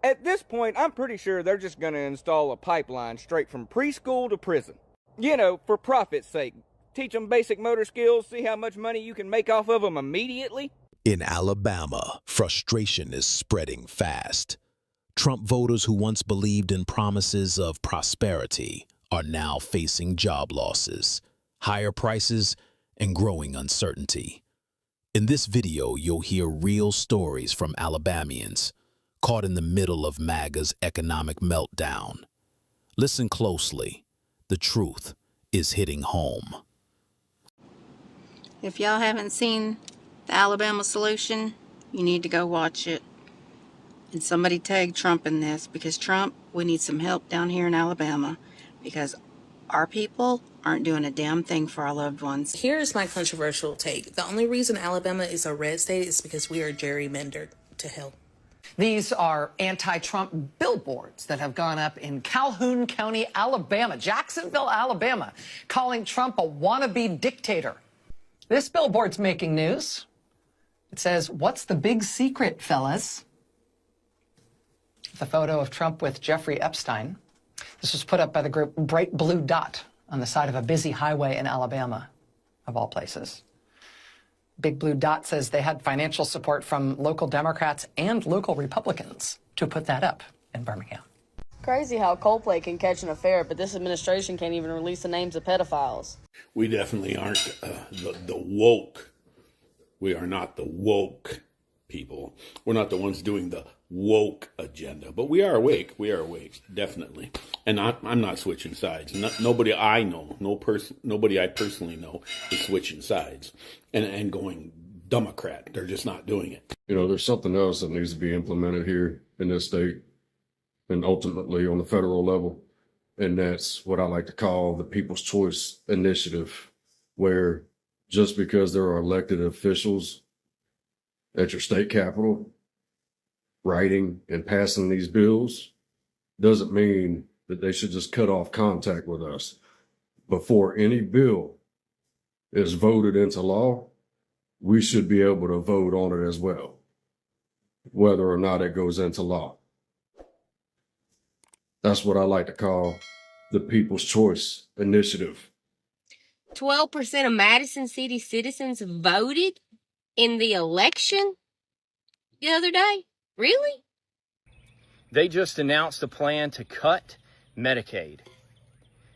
At this point, I'm pretty sure they're just going to install a pipeline straight from preschool to prison. You know, for profit's sake. Teach them basic motor skills, see how much money you can make off of them immediately. In Alabama, frustration is spreading fast. Trump voters who once believed in promises of prosperity are now facing job losses, higher prices, and growing uncertainty. In this video, you'll hear real stories from Alabamians caught in the middle of MAGA's economic meltdown. Listen closely. The truth is hitting home. If y'all haven't seen the Alabama solution, you need to go watch it. And somebody tag Trump in this, because Trump, we need some help down here in Alabama, because our people aren't doing a damn thing for our loved ones. Here's my controversial take. The only reason Alabama is a red state is because we are gerrymandered to hell. These are anti-Trump billboards that have gone up in Calhoun County, Alabama, Jacksonville, Alabama, calling Trump a wannabe dictator. This billboard's making news. It says, "What's the big secret, fellas?" The photo of Trump with Jeffrey Epstein. This was put up by the group Bright Blue Dot on the side of a busy highway in Alabama, of all places. Big Blue Dot says they had financial support from local Democrats and local Republicans to put that up in Birmingham. Crazy how Coldplay can catch an affair, but this administration can't even release the names of pedophiles. We definitely aren't the woke. We are not the woke people. We're not the ones doing the woke agenda, but we are awake. We are awake, definitely. And I'm not switching sides. Nobody I know, nobody I personally know is switching sides and going Democrat. They're just not doing it. You know, there's something else that needs to be implemented here in this state and ultimately on the federal level. And that's what I like to call the People's Choice Initiative, where just because there are elected officials at your state capitol writing and passing these bills doesn't mean that they should just cut off contact with us. Before any bill is voted into law, we should be able to vote on it as well, whether or not it goes into law. That's what I like to call the People's Choice Initiative. 12% of Madison City citizens voted in the election the other day? Really? They just announced a plan to cut Medicaid.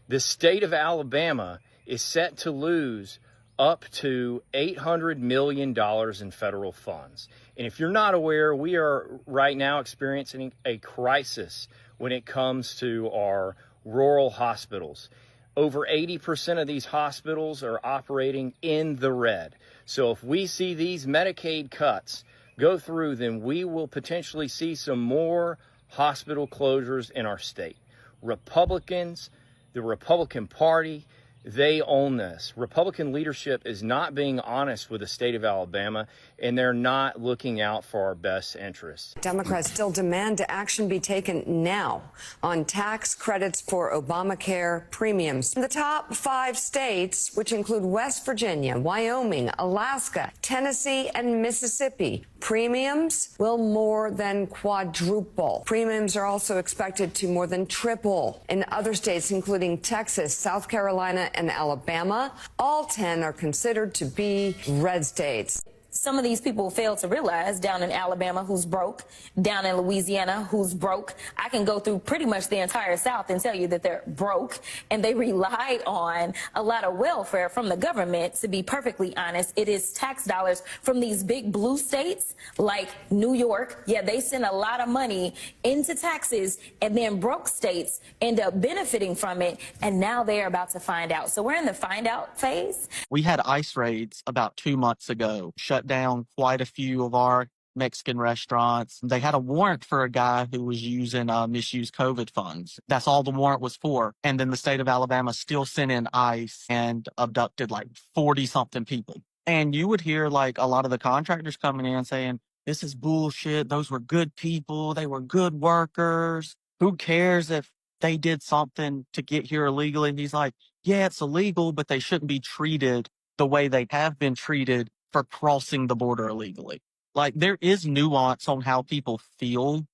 The state of Alabama is set to lose up to $800 million in federal funds. And if you're not aware, we are right now experiencing a crisis when it comes to our rural hospitals. Over 80% of these hospitals are operating in the red. So if we see these Medicaid cuts go through, then we will potentially see some more hospital closures in our state. Republicans, the Republican Party, they own this. Republican leadership is not being honest with the state of Alabama, and they're not looking out for our best interests. Democrats still demand action be taken now on tax credits for Obamacare premiums. The top 5 states, which include West Virginia, Wyoming, Alaska, Tennessee, and Mississippi, premiums will more than quadruple. Premiums are also expected to more than triple in other states, including Texas, South Carolina, and Alabama. All 10 are considered to be red states. Some of these people fail to realize down in Alabama who's broke, down in Louisiana who's broke. I can go through pretty much the entire South and tell you that they're broke, and they rely on a lot of welfare from the government. To be perfectly honest, it is tax dollars from these big blue states like New York. Yeah, they send a lot of money into taxes, and then broke states end up benefiting from it, and now they're about to find out. So we're in the find out phase. We had ICE raids about 2 months ago, shut down quite a few of our Mexican restaurants. They had a warrant for a guy who was using misused COVID funds. That's all the warrant was for. And then the state of Alabama still sent in ICE and abducted like 40-something people. And you would hear like a lot of the contractors coming in saying, this is bullshit. Those were good people. They were good workers. Who cares if they did something to get here illegally? And he's like, yeah, it's illegal, but they shouldn't be treated the way they have been treated for crossing the border illegally. Like, there is nuance on how people feel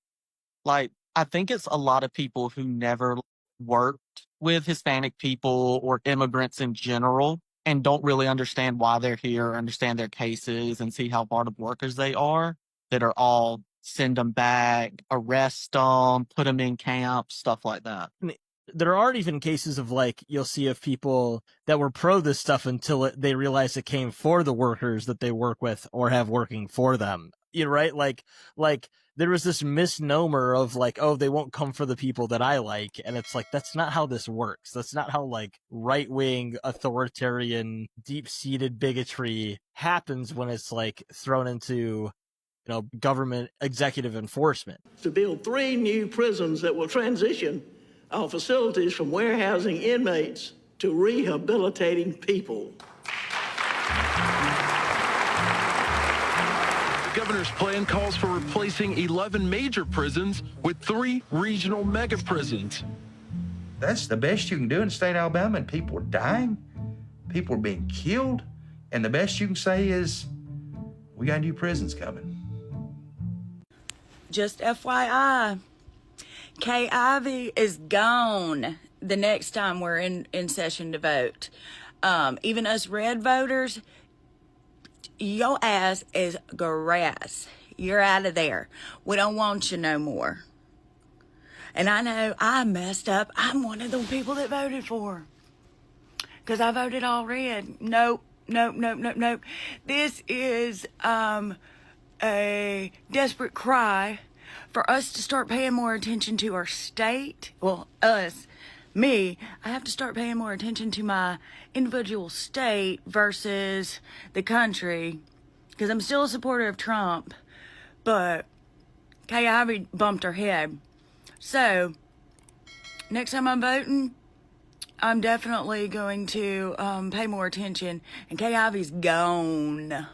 Like, I think it's a lot of people who never worked with Hispanic people or immigrants in general and don't really understand why they're here, understand their cases, and see how hard of workers they are, that are all send them back, arrest them, put them in camps, stuff like that. There are even cases of, like, you'll see of people that were pro this stuff until they realize it came for the workers that they work with or have working for them. You know, right? Like there was this misnomer of, like, oh, they won't come for the people that I like. And it's like, that's not how this works. That's not how, like, right-wing, authoritarian, deep-seated bigotry happens when it's, like, thrown into, government executive enforcement. To build 3 new prisons that will transition our facilities from warehousing inmates to rehabilitating people. The governor's plan calls for replacing 11 major prisons with 3 regional mega prisons. That's the best you can do in the state of Alabama, and people are dying, people are being killed, and the best you can say is, we got new prisons coming. Just FYI, Kay Ivey is gone the next time we're in session to vote. Even us red voters, your ass is grass. You're out of there. We don't want you no more. And I know I messed up. I'm one of the people that voted for her, because I voted all red. Nope. This is a desperate cry for us to start paying more attention to our state. Well, me, I have to start paying more attention to my individual state versus the country, because I'm still a supporter of Trump, but Kay Ivey bumped her head. So, next time I'm voting, I'm definitely going to pay more attention, and Kay Ivey's gone.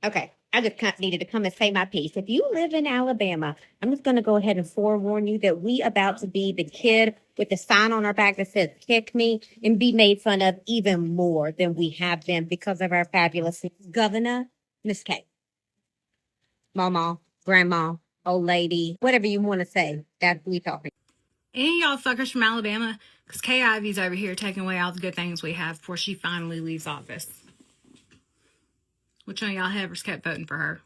Okay. I just needed to come and say my piece. If you live in Alabama, I'm just going to go ahead and forewarn you that we about to be the kid with the sign on our back that says, kick me, and be made fun of even more than we have been because of our fabulous governor, Miss K. Mama, grandma, old lady, whatever you want to say. That's who we talking. Any of y'all fuckers from Alabama? Because Kay Ivey's over here taking away all the good things we have before she finally leaves office. Which one of y'all ever kept voting for her?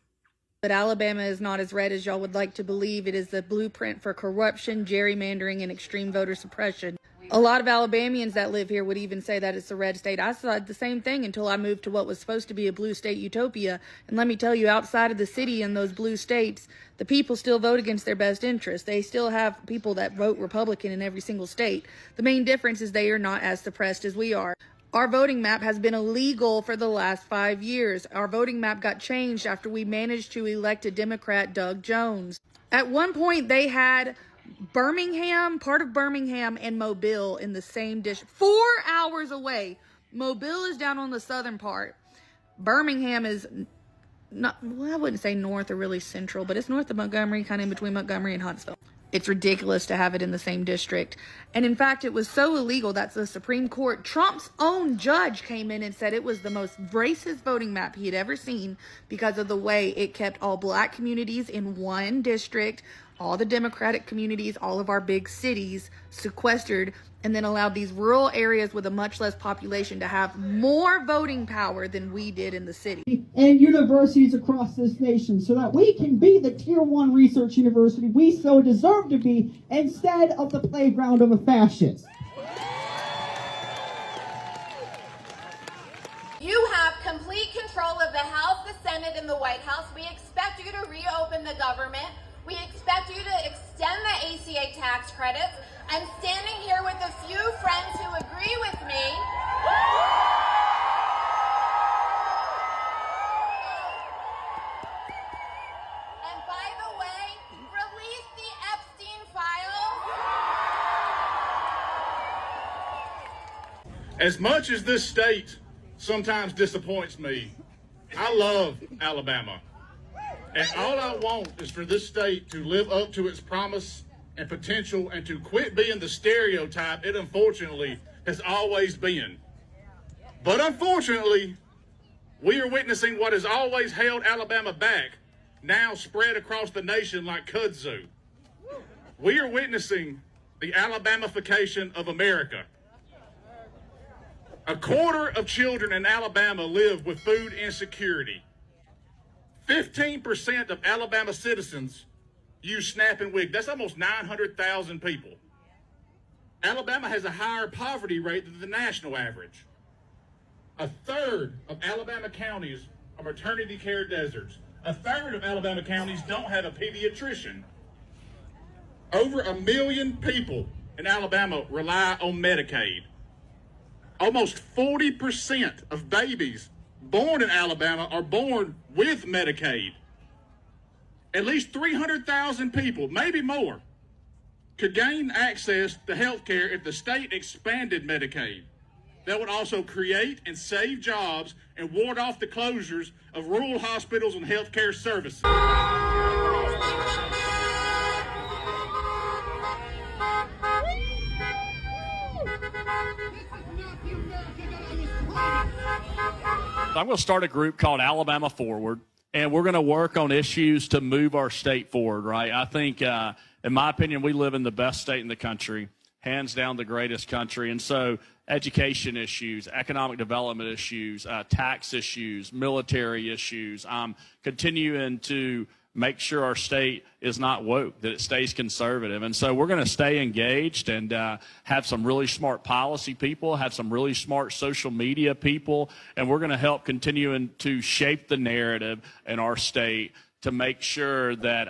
But Alabama is not as red as y'all would like to believe. It is the blueprint for corruption, gerrymandering, and extreme voter suppression. A lot of Alabamians that live here would even say that it's a red state. I said the same thing until I moved to what was supposed to be a blue state utopia. And let me tell you, outside of the city in those blue states, the people still vote against their best interests. They still have people that vote Republican in every single state. The main difference is they are not as suppressed as we are. Our voting map has been illegal for the last 5 years. Our voting map got changed after we managed to elect a Democrat, Doug Jones. At one point, they had Birmingham, part of Birmingham, and Mobile in the same district. 4 hours away. Mobile is down on the southern part. Birmingham is not, well, I wouldn't say north or really central, but it's north of Montgomery, kind of in between Montgomery and Huntsville. It's ridiculous to have it in the same district. And in fact, it was so illegal that the Supreme Court, Trump's own judge, came in and said it was the most racist voting map he had ever seen because of the way it kept all black communities in one district, all the Democratic communities, all of our big cities sequestered, and then allowed these rural areas with a much less population to have more voting power than we did in the city. And universities across this nation so that we can be the tier 1 research university we so deserve to be instead of the playground of a fascist. You have complete control of the House, the Senate, and the White House. We expect you to reopen the government. We expect you to extend the ACA tax credits. I'm standing here with a few friends who agree with me. And by the way, release the Epstein files. As much as this state sometimes disappoints me, I love Alabama. And all I want is for this state to live up to its promise and potential and to quit being the stereotype it unfortunately has always been. But unfortunately, we are witnessing what has always held Alabama back, now spread across the nation like kudzu. We are witnessing the Alabamification of America. A quarter of children in Alabama live with food insecurity. 15% of Alabama citizens use SNAP and WIC. That's almost 900,000 people. Alabama has a higher poverty rate than the national average. A third of Alabama counties are maternity care deserts. A third of Alabama counties don't have a pediatrician. Over 1 million people in Alabama rely on Medicaid. Almost 40% of babies born in Alabama are born with Medicaid. At least 300,000 people, maybe more, could gain access to health care if the state expanded Medicaid. That would also create and save jobs and ward off the closures of rural hospitals and health care services. I'm going to start a group called Alabama Forward, and we're going to work on issues to move our state forward, right? I think, in my opinion, we live in the best state in the country, hands down the greatest country. And so education issues, economic development issues, tax issues, military issues, continuing to make sure our state is not woke, that it stays conservative. And so we're going to stay engaged and have some really smart policy people, have some really smart social media people, and we're going to help continuing to shape the narrative in our state to make sure that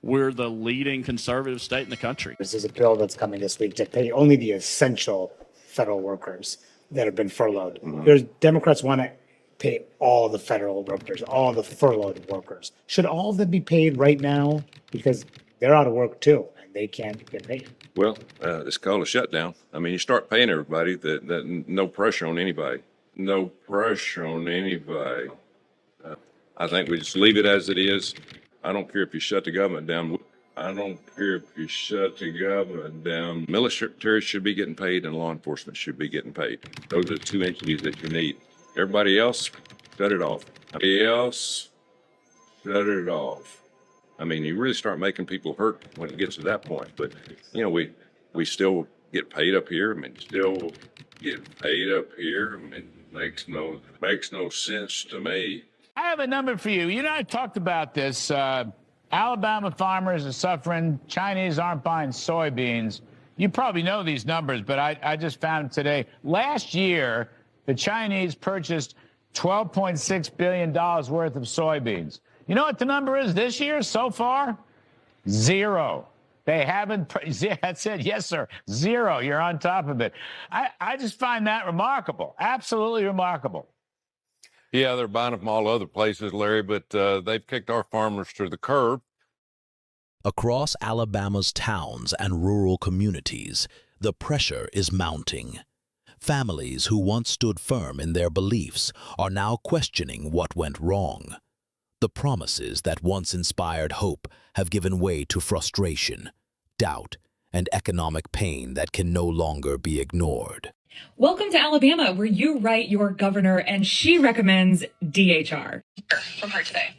we're the leading conservative state in the country. This is a bill that's coming this week to pay only the essential federal workers that have been furloughed. Democrats want to pay all the federal workers, all the furloughed workers. Should all of them be paid right now? Because they're out of work too, and they can't get paid. Well, it's called a shutdown. I mean, you start paying everybody, that no pressure on anybody. No pressure on anybody. I think we just leave it as it is. I don't care if you shut the government down. I don't care if you shut the government down. Military should be getting paid and law enforcement should be getting paid. Those are the two entities that you need. Everybody else, shut it off. Everybody else, shut it off. I mean, you really start making people hurt when it gets to that point. But, you know, we still get paid up here. I mean, still get paid up here. I mean, makes no sense to me. I have a number for you. You know, I talked about this. Alabama farmers are suffering. Chinese aren't buying soybeans. You probably know these numbers, but I just found today. Last year, the Chinese purchased $12.6 billion worth of soybeans. You know what the number is this year so far? Zero. They haven't. That's it. Yes, sir. Zero. You're on top of it. I just find that remarkable. Absolutely remarkable. Yeah, they're buying them from all other places, Larry, but they've kicked our farmers to the curb. Across Alabama's towns and rural communities, the pressure is mounting. Families who once stood firm in their beliefs are now questioning what went wrong. The promises that once inspired hope have given way to frustration, doubt, and economic pain that can no longer be ignored. Welcome to Alabama, where you write your governor and she recommends DHR. From her today.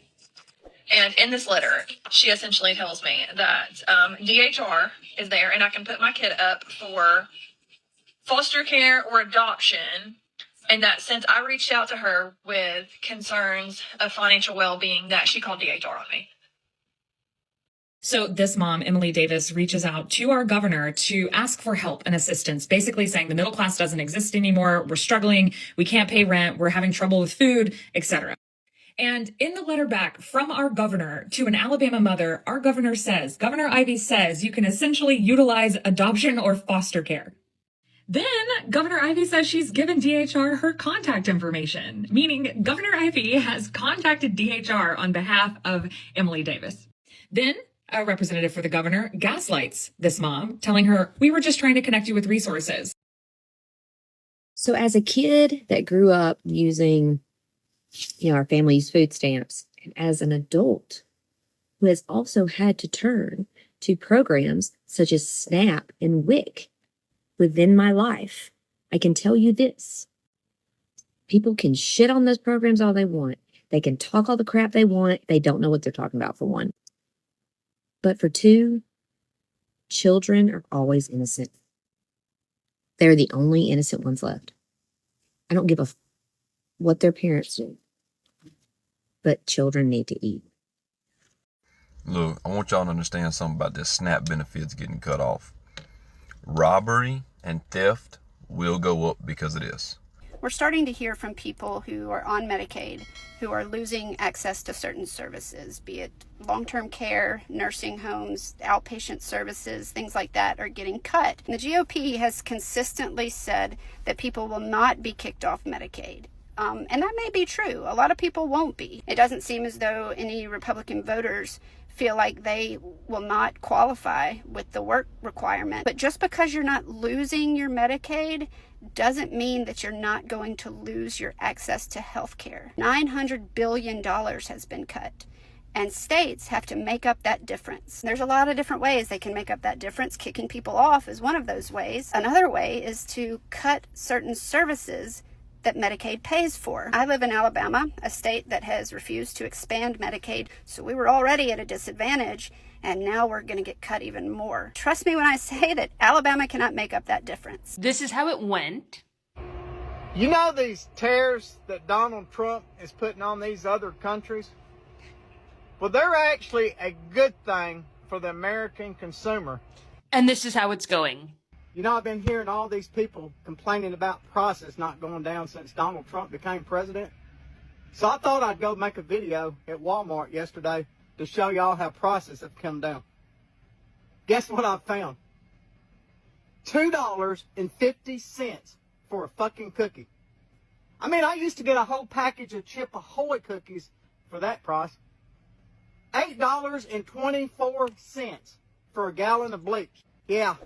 And in this letter, she essentially tells me that DHR is there and I can put my kid up for foster care or adoption. And that since I reached out to her with concerns of financial well-being, that she called DHR on me. So this mom, Emily Davis, reaches out to our governor to ask for help and assistance, basically saying the middle class doesn't exist anymore. We're struggling. We can't pay rent. We're having trouble with food, etc. And in the letter back from our governor to an Alabama mother, our governor says, Governor Ivey says you can essentially utilize adoption or foster care. Then Governor Ivey says she's given DHR her contact information, meaning Governor Ivey has contacted DHR on behalf of Emily Davis. Then a representative for the governor gaslights this mom, telling her, we were just trying to connect you with resources. So as a kid that grew up using, our family's food stamps, and as an adult who has also had to turn to programs such as SNAP and WIC within my life, I can tell you this. People can shit on those programs all they want. They can talk all the crap they want. They don't know what they're talking about, for one. But for two, Children are always innocent. They're the only innocent ones left. I don't give a what their parents do, but children need to eat. Look, I want y'all to understand something about this SNAP benefits getting cut off. Robbery and theft will go up because of this. We're starting to hear from people who are on Medicaid who are losing access to certain services, be it long-term care, nursing homes, outpatient services, things like that are getting cut. And the GOP has consistently said that people will not be kicked off Medicaid. And that may be true. A lot of people won't be. It doesn't seem as though any Republican voters feel like they will not qualify with the work requirement. But just because you're not losing your Medicaid doesn't mean that you're not going to lose your access to health care. $900 billion has been cut, and states have to make up that difference. There's a lot of different ways they can make up that difference. Kicking people off is one of those ways. Another way is to cut certain services that Medicaid pays for. I live in Alabama, a state that has refused to expand Medicaid, so we were already at a disadvantage, and now we're going to get cut even more. Trust me when I say that Alabama cannot make up that difference. This is how it went. You know these tariffs that Donald Trump is putting on these other countries? Well, they're actually a good thing for the American consumer. And this is how it's going. You know, I've been hearing all these people complaining about prices not going down since Donald Trump became president. So I thought I'd go make a video at Walmart yesterday to show y'all how prices have come down. Guess what I found? $2.50 for a fucking cookie. I mean, I used to get a whole package of Chip Ahoy cookies for that price. $8.24 for a gallon of bleach. Yeah.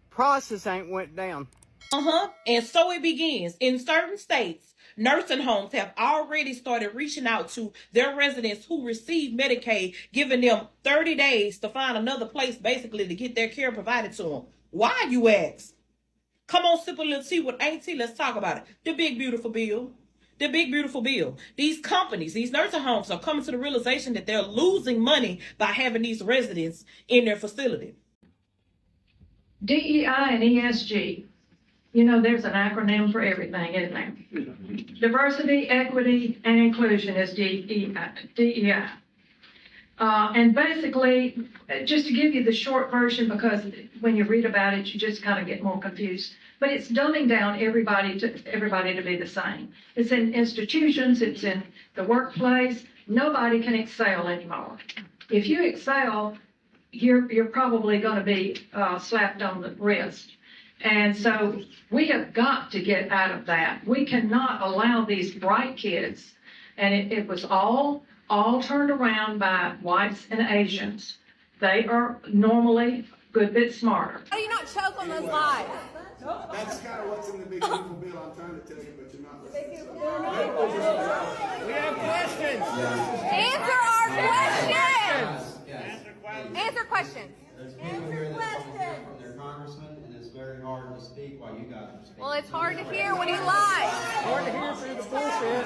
Prices ain't went down. And so it begins. In certain states, nursing homes have already started reaching out to their residents who receive Medicaid, giving them 30 days to find another place basically to get their care provided to them. Why, you ask? Come on, sip a little tea with Auntie. Let's talk about it. The big, beautiful bill. The big, beautiful bill. These companies, these nursing homes are coming to the realization that they're losing money by having these residents in their facility. DEI and ESG, you know, there's an acronym for everything, isn't there? Diversity, equity, and inclusion is DEI. And basically, just to give you the short version, because when you read about it, you just kind of get more confused. But it's dumbing down everybody to be the same. It's in institutions, it's in the workplace. Nobody can excel anymore. If you excel, you're probably going to be slapped on the wrist. And so we have got to get out of that. We cannot allow these bright kids, and it was all turned around by whites and Asians. They are normally a good bit smarter. How do you not choke on those lies? That's kind of what's in the big beautiful bill. I'm trying to tell you, but you're not listening. We have questions. Answer our questions. Answer questions. There's people here that don't hear from their congressman, and it's very hard to speak while you guys are speaking. Well, it's hard to hear when he lies. Hard to hear through the bullshit.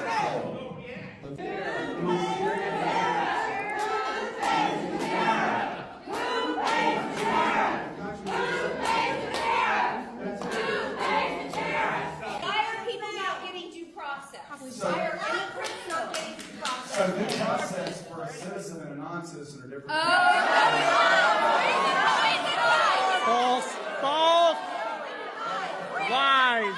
Why are people not getting due process? Why are immigrants not getting due process? So due process for a citizen and a non-citizen are different. False. Lies.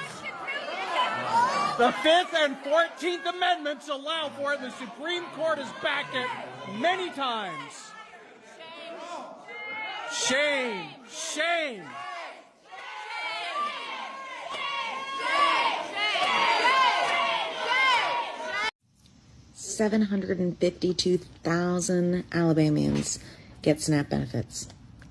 The 5th and 14th Amendments allow for it. The Supreme Court has backed it many times. Shame. Shame. Shame. 752,000 Alabamians get SNAP benefits.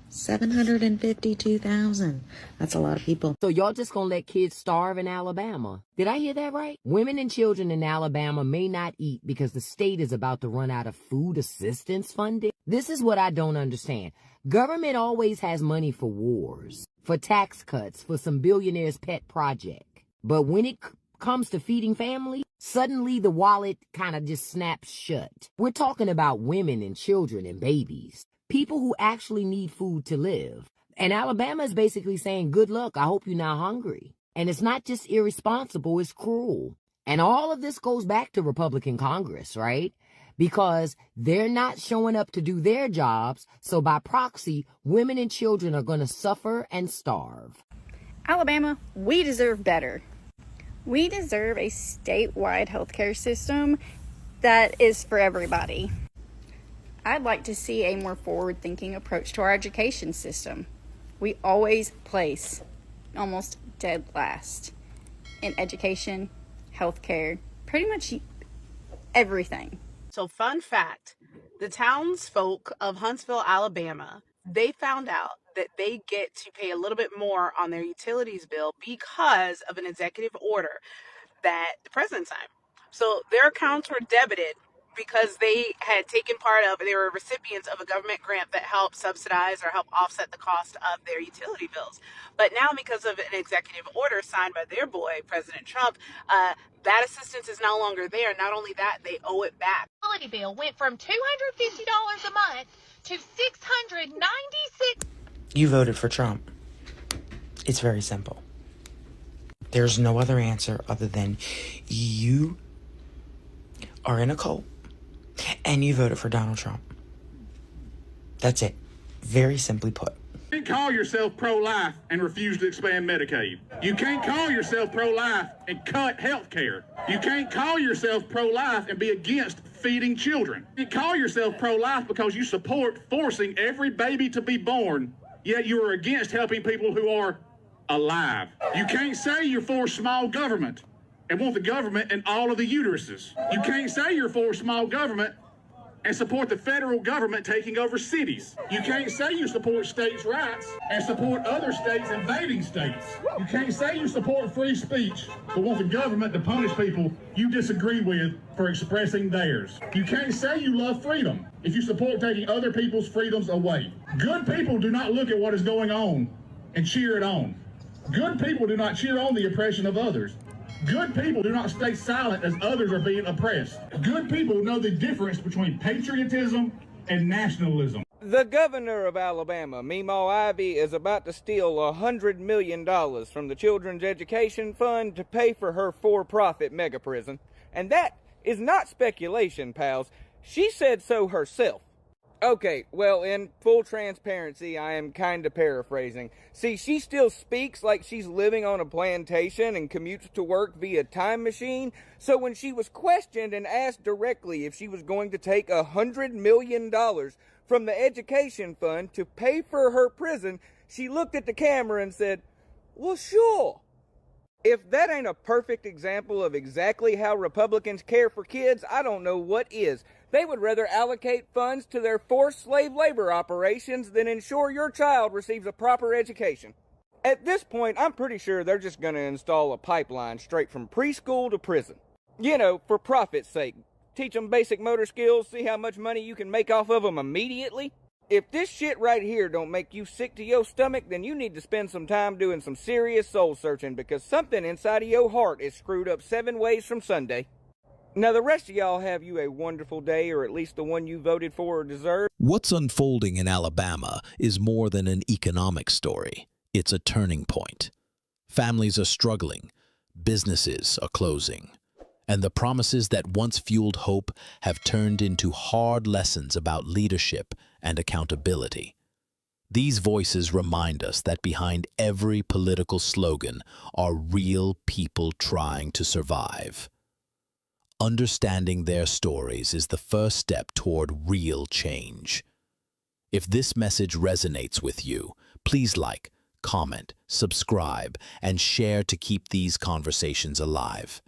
752,000. That's a lot of people. So y'all just gonna let kids starve in Alabama? Did I hear that right? Women and children in Alabama may not eat because the state is about to run out of food assistance funding. This is what I don't understand. Government always has money for wars, for tax cuts, for some billionaire's pet project. But when it comes to feeding families, suddenly the wallet kind of just snaps shut. We're talking about women and children and babies. People who actually need food to live. And Alabama is basically saying, good luck, I hope you're not hungry. And it's not just irresponsible, it's cruel. And all of this goes back to Republican Congress, right? Because they're not showing up to do their jobs, so by proxy, women and children are going to suffer and starve. Alabama, we deserve better. We deserve a statewide healthcare system that is for everybody. I'd like to see a more forward-thinking approach to our education system. We always place almost dead last in education, healthcare, pretty much everything. So fun fact, the townsfolk of Huntsville, Alabama, they found out that they get to pay a little bit more on their utilities bill because of an executive order that the president signed. So their accounts were debited because they had taken they were recipients of a government grant that helped subsidize or help offset the cost of their utility bills. But now, because of an executive order signed by their boy, President Trump, that assistance is no longer there. Not only that, they owe it back. Utility bill went from $250 a month to $696. You voted for Trump. It's very simple. There's no other answer other than you are in a cult and you voted for Donald Trump. That's it. Very simply put. You can't call yourself pro-life and refuse to expand Medicaid. You can't call yourself pro-life and cut health care. You can't call yourself pro-life and be against feeding children. You can't call yourself pro-life because you support forcing every baby to be born, yet you are against helping people who are alive. You can't say you're for small government and want the government in all of the uteruses. You can't say you're for small government and support the federal government taking over cities. You can't say you support states' rights and support other states invading states. You can't say you support free speech but want the government to punish people you disagree with for expressing theirs. You can't say you love freedom if you support taking other people's freedoms away. Good people do not look at what is going on and cheer it on. Good people do not cheer on the oppression of others. Good people do not stay silent as others are being oppressed. Good people know the difference between patriotism and nationalism. The governor of Alabama, Meemaw Ivey, is about to steal $100 million from the Children's Education Fund to pay for her for-profit mega prison. And that is not speculation, pals. She said so herself. Okay, well, in full transparency, I am kind of paraphrasing. See, she still speaks like she's living on a plantation and commutes to work via time machine. So when she was questioned and asked directly if she was going to take $100 million from the education fund to pay for her prison, she looked at the camera and said, well, sure. If that ain't a perfect example of exactly how Republicans care for kids, I don't know what is. They would rather allocate funds to their forced slave labor operations than ensure your child receives a proper education. At this point, I'm pretty sure they're just going to install a pipeline straight from preschool to prison. You know, for profit's sake. Teach them basic motor skills, see how much money you can make off of them immediately. If this shit right here don't make you sick to your stomach, then you need to spend some time doing some serious soul searching because something inside of your heart is screwed up 7 ways from Sunday. Now, the rest of y'all have you a wonderful day, or at least the one you voted for or deserve. What's unfolding in Alabama is more than an economic story. It's a turning point. Families are struggling, businesses are closing, and the promises that once fueled hope have turned into hard lessons about leadership and accountability. These voices remind us that behind every political slogan are real people trying to survive. Understanding their stories is the first step toward real change. If this message resonates with you, please like, comment, subscribe, and share to keep these conversations alive.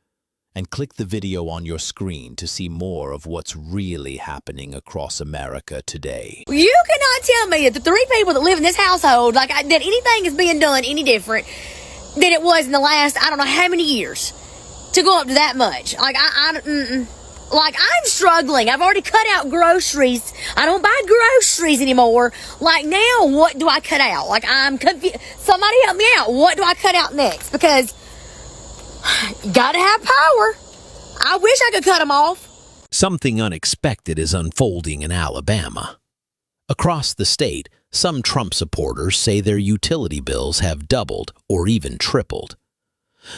And click the video on your screen to see more of what's really happening across America today. You cannot tell me that the 3 people that live in this household, that anything is being done any different than it was in the last, I don't know how many years, to go up to that much. I'm struggling. I've already cut out groceries. I don't buy groceries anymore. Now, what do I cut out? I'm confused. Somebody help me out. What do I cut out next? Because you gotta have power. I wish I could cut them off. Something unexpected is unfolding in Alabama. Across the state, Some Trump supporters say their utility bills have doubled or even tripled.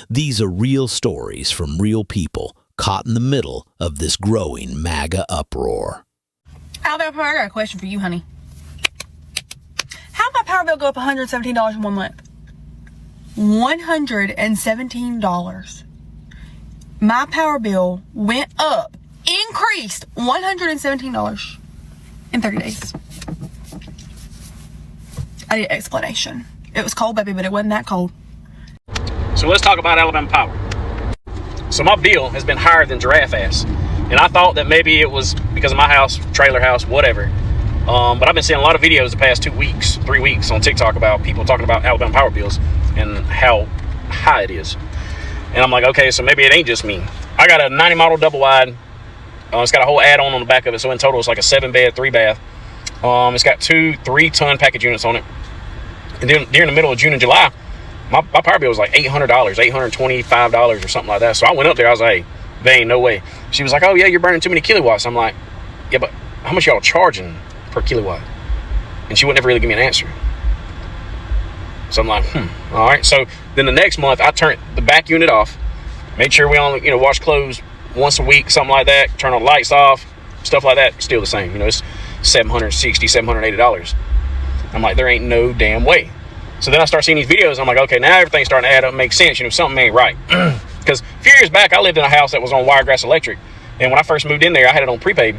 These are real stories from real people caught in the middle of this growing MAGA uproar. Alabama, I got a question for you, honey. How did my power bill go up $117 in 1 month? $117. My power bill went up, increased $117 in 30 days. I need an explanation. It was cold, baby, but it wasn't that cold. So let's talk about Alabama Power. So my bill has been higher than giraffe ass. And I thought that maybe it was because of my house, trailer house, whatever. But I've been seeing a lot of videos the past 2 weeks, 3 weeks on TikTok about people talking about Alabama Power bills and how high it is. And I'm like, okay, so maybe it ain't just me. I got a 90 model double wide. It's got a whole add-on on the back of it. So in total, it's like a 7-bed, 3-bath. It's got 2 3-ton package units on it. And then during the middle of June and July, my power bill was like $800, $825 or something like that. So I went up there. I was like, hey, there ain't no way. She was like, oh, yeah, you're burning too many kilowatts. I'm like, yeah, but how much y'all charging per kilowatt? And she wouldn't ever really give me an answer. So I'm like, all right. So then the next month, I turned the back unit off, made sure we only, wash clothes once a week, something like that, turn all the lights off, stuff like that, still the same. It's $760, $780. I'm like, there ain't no damn way. So then I start seeing these videos. I'm like, okay, now everything's starting to add up, make sense. Something ain't right. Because a few years back, I lived in a house that was on Wiregrass Electric. And when I first moved in there, I had it on prepaid,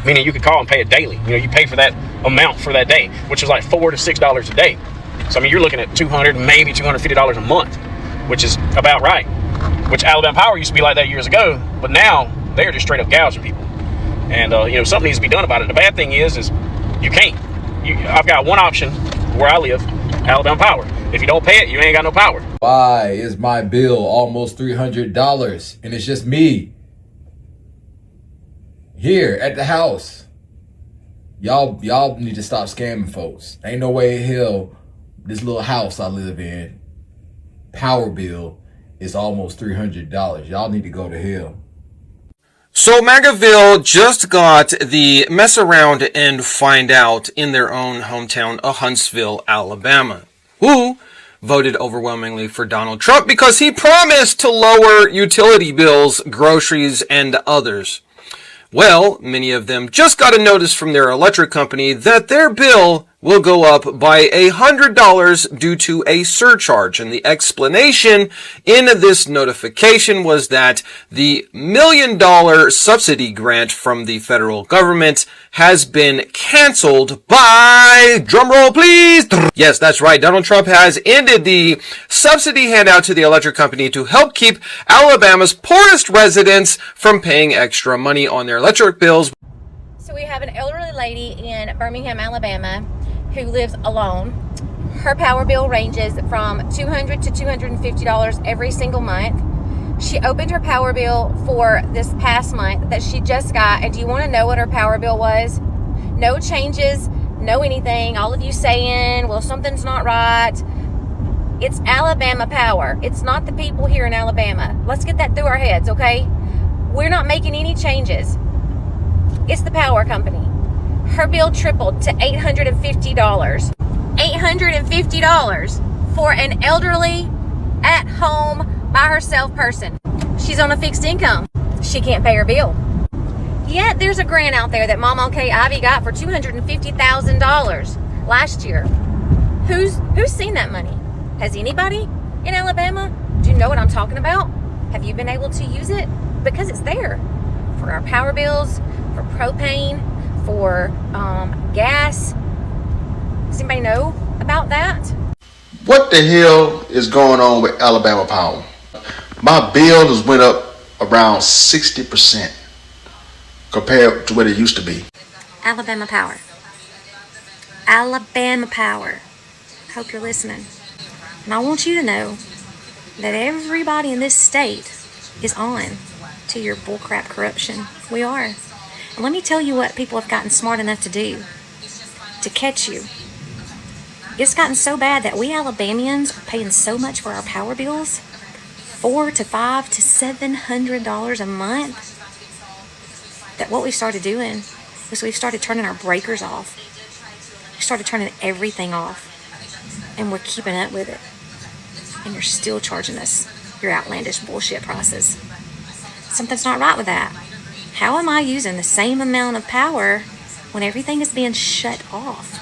meaning you could call and pay it daily. You pay for that amount for that day, which was like $4 to $6 a day. So, you're looking at $200, maybe $250 a month, which is about right. Which Alabama Power used to be like that years ago, but now they're just straight up gouging people. And, something needs to be done about it. The bad thing is you can't. I've got one option where I live, Alabama Power. If you don't pay it, you ain't got no power. Why is my bill almost $300 and it's just me here at the house? Y'all need to stop scamming folks. Ain't no way in hell this little house I live in, power bill is almost $300. Y'all need to go to hell. So MAGAville just got the mess around and find out in their own hometown of Huntsville, Alabama, who voted overwhelmingly for Donald Trump because he promised to lower utility bills, groceries, and others. Well, many of them just got a notice from their electric company that their bill will go up by $100 due to a surcharge. And the explanation in this notification was that the $1 million subsidy grant from the federal government has been canceled by, drumroll please, yes, that's right, Donald Trump has ended the subsidy handout to the electric company to help keep Alabama's poorest residents from paying extra money on their electric bills. So we have an elderly lady in Birmingham, Alabama, who lives alone. Her power bill ranges from $200 to $250 every single month. She opened her power bill for this past month that she just got, and do you want to know what her power bill was? No changes, no anything. All of you saying, well, something's not right. It's Alabama Power. It's not the people here in Alabama. Let's get that through our heads, okay? We're not making any changes. It's the power company. Her bill tripled to $850. $850 for an elderly, at-home, by herself person. She's on a fixed income. She can't pay her bill. Yet there's a grant out there that Mama K. Ivy got for $250,000 last year. Who's seen that money? Has anybody in Alabama? Do you know what I'm talking about? Have you been able to use it? Because it's there for our power bills, for propane, for gas. Does anybody know about that? What the hell is going on with Alabama Power? My bill has went up around 60% compared to what it used to be. Alabama Power. Alabama Power. Hope you're listening. And I want you to know that everybody in this state is on to your bullcrap corruption. We are. And let me tell you what people have gotten smart enough to do to catch you. It's gotten so bad that we Alabamians are paying so much for our power bills, $400 to $500 to $700 a month, that what we started doing is we've started turning our breakers off. We started turning everything off, and we're keeping up with it. And you're still charging us your outlandish bullshit prices. Something's not right with that. How am I using the same amount of power when everything is being shut off?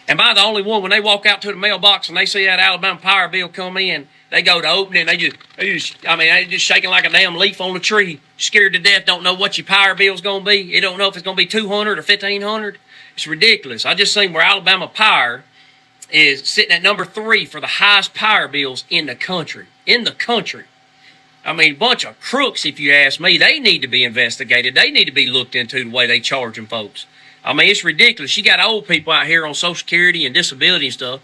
Am I the only one when they walk out to the mailbox and they see that Alabama power bill come in, they go to open it and they just shaking like a damn leaf on the tree, scared to death, don't know what your power bill's going to be. They don't know if it's going to be $200 or $1,500. It's ridiculous. I just seen where Alabama Power is sitting at number 3 for the highest power bills in the country. I mean, a bunch of crooks, if you ask me. They need to be investigated. They need to be looked into the way they charging folks. I mean, it's ridiculous. You got old people out here on Social Security and disability and stuff,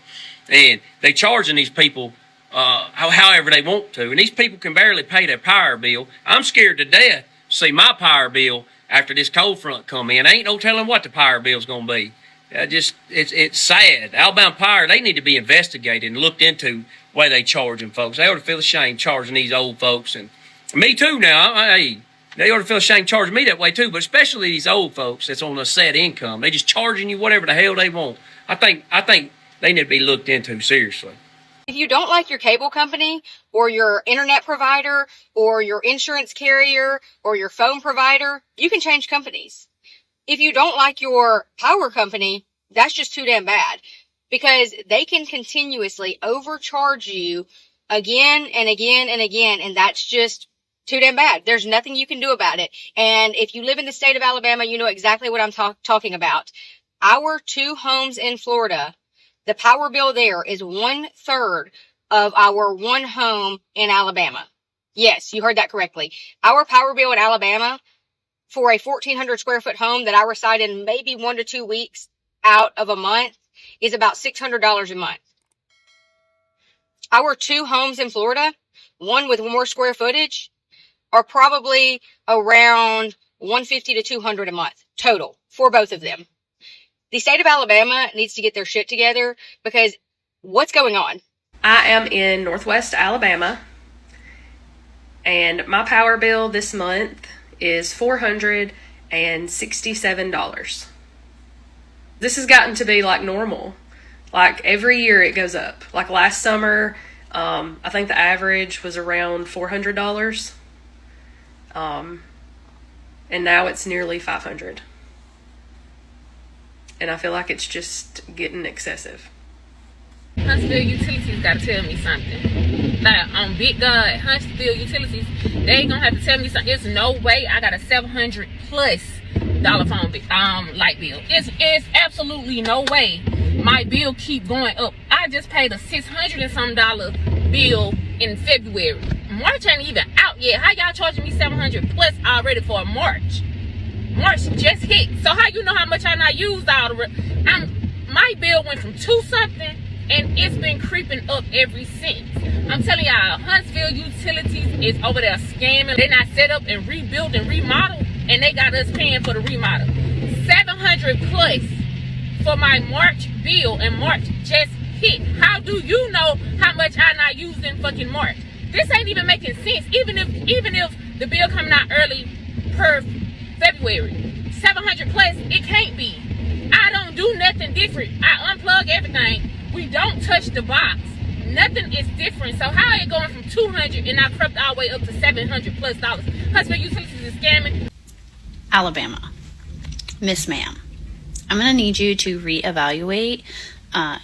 and they charging these people however they want to. And these people can barely pay their power bill. I'm scared to death to see my power bill after this cold front come in. Ain't no telling what the power bill's going to be. It's sad. Alabama Power, they need to be investigated and looked into the way they charging folks. They ought to feel ashamed charging these old folks. And me too now. They ought to feel ashamed charging me that way too, but especially these old folks that's on a set income. They just charging you whatever the hell they want. I think they need to be looked into seriously. If you don't like your cable company or your internet provider or your insurance carrier or your phone provider, you can change companies. If you don't like your power company, that's just too damn bad, because they can continuously overcharge you again and again and again, and that's just too damn bad. There's nothing you can do about it. And if you live in the state of Alabama, you know exactly what I'm talking about. Our 2 homes in Florida, the power bill there is 1/3 of our 1 home in Alabama. Yes, you heard that correctly. Our power bill in Alabama for a 1,400 square foot home that I reside in maybe 1 to 2 weeks out of a month is about $600 a month. Our 2 homes in Florida, one with more square footage, are probably around $150 to $200 a month total for both of them. The state of Alabama needs to get their shit together, because what's going on? I am in Northwest Alabama, and my power bill this month is $467. This has gotten to be like normal. Like every year it goes up. Like last summer, I think the average was around $400. And now it's nearly $500. And I feel like it's just getting excessive. Huntsville Utilities got to tell me something. Like on Big God, Huntsville Utilities, they ain't gonna have to tell me something. There's no way I got a $700+ phone bill, light bill. It's absolutely no way my bill keep going up. I just paid a $600 and some bill in February. March ain't even out yet. How y'all charging me $700+ already for March? March just hit. So how you know how much I not used all the? My bill went from 2 something, and it's been creeping up ever since. I'm telling y'all, Huntsville Utilities is over there scamming. They not set up and rebuild and remodel, and they got us paying for the remodel. $700+ for my March bill, and March just hit. How do you know how much I not used in fucking March? This ain't even making sense. Even if the bill coming out early per February, $700+, it can't be. I don't do nothing different. I unplug everything. We don't touch the box. Nothing is different. So how are it going from $200 and I crept all the way up to $700+ Huntsville Utilities is scamming. Alabama, Miss Ma'am, I'm gonna need you to reevaluate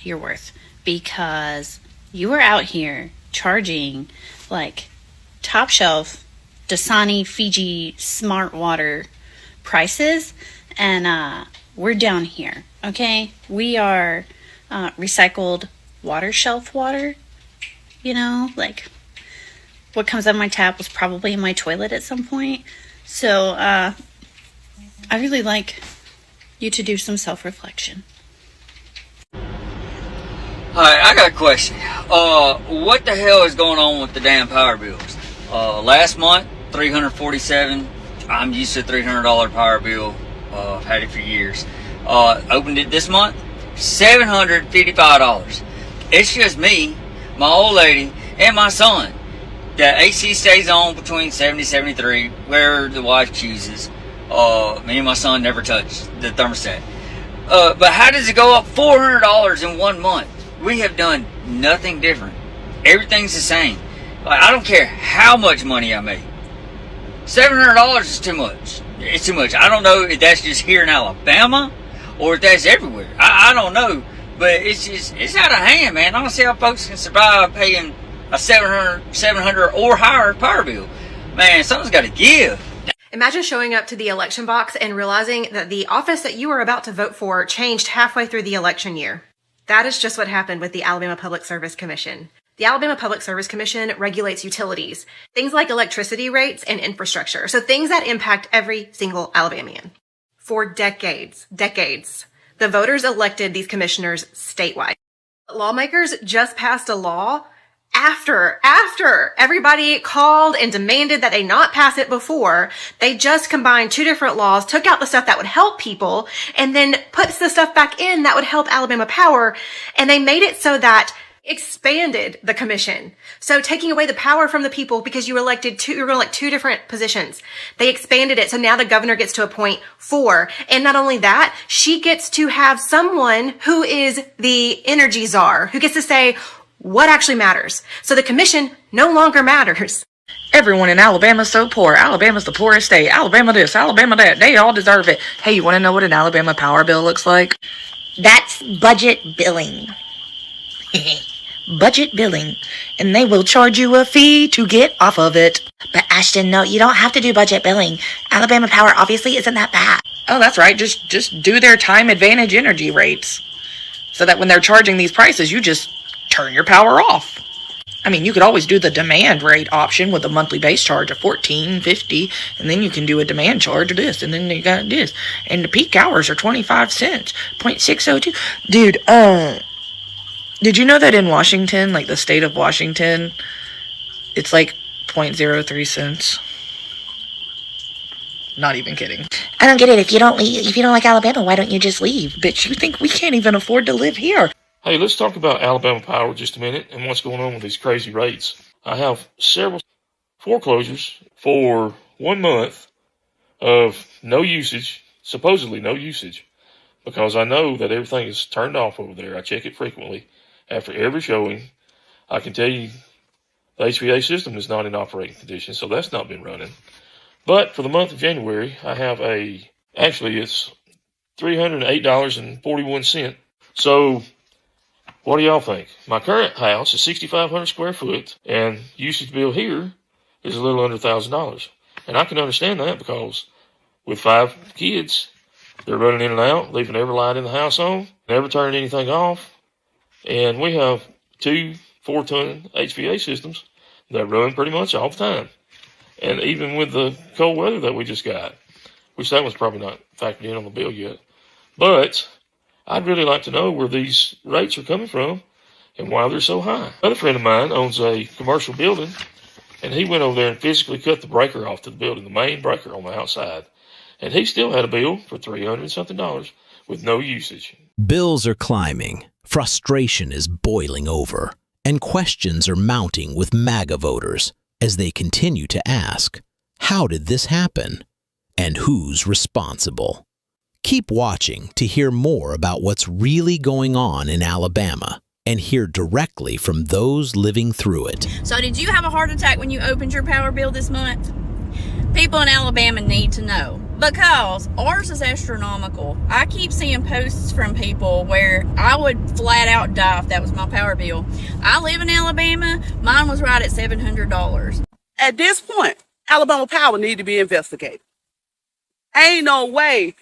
your worth, because you are out here charging like top shelf Dasani Fiji smart water prices, and we're down here. Okay, we are recycled water shelf water. You know, like what comes out of my tap was probably in my toilet at some point. So I really like you to do some self-reflection. Alright, I got a question. What the hell is going on with the damn power bills? Last month, $347. I'm used to a $300 power bill. I've had it for years. Opened it this month, $755. It's just me, my old lady, and my son. The AC stays on between 70 and 73, where the wife chooses. Me and my son never touch the thermostat. But how does it go up $400 in 1 month? We have done nothing different. Everything's the same. Like, I don't care how much money I make. $700 is too much. It's too much. I don't know if that's just here in Alabama or if that's everywhere. I don't know. But it's out of hand, man. I don't see how folks can survive paying a $700 or higher power bill. Man, something's got to give. Imagine showing up to the election box and realizing that the office that you were about to vote for changed halfway through the election year. That is just what happened with the Alabama Public Service Commission. The Alabama Public Service Commission regulates utilities, things like electricity rates and infrastructure, so things that impact every single Alabamian. For decades, the voters elected these commissioners statewide. Lawmakers just passed a law after everybody called and demanded that they not pass it before. They just combined two different laws, took out the stuff that would help people, and then puts the stuff back in that would help Alabama Power, and they made it so that expanded the commission. So taking away the power from the people because you were elected two different positions. They expanded it. So now the governor gets to appoint 4. And not only that, she gets to have someone who is the energy czar, who gets to say what actually matters. So the commission no longer matters. Everyone in Alabama is so poor. Alabama's the poorest state. Alabama this, Alabama that. They all deserve it. Hey, you want to know what an Alabama power bill looks like? That's budget billing. Budget billing, and they will charge you a fee to get off of it. But Ashton, no, you don't have to do budget billing. Alabama Power obviously isn't that bad. Oh, that's right. Just do their time advantage energy rates, so that when they're charging these prices, you just turn your power off. I mean, you could always do the demand rate option with a monthly base charge of $14.50, and then you can do a demand charge of this, and then you got this, and the peak hours are 25 cents, 0.602. Dude, did you know that in Washington, like the state of Washington, it's like 0.03 cents? Not even kidding. I don't get it. If you don't like Alabama, why don't you just leave? Bitch, you think we can't even afford to live here? Hey, let's talk about Alabama Power just a minute and what's going on with these crazy rates. I have several foreclosures for 1 month of no usage, supposedly no usage, because I know that everything is turned off over there. I check it frequently. After every showing, I can tell you the HVA system is not in operating condition, so that's not been running. But for the month of January, I have it's $308.41. So what do y'all think? My current house is 6,500 square foot, and usage bill here is a little under $1,000. And I can understand that because with 5 kids, they're running in and out, leaving every light in the house on, never turning anything off. And we have 2 4-ton HVA systems that run pretty much all the time. And even with the cold weather that we just got, which that was probably not factored in on the bill yet. But I'd really like to know where these rates are coming from and why they're so high. Another friend of mine owns a commercial building, and he went over there and physically cut the breaker off to the building, the main breaker on the outside. And he still had a bill for $300 something with no usage. Bills are climbing, frustration is boiling over, and questions are mounting with MAGA voters as they continue to ask, how did this happen? And who's responsible? Keep watching to hear more about what's really going on in Alabama and hear directly from those living through it. So did you have a heart attack when you opened your power bill this month? People in Alabama need to know, because ours is astronomical. I keep seeing posts from people where I would flat out die if that was my power bill. I live in Alabama. Mine was right at $700. At this point, Alabama Power need to be investigated. Ain't no way.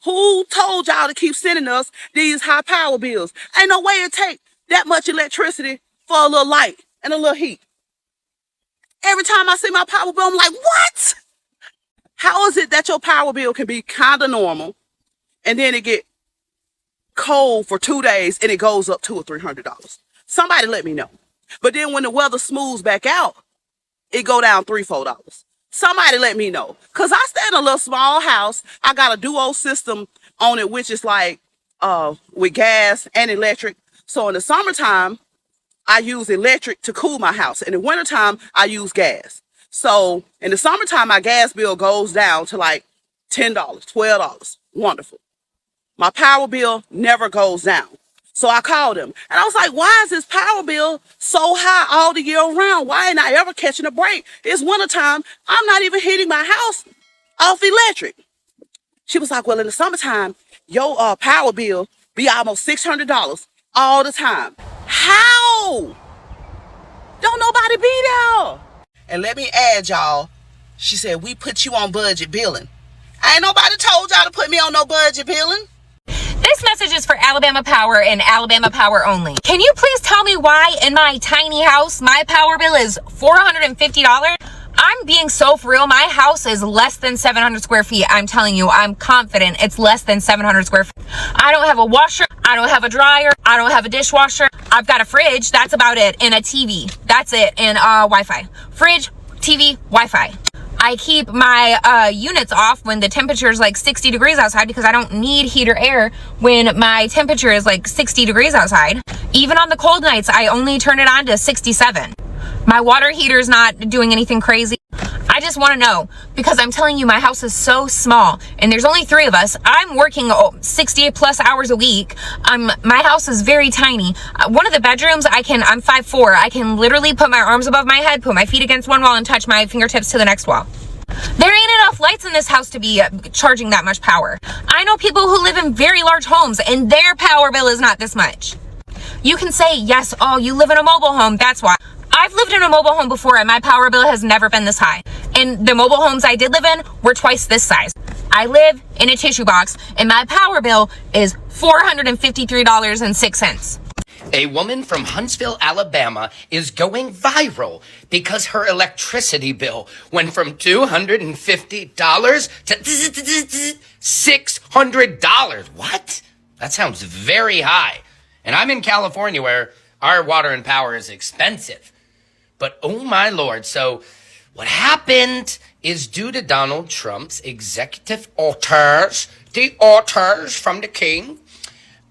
Who told y'all to keep sending us these high power bills? Ain't no way it take that much electricity for a little light and a little heat. Every time I see my power bill, I'm like, what? How is it that your power bill can be kind of normal and then it get cold for 2 days and it goes up $200 or $300? Somebody let me know. But then when the weather smooths back out, it go down $3, $4. Somebody let me know. Because I stay in a little small house. I got a duo system on it, which is like with gas and electric. So in the summertime, I use electric to cool my house. In the wintertime, I use gas. So in the summertime, my gas bill goes down to like $10, $12. Wonderful. My power bill never goes down. So I called him and I was like, why is this power bill so high all the year round? Why ain't I ever catching a break? It's wintertime. I'm not even heating my house off electric. She was like, well, in the summertime, your power bill be almost $600 all the time. How? Don't nobody be there. And let me add, y'all, she said, we put you on budget billing. Ain't nobody told y'all to put me on no budget billing. This message is for Alabama Power and Alabama Power only. Can you please tell me why in my tiny house my power bill is $450? I'm being so for real. My house is less than 700 square feet. I'm telling you, I'm confident it's less than 700 square feet. I don't have a washer. I don't have a dryer. I don't have a dishwasher. I've got a fridge. That's about it. And a TV. That's it. And Wi-Fi. Fridge, TV, Wi-Fi. I keep my units off when the temperature is like 60 degrees outside because I don't need heater air when my temperature is like 60 degrees outside. Even on the cold nights, I only turn it on to 67. My water heater is not doing anything crazy. I just want to know, because I'm telling you, my house is so small and there's only 3 of us. I'm working 60 plus hours a week. My house is very tiny. One of the bedrooms, I'm 5'4". I can literally put my arms above my head, put my feet against one wall and touch my fingertips to the next wall. There ain't enough lights in this house to be charging that much power. I know people who live in very large homes and their power bill is not this much. You can say, yes, oh, you live in a mobile home, that's why. I've lived in a mobile home before and my power bill has never been this high. And the mobile homes I did live in were twice this size. I live in a tissue box and my power bill is $453.06. A woman from Huntsville, Alabama is going viral because her electricity bill went from $250 to $600. What? That sounds very high. And I'm in California where our water and power is expensive. But oh my Lord, so what happened is due to Donald Trump's executive orders, the orders from the king,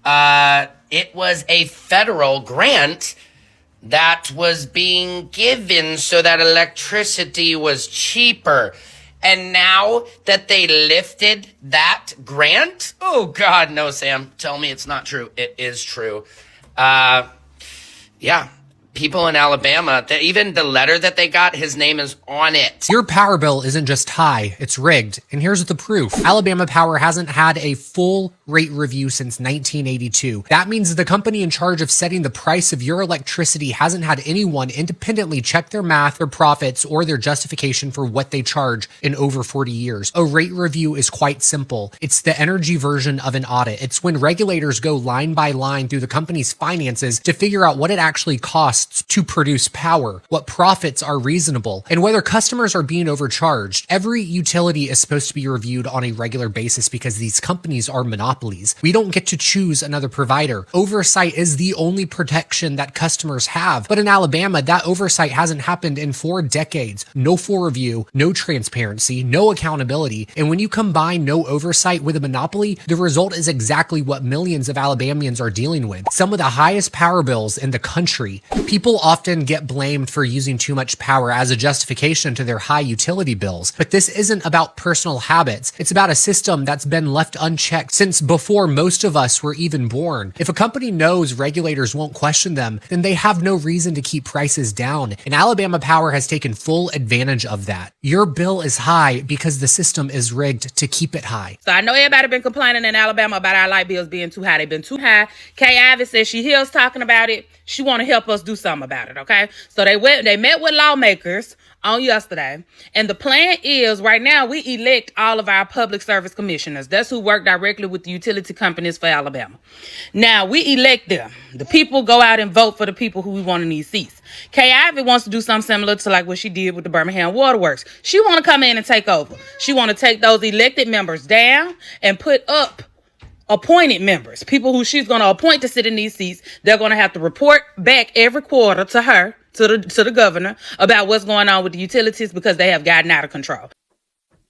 it was a federal grant that was being given so that electricity was cheaper. And now that they lifted that grant, oh God, no, Sam, tell me it's not true. It is true. Yeah. People in Alabama, even the letter that they got, his name is on it. Your power bill isn't just high, it's rigged. And here's the proof. Alabama Power hasn't had a full rate review since 1982. That means the company in charge of setting the price of your electricity hasn't had anyone independently check their math, their profits, or their justification for what they charge in over 40 years. A rate review is quite simple. It's the energy version of an audit. It's when regulators go line by line through the company's finances to figure out what it actually costs to produce power, what profits are reasonable, and whether customers are being overcharged. Every utility is supposed to be reviewed on a regular basis because these companies are monopolies. We don't get to choose another provider. Oversight is the only protection that customers have. But in Alabama, that oversight hasn't happened in 4 decades. No full review, no transparency, no accountability. And when you combine no oversight with a monopoly, the result is exactly what millions of Alabamians are dealing with. Some of the highest power bills in the country. People often get blamed for using too much power as a justification to their high utility bills, but this isn't about personal habits. It's about a system that's been left unchecked since before most of us were even born. If a company knows regulators won't question them, then they have no reason to keep prices down, and Alabama Power has taken full advantage of that. Your bill is high because the system is rigged to keep it high. So I know everybody been complaining in Alabama about our light bills being too high. They've been too high. Kay Ivey says she hears talking about it. She want to help us do something about it, okay? So they met with lawmakers on yesterday, and the plan is right now we elect all of our public service commissioners. That's who work directly with the utility companies for Alabama. Now we elect them. The people go out and vote for the people who we want in these seats. Kay Ivey wants to do something similar to like what she did with the Birmingham Waterworks. She want to come in and take over. She want to take those elected members down and put up appointed members, people who she's going to appoint to sit in these seats. They're going to have to report back every quarter to her, to the governor, about what's going on with the utilities because they have gotten out of control.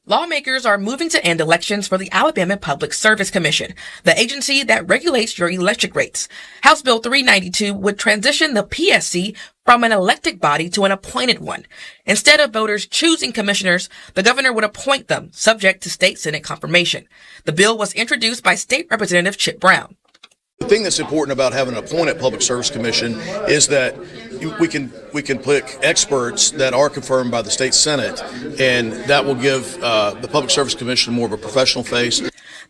Lawmakers are moving to end elections for the Alabama Public Service Commission, the agency that regulates your electric rates. House Bill 392 would transition the PSC from an elected body to an appointed one. Instead of voters choosing commissioners, the governor would appoint them, subject to state Senate confirmation. The bill was introduced by State Representative Chip Brown. The thing that's important about having an appointed public service commission is that we can pick experts that are confirmed by the state Senate, and that will give the Public Service Commission more of a professional face.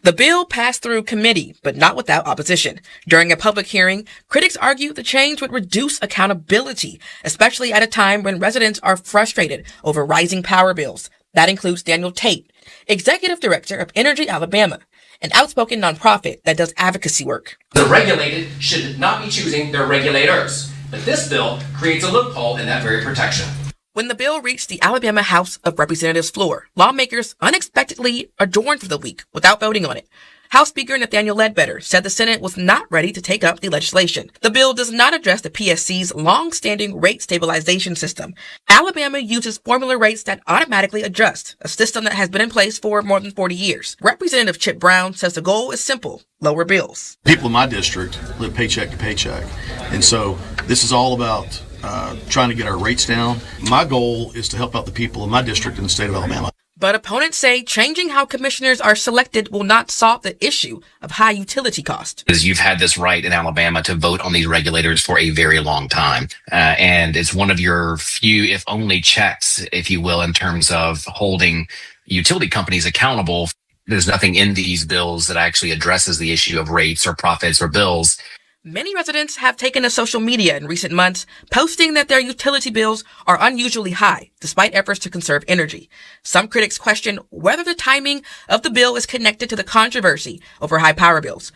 The bill passed through committee, but not without opposition. During a public hearing, critics argued the change would reduce accountability, especially at a time when residents are frustrated over rising power bills. That includes Daniel Tate, Executive Director of Energy Alabama, an outspoken nonprofit that does advocacy work. The regulated should not be choosing their regulators, but this bill creates a loophole in that very protection. When the bill reached the Alabama House of Representatives floor, lawmakers unexpectedly adjourned for the week without voting on it. House Speaker Nathaniel Ledbetter said the Senate was not ready to take up the legislation. The bill does not address the PSC's long-standing rate stabilization system. Alabama uses formula rates that automatically adjust, a system that has been in place for more than 40 years. Representative Chip Brown says the goal is simple: lower bills. People in my district live paycheck to paycheck, and so this is all about trying to get our rates down. My goal is to help out the people in my district in the state of Alabama. But opponents say changing how commissioners are selected will not solve the issue of high utility cost. You've had this right in Alabama to vote on these regulators for a very long time. And it's one of your few, if only, checks, if you will, in terms of holding utility companies accountable. There's nothing in these bills that actually addresses the issue of rates or profits or bills. Many residents have taken to social media in recent months, posting that their utility bills are unusually high, despite efforts to conserve energy. Some critics question whether the timing of the bill is connected to the controversy over high power bills.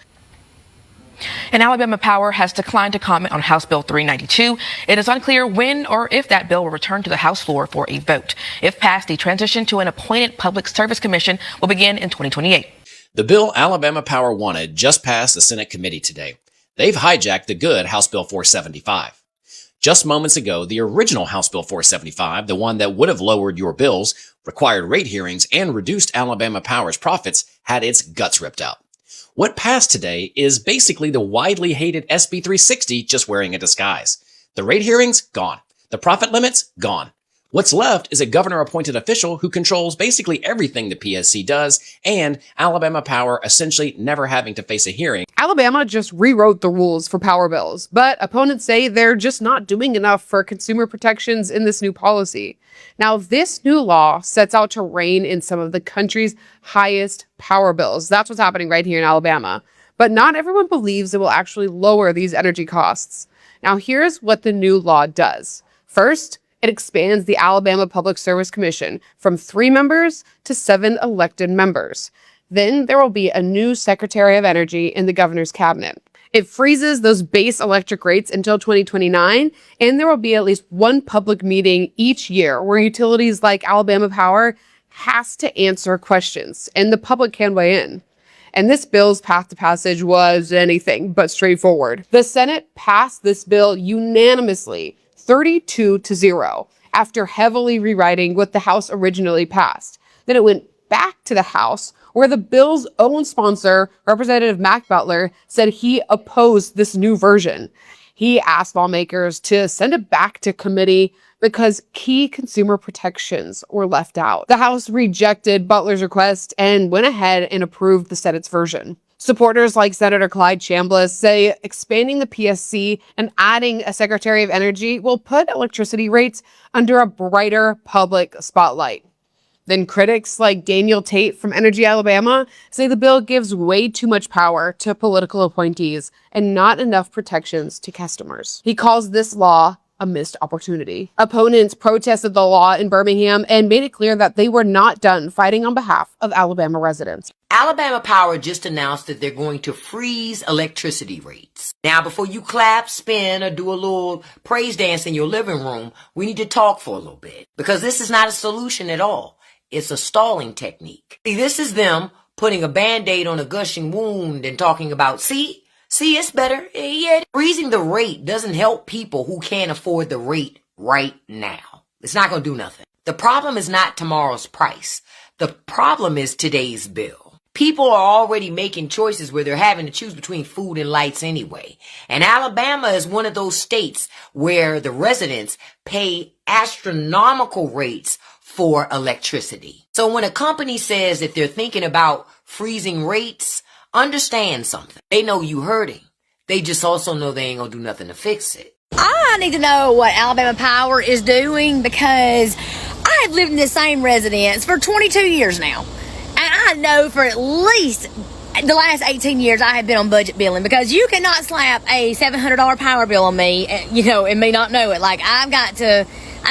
And Alabama Power has declined to comment on House Bill 392. It is unclear when or if that bill will return to the House floor for a vote. If passed, the transition to an appointed public service commission will begin in 2028. The bill Alabama Power wanted just passed the Senate committee today. They've hijacked the good House Bill 475. Just moments ago, the original House Bill 475, the one that would have lowered your bills, required rate hearings, and reduced Alabama Power's profits, had its guts ripped out. What passed today is basically the widely hated SB 360 just wearing a disguise. The rate hearings, gone. The profit limits, gone. What's left is a governor-appointed official who controls basically everything the PSC does, and Alabama Power essentially never having to face a hearing. Alabama just rewrote the rules for power bills, but opponents say they're just not doing enough for consumer protections in this new policy. Now, this new law sets out to rein in some of the country's highest power bills. That's what's happening right here in Alabama. But not everyone believes it will actually lower these energy costs. Now, here's what the new law does. First, it expands the Alabama Public Service Commission from 3 members to 7 elected members. Then there will be a new Secretary of Energy in the governor's cabinet. It freezes those base electric rates until 2029, and there will be at least one public meeting each year where utilities like Alabama Power has to answer questions, and the public can weigh in. And this bill's path to passage was anything but straightforward. The Senate passed this bill unanimously, 32-0, after heavily rewriting what the House originally passed. Then it went back to the House, where the bill's own sponsor, Representative Mac Butler, said he opposed this new version. He asked lawmakers to send it back to committee because key consumer protections were left out. The House rejected Butler's request and went ahead and approved the Senate's version. Supporters like Senator Clyde Chambliss say expanding the PSC and adding a Secretary of Energy will put electricity rates under a brighter public spotlight. Then critics like Daniel Tate from Energy Alabama say the bill gives way too much power to political appointees and not enough protections to customers. He calls this law a missed opportunity. Opponents protested the law in Birmingham and made it clear that they were not done fighting on behalf of Alabama residents. Alabama Power just announced that they're going to freeze electricity rates. Now, before you clap, spin, or do a little praise dance in your living room, we need to talk for a little bit, because this is not a solution at all. It's a stalling technique. See, this is them putting a Band-Aid on a gushing wound and talking about, see, it's better. Yeah, freezing the rate doesn't help people who can't afford the rate right now. It's not going to do nothing. The problem is not tomorrow's price. The problem is today's bill. People are already making choices where they're having to choose between food and lights anyway. And Alabama is one of those states where the residents pay astronomical rates for electricity. So when a company says that they're thinking about freezing rates, understand something. They know you hurting. They just also know they ain't gonna do nothing to fix it. I need to know what Alabama Power is doing because I have lived in the same residence for 22 years now. And I know for at least the last 18 years I have been on budget billing because you cannot slap a $700 power bill on me, and me not know it. Like, I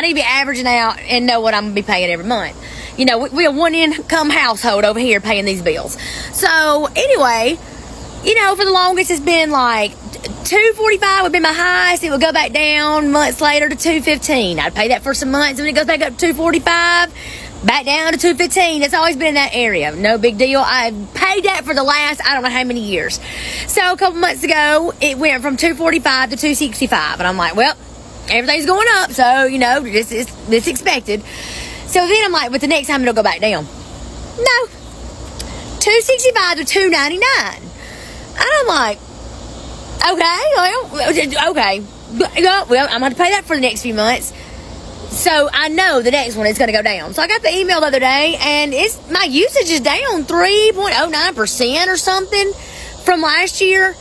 need to be averaging out and know what I'm going to be paying every month. We're a one-income household over here paying these bills. So, anyway, for the longest it's been like $245 would be my highest. It would go back down months later to $215. I'd pay that for some months, and then it goes back up to $245, back down to $215. It's always been in that area. No big deal. I've paid that for the last, I don't know how many years. So a couple months ago, it went from $245 to $265. And I'm like, well, everything's going up, so, this expected. So then I'm like, but the next time it'll go back down. No. $265 to $299. And I'm like, okay. Well, I'm going to pay that for the next few months. So I know the next one is going to go down. So I got the email the other day, and my usage is down 3.09% or something from last year.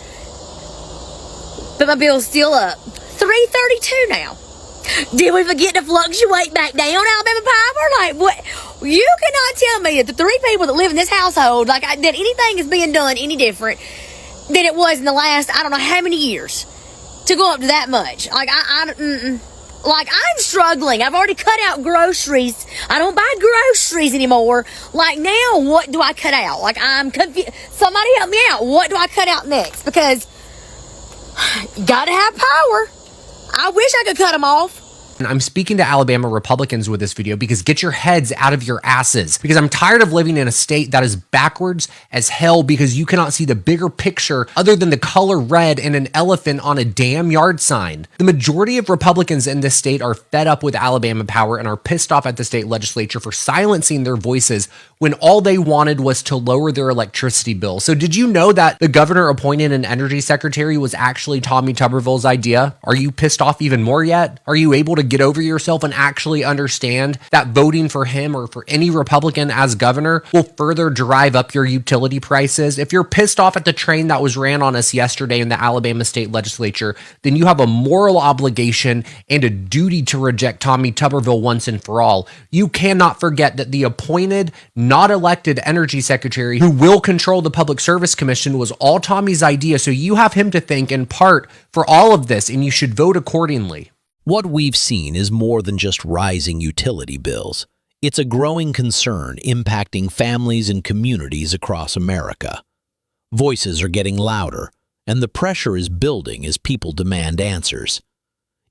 But my bill's still up. $332 now. Did we forget to fluctuate back down, Alabama Power? Like, what? You cannot tell me that the three people that live in this household, that anything is being done any different than it was in the last, I don't know how many years, to go up to that much. Like, Like, I'm struggling. I've already cut out groceries. I don't buy groceries anymore. Like, now, what do I cut out? Like, I'm confused. Somebody help me out. What do I cut out next? Because you gotta have power. I wish I could cut them off. And I'm speaking to Alabama Republicans with this video because get your heads out of your asses, because I'm tired of living in a state that is backwards as hell because you cannot see the bigger picture other than the color red and an elephant on a damn yard sign. The majority of Republicans in this state are fed up with Alabama Power and are pissed off at the state legislature for silencing their voices when all they wanted was to lower their electricity bill. So did you know that the governor appointing an energy secretary was actually Tommy Tuberville's idea? Are you pissed off even more yet? Are you able to get over yourself and actually understand that voting for him or for any Republican as governor will further drive up your utility prices? If you're pissed off at the train that was ran on us yesterday in the Alabama state legislature, then you have a moral obligation and a duty to reject Tommy Tuberville once and for all. You cannot forget that the appointed, not elected energy secretary who will control the Public Service Commission was all Tommy's idea. So you have him to thank in part for all of this, and you should vote accordingly. What we've seen is more than just rising utility bills. It's a growing concern impacting families and communities across America. Voices are getting louder, and the pressure is building as people demand answers.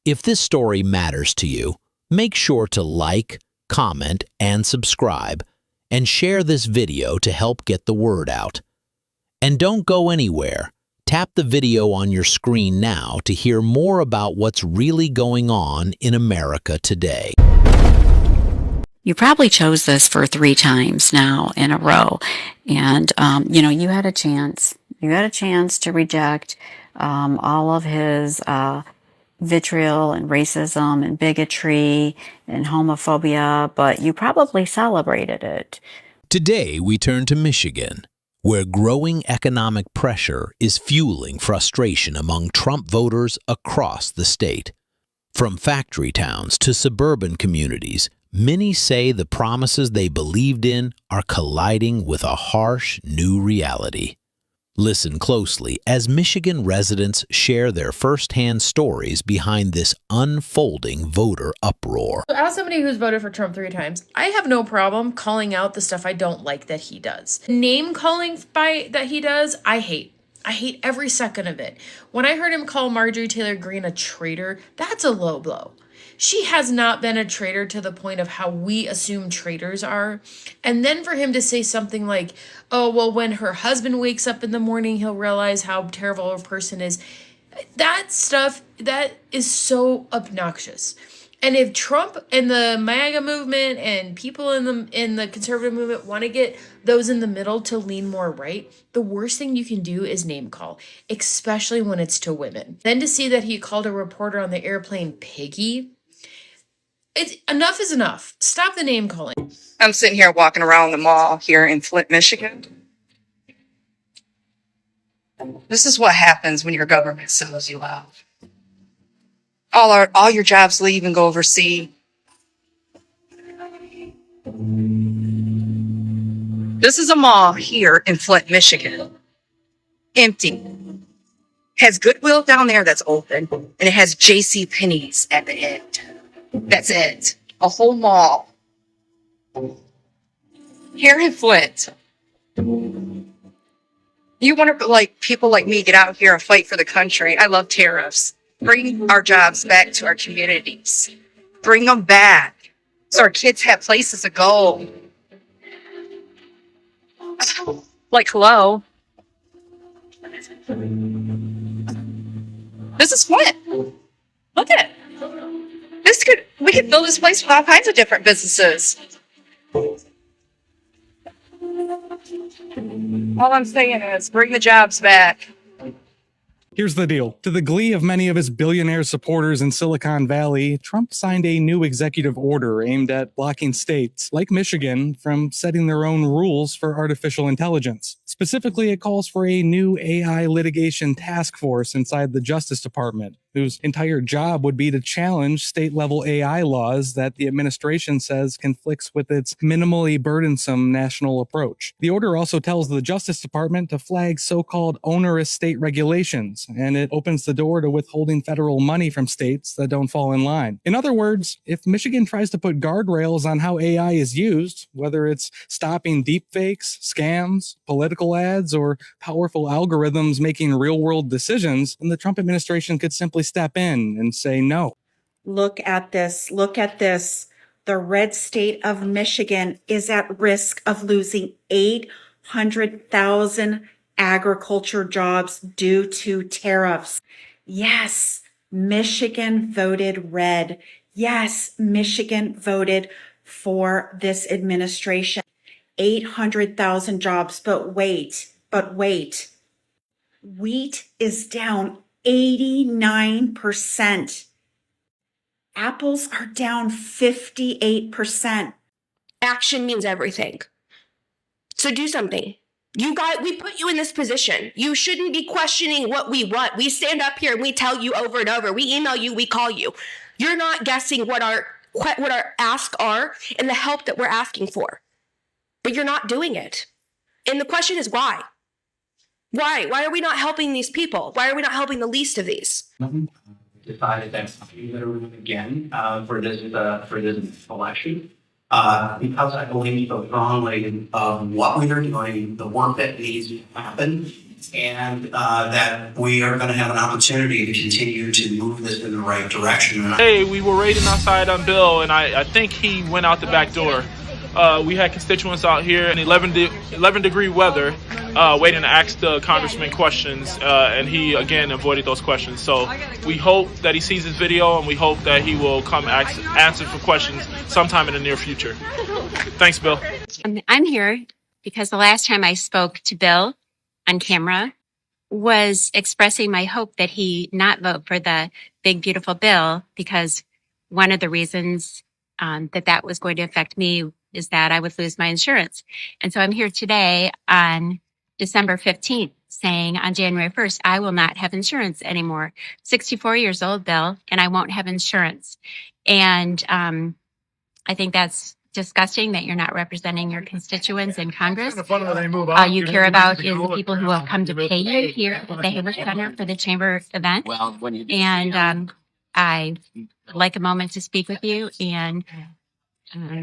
If this story matters to you, make sure to like, comment, and subscribe, and share this video to help get the word out. And don't go anywhere. Tap the video on your screen now to hear more about what's really going on in America today. You probably chose this for 3 times now in a row. And, you had a chance. You had a chance to reject all of his vitriol and racism and bigotry and homophobia, but you probably celebrated it. Today, we turn to Michigan, where growing economic pressure is fueling frustration among Trump voters across the state. From factory towns to suburban communities, many say the promises they believed in are colliding with a harsh new reality. Listen closely as Michigan residents share their firsthand stories behind this unfolding voter uproar. As somebody who's voted for Trump 3 times, I have no problem calling out the stuff I don't like that he does. Name calling that he does, I hate. I hate every second of it. When I heard him call Marjorie Taylor Greene a traitor, that's a low blow. She has not been a traitor to the point of how we assume traitors are. And then for him to say something like, oh, well, when her husband wakes up in the morning, he'll realize how terrible a person is. That stuff, that is so obnoxious. And if Trump and the MAGA movement and people in the conservative movement want to get those in the middle to lean more right, the worst thing you can do is name call, especially when it's to women. Then to see that he called a reporter on the airplane piggy, enough is enough. Stop the name calling. I'm sitting here walking around the mall here in Flint, Michigan. This is what happens when your government sells you out. All your jobs leave and go overseas. This is a mall here in Flint, Michigan. Empty. Has Goodwill down there that's open, and it has J.C. Penney's at the end. That's it. A whole mall. Here in Flint. You want to, like, people like me get out here and fight for the country. I love tariffs. Bring our jobs back to our communities. Bring them back so our kids have places to go. Like, hello. This is Flint. Look at it. We could build this place with all kinds of different businesses. All I'm saying is bring the jobs back. Here's the deal. To the glee of many of his billionaire supporters in Silicon Valley, Trump signed a new executive order aimed at blocking states, like Michigan, from setting their own rules for artificial intelligence. Specifically, it calls for a new AI litigation task force inside the Justice Department, whose entire job would be to challenge state-level AI laws that the administration says conflicts with its minimally burdensome national approach. The order also tells the Justice Department to flag so-called onerous state regulations, and it opens the door to withholding federal money from states that don't fall in line. In other words, if Michigan tries to put guardrails on how AI is used, whether it's stopping deepfakes, scams, political ads, or powerful algorithms making real-world decisions, then the Trump administration could simply step in and say no. Look at this. Look at this. The red state of Michigan is at risk of losing 800,000 agriculture jobs due to tariffs. Yes, Michigan voted red. Yes, Michigan voted for this administration. 800,000 jobs, but wait. Wheat is down 89%. Apples are down 58%. Action means everything. So do something. We put you in this position. You shouldn't be questioning what we want. We stand up here and we tell you over and over. We email you, we call you. You're not guessing what our asks are and the help that we're asking for. But you're not doing it. And the question is why? Why? Why are we not helping these people? Why are we not helping the least of these? Decided that we better run again for this election because I believe so strongly in what we are doing, the work that needs to happen, and that we are going to have an opportunity to continue to move this in the right direction. Hey, we were waiting outside on Bill, and I think he went out the back door. We had constituents out here in 11-degree weather waiting to ask the congressman questions, and he, again, avoided those questions. So we hope that he sees this video, and we hope that he will come answer for questions sometime in the near future. Thanks, Bill. I'm here because the last time I spoke to Bill on camera was expressing my hope that he not vote for the big, beautiful bill, because one of the reasons that was going to affect me is that I would lose my insurance. And so I'm here today on December 15th saying on January 1st, I will not have insurance anymore. 64 years old, Bill, and I won't have insurance. And I think that's disgusting that you're not representing your constituents in Congress. All you care about is the people who have come to pay you here at the Hayward Center for the chamber event. And I would like a moment to speak with you and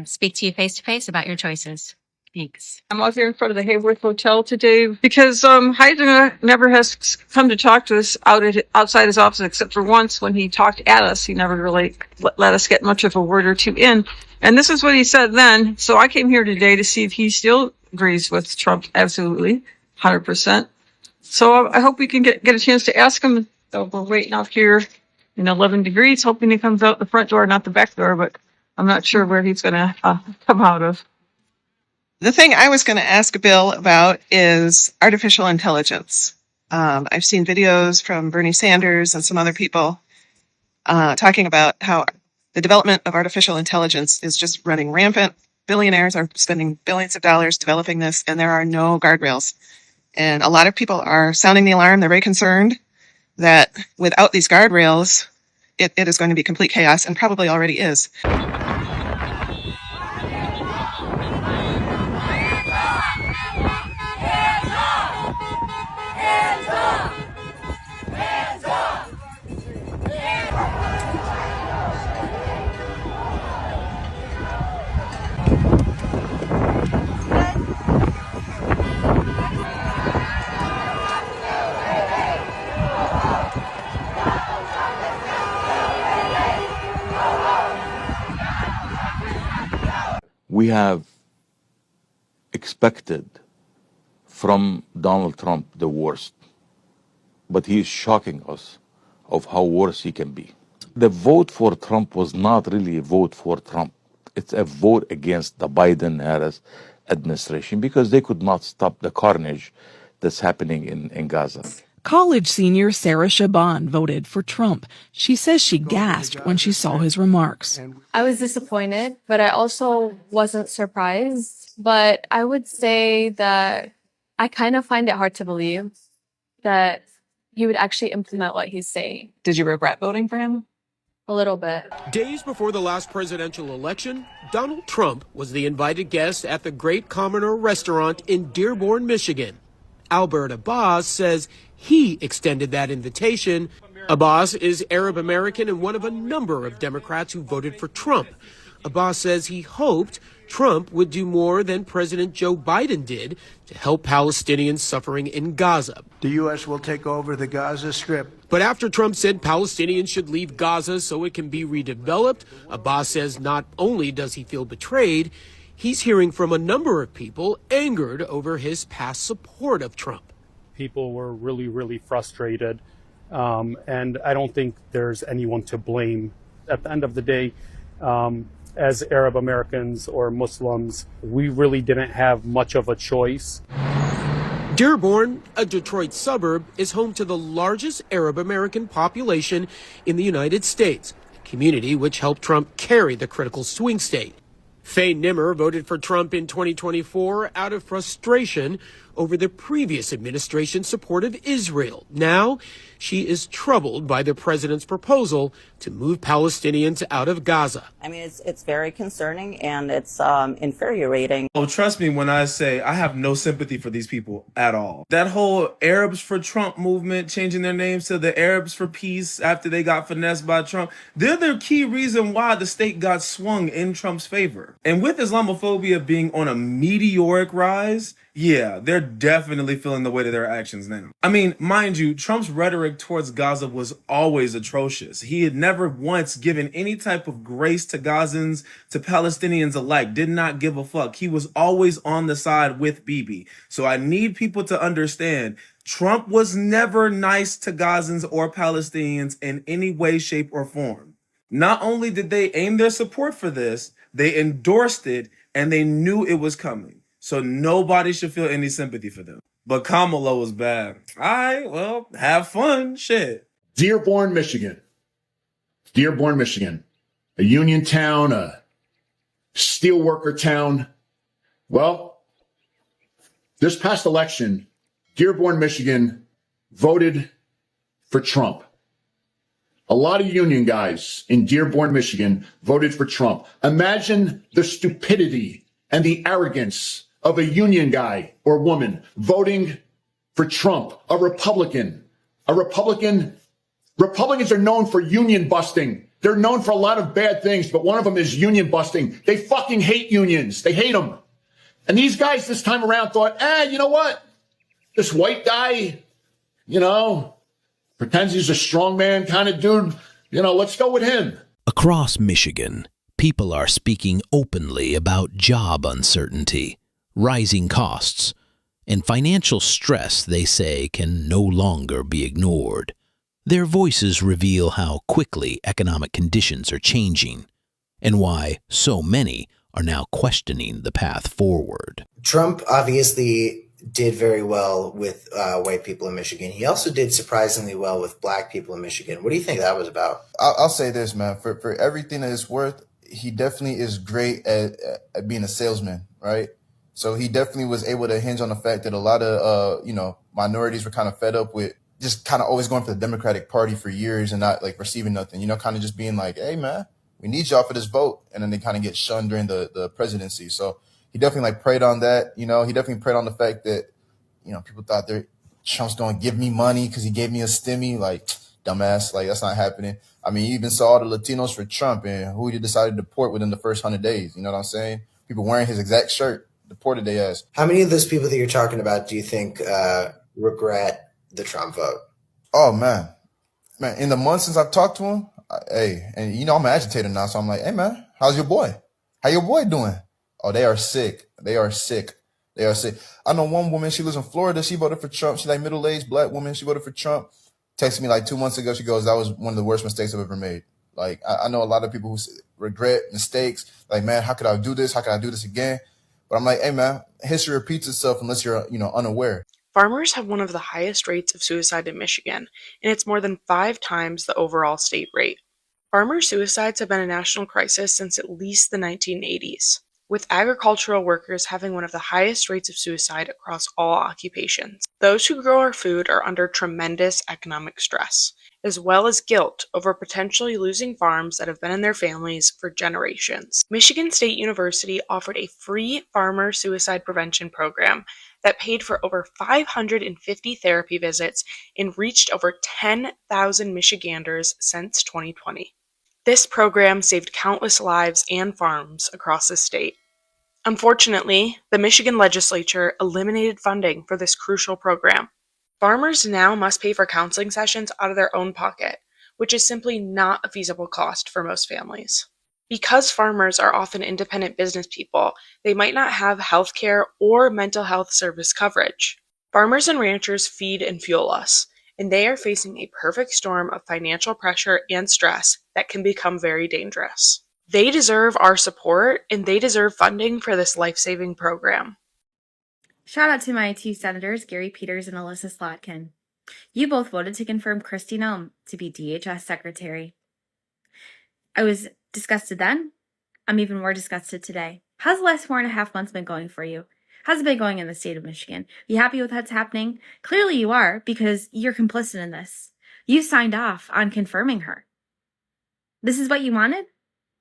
speak to you face to face about your choices. Thanks. I'm out here in front of the Hayward Hotel today because Heidegger never has come to talk to us outside his office, except for once when he talked at us. He never really let us get much of a word or two in. And this is what he said then. So I came here today to see if he still agrees with Trump. Absolutely. 100%. So I hope we can get a chance to ask him. So we're waiting out here in 11 degrees, hoping he comes out the front door, not the back door, but I'm not sure where he's going to come out of. The thing I was going to ask Bill about is artificial intelligence. I've seen videos from Bernie Sanders and some other people talking about how the development of artificial intelligence is just running rampant. Billionaires are spending billions of dollars developing this, and there are no guardrails. And a lot of people are sounding the alarm. They're very concerned that without these guardrails, it is going to be complete chaos, and probably already is. We have expected from Donald Trump the worst, but he is shocking us of how worse he can be. The vote for Trump was not really a vote for Trump. It's a vote against the Biden-Harris administration because they could not stop the carnage that's happening in Gaza. College senior Sarah Shaban voted for Trump. She says she gasped when she saw his remarks. I was disappointed, but I also wasn't surprised. But I would say that I kind of find it hard to believe that he would actually implement what he's saying. Did you regret voting for him? A little bit. Days before the last presidential election, Donald Trump was the invited guest at the Great Commoner restaurant in Dearborn, Michigan. Albert Abbas says he extended that invitation. Abbas is Arab American and one of a number of Democrats who voted for Trump. Abbas says he hoped Trump would do more than President Joe Biden did to help Palestinians suffering in Gaza. The U.S. will take over the Gaza Strip. But after Trump said Palestinians should leave Gaza so it can be redeveloped, Abbas says not only does he feel betrayed, he's hearing from a number of people angered over his past support of Trump. People were really frustrated, and I don't think there's anyone to blame. At the end of the day, as Arab Americans or Muslims, we really didn't have much of a choice. Dearborn, a Detroit suburb, is home to the largest Arab American population in the United States, a community which helped Trump carry the critical swing state. Faye Nimmer voted for Trump in 2024 out of frustration over the previous administration's support of Israel. Now, she is troubled by the president's proposal to move Palestinians out of Gaza. I mean, it's very concerning and it's infuriating. Oh, trust me when I say I have no sympathy for these people at all. That whole Arabs for Trump movement, changing their names to the Arabs for Peace after they got finessed by Trump, they're the key reason why the state got swung in Trump's favor. And with Islamophobia being on a meteoric rise, yeah, they're definitely feeling the weight of their actions now. I mean, mind you, Trump's rhetoric towards Gaza was always atrocious. He had never once given any type of grace to Gazans, to Palestinians alike, did not give a fuck. He was always on the side with Bibi. So I need people to understand, Trump was never nice to Gazans or Palestinians in any way, shape, or form. Not only did they aim their support for this, they endorsed it and they knew it was coming. So nobody should feel any sympathy for them. But Kamala was bad. All right, well, have fun. Shit. Dearborn, Michigan. Dearborn, Michigan. A union town, a steelworker town. Well, this past election, Dearborn, Michigan voted for Trump. A lot of union guys in Dearborn, Michigan voted for Trump. Imagine the stupidity and the arrogance of a union guy or woman voting for Trump, a Republican. Republicans are known for union busting. They're known for a lot of bad things, but one of them is union busting. They fucking hate unions. They hate them. And these guys this time around thought, you know what? This white guy, pretends he's a strongman kind of dude. Let's go with him. Across Michigan, people are speaking openly about job uncertainty, rising costs, and financial stress they say can no longer be ignored. Their voices reveal how quickly economic conditions are changing and why so many are now questioning the path forward. Trump obviously did very well with white people in Michigan. He also did surprisingly well with black people in Michigan. What do you think that was about? I'll say this, man. For everything that it's worth, he definitely is great at being a salesman, right? So he definitely was able to hinge on the fact that a lot of minorities were kind of fed up with just kind of always going for the Democratic Party for years and not like receiving nothing, kind of just being like, hey, man, we need y'all for this vote. And then they kind of get shunned during the presidency. So he definitely preyed on that. He definitely preyed on the fact that, people thought Trump's going to give me money because he gave me a stimmy. Like, dumbass, like that's not happening. I mean, you even saw the Latinos for Trump and who he decided to deport within the first 100 days. You know what I'm saying? People wearing his exact shirt, deported their ass. How many of those people that you're talking about do you think regret the Trump vote? Oh, man, in the months since I've talked to him, and I'm an agitator now, so I'm like, hey, man, how's your boy? How your boy doing? Oh, they are sick. They are sick. They are sick. I know one woman, she lives in Florida. She voted for Trump. She's like middle-aged black woman. She voted for Trump. Texted me like 2 months ago. She goes, that was one of the worst mistakes I've ever made. Like, I know a lot of people who regret mistakes. Like, man, how could I do this? How could I do this again? But I'm like, hey, man, history repeats itself unless you're, unaware. Farmers have one of the highest rates of suicide in Michigan, and it's more than 5 times the overall state rate. Farmer suicides have been a national crisis since at least the 1980s, with agricultural workers having one of the highest rates of suicide across all occupations. Those who grow our food are under tremendous economic stress, as well as guilt over potentially losing farms that have been in their families for generations. Michigan State University offered a free farmer suicide prevention program that paid for over 550 therapy visits and reached over 10,000 Michiganders since 2020. This program saved countless lives and farms across the state. Unfortunately, the Michigan legislature eliminated funding for this crucial program. Farmers now must pay for counseling sessions out of their own pocket, which is simply not a feasible cost for most families. Because farmers are often independent business people, they might not have health care or mental health service coverage. Farmers and ranchers feed and fuel us, and they are facing a perfect storm of financial pressure and stress that can become very dangerous. They deserve our support, and they deserve funding for this life-saving program. Shout out to my 2 senators, Gary Peters and Alyssa Slotkin. You both voted to confirm Kristi Noem to be DHS Secretary. I was disgusted then. I'm even more disgusted today. How's the last 4.5 months been going for you? How's it been going in the state of Michigan? You happy with what's happening? Clearly you are, because you're complicit in this. You signed off on confirming her. This is what you wanted?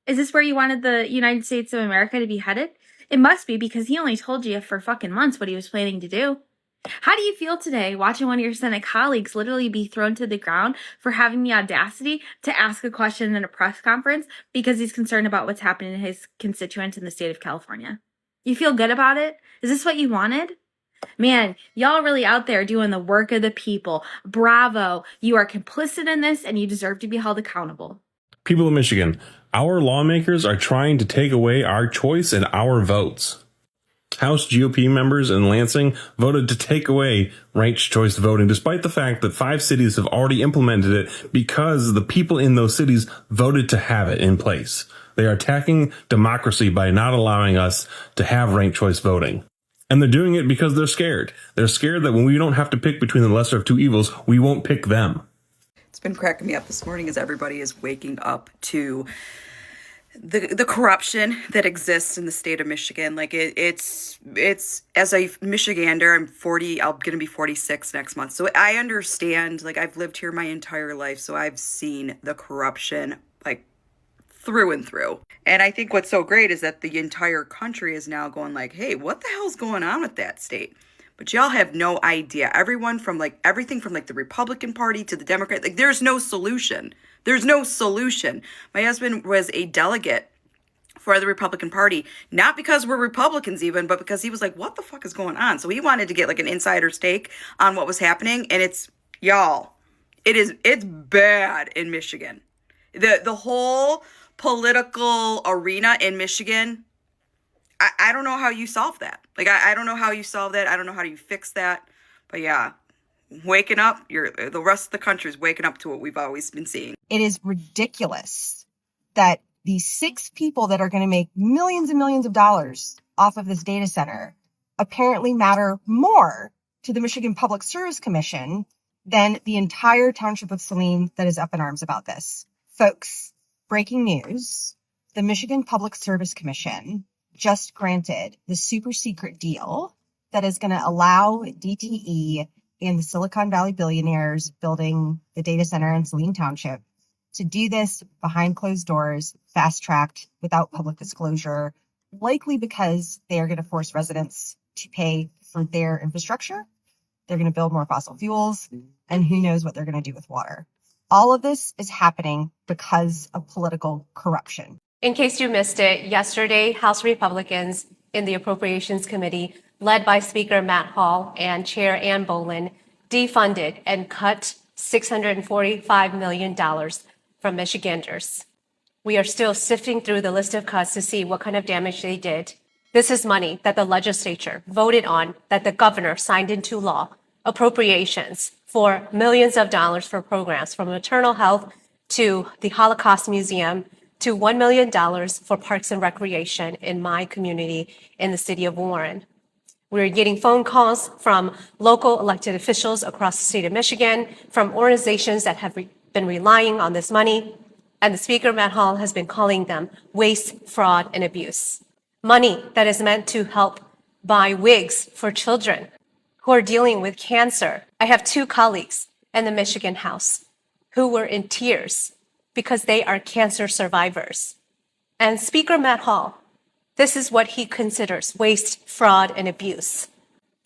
Is this where you wanted the United States of America to be headed? It must be, because he only told you for fucking months what he was planning to do. How do you feel today watching one of your Senate colleagues literally be thrown to the ground for having the audacity to ask a question in a press conference because he's concerned about what's happening to his constituents in the state of California? You feel good about it? Is this what you wanted? Man, y'all really out there doing the work of the people. Bravo. You are complicit in this and you deserve to be held accountable. People of Michigan, our lawmakers are trying to take away our choice and our votes. House GOP members in Lansing voted to take away ranked choice voting, despite the fact that 5 cities have already implemented it because the people in those cities voted to have it in place. They are attacking democracy by not allowing us to have ranked choice voting. And they're doing it because they're scared. They're scared that when we don't have to pick between the lesser of 2 evils, we won't pick them. It's been cracking me up this morning as everybody is waking up to the corruption that exists in the state of Michigan. Like it's as a Michigander, I'm 40, I'm going to be 46 next month. So I understand, like I've lived here my entire life. So I've seen the corruption like through and through. And I think what's so great is that the entire country is now going like, hey, what the hell's going on with that state? But y'all have no idea. Everyone from like everything from like the Republican Party to the Democrat, like there's no solution. There's no solution. My husband was a delegate for the Republican Party, not because we're Republicans even, but because he was like, what the fuck is going on? So he wanted to get like an insider's take on what was happening. And it's bad in Michigan. The whole political arena in Michigan, I don't know how you solve that. Like, I don't know how you solve that. I don't know how you fix that. But yeah, waking up. The rest of the country is waking up to what we've always been seeing. It is ridiculous that these 6 people that are going to make millions and millions of dollars off of this data center apparently matter more to the Michigan Public Service Commission than the entire township of Saline that is up in arms about this. Folks, breaking news. The Michigan Public Service Commission just granted the super secret deal that is going to allow DTE and the Silicon Valley billionaires building the data center in Saline Township to do this behind closed doors, fast-tracked, without public disclosure, likely because they are going to force residents to pay for their infrastructure. They're going to build more fossil fuels, and who knows what they're going to do with water. All of this is happening because of political corruption. In case you missed it, yesterday, House Republicans in the Appropriations Committee, led by Speaker Matt Hall and Chair Ann Bolin, defunded and cut $645 million from Michiganders. We are still sifting through the list of cuts to see what kind of damage they did. This is money that the legislature voted on, that the governor signed into law, appropriations for millions of dollars for programs from maternal health to the Holocaust Museum to $1 million for parks and recreation in my community in the city of Warren. We're getting phone calls from local elected officials across the state of Michigan, from organizations that have been relying on this money, and the Speaker, Matt Hall, has been calling them waste, fraud, and abuse. Money that is meant to help buy wigs for children who are dealing with cancer. I have 2 colleagues in the Michigan House who were in tears because they are cancer survivors. And Speaker Matt Hall, this is what he considers waste, fraud, and abuse.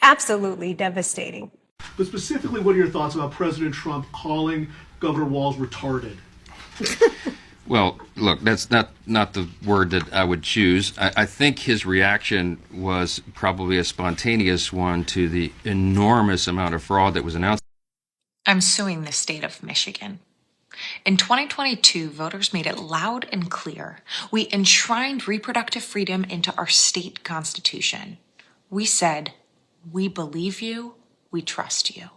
Absolutely devastating. But specifically, what are your thoughts about President Trump calling Governor Walz retarded? Well, look, that's not the word that I would choose. I think his reaction was probably a spontaneous one to the enormous amount of fraud that was announced. I'm suing the state of Michigan. In 2022, voters made it loud and clear. We enshrined reproductive freedom into our state constitution. We said, we believe you, we trust you.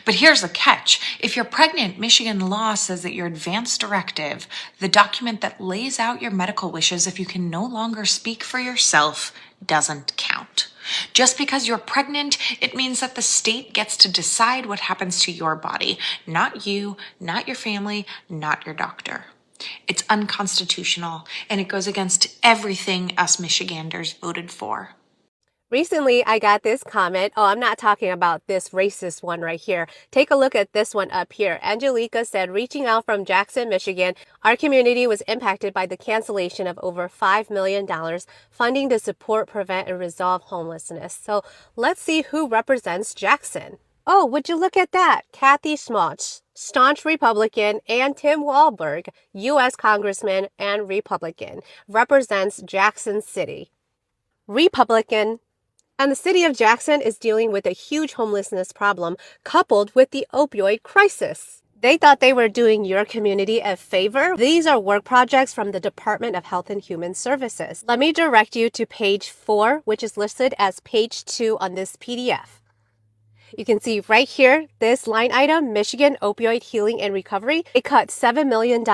But here's the catch. If you're pregnant, Michigan law says that your advance directive, the document that lays out your medical wishes if you can no longer speak for yourself, doesn't count. Just because you're pregnant, it means that the state gets to decide what happens to your body, not you, not your family, not your doctor. It's unconstitutional, and it goes against everything us Michiganders voted for. Recently, I got this comment. Oh, I'm not talking about this racist one right here. Take a look at this one up here. Angelica said, reaching out from Jackson, Michigan, our community was impacted by the cancellation of over $5 million funding to support, prevent, and resolve homelessness. So let's see who represents Jackson. Oh, would you look at that? Kathy Schmaltz, staunch Republican, and Tim Walberg, U.S. Congressman and Republican, represents Jackson City. Republican. And the city of Jackson is dealing with a huge homelessness problem coupled with the opioid crisis. They thought they were doing your community a favor. These are work projects from the Department of Health and Human Services. Let me direct you to page 4, which is listed as page 2 on this PDF. You can see right here, this line item, Michigan Opioid Healing and Recovery, it cut $7 million.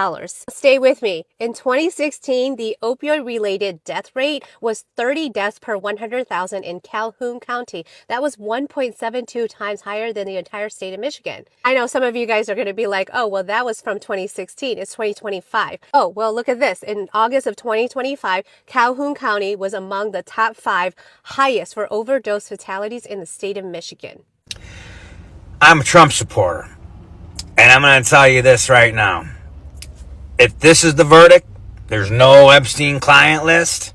Stay with me. In 2016, the opioid-related death rate was 30 deaths per 100,000 in Calhoun County. That was 1.72 times higher than the entire state of Michigan. I know some of you guys are going to be like, oh, well, that was from 2016. It's 2025. Oh, well, look at this. In August of 2025, Calhoun County was among the top 5 highest for overdose fatalities in the state of Michigan. I'm a Trump supporter, and I'm going to tell you this right now. If this is the verdict, there's no Epstein client list.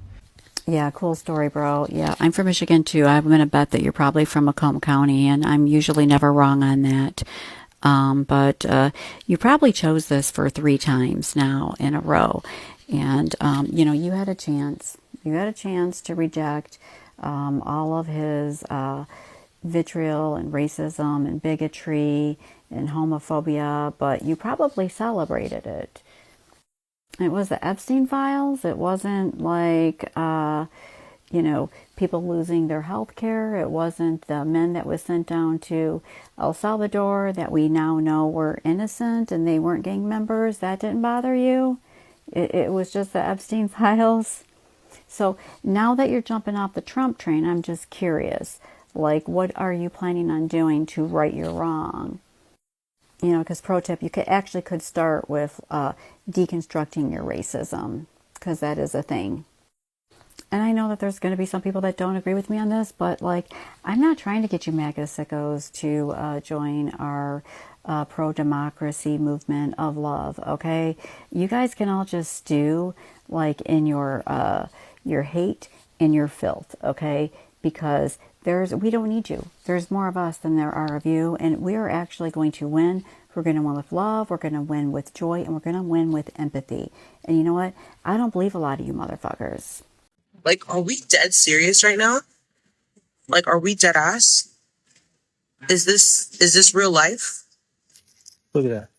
Yeah, cool story, bro. Yeah, I'm from Michigan, too. I'm going to bet that you're probably from Macomb County, and I'm usually never wrong on that. But you probably chose this for 3 times now in a row. And, you had a chance. You had a chance to reject all of his vitriol and racism and bigotry and homophobia, but you probably celebrated it. It was the Epstein files. It wasn't like, people losing their health care. It wasn't the men that was sent down to El Salvador that we now know were innocent and they weren't gang members. That didn't bother you. It was just the Epstein files. So now that you're jumping off the Trump train, I'm just curious, like, what are you planning on doing to right your wrong? Because pro tip, you could start with deconstructing your racism, because that is a thing. And I know that there's going to be some people that don't agree with me on this, but I'm not trying to get you MAGA sickos to join our pro-democracy movement of love, okay? You guys can all just stew in your hate and your filth, okay? Because we don't need you. There's more of us than there are of you, and we are actually going to win. We're going to win with love, we're going to win with joy, and we're going to win with empathy. And you know what? I don't believe a lot of you motherfuckers. Are we dead serious right now? Are we dead ass? Is this real life? Look at that.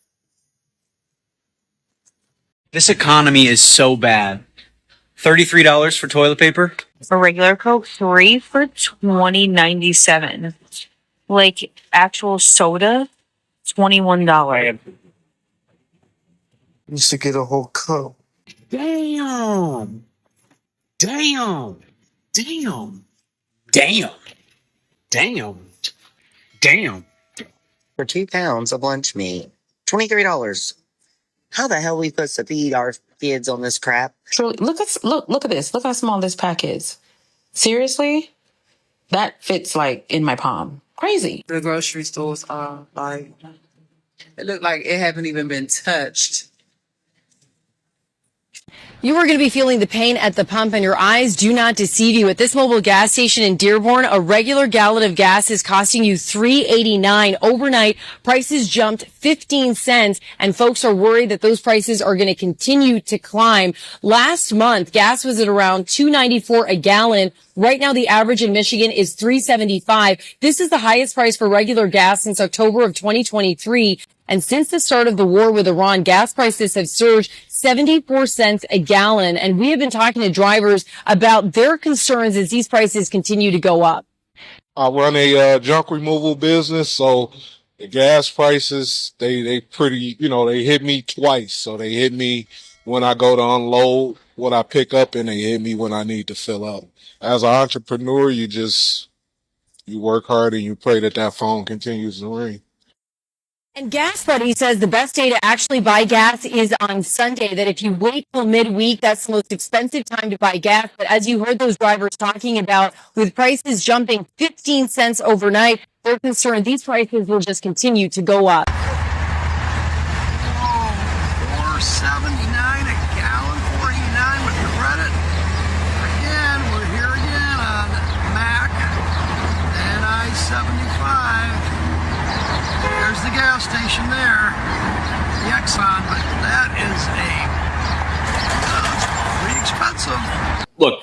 This economy is so bad. $33 for toilet paper? A regular Coke, 3 for $20.97. Actual soda, $21. Used to get a whole cup. Damn! Damn! Damn! Damn! Damn! Damn! For 2 pounds of lunch meat, $23. How the hell are we supposed to feed our kids on this crap? Truly, look at this. Look how small this pack is. Seriously? That fits in my palm. Crazy. The grocery stores are it looked like it haven't even been touched. You are going to be feeling the pain at the pump, and your eyes do not deceive you. At this mobile gas station in Dearborn, a regular gallon of gas is costing you $3.89. Overnight, prices jumped 15 cents, and folks are worried that those prices are going to continue to climb. Last month, gas was at around $2.94 a gallon. Right now, the average in Michigan is $3.75. This is the highest price for regular gas since October of 2023. And since the start of the war with Iran, gas prices have surged 74 cents a gallon. And we have been talking to drivers about their concerns as these prices continue to go up. I run a junk removal business, so the gas prices, they pretty, they hit me twice. So they hit me when I go to unload what I pick up, and they hit me when I need to fill up. As an entrepreneur, you work hard and you pray that phone continues to ring. And Gas Buddy says the best day to actually buy gas is on Sunday, that if you wait till midweek, that's the most expensive time to buy gas. But as you heard those drivers talking about, with prices jumping 15 cents overnight, they're concerned these prices will just continue to go up. $4.79 a gallon, $4.89 with the credit. Again, we're here again on Mac and I-75. There's the gas station there, the Exxon, but that is pretty expensive. Look,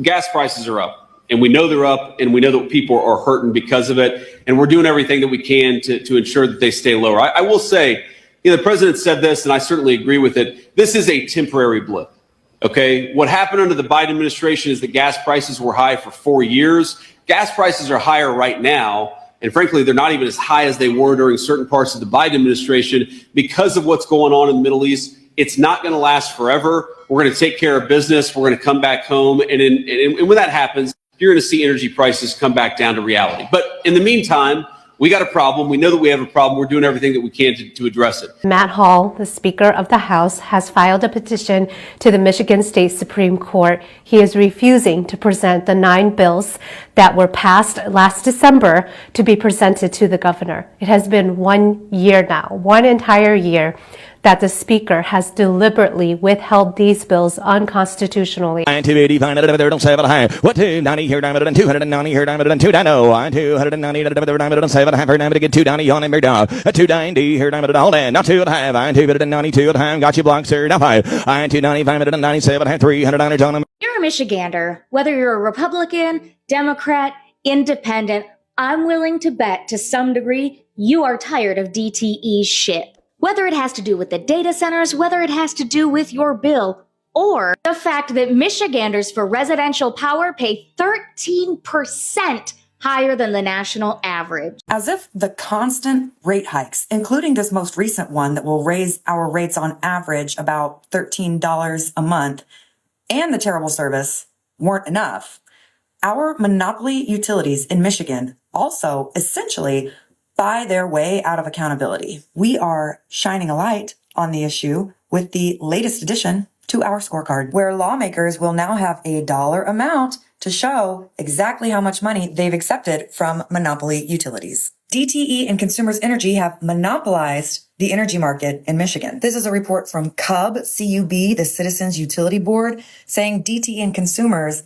gas prices are up, and we know they're up, and we know that people are hurting because of it, and we're doing everything that we can to ensure that they stay lower. I will say, the president said this, and I certainly agree with it. This is a temporary blip, okay? What happened under the Biden administration is that gas prices were high for 4 years. Gas prices are higher right now. And frankly, they're not even as high as they were during certain parts of the Biden administration because of what's going on in the Middle East. It's not going to last forever. We're going to take care of business. We're going to come back home. And when that happens, you're going to see energy prices come back down to reality. But in the meantime, we got a problem. We know that we have a problem. We're doing everything that we can to address it. Matt Hall, the Speaker of the House, has filed a petition to the Michigan State Supreme Court. He is refusing to present the 9 bills that were passed last December to be presented to the governor. It has been 1 year now, 1 entire year, that the Speaker has deliberately withheld these bills unconstitutionally. What 290 here, 290 here, 290 get 290 on him, 290 here, hold in, not 2.5, 292 got you blocked, sir, now 5, 295, 97, 300 on him. You're a Michigander, whether you're a Republican, Democrat, Independent, I'm willing to bet to some degree you are tired of DTE shit. Whether it has to do with the data centers, whether it has to do with your bill, or the fact that Michiganders for residential power pay 13% higher than the national average. As if the constant rate hikes, including this most recent one that will raise our rates on average about $13 a month, and the terrible service weren't enough, our monopoly utilities in Michigan also essentially buy their way out of accountability. We are shining a light on the issue with the latest addition to our scorecard, where lawmakers will now have a dollar amount to show exactly how much money they've accepted from monopoly utilities. DTE and Consumers Energy have monopolized the energy market in Michigan. This is a report from CUB, C-U-B, the Citizens Utility Board, saying DTE and Consumers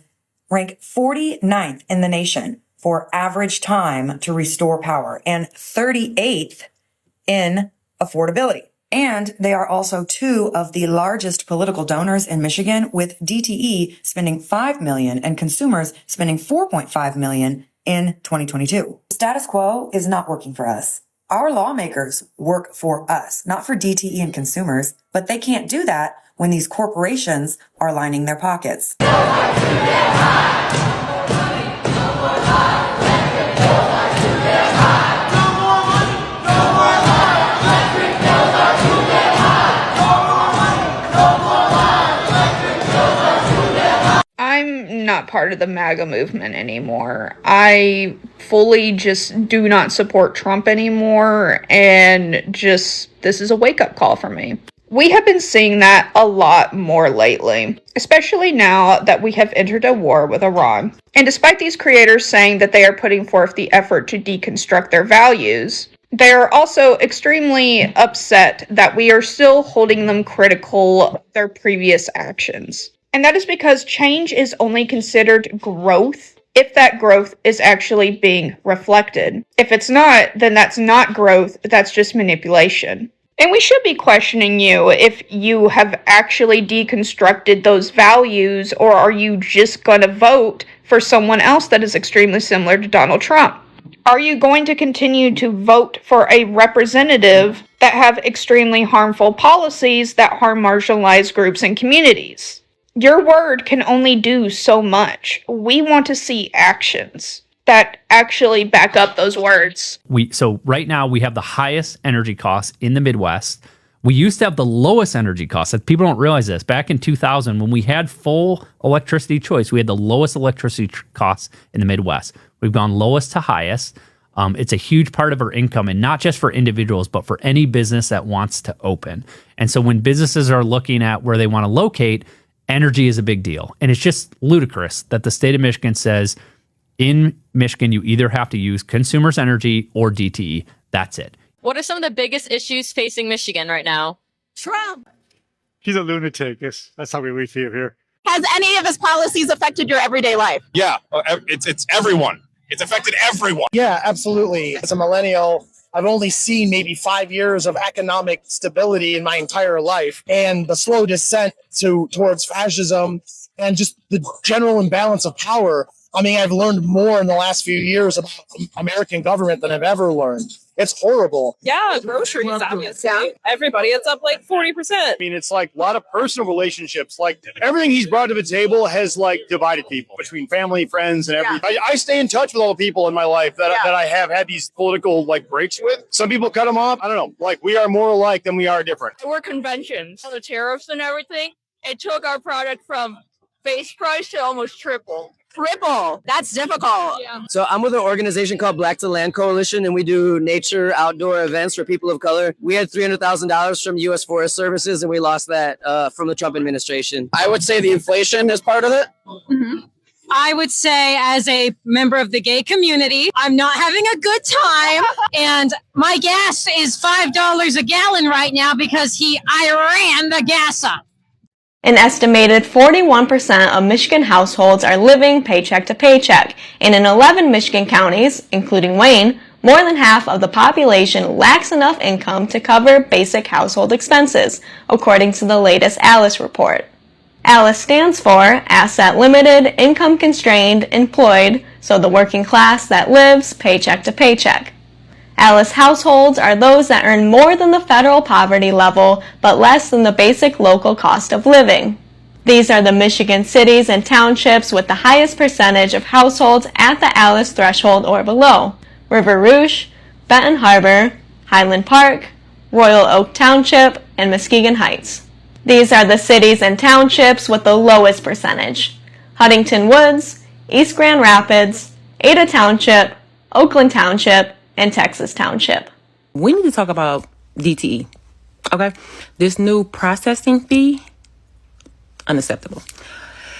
rank 49th in the nation for average time to restore power and 38th in affordability. And they are also two of the largest political donors in Michigan, with DTE spending $5 million and Consumers spending $4.5 million in 2022. Status quo is not working for us. Our lawmakers work for us, not for DTE and Consumers, but they can't do that when these corporations are lining their pockets. I'm not part of the MAGA movement anymore. I fully just do not support Trump anymore, and this is a wake-up call for me. We have been seeing that a lot more lately, especially now that we have entered a war with Iran. And despite these creators saying that they are putting forth the effort to deconstruct their values, they are also extremely upset that we are still holding them critical of their previous actions. And that is because change is only considered growth if that growth is actually being reflected. If it's not, then that's not growth, that's just manipulation. And we should be questioning you if you have actually deconstructed those values, or are you just going to vote for someone else that is extremely similar to Donald Trump? Are you going to continue to vote for a representative that have extremely harmful policies that harm marginalized groups and communities? Your word can only do so much. We want to see actions that actually back up those words. So right now we have the highest energy costs in the Midwest. We used to have the lowest energy costs. People don't realize this. Back in 2000, when we had full electricity choice, we had the lowest electricity costs in the Midwest. We've gone lowest to highest. It's a huge part of our income, and not just for individuals, but for any business that wants to open. And so when businesses are looking at where they want to locate, energy is a big deal. And it's just ludicrous that the state of Michigan says, in Michigan, you either have to use Consumers Energy or DTE. That's it. What are some of the biggest issues facing Michigan right now? Trump. He's a lunatic. That's how we feel here. Has any of his policies affected your everyday life? Yeah, it's everyone. It's affected everyone. Yeah, absolutely. As a millennial, I've only seen maybe 5 years of economic stability in my entire life, and the slow descent towards fascism and just the general imbalance of power. I mean, I've learned more in the last few years about American government than I've ever learned. It's horrible. Yeah, groceries, obviously. Yeah. Everybody, it's up like 40%. I mean, it's like a lot of personal relationships. Like everything he's brought to the table has like divided people between family, friends, and everything. Yeah. I stay in touch with all the people in my life that I have had these political like breaks with. Some people cut them off. I don't know. Like we are more alike than we are different. We're conventions. The tariffs and everything, it took our product from base price to almost triple. That's difficult. Yeah. So I'm with an organization called Black to Land Coalition, and we do nature outdoor events for people of color. We had $300,000 from U.S. Forest Services, and we lost that from the Trump administration. I would say the inflation is part of it. Mm-hmm. I would say, as a member of the gay community, I'm not having a good time. And my gas is $5 a gallon right now because I ran the gas up. An estimated 41% of Michigan households are living paycheck to paycheck, and in 11 Michigan counties, including Wayne, more than half of the population lacks enough income to cover basic household expenses, according to the latest ALICE report. ALICE stands for Asset Limited, Income Constrained, Employed, so the working class that lives paycheck to paycheck. ALICE households are those that earn more than the federal poverty level, but less than the basic local cost of living. These are the Michigan cities and townships with the highest percentage of households at the Alice threshold or below: River Rouge, Benton Harbor, Highland Park, Royal Oak Township, and Muskegon Heights. These are the cities and townships with the lowest percentage: Huntington Woods, East Grand Rapids, Ada Township, Oakland Township, and Texas Township. We need to talk about DTE. Okay? This new processing fee, unacceptable.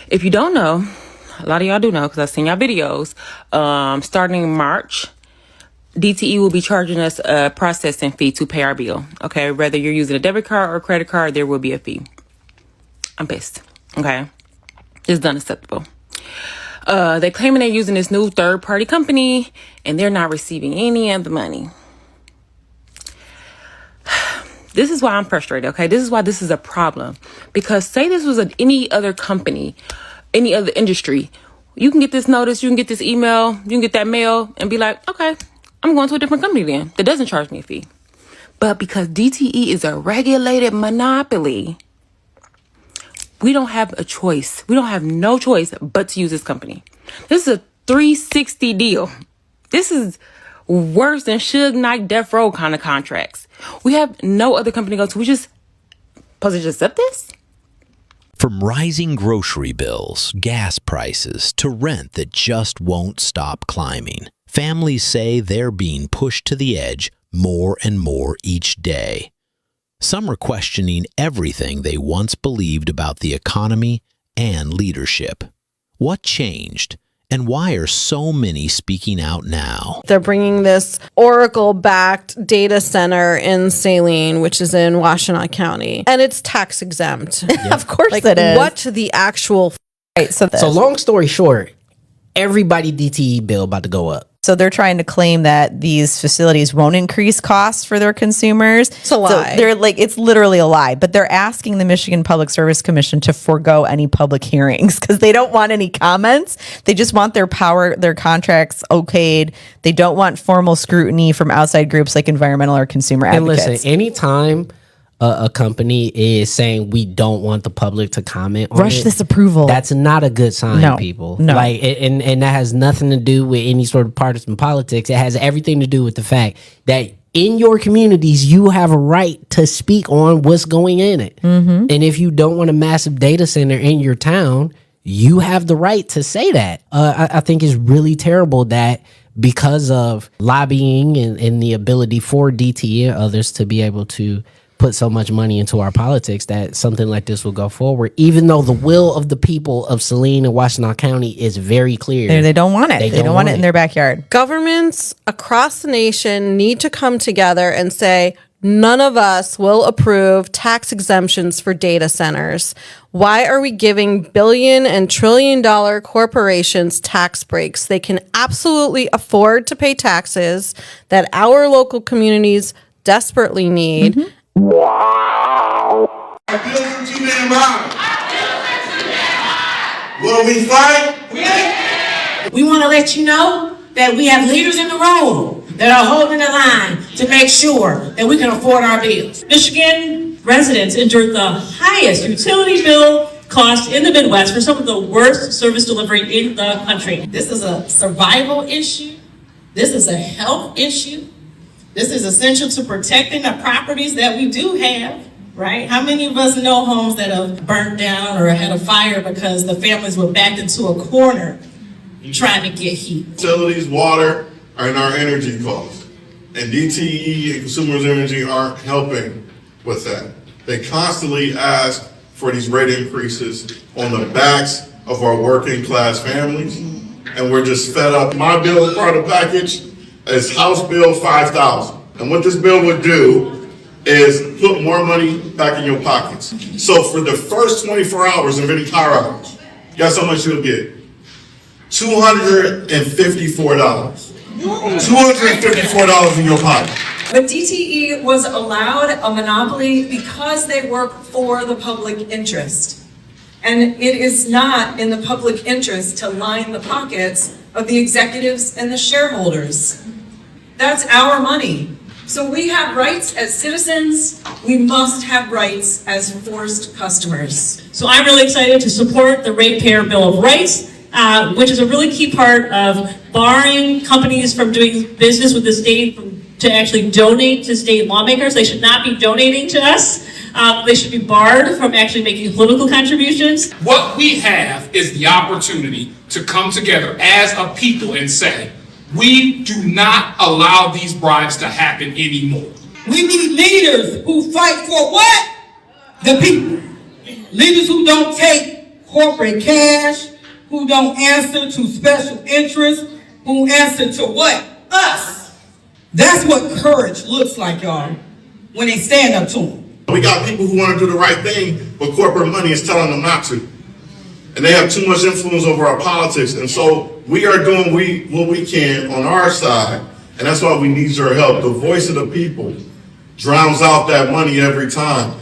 If you don't know, a lot of y'all do know because I've seen y'all videos. Starting March, DTE will be charging us a processing fee to pay our bill. Okay? Whether you're using a debit card or a credit card, there will be a fee. I'm pissed. Okay? This is unacceptable. They claiming they're using this new third-party company and they're not receiving any of the money. This is why I'm frustrated, okay? This is why this is a problem. Because say this was any other company, any other industry, you can get this notice, you can get this email, you can get that mail and be like, okay, I'm going to a different company then that doesn't charge me a fee. But because DTE is a regulated monopoly, we don't have a choice. We don't have no choice but to use this company. This is a 360 deal. This is worse than Suge Knight Death Row kind of contracts. We have no other company to go to. We just supposed to just accept this? From rising grocery bills, gas prices, to rent that just won't stop climbing, families say they're being pushed to the edge more and more each day. Some are questioning everything they once believed about the economy and leadership. What changed? And why are so many speaking out now? They're bringing this Oracle-backed data center in Saline, which is in Washtenaw County, and it's tax exempt. Of course it is. What the actual right? So long story short, everybody DTE bill about to go up. So they're trying to claim that these facilities won't increase costs for their consumers. It's a lie. So they're like, it's literally a lie. But they're asking the Michigan Public Service Commission to forego any public hearings because they don't want any comments. They just want their contracts okayed. They don't want formal scrutiny from outside groups like environmental or consumer advocates. And listen, anytime a company is saying we don't want the public to comment on rush it, this approval, that's not a good sign, No. people. No. Like, and that has nothing to do with any sort of partisan politics. It has everything to do with the fact that in your communities, you have a right to speak on what's going in it. Mm-hmm. And if you don't want a massive data center in your town, you have the right to say that. I think it's really terrible that because of lobbying and the ability for DTE and others to be able to put so much money into our politics, that something like this will go forward, even though the will of the people of Saline and Washtenaw County is very clear. They don't want it. They don't want it in their backyard. Governments across the nation need to come together and say, none of us will approve tax exemptions for data centers. Why are we giving billion and trillion dollar corporations tax breaks? They can absolutely afford to pay taxes that our local communities desperately need. Mm-hmm. Our bills are too damn high. Will we fight? We want to let you know that we have leaders in the room that are holding the line to make sure that we can afford our bills. Michigan residents endured the highest utility bill cost in the Midwest for some of the worst service delivery in the country. This is a survival issue. This is a health issue. This is essential to protecting the properties that we do have, right? How many of us know homes that have burnt down or had a fire because the families were backed into a corner trying to get heat? Utilities, water, and our energy costs. And DTE and Consumers Energy aren't helping with that. They constantly ask for these rate increases on the backs of our working class families. And we're just fed up. My bill, part of the package, is House Bill 5,000. And what this bill would do is put more money back in your pockets. So for the first 24 hours of any power outage, guess how much you'll get? $254. $254 in your pocket. But DTE was allowed a monopoly because they work for the public interest. And it is not in the public interest to line the pockets of the executives and the shareholders. That's our money. So we have rights as citizens. We must have rights as forced customers. So I'm really excited to support the Ratepayer Bill of Rights, which is a really key part of barring companies from doing business with the state to actually donate to state lawmakers. They should not be donating to us. They should be barred from actually making political contributions. What we have is the opportunity to come together as a people and say, we do not allow these bribes to happen anymore. We need leaders who fight for what? The people. Leaders who don't take corporate cash, who don't answer to special interests, who answer to what? Us. That's what courage looks like, y'all, when they stand up to them. We got people who want to do the right thing, but corporate money is telling them not to. And they have too much influence over our politics. And so we are doing what we can on our side. And that's why we need your help. The voice of the people drowns out that money every time.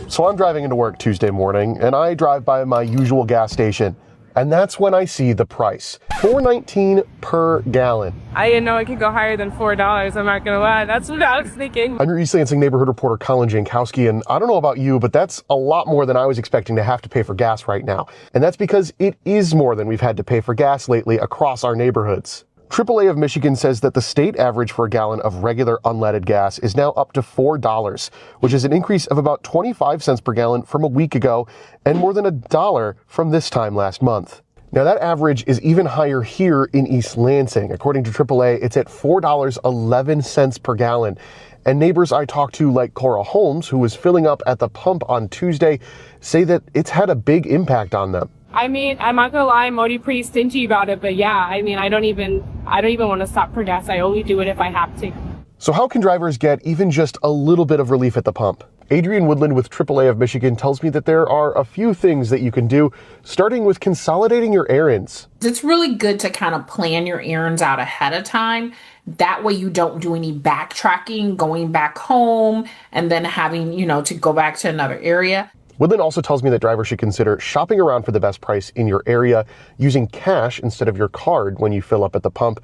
So I'm driving into work Tuesday morning, and I drive by my usual gas station. And that's when I see the price, $4.19 per gallon. I didn't know it could go higher than $4. I'm not gonna lie, that's what I was thinking. I'm your East Lansing neighborhood reporter Colin Jankowski, and I don't know about you, but that's a lot more than I was expecting to have to pay for gas right now. And that's because it is more than we've had to pay for gas lately across our neighborhoods. AAA of Michigan says that the state average for a gallon of regular unleaded gas is now up to $4, which is an increase of about 25 cents per gallon from a week ago and more than $1 from this time last month. Now that average is even higher here in East Lansing. According to AAA, it's at $4.11 per gallon. And neighbors I talked to, like Cora Holmes, who was filling up at the pump on Tuesday, say that it's had a big impact on them. I mean, I'm not gonna lie, I'm already pretty stingy about it, but yeah, I mean, I don't even want to stop for gas. I only do it if I have to. So how can drivers get even just a little bit of relief at the pump? Adrian Woodland with AAA of Michigan tells me that there are a few things that you can do, starting with consolidating your errands. It's really good to kind of plan your errands out ahead of time. That way you don't do any backtracking, going back home, and then having, to go back to another area. Woodland also tells me that drivers should consider shopping around for the best price in your area, using cash instead of your card when you fill up at the pump,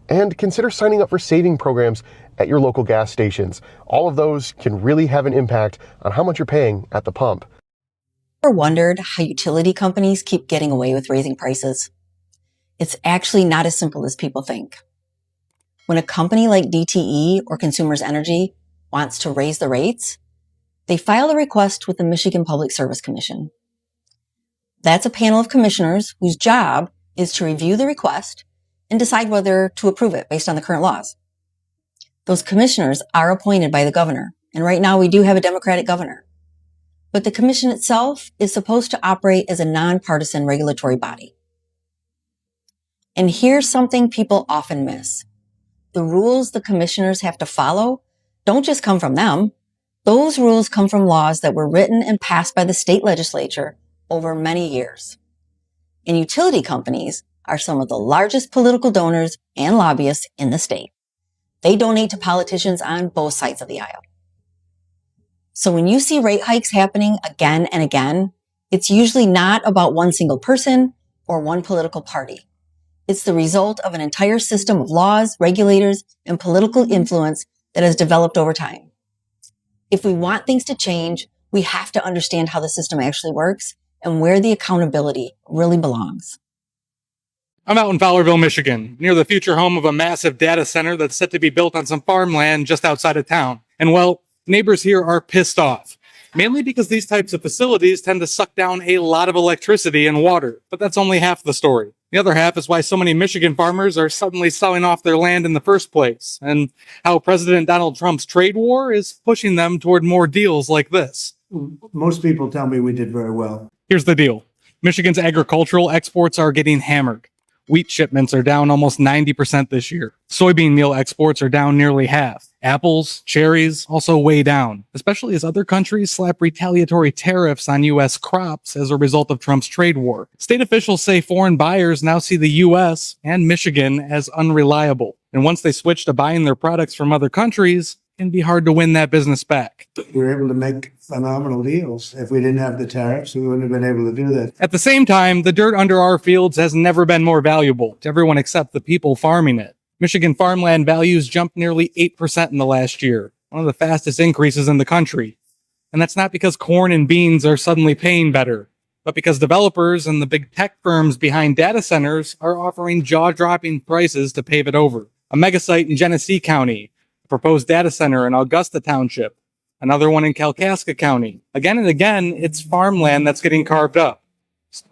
and consider signing up for saving programs at your local gas stations. All of those can really have an impact on how much you're paying at the pump. Ever wondered how utility companies keep getting away with raising prices? It's actually not as simple as people think. When a company like DTE or Consumers Energy wants to raise the rates, they file a request with the Michigan Public Service Commission. That's a panel of commissioners whose job is to review the request and decide whether to approve it based on the current laws. Those commissioners are appointed by the governor, and right now we do have a Democratic governor. But the commission itself is supposed to operate as a nonpartisan regulatory body. And here's something people often miss. The rules the commissioners have to follow don't just come from them. Those rules come from laws that were written and passed by the state legislature over many years. And utility companies are some of the largest political donors and lobbyists in the state. They donate to politicians on both sides of the aisle. So when you see rate hikes happening again and again, it's usually not about one single person or one political party. It's the result of an entire system of laws, regulators, and political influence that has developed over time. If we want things to change, we have to understand how the system actually works and where the accountability really belongs. I'm out in Fowlerville, Michigan, near the future home of a massive data center that's set to be built on some farmland just outside of town. And well, neighbors here are pissed off, mainly because these types of facilities tend to suck down a lot of electricity and water. But that's only half the story. The other half is why so many Michigan farmers are suddenly selling off their land in the first place, and how President Donald Trump's trade war is pushing them toward more deals like this. Most people tell me we did very well. Here's the deal. Michigan's agricultural exports are getting hammered. Wheat shipments are down almost 90% this year. Soybean meal exports are down nearly half. Apples, cherries also way down, especially as other countries slap retaliatory tariffs on U.S. crops as a result of Trump's trade war. State officials say foreign buyers now see the U.S. and Michigan as unreliable. And once they switch to buying their products from other countries, it can be hard to win that business back. We were able to make phenomenal deals. If we didn't have the tariffs, we wouldn't have been able to do that. At the same time, the dirt under our fields has never been more valuable to everyone except the people farming it. Michigan farmland values jumped nearly 8% in the last year, one of the fastest increases in the country. And that's not because corn and beans are suddenly paying better, but because developers and the big tech firms behind data centers are offering jaw-dropping prices to pave it over. A mega site in Genesee County, a proposed data center in Augusta Township, another one in Kalkaska County. Again and again, it's farmland that's getting carved up.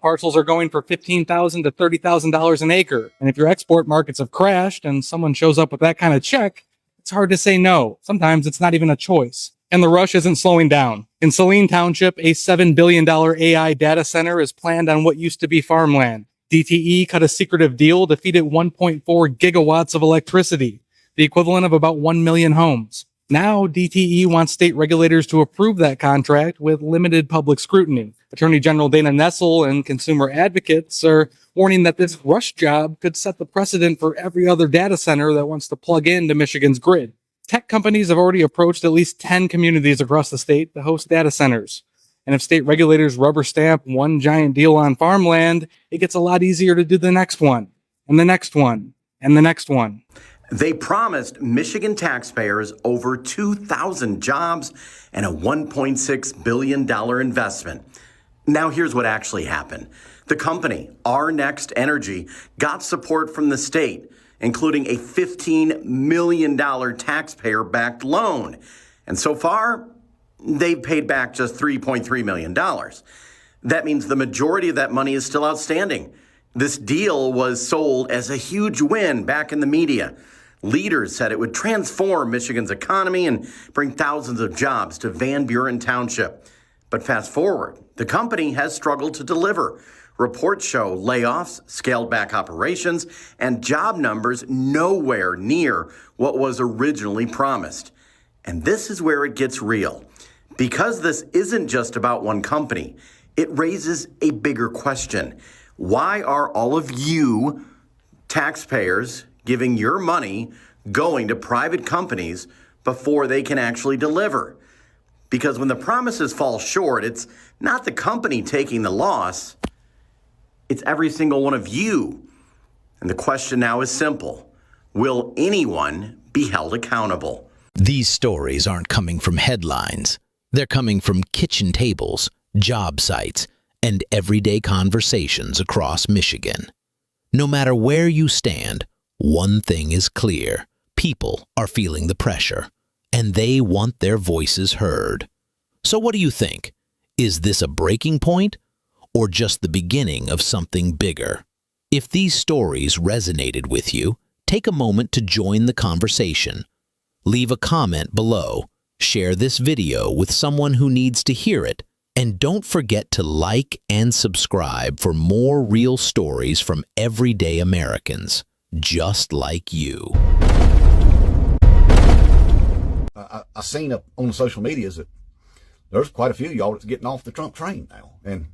Parcels are going for $15,000 to $30,000 an acre. And if your export markets have crashed and someone shows up with that kind of check, it's hard to say no. Sometimes it's not even a choice. And the rush isn't slowing down. In Saline Township, a $7 billion AI data center is planned on what used to be farmland. DTE cut a secretive deal to feed it 1.4 gigawatts of electricity, the equivalent of about 1 million homes. Now, DTE wants state regulators to approve that contract with limited public scrutiny. Attorney General Dana Nessel and consumer advocates are warning that this rush job could set the precedent for every other data center that wants to plug into Michigan's grid. Tech companies have already approached at least 10 communities across the state to host data centers. And if state regulators rubber stamp one giant deal on farmland, it gets a lot easier to do the next one, and the next one, and the next one. They promised Michigan taxpayers over 2,000 jobs and a $1.6 billion investment. Now here's what actually happened. The company, Our Next Energy, got support from the state, including a $15 million taxpayer-backed loan. And so far, they've paid back just $3.3 million. That means the majority of that money is still outstanding. This deal was sold as a huge win back in the media. Leaders said it would transform Michigan's economy and bring thousands of jobs to Van Buren Township. But fast forward, the company has struggled to deliver. Reports show layoffs, scaled back operations, and job numbers nowhere near what was originally promised. And this is where it gets real. Because this isn't just about one company, it raises a bigger question. Why are all of you, taxpayers, giving your money going to private companies before they can actually deliver? Because when the promises fall short, it's not the company taking the loss, it's every single one of you. And the question now is simple. Will anyone be held accountable? These stories aren't coming from headlines. They're coming from kitchen tables, job sites, and everyday conversations across Michigan. No matter where you stand, one thing is clear. People are feeling the pressure, and they want their voices heard. So what do you think? Is this a breaking point, or just the beginning of something bigger? If these stories resonated with you, take a moment to join the conversation. Leave a comment below, share this video with someone who needs to hear it, and don't forget to like and subscribe for more real stories from everyday Americans, just like you. I seen up on the social medias that there's quite a few of y'all that's getting off the Trump train now. And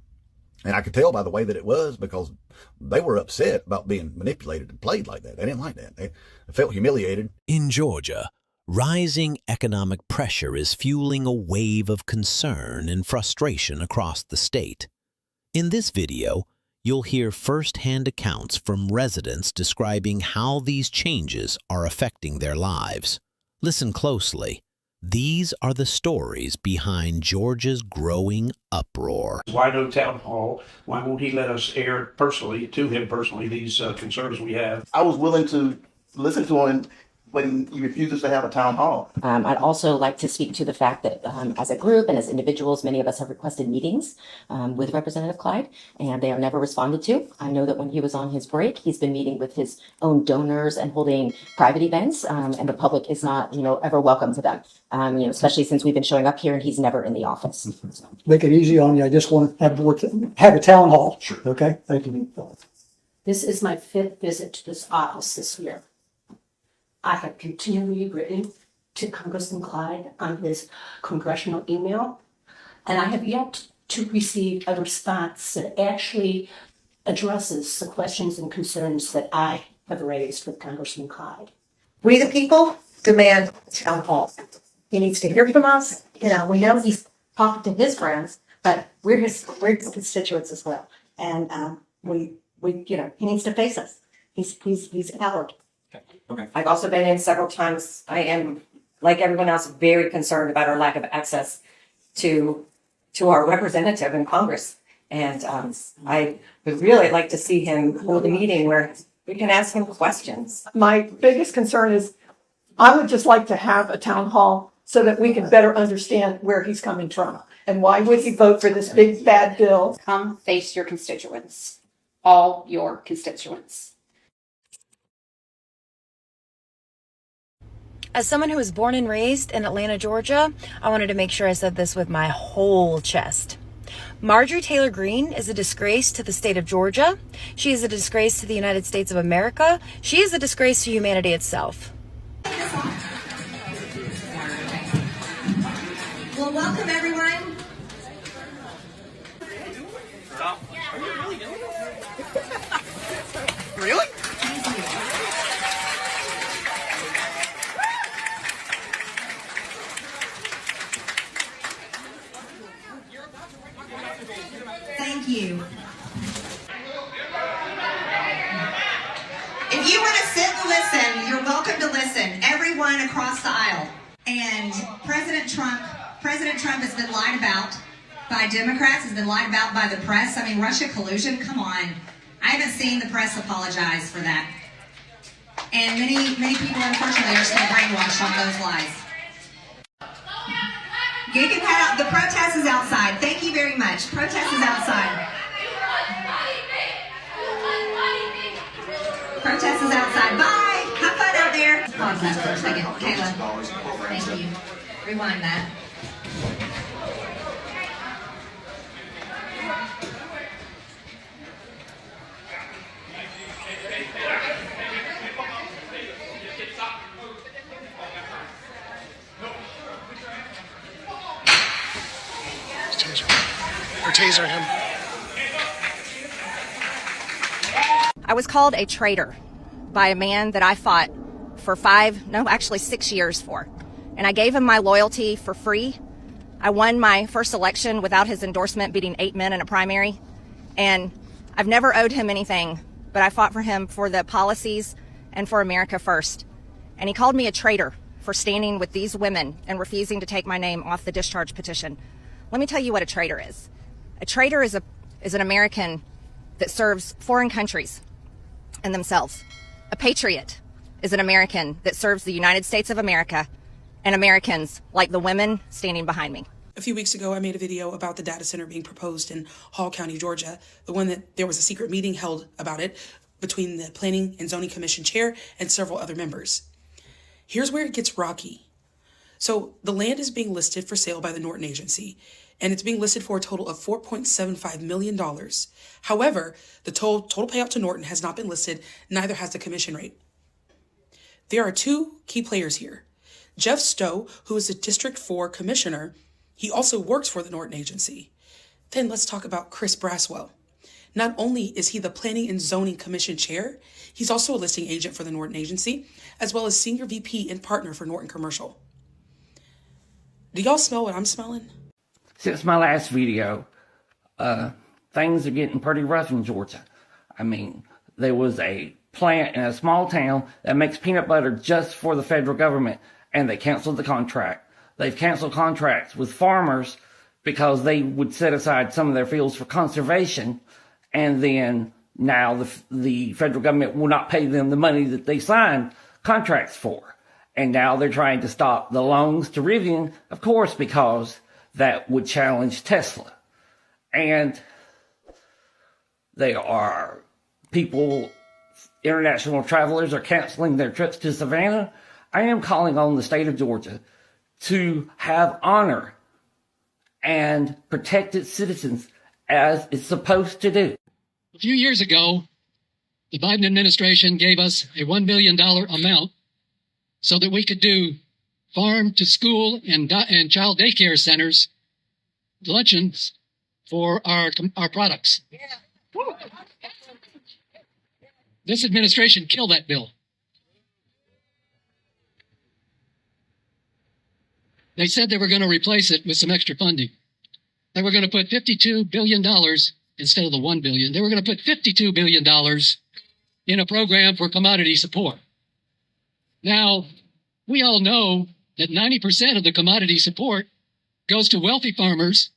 I could tell by the way that it was, because they were upset about being manipulated and played like that. They didn't like that. They felt humiliated. In Georgia, rising economic pressure is fueling a wave of concern and frustration across the state. In this video, you'll hear first-hand accounts from residents describing how these changes are affecting their lives. Listen closely. These are the stories behind Georgia's growing uproar. Why no town hall? Why won't he let us air personally, to him personally, these concerns we have? I was willing to listen to him when he refuses to have a town hall. I'd also like to speak to the fact that as a group and as individuals, many of us have requested meetings with Representative Clyde, and they are never responded to. I know that when he was on his break, he's been meeting with his own donors and holding private events, and the public is not, ever welcome to them. Especially since we've been showing up here and he's never in the office. Make it easy on you. I just want to have a town hall. Sure. Okay. Thank you. This is my 5th visit to this office this year. I have continually written to Congressman Clyde on his congressional email, and I have yet to receive a response that actually addresses the questions and concerns that I have raised with Congressman Clyde. We the people demand a town hall. He needs to hear from us. We know he's talking to his friends, but we're his constituents as well. And he needs to face us. He's a coward. I've also been in several times. I am, like everyone else, very concerned about our lack of access to our representative in Congress. And I would really like to see him hold a meeting where we can ask him questions. My biggest concern is I would just like to have a town hall so that we can better understand where he's coming from and why would he vote for this big bad bill. Come face your constituents, all your constituents. As someone who was born and raised in Atlanta, Georgia, I wanted to make sure I said this with my whole chest. Marjorie Taylor Greene is a disgrace to the state of Georgia. She is a disgrace to the United States of America. She is a disgrace to humanity itself. Well, welcome everyone. Stop. Are you really doing it? Really? Thank you. If you want to sit and listen, you're welcome to listen. Everyone across the aisle. And President Trump has been lied about by Democrats, has been lied about by the press. I mean, Russia collusion, come on. I haven't seen the press apologize for that. And many people, unfortunately, are still brainwashed on those lies. You can head out. The protest is outside. Thank you very much. Protest is outside. Protest is outside. Bye. Have fun out there. Pause that for a second. Kayla. Thank you. Rewind that. Taser him. I was called a traitor by a man that I fought for 6 years for. And I gave him my loyalty for free. I won my first election without his endorsement, beating 8 men in a primary. And I've never owed him anything, but I fought for him for the policies and for America first. And he called me a traitor for standing with these women and refusing to take my name off the discharge petition. Let me tell you what a traitor is. A traitor is an American that serves foreign countries and themselves. A patriot is an American that serves the United States of America and Americans like the women standing behind me. A few weeks ago, I made a video about the data center being proposed in Hall County, Georgia. The one that there was a secret meeting held about it between the Planning and Zoning Commission chair and several other members. Here's where it gets rocky. So the land is being listed for sale by the Norton Agency, and it's being listed for a total of $4.75 million. However, the total payout to Norton has not been listed, neither has the commission rate. There are two key players here. Jeff Stowe, who is the District 4 commissioner, he also works for the Norton Agency. Then let's talk about Chris Braswell. Not only is he the Planning and Zoning Commission chair, he's also a listing agent for the Norton Agency, as well as senior VP and partner for Norton Commercial. Do y'all smell what I'm smelling? Since my last video, things are getting pretty rough in Georgia. I mean, there was a plant in a small town that makes peanut butter just for the federal government, and they canceled the contract. They've canceled contracts with farmers because they would set aside some of their fields for conservation, and then now the federal government will not pay them the money that they signed contracts for. And now they're trying to stop the loans to Rivian, of course, because that would challenge Tesla. And there are people, international travelers are canceling their trips to Savannah. I am calling on the state of Georgia to have honor and protect its citizens as it's supposed to do. A few years ago, the Biden administration gave us a $1 billion amount so that we could do farm to school and child daycare centers luncheons for our products. This administration killed that bill. They said they were going to replace it with some extra funding. They were going to put $52 billion instead of the $1 billion. They were going to put $52 billion in a program for commodity support. Now, we all know that 90% of the commodity support goes to wealthy farmers,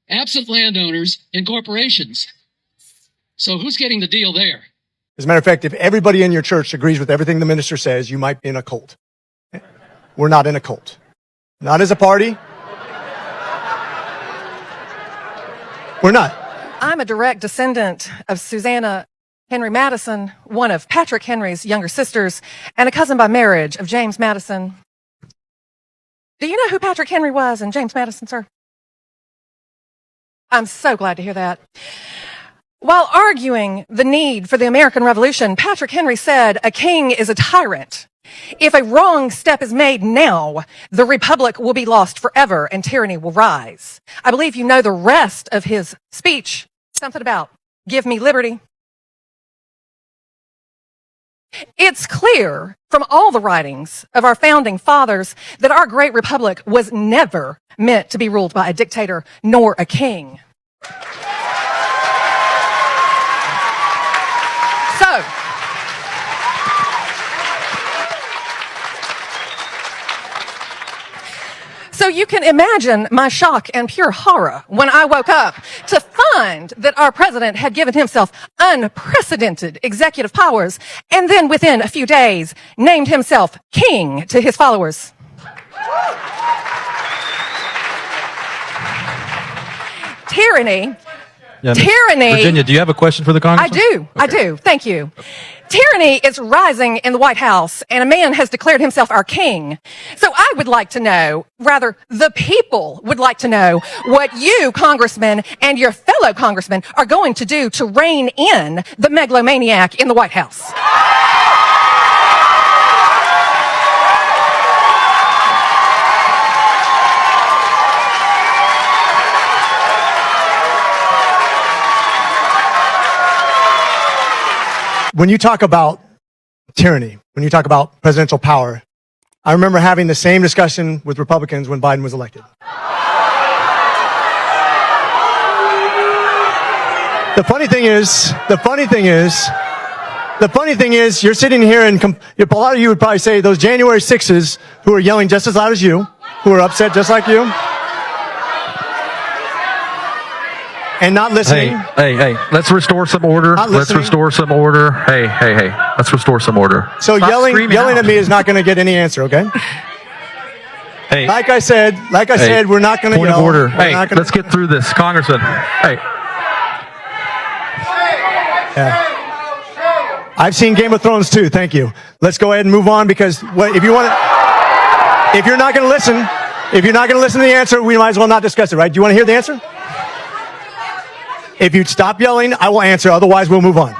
absent landowners, and corporations. So who's getting the deal there? As a matter of fact, if everybody in your church agrees with everything the minister says, you might be in a cult. We're not in a cult. Not as a party. We're not. I'm a direct descendant of Susanna Henry Madison, one of Patrick Henry's younger sisters, and a cousin by marriage of James Madison. Do you know who Patrick Henry was and James Madison, sir? I'm so glad to hear that. While arguing the need for the American Revolution, Patrick Henry said, "A king is a tyrant. If a wrong step is made now, the republic will be lost forever and tyranny will rise." I believe you know the rest of his speech. Something about, "Give me liberty." It's clear from all the writings of our founding fathers that our great republic was never meant to be ruled by a dictator nor a king. So you can imagine my shock and pure horror when I woke up to find that our president had given himself unprecedented executive powers and then within a few days named himself king to his followers. Tyranny. Yeah, Tyranny. Virginia, do you have a question for the Congressman? I do. Thank you. Tyranny is rising in the White House, and a man has declared himself our king. So I would like to know, rather, the people would like to know what you, congressmen, and your fellow congressmen are going to do to rein in the megalomaniac in the White House. When you talk about tyranny, when you talk about presidential power, I remember having the same discussion with Republicans when Biden was elected. The funny thing is, you're sitting here and a lot of you would probably say those January 6s who are yelling just as loud as you, who are upset just like you, and not listening. Hey, let's restore some order. Let's restore some order. Hey, let's restore some order. So Stop yelling at me is not going to get any answer, okay? Hey, like I said, we're not going to yell. Point of order. Hey, let's get through this, Congressman. Hey. Yeah. I've seen Game of Thrones too. Thank you. Let's go ahead and move on because if you're not going to listen to the answer, we might as well not discuss it, right? Do you want to hear the answer? If you'd stop yelling, I will answer. Otherwise, we'll move on.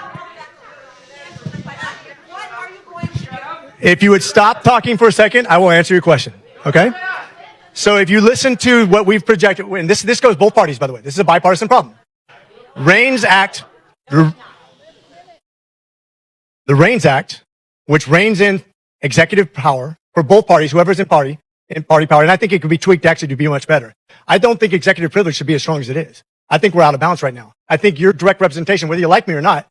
If you would stop talking for a second, I will answer your question. Okay? So if you listen to what we've projected, and this goes both parties, by the way. This is a bipartisan problem. REINS Act, the REINS Act, which reins in executive power for both parties, whoever's in party power, and I think it could be tweaked actually to be much better. I don't think executive privilege should be as strong as it is. I think we're out of balance right now. I think your direct representation, whether you like me or not,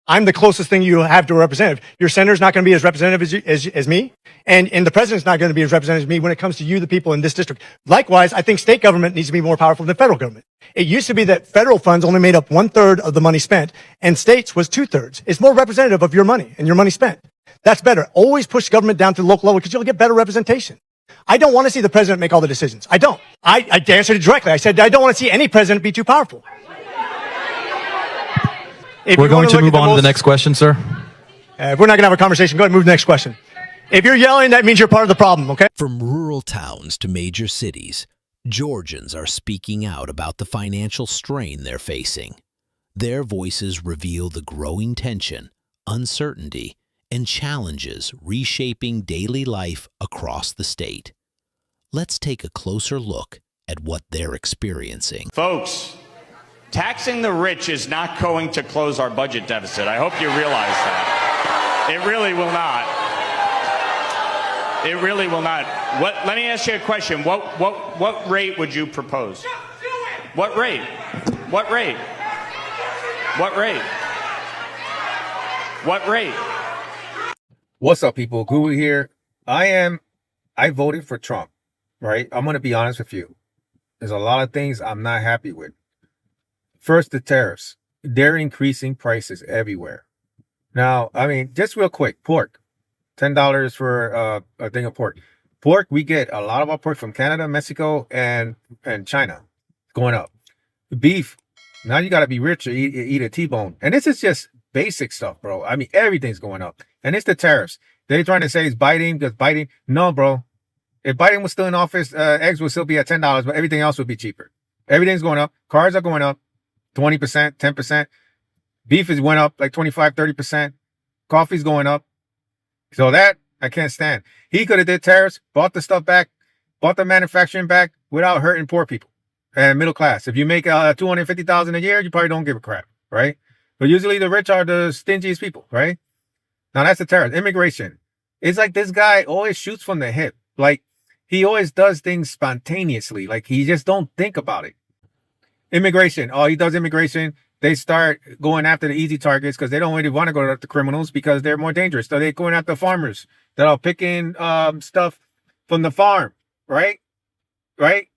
I'm the closest thing you have to a representative. Your senator's not going to be as representative as me, and the president's not going to be as representative as me when it comes to you, the people in this district. Likewise, I think state government needs to be more powerful than federal government. It used to be that federal funds only made up 1/3 of the money spent, and states was 2/3. It's more representative of your money and your money spent. That's better. Always push government down to the local level because you'll get better representation. I don't want to see the president make all the decisions. I don't. I answered it directly. I said, I don't want to see any president be too powerful. We're going to move on to the next question, sir. If we're not going to have a conversation, go ahead and move to the next question. If you're yelling, that means you're part of the problem, okay? From rural towns to major cities, Georgians are speaking out about the financial strain they're facing. Their voices reveal the growing tension, uncertainty, and challenges reshaping daily life across the state. Let's take a closer look at what they're experiencing. Folks, taxing the rich is not going to close our budget deficit. I hope you realize that. It really will not. It really will not. Let me ask you a question. What rate would you propose? What rate? What rate? What rate? What rate? What's up, people? Google here. I voted for Trump, right? I'm going to be honest with you. There's a lot of things I'm not happy with. First, the tariffs. They're increasing prices everywhere. Now, I mean, just real quick, pork. $10 for a thing of pork. Pork, we get a lot of our pork from Canada, Mexico, and China. Going up. Beef, now you got to be rich to eat a T-bone. And this is just basic stuff, bro. I mean, everything's going up. And it's the tariffs. They're trying to say it's Biden because Biden. No, bro. If Biden was still in office, eggs would still be at $10, but everything else would be cheaper. Everything's going up. Cars are going up 20%, 10%. Beef is went up like 25, 30%. Coffee's going up. So that I can't stand. He could have did tariffs, bought the stuff back, bought the manufacturing back without hurting poor people and middle class. If you make $250,000 a year, you probably don't give a crap, right? But usually the rich are the stingiest people, right? Now that's the tariff. Immigration. It's like this guy always shoots from the hip. Like he always does things spontaneously. Like he just don't think about it. Immigration. Oh, he does immigration. They start going after the easy targets because they don't really want to go after criminals because they're more dangerous. So they're going after farmers that are picking stuff from the farm, right? Right?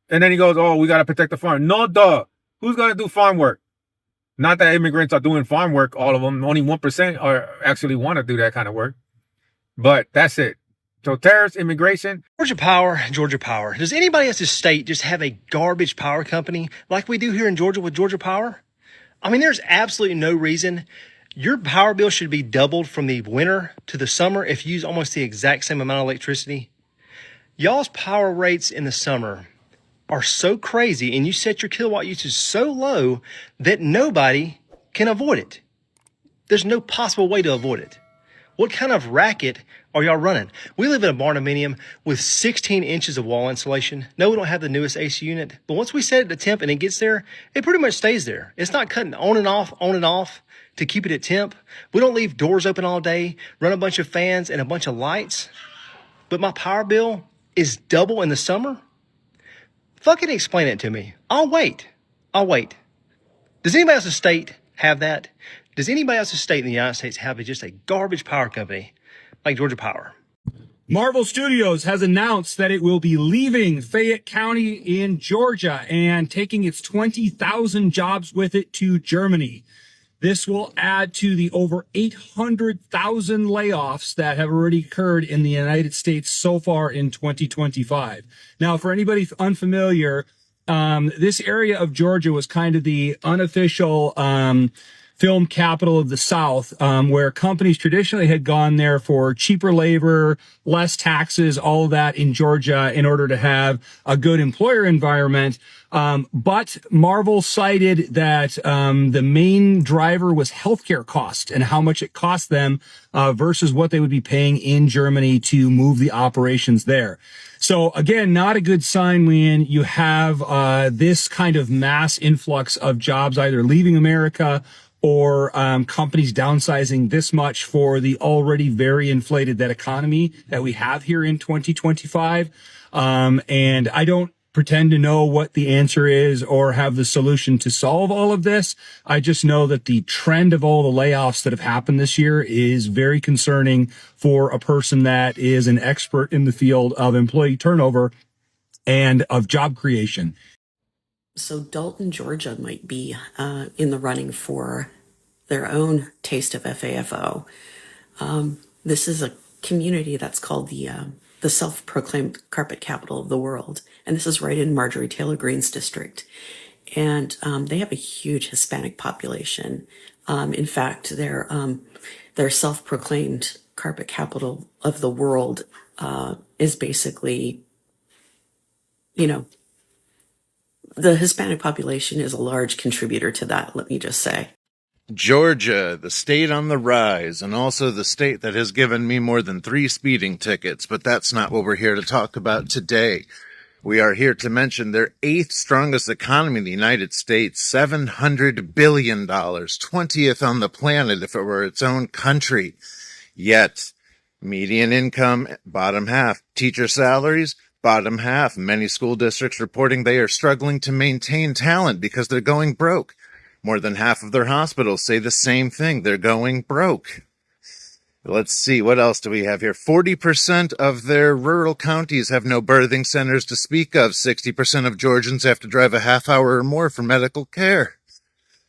And then he goes, oh, we got to protect the farm. No, duh. Who's going to do farm work? Not that immigrants are doing farm work, all of them. Only 1% are actually want to do that kind of work. But that's it. So tariffs, immigration. Georgia Power, Georgia Power. Does anybody else's state just have a garbage power company like we do here in Georgia with Georgia Power? I mean, there's absolutely no reason. Your power bill should be doubled from the winter to the summer if you use almost the exact same amount of electricity. Y'all's power rates in the summer are so crazy and you set your kilowatt usage so low that nobody can avoid it. There's no possible way to avoid it. What kind of racket are y'all running? We live in a barndominium with 16 inches of wall insulation. No, we don't have the newest AC unit, but once we set it to temp and it gets there, it pretty much stays there. It's not cutting on and off to keep it at temp. We don't leave doors open all day, run a bunch of fans and a bunch of lights. But my power bill is double in the summer? Fucking explain it to me. I'll wait. Does anybody else's state have that? Does anybody else's state in the United States have just a garbage power company like Georgia Power? Marvel Studios has announced that it will be leaving Fayette County in Georgia and taking its 20,000 jobs with it to Germany. This will add to the over 800,000 layoffs that have already occurred in the United States so far in 2025. Now, for anybody unfamiliar, this area of Georgia was kind of the unofficial film capital of the South, where companies traditionally had gone there for cheaper labor, less taxes, all of that in Georgia in order to have a good employer environment. But Marvel cited that the main driver was healthcare cost and how much it cost them versus what they would be paying in Germany to move the operations there. So again, not a good sign when you have this kind of mass influx of jobs either leaving America or companies downsizing this much for the already very inflated that economy that we have here in 2025. And I don't pretend to know what the answer is or have the solution to solve all of this. I just know that the trend of all the layoffs that have happened this year is very concerning for a person that is an expert in the field of employee turnover and of job creation. So Dalton, Georgia might be in the running for their own taste of FAFO. This is a community that's called the self-proclaimed carpet capital of the world. And this is right in Marjorie Taylor Greene's district. And they have a huge Hispanic population. In fact, their self-proclaimed carpet capital of the world is basically, the Hispanic population is a large contributor to that, let me just say. Georgia, the state on the rise, and also the state that has given me more than 3 speeding tickets, but that's not what we're here to talk about today. We are here to mention their 8th strongest economy in the United States, $700 billion, 20th on the planet if it were its own country. Yet, median income, bottom half, teacher salaries, bottom half. Many school districts reporting they are struggling to maintain talent because they're going broke. More than half of their hospitals say the same thing. They're going broke. Let's see, what else do we have here? 40% of their rural counties have no birthing centers to speak of. 60% of Georgians have to drive a half hour or more for medical care.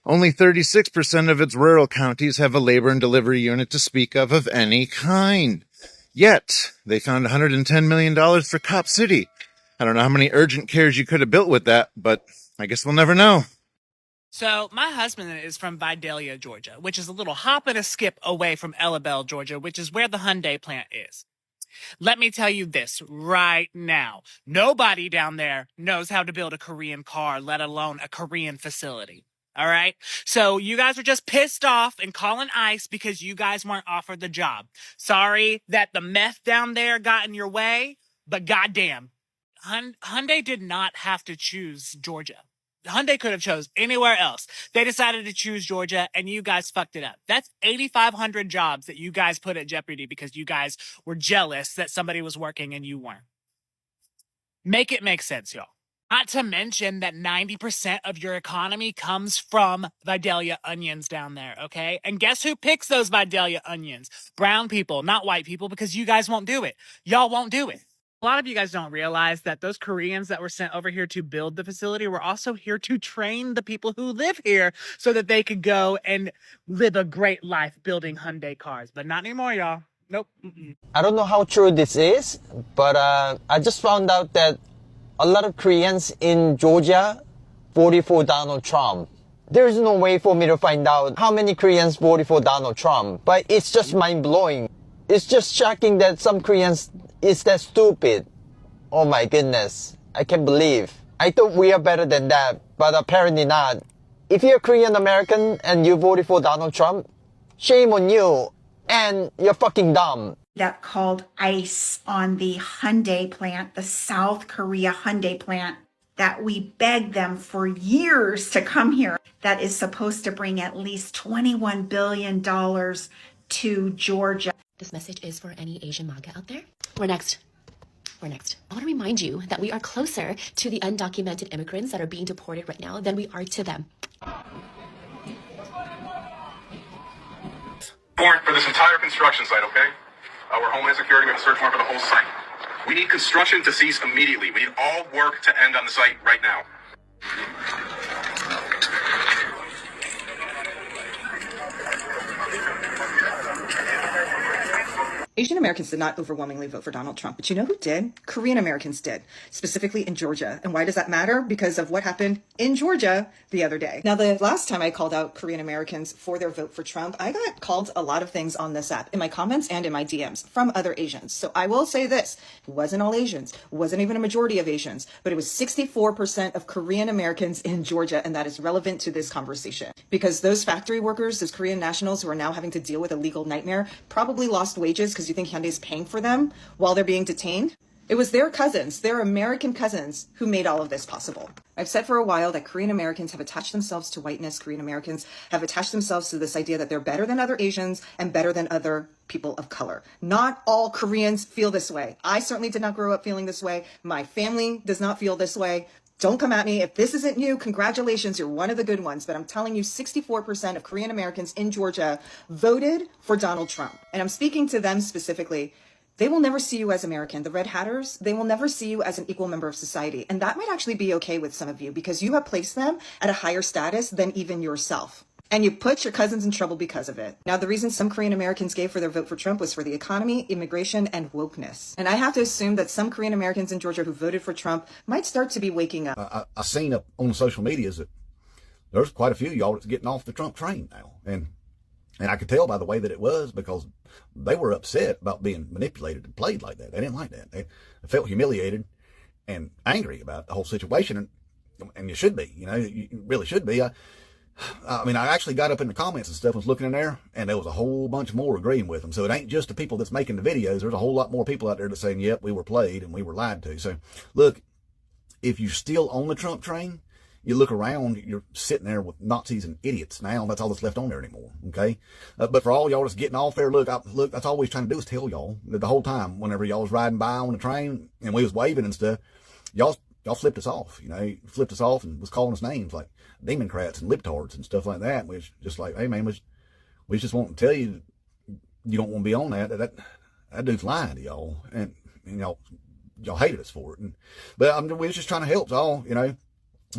Only 36% of its rural counties have a labor and delivery unit to speak of any kind. Yet, they found $110 million for Cop City. I don't know how many urgent cares you could have built with that, but I guess we'll never know. So my husband is from Vidalia, Georgia, which is a little hop and a skip away from Ellabelle, Georgia, which is where the Hyundai plant is. Let me tell you this right now. Nobody down there knows how to build a Korean car, let alone a Korean facility. All right? So you guys are just pissed off and calling ICE because you guys weren't offered the job. Sorry that the meth down there got in your way, but goddamn, Hyundai did not have to choose Georgia. Hyundai could have chose anywhere else. They decided to choose Georgia, and you guys fucked it up. That's 8,500 jobs that you guys put at jeopardy because you guys were jealous that somebody was working and you weren't. Make it make sense, y'all. Not to mention that 90% of your economy comes from Vidalia onions down there, okay? And guess who picks those Vidalia onions? Brown people, not white people, because you guys won't do it. Y'all won't do it. A lot of you guys don't realize that those Koreans that were sent over here to build the facility were also here to train the people who live here so that they could go and live a great life building Hyundai cars. But not anymore, y'all. Nope. I don't know how true this is, but I just found out that a lot of Koreans in Georgia voted for Donald Trump. There's no way for me to find out how many Koreans voted for Donald Trump, but it's just mind-blowing. It's just shocking that some Koreans is that stupid. Oh my goodness, I can't believe. I thought we are better than that, but apparently not. If you're Korean American and you voted for Donald Trump, shame on you, and you're fucking dumb. That called ICE on the Hyundai plant, the South Korea Hyundai plant, that we begged them for years to come here. That is supposed to bring at least $21 billion to Georgia. This message is for any Asian MAGA out there. We're next. I want to remind you that we are closer to the undocumented immigrants that are being deported right now than we are to them. Warrant for this entire construction site, okay? Our Homeland Security, we have a search warrant for the whole site. We need construction to cease immediately. We need all work to end on the site right now. Asian Americans did not overwhelmingly vote for Donald Trump, but you know who did? Korean Americans did, specifically in Georgia. And why does that matter? Because of what happened in Georgia the other day. Now, the last time I called out Korean Americans for their vote for Trump, I got called a lot of things on this app, in my comments and in my DMs, from other Asians. So I will say this, it wasn't all Asians, it wasn't even a majority of Asians, but it was 64% of Korean Americans in Georgia, and that is relevant to this conversation. Because those factory workers, those Korean nationals who are now having to deal with a legal nightmare, probably lost wages because you think Hyundai's paying for them while they're being detained. It was their cousins, their American cousins, who made all of this possible. I've said for a while that Korean Americans have attached themselves to whiteness. Korean Americans have attached themselves to this idea that they're better than other Asians and better than other people of color. Not all Koreans feel this way. I certainly did not grow up feeling this way. My family does not feel this way. Don't come at me. If this isn't you, congratulations, you're one of the good ones. But I'm telling you, 64% of Korean Americans in Georgia voted for Donald Trump. And I'm speaking to them specifically. They will never see you as American. The Red Hatters, they will never see you as an equal member of society. And that might actually be okay with some of you because you have placed them at a higher status than even yourself. And you put your cousins in trouble because of it. Now, the reason some Korean Americans gave for their vote for Trump was for the economy, immigration, and wokeness. And I have to assume that some Korean Americans in Georgia who voted for Trump might start to be waking up. I seen up on social medias that there's quite a few of y'all that's getting off the Trump train now. And I could tell by the way that it was because they were upset about being manipulated and played like that. They didn't like that. They felt humiliated and angry about the whole situation. And you should be, you really should be. I mean, I actually got up in the comments and stuff, was looking in there, and there was a whole bunch more agreeing with them. So it ain't just the people that's making the videos. There's a whole lot more people out there that's saying, yep, we were played and we were lied to. So look, if you're still on the Trump train, you look around, you're sitting there with Nazis and idiots. Now that's all that's left on there anymore. Okay. But for all y'all that's getting off there, look, that's all we was trying to do is tell y'all that the whole time, whenever y'all was riding by on the train and we was waving and stuff, y'all flipped us off, flipped us off and was calling us names like Democrats and libtards and stuff like that. We was just like, hey man, we just want to tell you, you don't want to be on that dude's lying to y'all, and y'all hated us for it. But we're just trying to help y'all,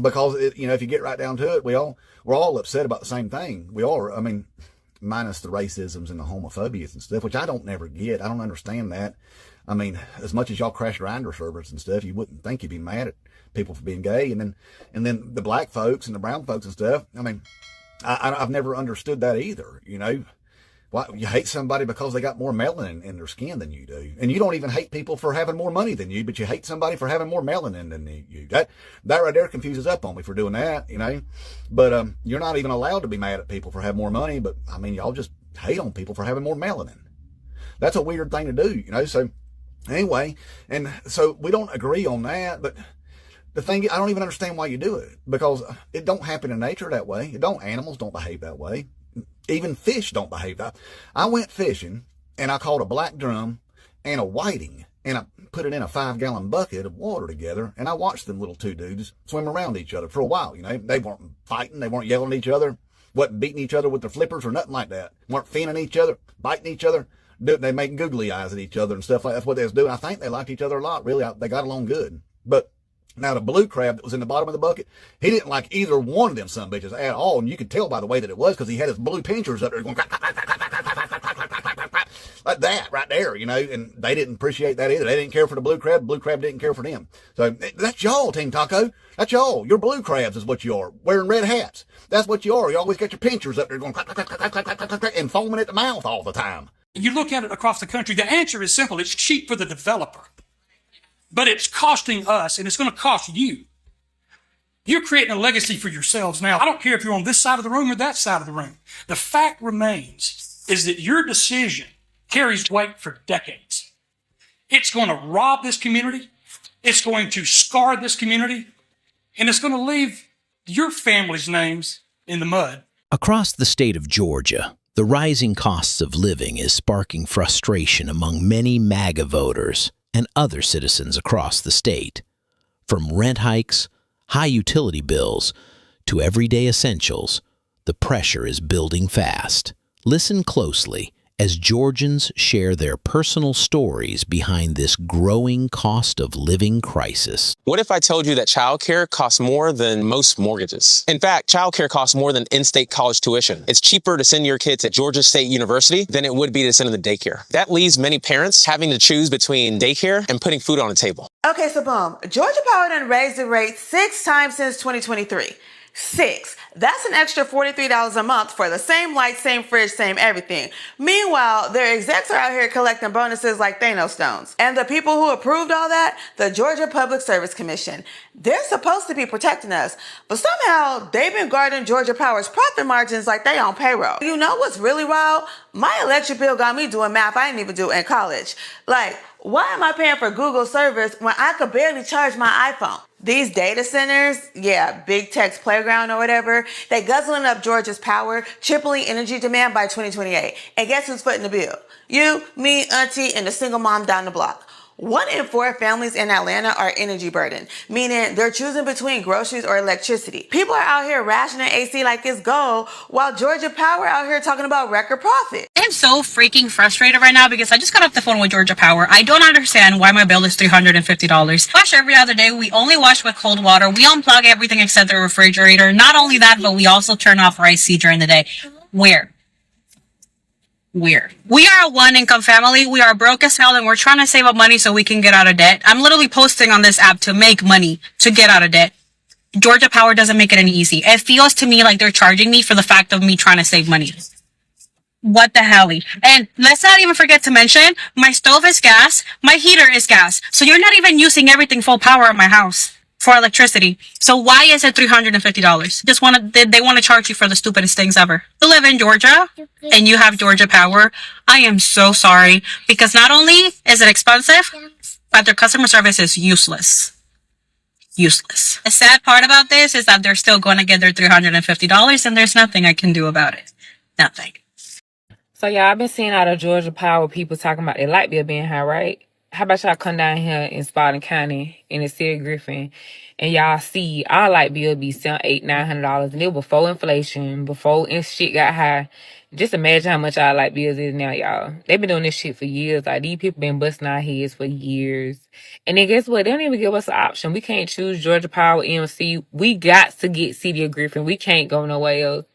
because if you get right down to it, we're all upset about the same thing. We are. I mean, minus the racisms and the homophobias and stuff, which I don't never get. I don't understand that. I mean, as much as y'all crash Grindr servers and stuff, you wouldn't think you'd be mad at people for being gay, and then the black folks and the brown folks and stuff. I mean, I've never understood that either. Why you hate somebody because they got more melanin in their skin than you do, and you don't even hate people for having more money than you, but you hate somebody for having more melanin than you. That right there confuses up on me for doing that, But you're not even allowed to be mad at people for having more money, but I mean, y'all just hate on people for having more melanin. That's a weird thing to do, So anyway, and so we don't agree on that, but the thing, I don't even understand why you do it, because it don't happen in nature that way. Animals don't behave that way. Even fish don't behave that. I went fishing and I caught a black drum and a whiting, and I put it in a 5-gallon bucket of water together, and I watched them little two dudes swim around each other for a while. They weren't fighting, they weren't yelling at each other, wasn't beating each other with their flippers or nothing like that. Weren't finning each other, biting each other. They making googly eyes at each other and stuff like that. That's what they was doing. I think they liked each other a lot. Really, they got along good. But now the blue crab that was in the bottom of the bucket, he didn't like either one of them son bitches at all. And you could tell by the way that it was, because he had his blue pinchers up there going like that right there, and they didn't appreciate that either. They didn't care for the blue crab. Blue crab didn't care for them. So that's y'all, Team Taco. That's y'all. You're blue crabs is what you are, wearing red hats. That's what you are. You always got your pinchers up there going and foaming at the mouth all the time. You look at it across the country, the answer is simple. It's cheap for the developer, but it's costing us, and it's going to cost you. You're creating a legacy for yourselves now. I don't care if you're on this side of the room or that side of the room. The fact remains is that your decision carries weight for decades. It's going to rob this community. It's going to scar this community, and it's going to leave your family's names in the mud. Across the state of Georgia, the rising costs of living is sparking frustration among many MAGA voters and other citizens across the state. From rent hikes, high utility bills, to everyday essentials, the pressure is building fast. Listen closely as Georgians share their personal stories behind this growing cost of living crisis. What if I told you that childcare costs more than most mortgages? In fact, childcare costs more than in-state college tuition. It's cheaper to send your kids to Georgia State University than it would be to send them to daycare. That leaves many parents having to choose between daycare and putting food on the table. Okay, so boom. Georgia Power done raised the rate 6 times since 2023. 6. That's an extra $43 a month for the same light, same fridge, same everything. Meanwhile, their execs are out here collecting bonuses like Thanos stones. And the people who approved all that, the Georgia Public Service Commission, they're supposed to be protecting us, but somehow they've been guarding Georgia Power's profit margins like they on payroll. You know what's really wild? My electric bill got me doing math I didn't even do in college. Like, why am I paying for Google service when I could barely charge my iPhone? These data centers, big tech's playground or whatever, they guzzling up Georgia's power, tripling energy demand by 2028. And guess who's footing the bill? You, me, auntie, and the single mom down the block. 1 in 4 families in Atlanta are energy burdened, meaning they're choosing between groceries or electricity. People are out here rationing AC like it's gold, while Georgia Power out here talking about record profit. I'm so freaking frustrated right now because I just got off the phone with Georgia Power. I don't understand why my bill is $350. Wash every other day. We only wash with cold water. We unplug everything except the refrigerator. Not only that, but we also turn off our AC during the day. Where? We are a one-income family. We are broke as hell, and we're trying to save up money so we can get out of debt. I'm literally posting on this app to make money to get out of debt. Georgia Power doesn't make it any easy. It feels to me like they're charging me for the fact of me trying to save money. What the hell? And let's not even forget to mention, my stove is gas, my heater is gas. So you're not even using everything full power at my house for electricity. So why is it $350? They want to charge you for the stupidest things ever. You live in Georgia and you have Georgia Power. I am so sorry, because not only is it expensive, but their customer service is useless. Useless. The sad part about this is that they're still going to get their $350 and there's nothing I can do about it. Nothing. So y'all, I've been seeing all the Georgia Power people talking about their light bill being high, right? How about y'all come down here in Spalding County in the city of Griffin And y'all see our light bill be $700, $800, and it was before inflation, before shit got high. Just imagine how much our light bills is now, y'all. They've been doing this shit for years. Like, these people been busting our heads for years. And then guess what? They don't even give us an option. We can't choose Georgia Power, EMC. We got to get City of Griffin. We can't go nowhere else.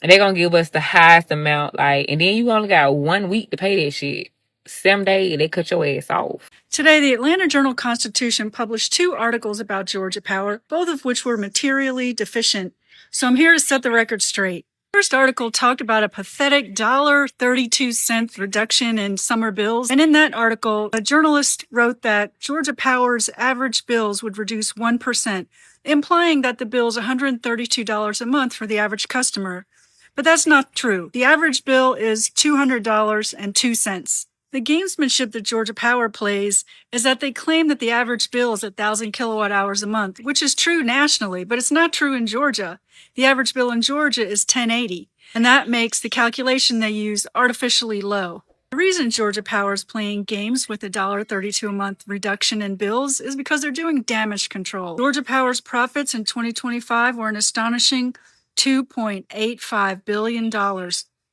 And they're going to give us the highest amount. Like, and then you only got 1 week to pay that shit. 7 days, they cut your ass off. Today, the Atlanta Journal-Constitution published 2 articles about Georgia Power, both of which were materially deficient. So I'm here to set the record straight. The first article talked about a pathetic $1.32 reduction in summer bills. And in that article, a journalist wrote that Georgia Power's average bills would reduce 1%, implying that the bill's $132 a month for the average customer. But that's not true. The average bill is $200.02. The gamesmanship that Georgia Power plays is that they claim that the average bill is 1,000 kilowatt hours a month, which is true nationally, but it's not true in Georgia. The average bill in Georgia is $10.80, and that makes the calculation they use artificially low. The reason Georgia Power is playing games with a $1.32 a month reduction in bills is because they're doing damage control. Georgia Power's profits in 2025 were an astonishing $2.85 billion,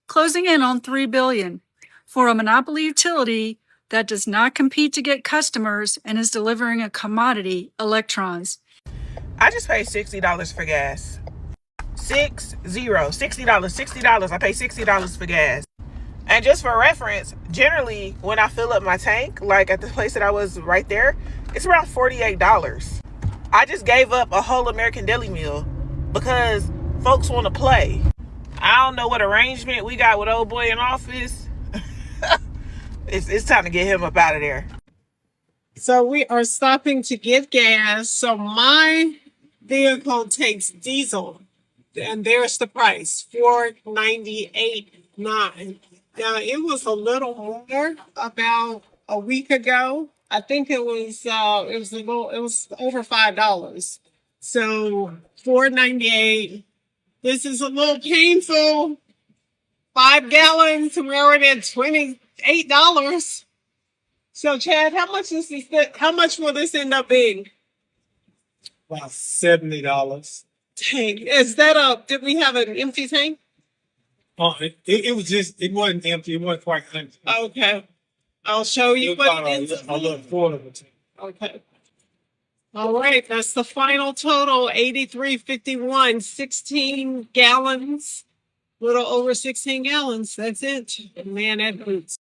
closing in on $3 billion. For a monopoly utility that does not compete to get customers and is delivering a commodity, electrons. I just paid $60 for gas. $60. I pay $60 for gas. And just for reference, generally when I fill up my tank, like at the place that I was right there, it's around $48. I just gave up a whole American deli meal because folks want to play. I don't know what arrangement we got with old boy in office. It's time to get him up out of there. So we are stopping to get gas. So my vehicle takes diesel, and there's the price, $4.98.9. Now it was a little more about a week ago. I think it was over $5. So $4.98. This is a little painful. 5 gallons, we're already at $28. So Chad, how much will this end up being? About $70. Dang, did we have an empty tank? Oh, it wasn't empty. It wasn't quite empty. Okay. I'll show you what it is. A little quarter of it. Okay. All right, that's the final total, 83.51, 16 gallons. Little over 16 gallons. That's it. Man, that boots.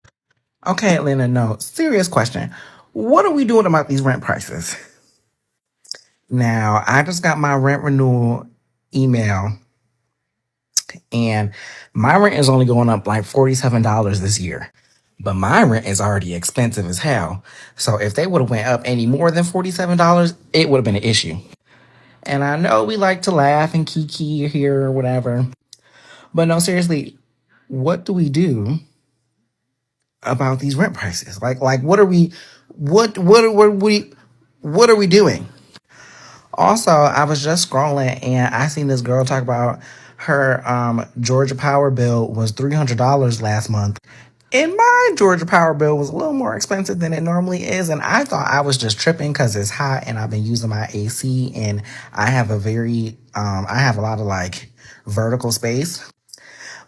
Okay, Atlanta, no. Serious question. What are we doing about these rent prices? Now, I just got my rent renewal email, and my rent is only going up like $47 this year. But my rent is already expensive as hell. So if they would have went up any more than $47, it would have been an issue. And I know we like to laugh and kiki here or whatever. But no, seriously, what do we do about these rent prices? Like what are we doing? Also, I was just scrolling and I seen this girl talk about her Georgia Power bill was $300 last month. And my Georgia Power bill was a little more expensive than it normally is. And I thought I was just tripping because it's hot and I've been using my AC and I have a lot of like vertical space.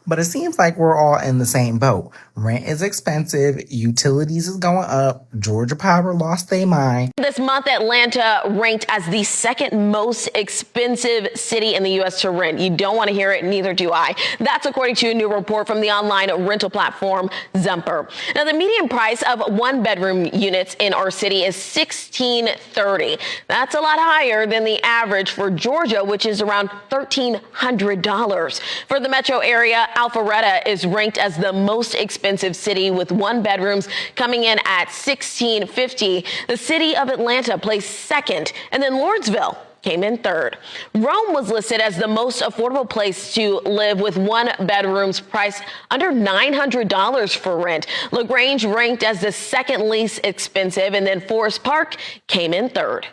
But it seems like we're all in the same boat. Rent is expensive. Utilities is going up. Georgia Power lost their mind. This month, Atlanta ranked as the second most expensive city in the U.S. to rent. You don't want to hear it, neither do I. That's according to a new report from the online rental platform Zumper. Now, the median price of one-bedroom units in our city is $1,630. That's a lot higher than the average for Georgia, which is around $1,300. For the metro area, Alpharetta is ranked as the most expensive city with one bedrooms coming in at $1,650. The city of Atlanta placed second, and then Lawrenceville came in third. Rome was listed as the most affordable place to live with one bedrooms priced under $900 for rent. LaGrange ranked as the second least expensive, and then Forest Park came in third.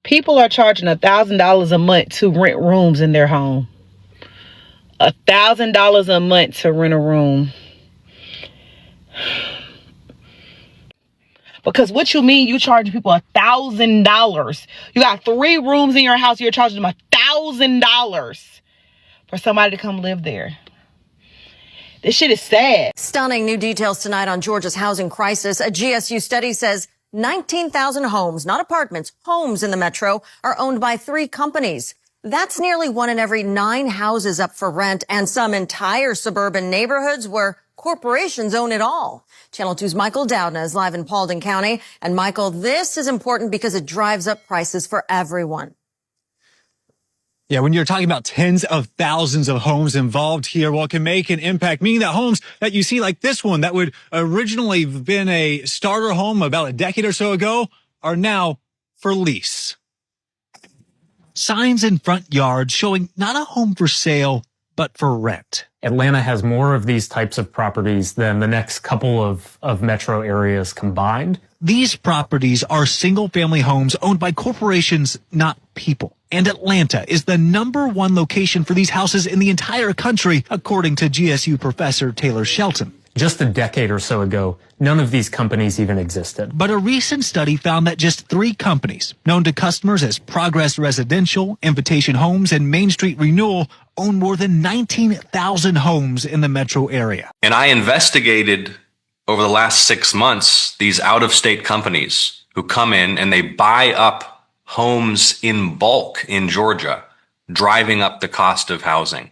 People are charging $1,000 a month to rent rooms in their home. $1,000 a month to rent a room. Because what you mean you charging people $1,000? You got 3 rooms in your house, you're charging them $1,000 for somebody to come live there. This shit is sad. Stunning new details tonight on Georgia's housing crisis. A GSU study says 19,000 homes, not apartments, homes in the metro are owned by 3 companies. That's nearly 1 in every 9 houses up for rent, and some entire suburban neighborhoods where corporations own it all. Channel 2's Michael Dowdna is live in Paulding County. And Michael, this is important because it drives up prices for everyone. Yeah, when you're talking about tens of thousands of homes involved here, well, it can make an impact, meaning that homes that you see like this one that would originally have been a starter home about a decade or so ago are now for lease. Signs in front yards showing not a home for sale, but for rent. Atlanta has more of these types of properties than the next couple of metro areas combined. These properties are single-family homes owned by corporations, not people. And Atlanta is the #1 location for these houses in the entire country, according to GSU professor Taylor Shelton. Just a decade or so ago, none of these companies even existed. But a recent study found that just 3 companies, known to customers as Progress Residential, Invitation Homes, and Main Street Renewal, own more than 19,000 homes in the metro area. And I investigated over the last 6 months these out-of-state companies who come in and they buy up homes in bulk in Georgia, driving up the cost of housing.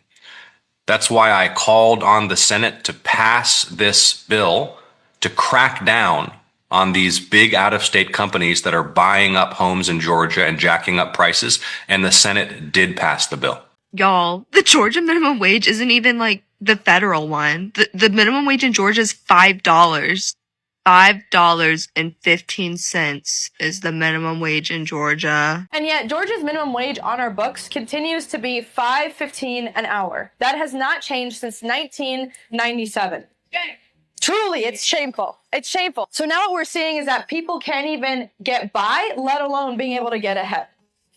That's why I called on the Senate to pass this bill to crack down on these big out-of-state companies that are buying up homes in Georgia and jacking up prices, and the Senate did pass the bill. Y'all, the Georgia minimum wage isn't even like the federal one. The minimum wage in Georgia is $5. $5.15 is the minimum wage in Georgia. And yet, Georgia's minimum wage on our books continues to be $5.15 an hour. That has not changed since 1997. Truly, it's shameful. It's shameful. So now what we're seeing is that people can't even get by, let alone being able to get ahead.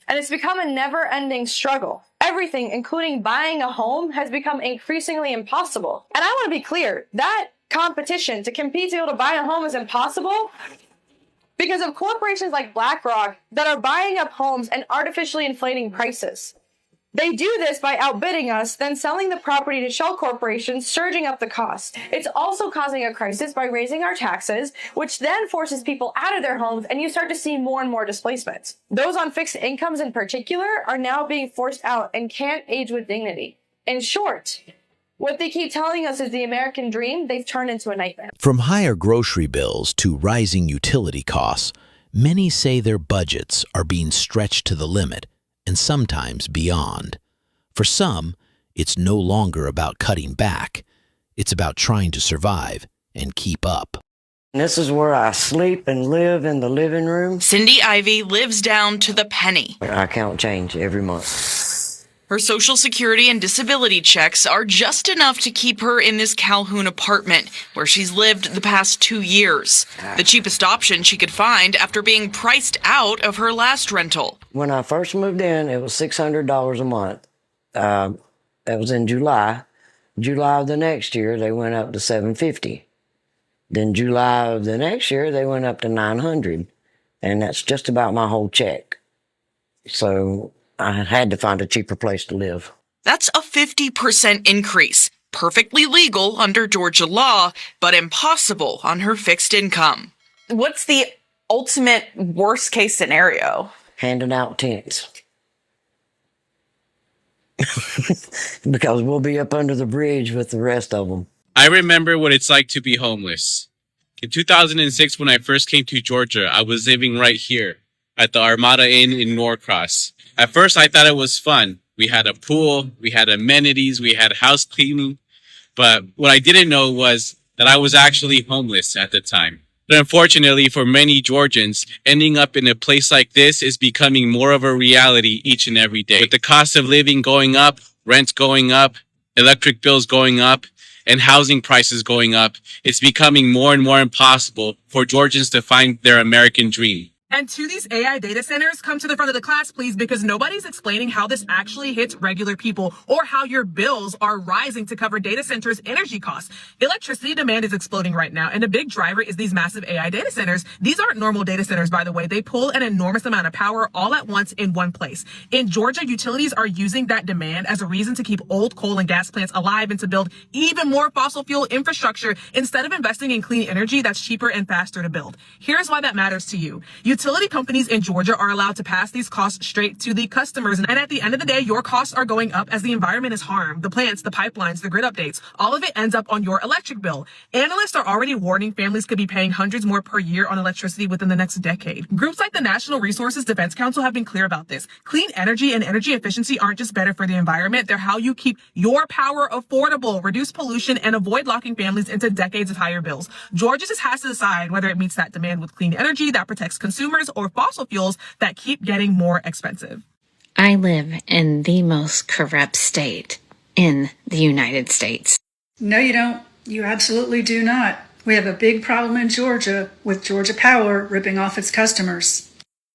And it's become a never-ending struggle. Everything, including buying a home, has become increasingly impossible. And I want to be clear, that competition to compete to be able to buy a home is impossible because of corporations like BlackRock that are buying up homes and artificially inflating prices. They do this by outbidding us, then selling the property to shell corporations, surging up the cost. It's also causing a crisis by raising our taxes, which then forces people out of their homes, and you start to see more and more displacements. Those on fixed incomes in particular are now being forced out and can't age with dignity. In short, what they keep telling us is the American dream, they've turned into a nightmare. From higher grocery bills to rising utility costs, many say their budgets are being stretched to the limit and sometimes beyond. For some, it's no longer about cutting back. It's about trying to survive and keep up. This is where I sleep and live in the living room. Cindy Ivey lives down to the penny. I count change every month. Her Social Security and disability checks are just enough to keep her in this Calhoun apartment, where she's lived the past 2 years. The cheapest option she could find after being priced out of her last rental. When I first moved in, it was $600 a month. That was in July. July of the next year, they went up to $750. Then July of the next year, they went up to $900. And that's just about my whole check. So I had to find a cheaper place to live. That's a 50% increase. Perfectly legal under Georgia law, but impossible on her fixed income. What's the ultimate worst case scenario? Handing out tents. Because we'll be up under the bridge with the rest of them. I remember what it's like to be homeless. In 2006, when I first came to Georgia, I was living right here at the Armada Inn in Norcross. At first, I thought it was fun. We had a pool, we had amenities, we had house cleaning. But what I didn't know was that I was actually homeless at the time. But unfortunately for many Georgians, ending up in a place like this is becoming more of a reality each and every day. With the cost of living going up, rent going up, electric bills going up, and housing prices going up, it's becoming more and more impossible for Georgians to find their American dream. And to these AI data centers, come to the front of the class, please, because nobody's explaining how this actually hits regular people or how your bills are rising to cover data centers' energy costs. Electricity demand is exploding right now, and a big driver is these massive AI data centers. These aren't normal data centers, by the way. They pull an enormous amount of power all at once in one place. In Georgia, utilities are using that demand as a reason to keep old coal and gas plants alive and to build even more fossil fuel infrastructure instead of investing in clean energy that's cheaper and faster to build. Here's why that matters to you. Utility companies in Georgia are allowed to pass these costs straight to the customers. And at the end of the day, your costs are going up as the environment is harmed. The plants, the pipelines, the grid updates, all of it ends up on your electric bill. Analysts are already warning families could be paying hundreds more per year on electricity within the next decade. Groups like the National Resources Defense Council have been clear about this. Clean energy and energy efficiency aren't just better for the environment. They're how you keep your power affordable, reduce pollution, and avoid locking families into decades of higher bills. Georgia just has to decide whether it meets that demand with clean energy that protects consumers or fossil fuels that keep getting more expensive. I live in the most corrupt state in the United States. No, you don't. You absolutely do not. We have a big problem in Georgia with Georgia Power ripping off its customers.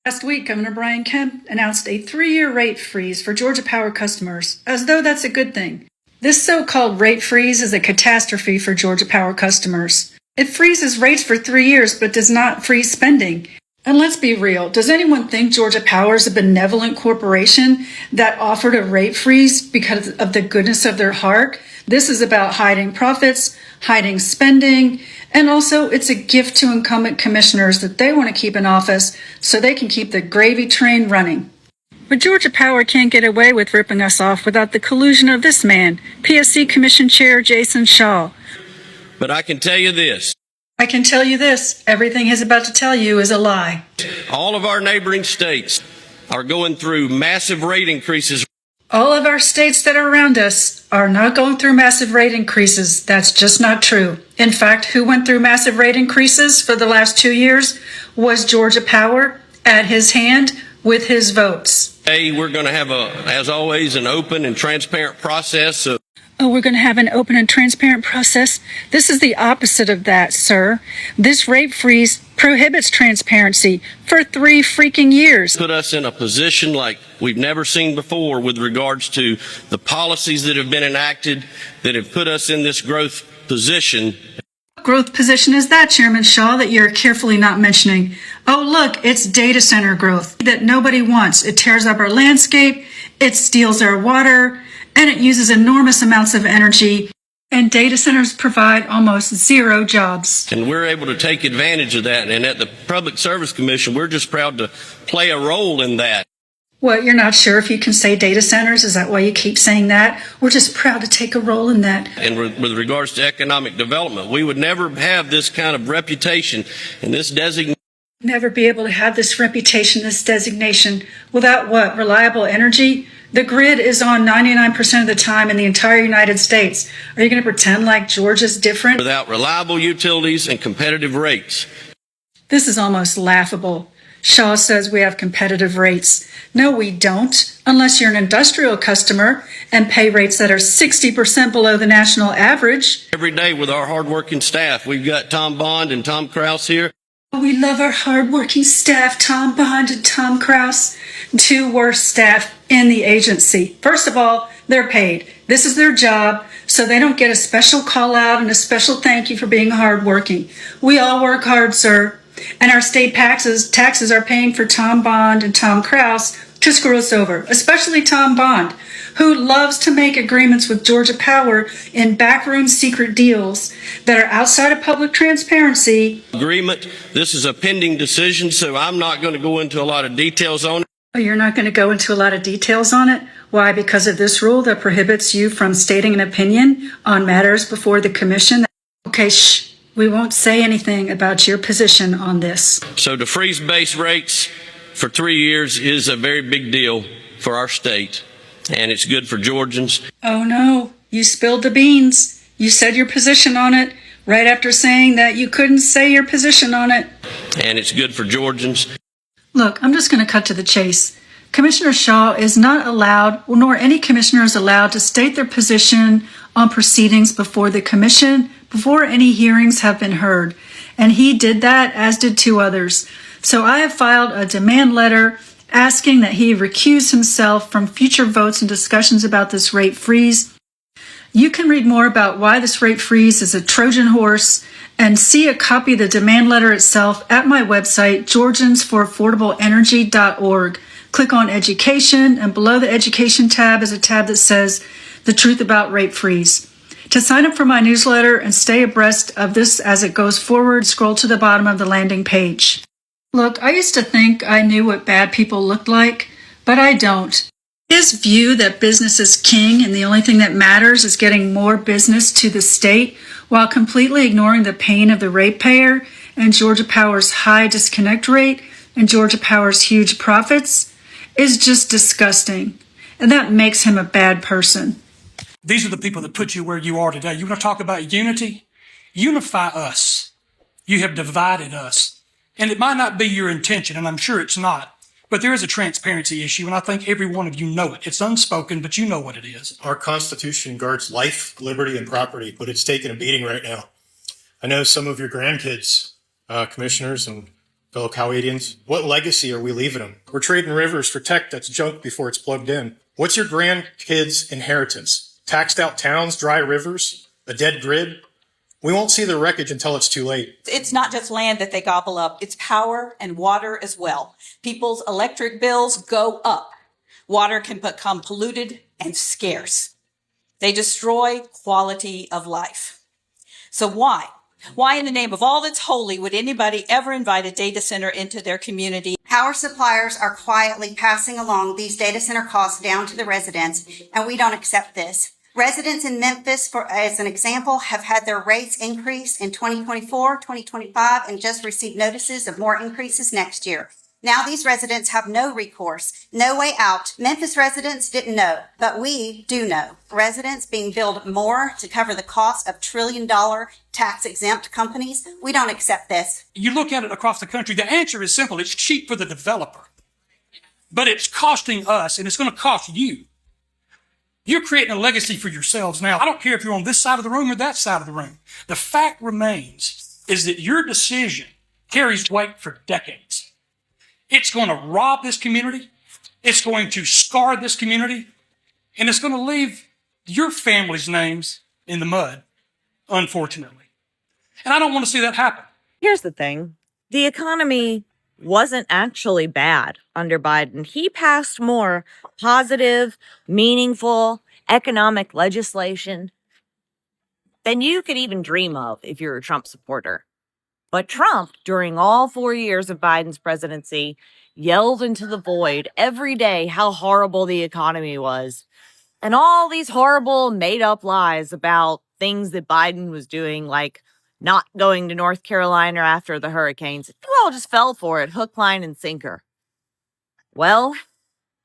Last week, Governor Brian Kemp announced a 3-year rate freeze for Georgia Power customers, as though that's a good thing. This so-called rate freeze is a catastrophe for Georgia Power customers. It freezes rates for 3 years, but does not freeze spending. And let's be real, does anyone think Georgia Power is a benevolent corporation that offered a rate freeze because of the goodness of their heart? This is about hiding profits, hiding spending, and also it's a gift to incumbent commissioners that they want to keep in office so they can keep the gravy train running. But Georgia Power can't get away with ripping us off without the collusion of this man, PSC Commission Chair Jason Shaw. But I can tell you this. I can tell you this, everything he's about to tell you is a lie. All of our neighboring states are going through massive rate increases. All of our states that are around us are not going through massive rate increases. That's just not true. In fact, who went through massive rate increases for the last 2 years was Georgia Power at his hand with his votes. Hey, we're going to have, as always, an open and transparent process. We're going to have an open and transparent process. This is the opposite of that, sir. This rate freeze prohibits transparency for 3 freaking years. Put us in a position like we've never seen before with regards to the policies that have been enacted that have put us in this growth position. What growth position is that, Chairman Shaw, that you're carefully not mentioning? Oh, look, it's data center growth that nobody wants. It tears up our landscape, it steals our water, and it uses enormous amounts of energy, and data centers provide almost 0 jobs. And we're able to take advantage of that. And at the Public Service Commission, we're just proud to play a role in that. What, you're not sure if you can say data centers? Is that why you keep saying that? We're just proud to take a role in that. And with regards to economic development, we would never have this kind of reputation and this designation. Never be able to have this reputation, this designation, without what? Reliable energy? The grid is on 99% of the time in the entire United States. Are you going to pretend like Georgia's different? Without reliable utilities and competitive rates. This is almost laughable. Shaw says we have competitive rates. No, we don't, unless you're an industrial customer and pay rates that are 60% below the national average. Every day with our hardworking staff, we've got Tom Bond and Tom Krause here. We love our hardworking staff, Tom Bond and Tom Krause, 2 worst staff in the agency. First of all, they're paid. This is their job, so they don't get a special call out and a special thank you for being hardworking. We all work hard, sir, and our state taxes are paying for Tom Bond and Tom Krause to screw us over, especially Tom Bond, who loves to make agreements with Georgia Power in backroom secret deals that are outside of public transparency. Agreement. This is a pending decision, so I'm not going to go into a lot of details on it. Oh, you're not going to go into a lot of details on it? Why? Because of this rule that prohibits you from stating an opinion on matters before the commission? Okay, shh. We won't say anything about your position on this. So to freeze base rates for 3 years is a very big deal for our state, and it's good for Georgians. Oh no, you spilled the beans. You said your position on it right after saying that you couldn't say your position on it. And it's good for Georgians. Look, I'm just going to cut to the chase. Commissioner Shaw is not allowed, nor any commissioner is allowed, to state their position on proceedings before the commission, before any hearings have been heard. And he did that, as did 2 others. So I have filed a demand letter asking that he recuse himself from future votes and discussions about this rate freeze. You can read more about why this rate freeze is a Trojan horse and see a copy of the demand letter itself at my website, georgiansforaffordableenergy.org. Click on Education, and below the Education tab is a tab that says The Truth About Rate Freeze. To sign up for my newsletter and stay abreast of this as it goes forward, scroll to the bottom of the landing page. Look, I used to think I knew what bad people looked like, but I don't. His view that business is king and the only thing that matters is getting more business to the state while completely ignoring the pain of the ratepayer and Georgia Power's high disconnect rate and Georgia Power's huge profits is just disgusting. And that makes him a bad person. These are the people that put you where you are today. You want to talk about unity? Unify us. You have divided us. And it might not be your intention, and I'm sure it's not, but there is a transparency issue, and I think every one of you know it. It's unspoken, but you know what it is. Our Constitution guards life, liberty, and property, but it's taking a beating right now. I know some of your grandkids, commissioners and fellow Cowadians, what legacy are we leaving them? We're trading rivers for tech that's junk before it's plugged in. What's your grandkids' inheritance? Taxed out towns, dry rivers, a dead grid? We won't see the wreckage until it's too late. It's not just land that they gobble up, it's power and water as well. People's electric bills go up. Water can become polluted and scarce. They destroy quality of life. So why? Why in the name of all that's holy would anybody ever invite a data center into their community? Power suppliers are quietly passing along these data center costs down to the residents, and we don't accept this. Residents in Memphis, as an example, have had their rates increase in 2024, 2025, and just received notices of more increases next year. Now these residents have no recourse, no way out. Memphis residents didn't know, but we do know. Residents being billed more to cover the cost of trillion-dollar tax-exempt companies. We don't accept this. You look at it across the country, the answer is simple. It's cheap for the developer, but it's costing us, and it's going to cost you. You're creating a legacy for yourselves now. I don't care if you're on this side of the room or that side of the room. The fact remains is that your decision carries weight for decades. It's going to rob this community. It's going to scar this community. And it's going to leave your family's names in the mud, unfortunately. And I don't want to see that happen. Here's the thing. The economy wasn't actually bad under Biden. He passed more positive, meaningful economic legislation than you could even dream of if you're a Trump supporter. But Trump, during all 4 years of Biden's presidency, yelled into the void every day how horrible the economy was. And all these horrible made-up lies about things that Biden was doing, like not going to North Carolina after the hurricanes. You all just fell for it, hook, line, and sinker. Well,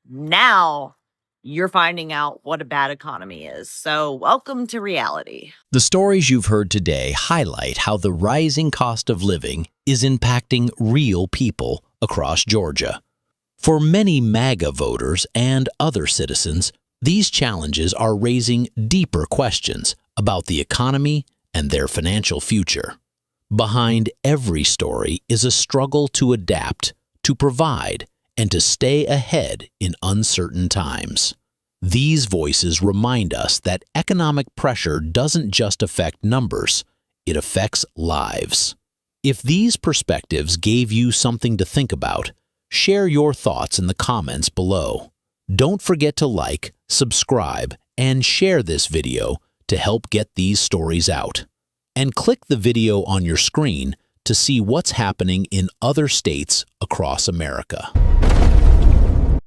now you're finding out what a bad economy is. So welcome to reality. The stories you've heard today highlight how the rising cost of living is impacting real people across Georgia. For many MAGA voters and other citizens, these challenges are raising deeper questions about the economy and their financial future. Behind every story is a struggle to adapt, to provide, and to stay ahead in uncertain times. These voices remind us that economic pressure doesn't just affect numbers, it affects lives. If these perspectives gave you something to think about, share your thoughts in the comments below. Don't forget to like, subscribe, and share this video to help get these stories out. And click the video on your screen to see what's happening in other states across America.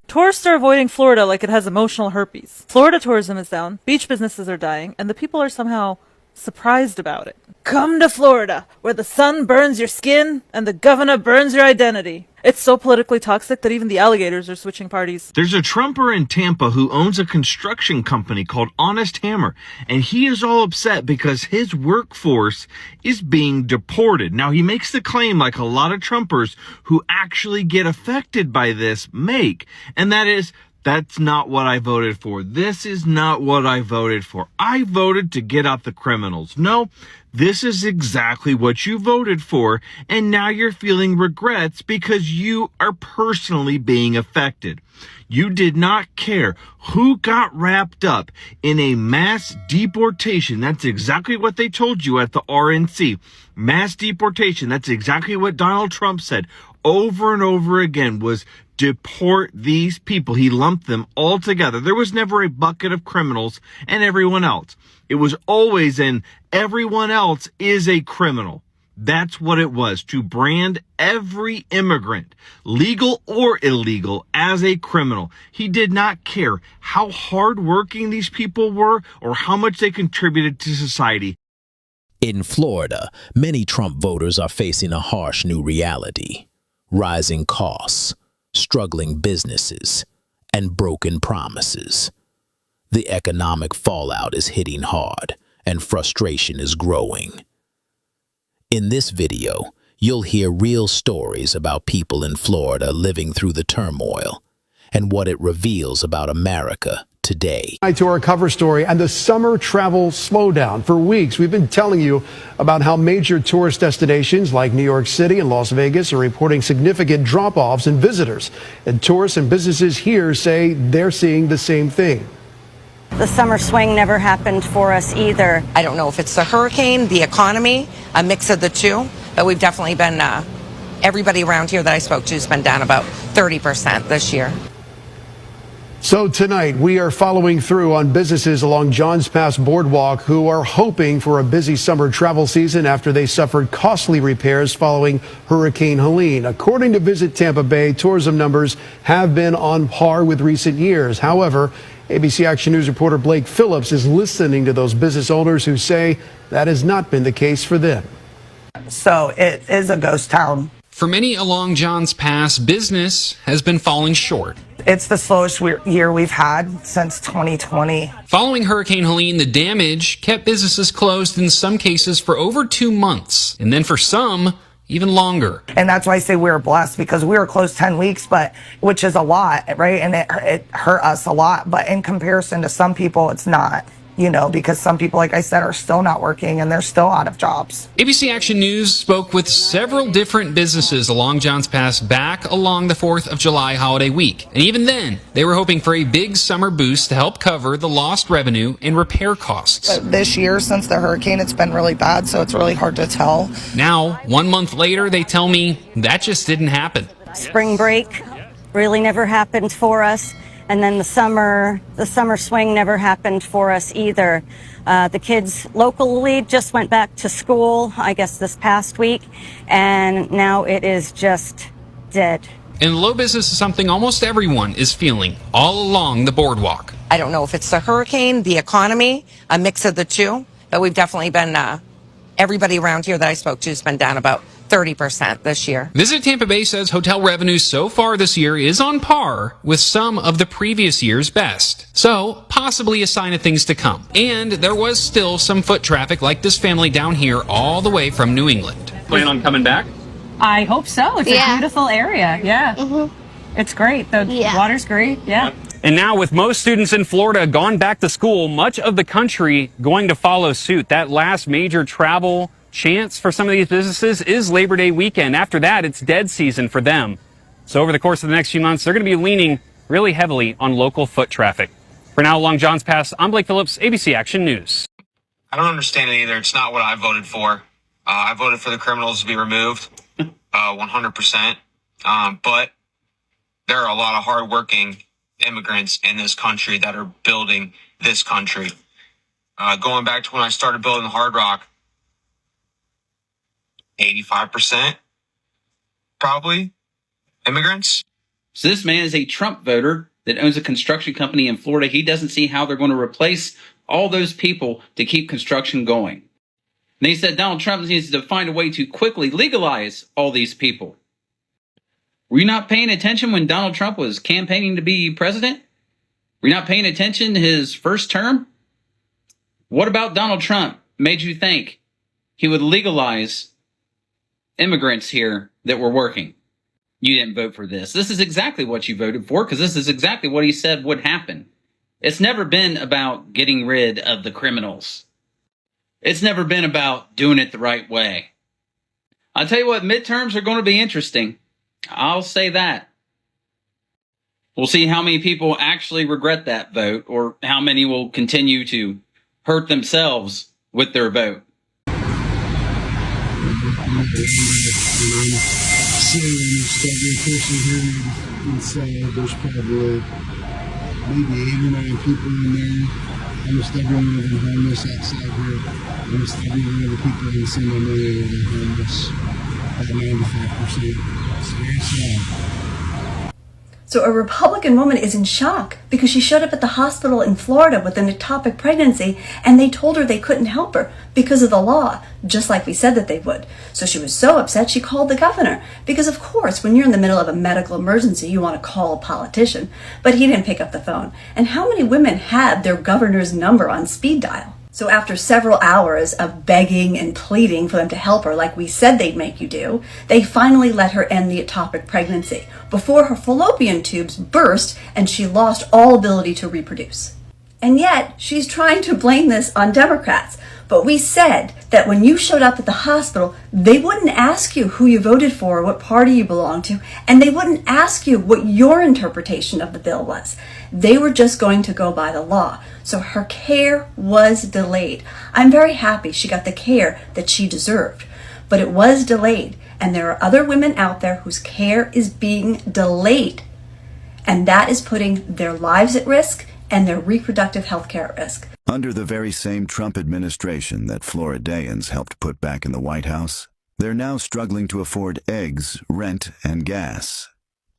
Tourists are avoiding Florida like it has emotional herpes. Florida tourism is down, beach businesses are dying, and the people are somehow surprised about it. Come to Florida, where the sun burns your skin and the governor burns your identity. It's so politically toxic that even the alligators are switching parties. There's a Trumper in Tampa who owns a construction company called Honest Hammer, and he is all upset because his workforce is being deported. Now, he makes the claim, like a lot of Trumpers who actually get affected by this make, and that is That's not what I voted for. This is not what I voted for. I voted to get out the criminals. No, this is exactly what you voted for, and now you're feeling regrets because you are personally being affected. You did not care who got wrapped up in a mass deportation. That's exactly what they told you at the RNC. Mass deportation. That's exactly what Donald Trump said over and over again, was deport these people. He lumped them all together. There was never a bucket of criminals and everyone else. It was always an everyone else is a criminal. That's what it was, to brand every immigrant, legal or illegal, as a criminal. He did not care how hardworking these people were or how much they contributed to society. In Florida, many Trump voters are facing a harsh new reality: rising costs, struggling businesses, and broken promises. The economic fallout is hitting hard, and frustration is growing. In this video, you'll hear real stories about people in Florida living through the turmoil and what it reveals about America today. To our cover story and the summer travel slowdown. For weeks, we've been telling you about how major tourist destinations like New York City and Las Vegas are reporting significant drop-offs in visitors. And tourists and businesses here say they're seeing the same thing. The summer swing never happened for us either. I don't know if it's the hurricane, the economy, a mix of the two, but we've definitely been, everybody around here that I spoke to has been down about 30% this year. So tonight, we are following through on businesses along Johns Pass Boardwalk who are hoping for a busy summer travel season after they suffered costly repairs following Hurricane Helene. According to Visit Tampa Bay, tourism numbers have been on par with recent years. However, ABC Action News reporter Blake Phillips is listening to those business owners who say that has not been the case for them. So it is a ghost town. For many along Johns Pass, business has been falling short. It's the slowest year we've had since 2020. Following Hurricane Helene, the damage kept businesses closed in some cases for over 2 months, and then for some, even longer. And that's why I say we were blessed, because we were closed 10 weeks, which is a lot, right? And it hurt us a lot. But in comparison to some people, it's not, because some people, like I said, are still not working and they're still out of jobs. ABC Action News spoke with several different businesses along Johns Pass back along the 4th of July holiday week. And even then, they were hoping for a big summer boost to help cover the lost revenue and repair costs. But this year, since the hurricane, it's been really bad, so it's really hard to tell. Now, 1 month later, they tell me that just didn't happen. Spring break really never happened for us. And then the summer swing never happened for us either. The kids locally just went back to school, I guess, this past week, and now it is just dead. And low business is something almost everyone is feeling all along the boardwalk. I don't know if it's the hurricane, the economy, a mix of the two, but we've definitely been, everybody around here that I spoke to has been down about 30% this year. Visit Tampa Bay says hotel revenue so far this year is on par with some of the previous year's best. So, possibly a sign of things to come. And there was still some foot traffic like this family down here all the way from New England. Plan on coming back? I hope so. It's a beautiful area. Yeah. It's great. The water's great. Yeah. And now with most students in Florida gone back to school, much of the country going to follow suit. That last major travel chance for some of these businesses is Labor Day weekend. After that, it's dead season for them. So over the course of the next few months, they're going to be leaning really heavily on local foot traffic. For now, along Johns Pass, I'm Blake Phillips, ABC Action News. I don't understand it either. It's not what I voted for. I voted for the criminals to be removed, 100%. But there are a lot of hardworking immigrants in this country that are building this country. Going back to when I started building the Hard Rock, 85% probably immigrants. So this man is a Trump voter that owns a construction company in Florida. He doesn't see how they're going to replace all those people to keep construction going. And he said Donald Trump needs to find a way to quickly legalize all these people. Were you not paying attention when Donald Trump was campaigning to be president? Were you not paying attention to his first term? What about Donald Trump made you think he would legalize immigrants here that were working? you didn't vote for this. This is exactly what you voted for because this is exactly what he said would happen. It's never been about getting rid of the criminals. It's never been about doing it the right way. I'll tell you what, midterms are going to be interesting. I'll say that. We'll see how many people actually regret that vote or how many will continue to hurt themselves with their vote. Inside, there's probably maybe 8 or 9 people in there. Almost everyone of them homeless outside here. Almost every one of the people in the single million are homeless. At 95%. It's very sad. So a Republican woman is in shock because she showed up at the hospital in Florida with an ectopic pregnancy and they told her they couldn't help her because of the law, just like we said that they would. So she was so upset she called the governor because, of course, when you're in the middle of a medical emergency, you want to call a politician. But he didn't pick up the phone. And how many women had their governor's number on speed dial? So after several hours of begging and pleading for them to help her, like we said they'd make you do, they finally let her end the ectopic pregnancy before her fallopian tubes burst and she lost all ability to reproduce. And yet, she's trying to blame this on Democrats. But we said that when you showed up at the hospital, they wouldn't ask you who you voted for or what party you belonged to, and they wouldn't ask you what your interpretation of the bill was. They were just going to go by the law. So her care was delayed. I'm very happy she got the care that she deserved, but it was delayed. And there are other women out there whose care is being delayed. And that is putting their lives at risk and their reproductive health care at risk. Under the very same Trump administration that Floridans helped put back in the White House, they're now struggling to afford eggs, rent, and gas.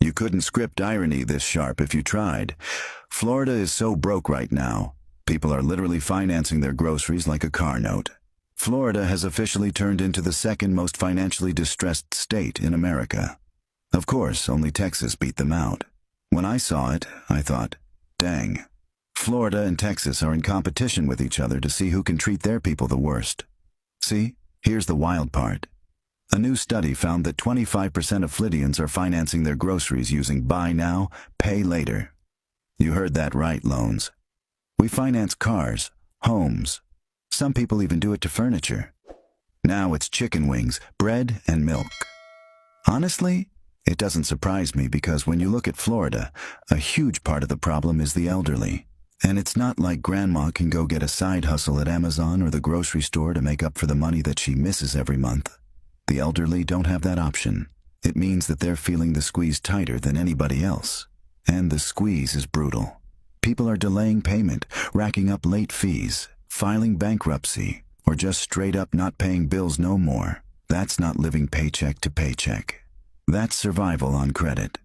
You couldn't script irony this sharp if you tried. Florida is so broke right now, people are literally financing their groceries like a car note. Florida has officially turned into the second most financially distressed state in America. Of course, only Texas beat them out. When I saw it, I thought, dang. Florida and Texas are in competition with each other to see who can treat their people the worst. See, here's the wild part. A new study found that 25% of Floridians are financing their groceries using buy now, pay later. You heard that right, loans. We finance cars, homes. Some people even do it to furniture. Now it's chicken wings, bread, and milk. Honestly, it doesn't surprise me because when you look at Florida, a huge part of the problem is the elderly. And it's not like grandma can go get a side hustle at Amazon or the grocery store to make up for the money that she misses every month. The elderly don't have that option. It means that they're feeling the squeeze tighter than anybody else. And the squeeze is brutal. People are delaying payment, racking up late fees, filing bankruptcy, or just straight up not paying bills no more. That's not living paycheck to paycheck. That's survival on credit.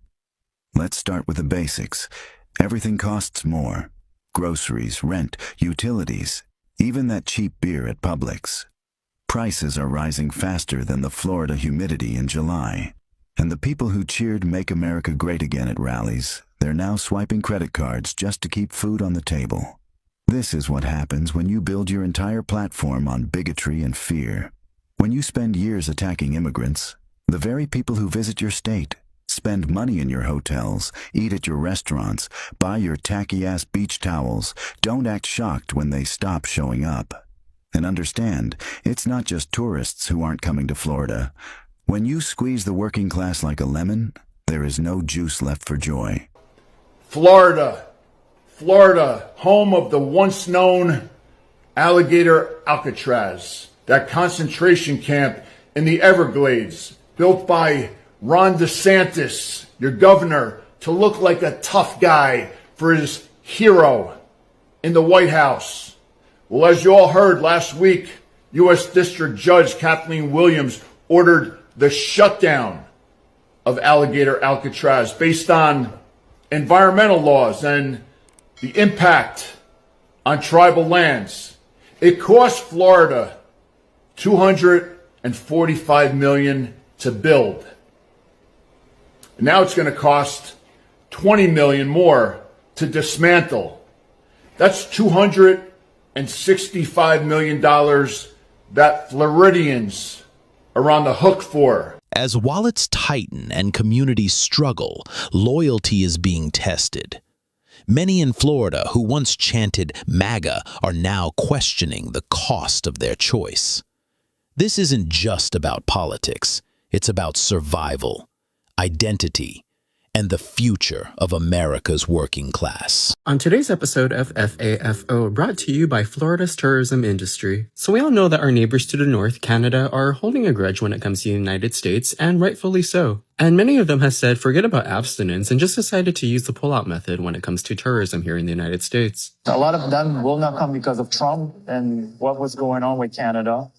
Let's start with the basics. Everything costs more. Groceries, rent, utilities, even that cheap beer at Publix. Prices are rising faster than the Florida humidity in July. And the people who cheered Make America Great Again at rallies, they're now swiping credit cards just to keep food on the table. This is what happens when you build your entire platform on bigotry and fear. When you spend years attacking immigrants, the very people who visit your state, spend money in your hotels, eat at your restaurants, buy your tacky-ass beach towels, don't act shocked when they stop showing up. And understand, it's not just tourists who aren't coming to Florida. When you squeeze the working class like a lemon, there is no juice left for joy. Florida, home of the once known alligator Alcatraz, that concentration camp in the Everglades, built by Ron DeSantis, your governor, to look like a tough guy for his hero in the White House. Well, as you all heard last week, U.S. District Judge Kathleen Williams ordered the shutdown of alligator Alcatraz based on environmental laws and the impact on tribal lands. It cost Florida $245 million to build. Now it's going to cost $20 million more to dismantle. That's $265 million that Floridians are on the hook for. As wallets tighten and communities struggle, loyalty is being tested. Many in Florida who once chanted MAGA are now questioning the cost of their choice. This isn't just about politics. It's about survival, identity, and the future of America's working class. On today's episode of FAFO, brought to you by Florida's tourism industry. So we all know that our neighbors to the north, Canada, are holding a grudge when it comes to the United States, and rightfully so. And many of them have said forget about abstinence and just decided to use the pull-out method when it comes to tourism here in the United States. A lot of them will not come because of Trump and what was going on with Canada.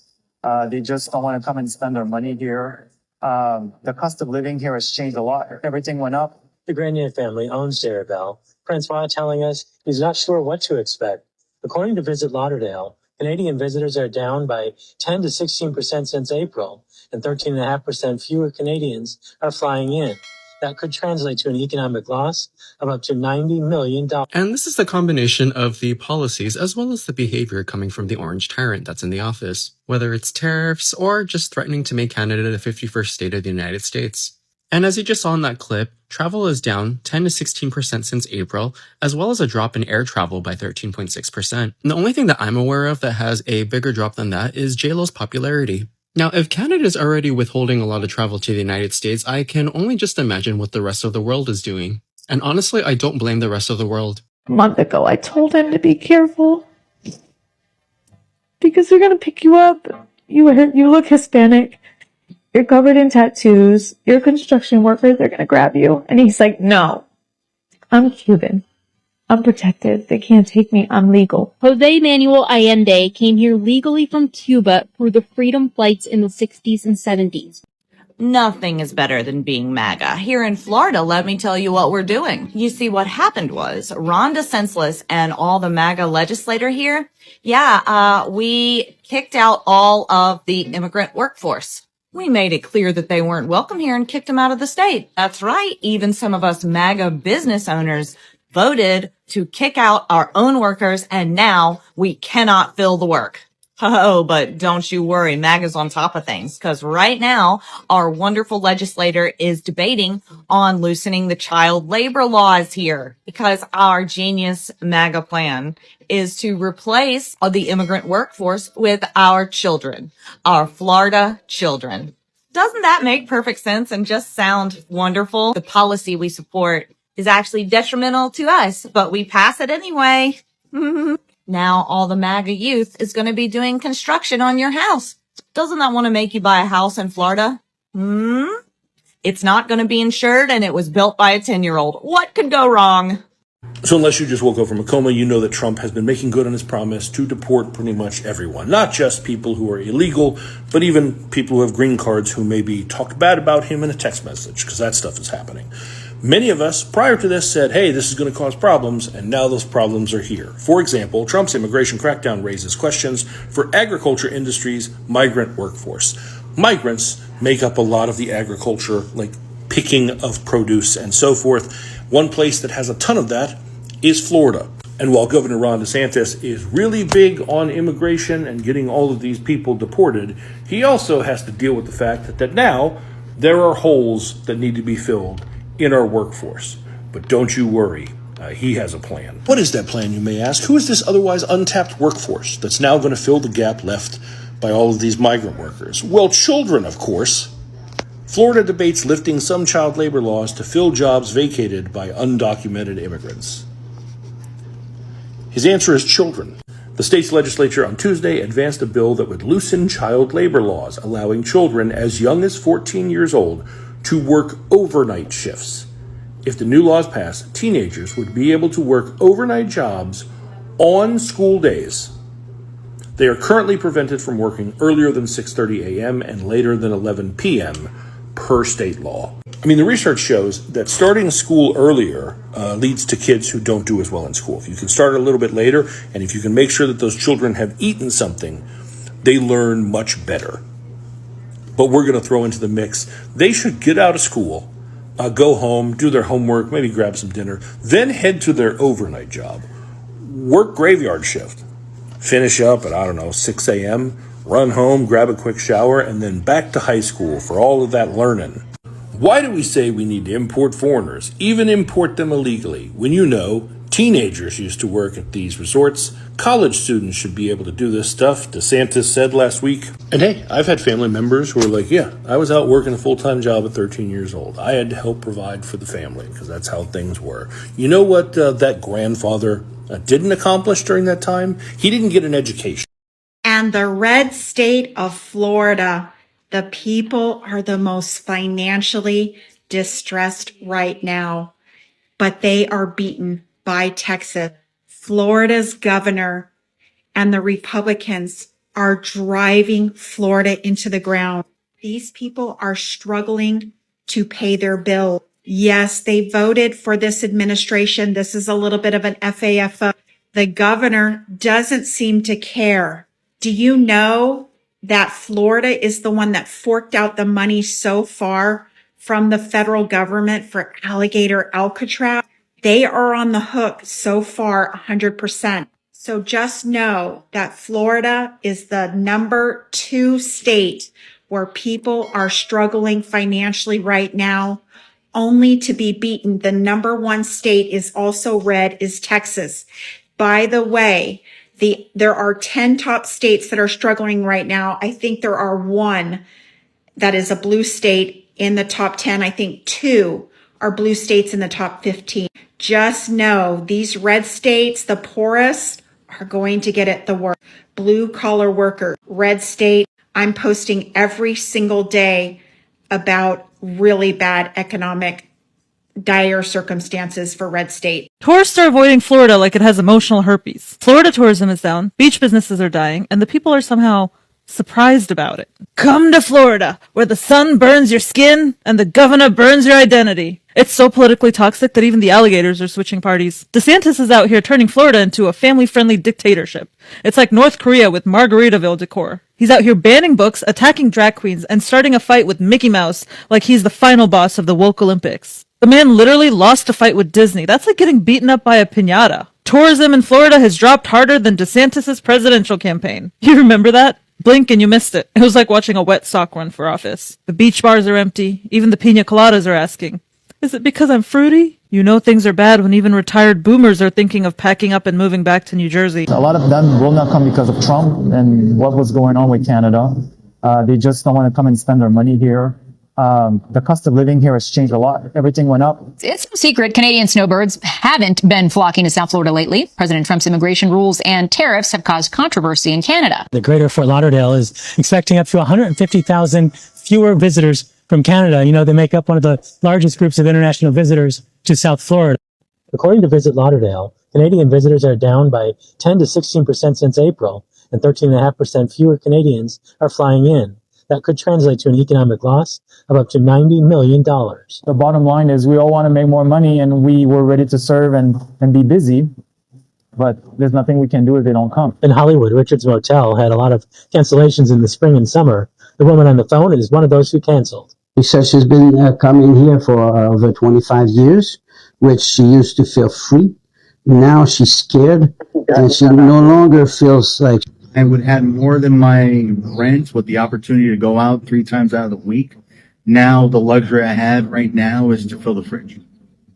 They just don't want to come and spend their money here. The cost of living here has changed a lot. Everything went up. The Grenier family owns Darabelle. Francois telling us he's not sure what to expect. According to Visit Lauderdale, Canadian visitors are down by 10 to 16% since April, and 13.5% fewer Canadians are flying in. That could translate to an economic loss of up to $90 million. And this is the combination of the policies as well as the behavior coming from the orange tyrant that's in the office, whether it's tariffs or just threatening to make Canada the 51st state of the United States. And as you just saw in that clip, travel is down 10 to 16% since April, as well as a drop in air travel by 13.6%. The only thing that I'm aware of that has a bigger drop than that is JLo's popularity. Now, if Canada is already withholding a lot of travel to the United States, I can only just imagine what the rest of the world is doing. And honestly, I don't blame the rest of the world. A month ago, I told him to be careful because they're going to pick you up. You look Hispanic. You're covered in tattoos. You're a construction worker. They're going to grab you. And he's like, no, I'm Cuban. I'm protected. They can't take me. I'm legal. Jose Manuel Allende came here legally from Cuba through the freedom flights in the 60s and 70s. Nothing is better than being MAGA. Here in Florida, let me tell you what we're doing. You see, what happened was Ron DeSantis and all the MAGA legislator here, we kicked out all of the immigrant workforce. We made it clear that they weren't welcome here and kicked them out of the state. That's right. Even some of us MAGA business owners voted to kick out our own workers, and now we cannot fill the work. Oh, but don't you worry, MAGA's on top of things, because right now our wonderful legislator is debating on loosening the child labor laws here, because our genius MAGA plan is to replace the immigrant workforce with our children, our Florida children. Doesn't that make perfect sense and just sound wonderful? The policy we support is actually detrimental to us, but we pass it anyway. Now all the MAGA youth is going to be doing construction on your house. Doesn't that want to make you buy a house in Florida? It's not going to be insured, and it was built by a 10-year-old. What could go wrong? So unless you just woke up from a coma, you know that Trump has been making good on his promise to deport pretty much everyone. Not just people who are illegal, but even people who have green cards who maybe talked bad about him in a text message, because that stuff is happening. Many of us, prior to this, said, hey, this is going to cause problems, and now those problems are here. For example, Trump's immigration crackdown raises questions for agriculture industry's migrant workforce. Migrants make up a lot of the agriculture, like picking of produce and so forth. One place that has a ton of that is Florida. And while Governor Ron DeSantis is really big on immigration and getting all of these people deported, he also has to deal with the fact that now there are holes that need to be filled in our workforce. But don't you worry, he has a plan. What is that plan, you may ask? Who is this otherwise untapped workforce that's now going to fill the gap left by all of these migrant workers? Well, children, of course. Florida debates lifting some child labor laws to fill jobs vacated by undocumented immigrants. His answer is children. The state's legislature on Tuesday advanced a bill that would loosen child labor laws, allowing children as young as 14 years old to work overnight shifts. If the new laws pass, teenagers would be able to work overnight jobs on school days. They are currently prevented from working earlier than 6:30 a.m. and later than 11 p.m. per state law. I mean, the research shows that starting school earlier leads to kids who don't do as well in school. If you can start a little bit later, and if you can make sure that those children have eaten something, they learn much better. But we're going to throw into the mix, they should get out of school, go home, do their homework, maybe grab some dinner, then head to their overnight job. Work graveyard shift. Finish up at, 6 a.m., Run home, grab a quick shower, and then back to high school for all of that learning. Why do we say we need to import foreigners, even import them illegally, when you know teenagers used to work at these resorts? College students should be able to do this stuff, DeSantis said last week. And hey, I've had family members who are like, yeah, I was out working a full-time job at 13 years old. I had to help provide for the family because that's how things were. You know what that grandfather didn't accomplish during that time? He didn't get an education. And the red state of Florida, the people are the most financially distressed right now, but they are beaten by Texas. Florida's governor and the Republicans are driving Florida into the ground. These people are struggling to pay their bill. Yes, they voted for this administration. This is a little bit of an FAFO. The governor doesn't seem to care. Do you know that Florida is the one that forked out the money so far from the federal government for alligator Alcatraz? They are on the hook so far 100%. So just know that Florida is the number 2 state where people are struggling financially right now, only to be beaten. The number 1 state is also red, is Texas. By the way, there are 10 top states that are struggling right now. I think there are 1 that is a blue state in the top 10. I think 2 are blue states in the top 15. Just know these red states, the poorest, are going to get it the worst. Blue collar worker, red state. I'm posting every single day about really bad economic dire circumstances for red state. Tourists are avoiding Florida like it has emotional herpes. Florida tourism is down, beach businesses are dying, and the people are somehow surprised about it. Come to Florida, where the sun burns your skin and the governor burns your identity. It's so politically toxic that even the alligators are switching parties. DeSantis is out here turning Florida into a family-friendly dictatorship. It's like North Korea with Margaritaville decor. He's out here banning books, attacking drag queens, and starting a fight with Mickey Mouse like he's the final boss of the woke Olympics. The man literally lost a fight with Disney. That's like getting beaten up by a piñata. Tourism in Florida has dropped harder than DeSantis' presidential campaign. You remember that? Blink and you missed it. It was like watching a wet sock run for office. The beach bars are empty. Even the piña coladas are asking, is it because I'm fruity? You know things are bad when even retired boomers are thinking of packing up and moving back to New Jersey. A lot of them will not come because of Trump and what was going on with Canada. They just don't want to come and spend their money here. The cost of living here has changed a lot. Everything went up. It's no secret Canadian snowbirds haven't been flocking to South Florida lately. President Trump's immigration rules and tariffs have caused controversy in Canada. The greater Fort Lauderdale is expecting up to 150,000 fewer visitors from Canada. You know, they make up one of the largest groups of international visitors to South Florida. According to Visit Lauderdale, Canadian visitors are down by 10 to 16% since April, and 13.5% fewer Canadians are flying in. That could translate to an economic loss of up to $90 million. The bottom line is we all want to make more money and we were ready to serve and be busy, but there's nothing we can do if they don't come. In Hollywood, Richard's Motel had a lot of cancellations in the spring and summer. The woman on the phone is one of those who canceled. She says she's been coming here for over 25 years, which she used to feel free. Now she's scared and she no longer feels like. I would have more than my rent with the opportunity to go out 3 times out of the week. Now the luxury I have right now is to fill the fridge.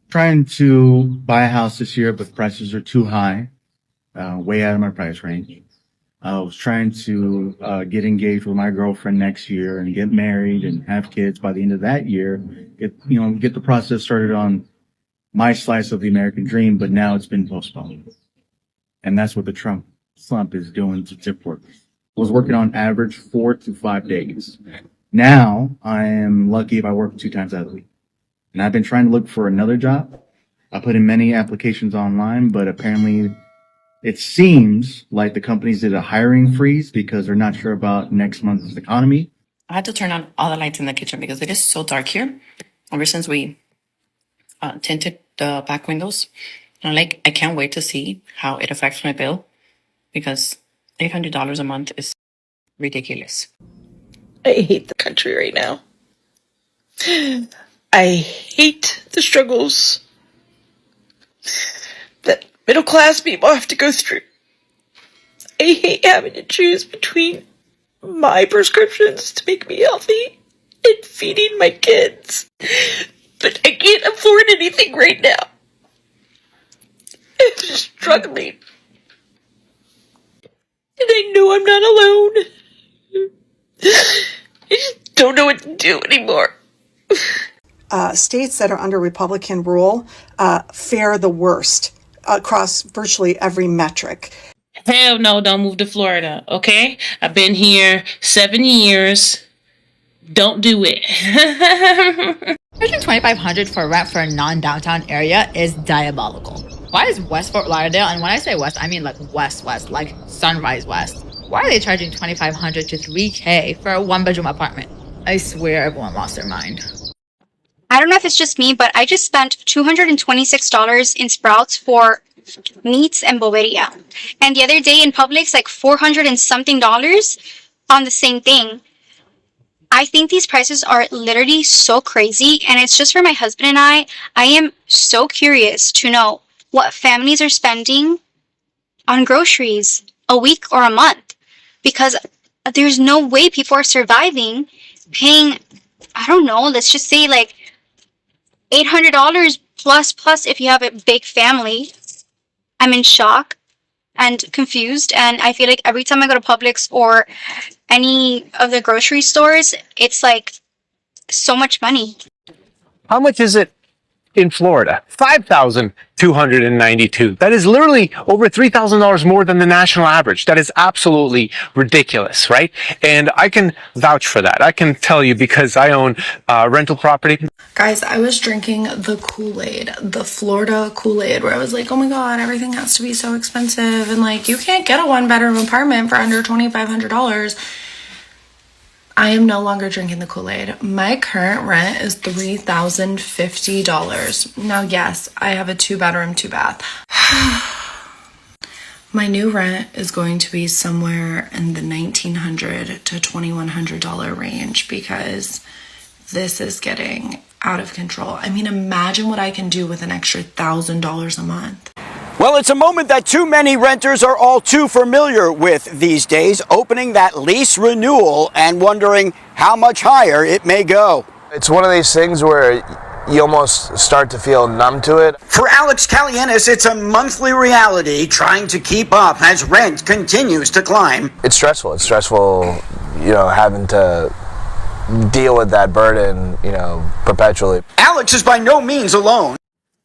Trying to buy a house this year, but prices are too high, way out of my price range. I was trying to get engaged with my girlfriend next year and get married and have kids by the end of that year. Get the process started on my slice of the American dream, but now it's been postponed. And that's what the Trump slump is doing to tip workers. I was working on average 4 to 5 days. Now I am lucky if I work 2 times out of the week. And I've been trying to look for another job. I put in many applications online, but apparently it seems like the companies did a hiring freeze because they're not sure about next month's economy. I had to turn on all the lights in the kitchen because it is so dark here. Ever since we tinted the back windows, and I can't wait to see how it affects my bill because $800 a month is ridiculous. I hate the country right now. I hate the struggles that middle class people have to go through. I hate having to choose between my prescriptions to make me healthy and feeding my kids. But I can't afford anything right now. I'm struggling. And I know I'm not alone. I just don't know what to do anymore. States that are under Republican rule fare the worst across virtually every metric. Hell no, don't move to Florida, okay? I've been here 7 years. Don't do it. Charging $2,500 for rent for a non-downtown area is diabolical. Why is West Fort Lauderdale, and when I say west, I mean like west, like Sunrise West. Why are they charging $2,500 to $3,000 for a one-bedroom apartment? I swear everyone lost their mind. I don't know if it's just me, but I just spent $226 in Sprouts for meats and boveria. And the other day in Publix, like $400 and something on the same thing. I think these prices are literally so crazy, and it's just for my husband and I. I am so curious to know what families are spending on groceries a week or a month, because there's no way people are surviving paying, I don't know, let's just say like $800 plus if you have a big family. I'm in shock and confused, and I feel like every time I go to Publix or any of the grocery stores, it's like so much money. How much is it in Florida? $5,292. That is literally over $3,000 more than the national average. That is absolutely ridiculous, right? And I can vouch for that. I can tell you because I own rental property. Guys, I was drinking the Kool-Aid, the Florida Kool-Aid, where I was like, oh my God, everything has to be so expensive. And like, you can't get a one-bedroom apartment for under $2,500. I am no longer drinking the Kool-Aid. My current rent is $3,050. Now, yes, I have a 2-bedroom, 2-bath. My new rent is going to be somewhere in the $1,900 to $2,100 range because this is getting out of control. I mean, imagine what I can do with an extra $1,000 a month. Well, it's a moment that too many renters are all too familiar with these days, opening that lease renewal and wondering how much higher it may go. It's one of these things where you almost start to feel numb to it. For Alex Kalianis, it's a monthly reality trying to keep up as rent continues to climb. It's stressful. It's stressful, having to deal with that burden, perpetually. Alex is by no means alone.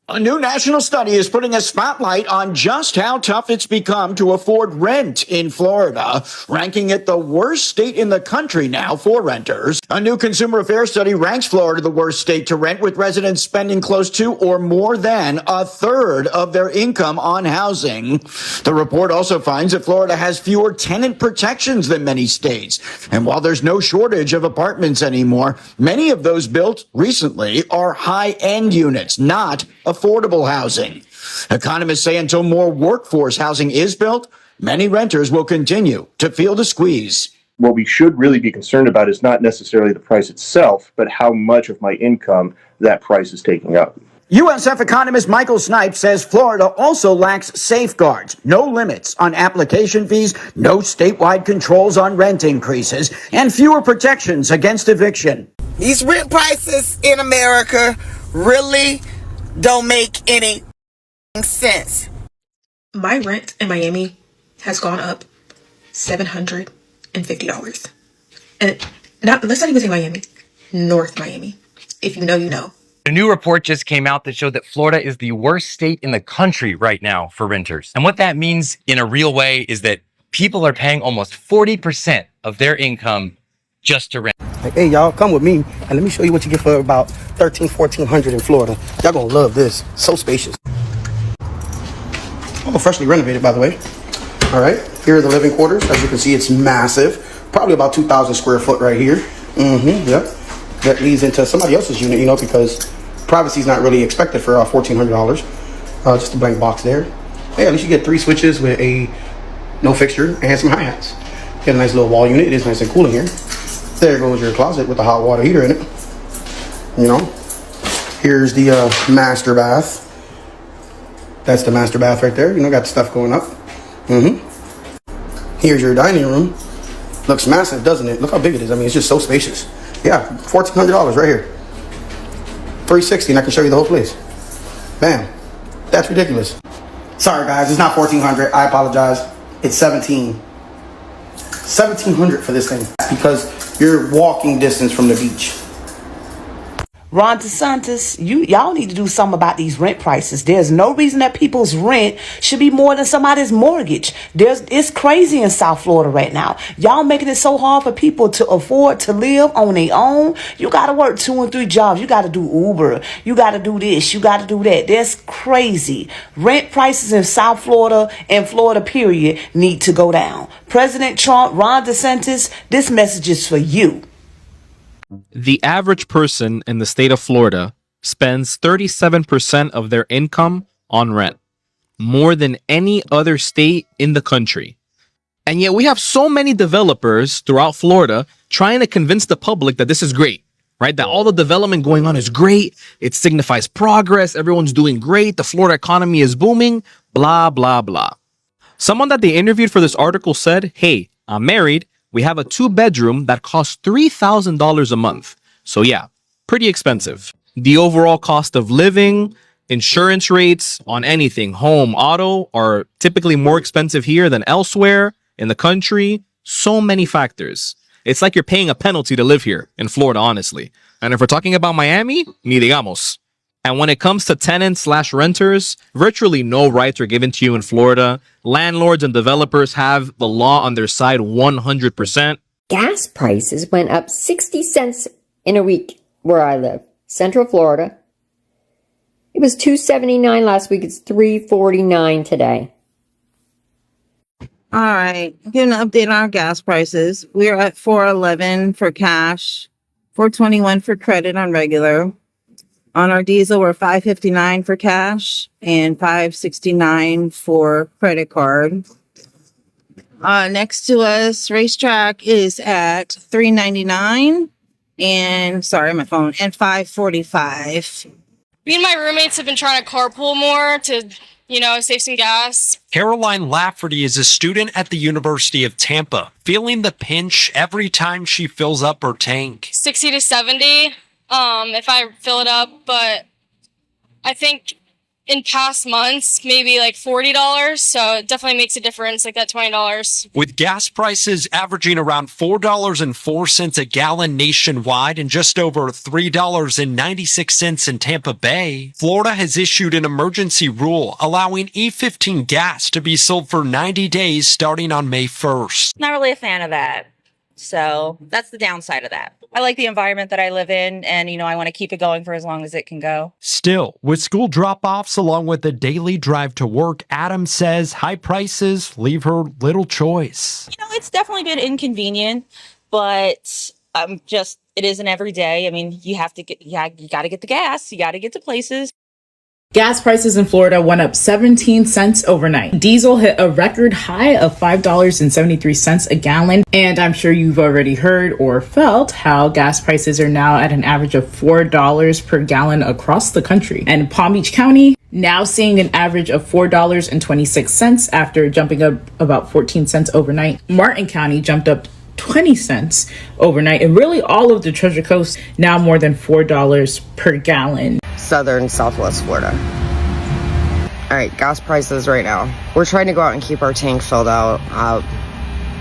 A new national study is putting a spotlight on just how tough it's become to afford rent in Florida, ranking it the worst state in the country now for renters. A new consumer affairs study ranks Florida the worst state to rent, with residents spending close to or more than a third of their income on housing. The report also finds that Florida has fewer tenant protections than many states. And while there's no shortage of apartments anymore, many of those built recently are high-end units, not affordable housing. Economists say until more workforce housing is built, many renters will continue to feel the squeeze. What we should really be concerned about is not necessarily the price itself, but how much of my income that price is taking up. USF economist Michael Snipes says Florida also lacks safeguards, no limits on application fees, no statewide controls on rent increases, and fewer protections against eviction. These rent prices in America really don't make any sense. My rent in Miami has gone up $750. And let's not even say Miami, North Miami. If you know, you know. A new report just came out that showed that Florida is the worst state in the country right now for renters. And what that means in a real way is that people are paying almost 40% of their income just to rent. Hey, y'all, come with me and let me show you what you get for about $1,400 in Florida. Y'all gonna love this. So spacious. Oh, freshly renovated, by the way. All right, here are the living quarters. As you can see, it's massive. Probably about 2,000 square foot right here. Yep. That leads into somebody else's unit, because privacy is not really expected for $1,400. Just a blank box there. Hey, at least you get 3 switches with a no fixture and some hi-hats. Get a nice little wall unit. It is nice and cool in here. There goes your closet with a hot water heater in it. Here's the master bath. That's the master bath right there. Got the stuff going up. Here's your dining room. Looks massive, doesn't it? Look how big it is. I mean, it's just so spacious. Yeah, $1,400 right here. $360, and I can show you the whole place. Bam. That's ridiculous. Sorry, guys, it's not $1,400. I apologize. It's $1,700 for this thing because you're walking distance from the beach. Ron DeSantis, y'all need to do something about these rent prices. There's no reason that people's rent should be more than somebody's mortgage. It's crazy in South Florida right now. Y'all making it so hard for people to afford to live on their own. You got to work 2 and 3 jobs. You got to do Uber. You got to do this. You got to do that. That's crazy. Rent prices in South Florida and Florida, period, need to go down. President Trump, Ron DeSantis, this message is for you. The average person in the state of Florida spends 37% of their income on rent, more than any other state in the country. And yet we have so many developers throughout Florida trying to convince the public that this is great, right? That all the development going on is great. It signifies progress. Everyone's doing great. The Florida economy is booming, blah, blah, blah. Someone that they interviewed for this article said, hey, I'm married. We have a 2-bedroom that costs $3,000 a month. So yeah, pretty expensive. The overall cost of living, insurance rates on anything, home, auto, are typically more expensive here than elsewhere in the country. So many factors. It's like you're paying a penalty to live here in Florida, honestly. And if we're talking about Miami, ni digamos. And when it comes to tenants/renters, virtually no rights are given to you in Florida. Landlords and developers have the law on their side 100%. Gas prices went up 60 cents in a week where I live, Central Florida. It was $2.79 last week. It's $3.49 today. All right, giving an update on our gas prices. We're at $4.11 for cash, $4.21 for credit on regular. On our diesel, we're $5.59 for cash and $5.69 for credit card. Next to us, Racetrack is at $3.99 and $5.45. Me and my roommates have been trying to carpool more to, save some gas. Caroline Lafferty is a student at the University of Tampa, feeling the pinch every time she fills up her tank. 60 to 70. If I fill it up, but I think in past months, maybe like $40. So it definitely makes a difference, like that $20. With gas prices averaging around $4.04 a gallon nationwide and just over $3.96 in Tampa Bay, Florida has issued an emergency rule allowing E15 gas to be sold for 90 days starting on May 1st. Not really a fan of that. So that's the downside of that. I like the environment that I live in, and, I want to keep it going for as long as it can go. Still, with school drop-offs along with the daily drive to work, Adams says high prices leave her little choice. It's definitely been inconvenient, but it isn't every day. I mean, you got to get the gas. You got to get to places. Gas prices in Florida went up 17 cents overnight. Diesel hit a record high of $5.73 a gallon. And I'm sure you've already heard or felt how gas prices are now at an average of $4 per gallon across the country. And Palm Beach County now seeing an average of $4.26 after jumping up about 14 cents overnight. Martin County jumped up 20 cents overnight, and really all of the Treasure Coast now more than $4 per gallon. Southern Southwest Florida. All right, gas prices right now. We're trying to go out and keep our tank filled out,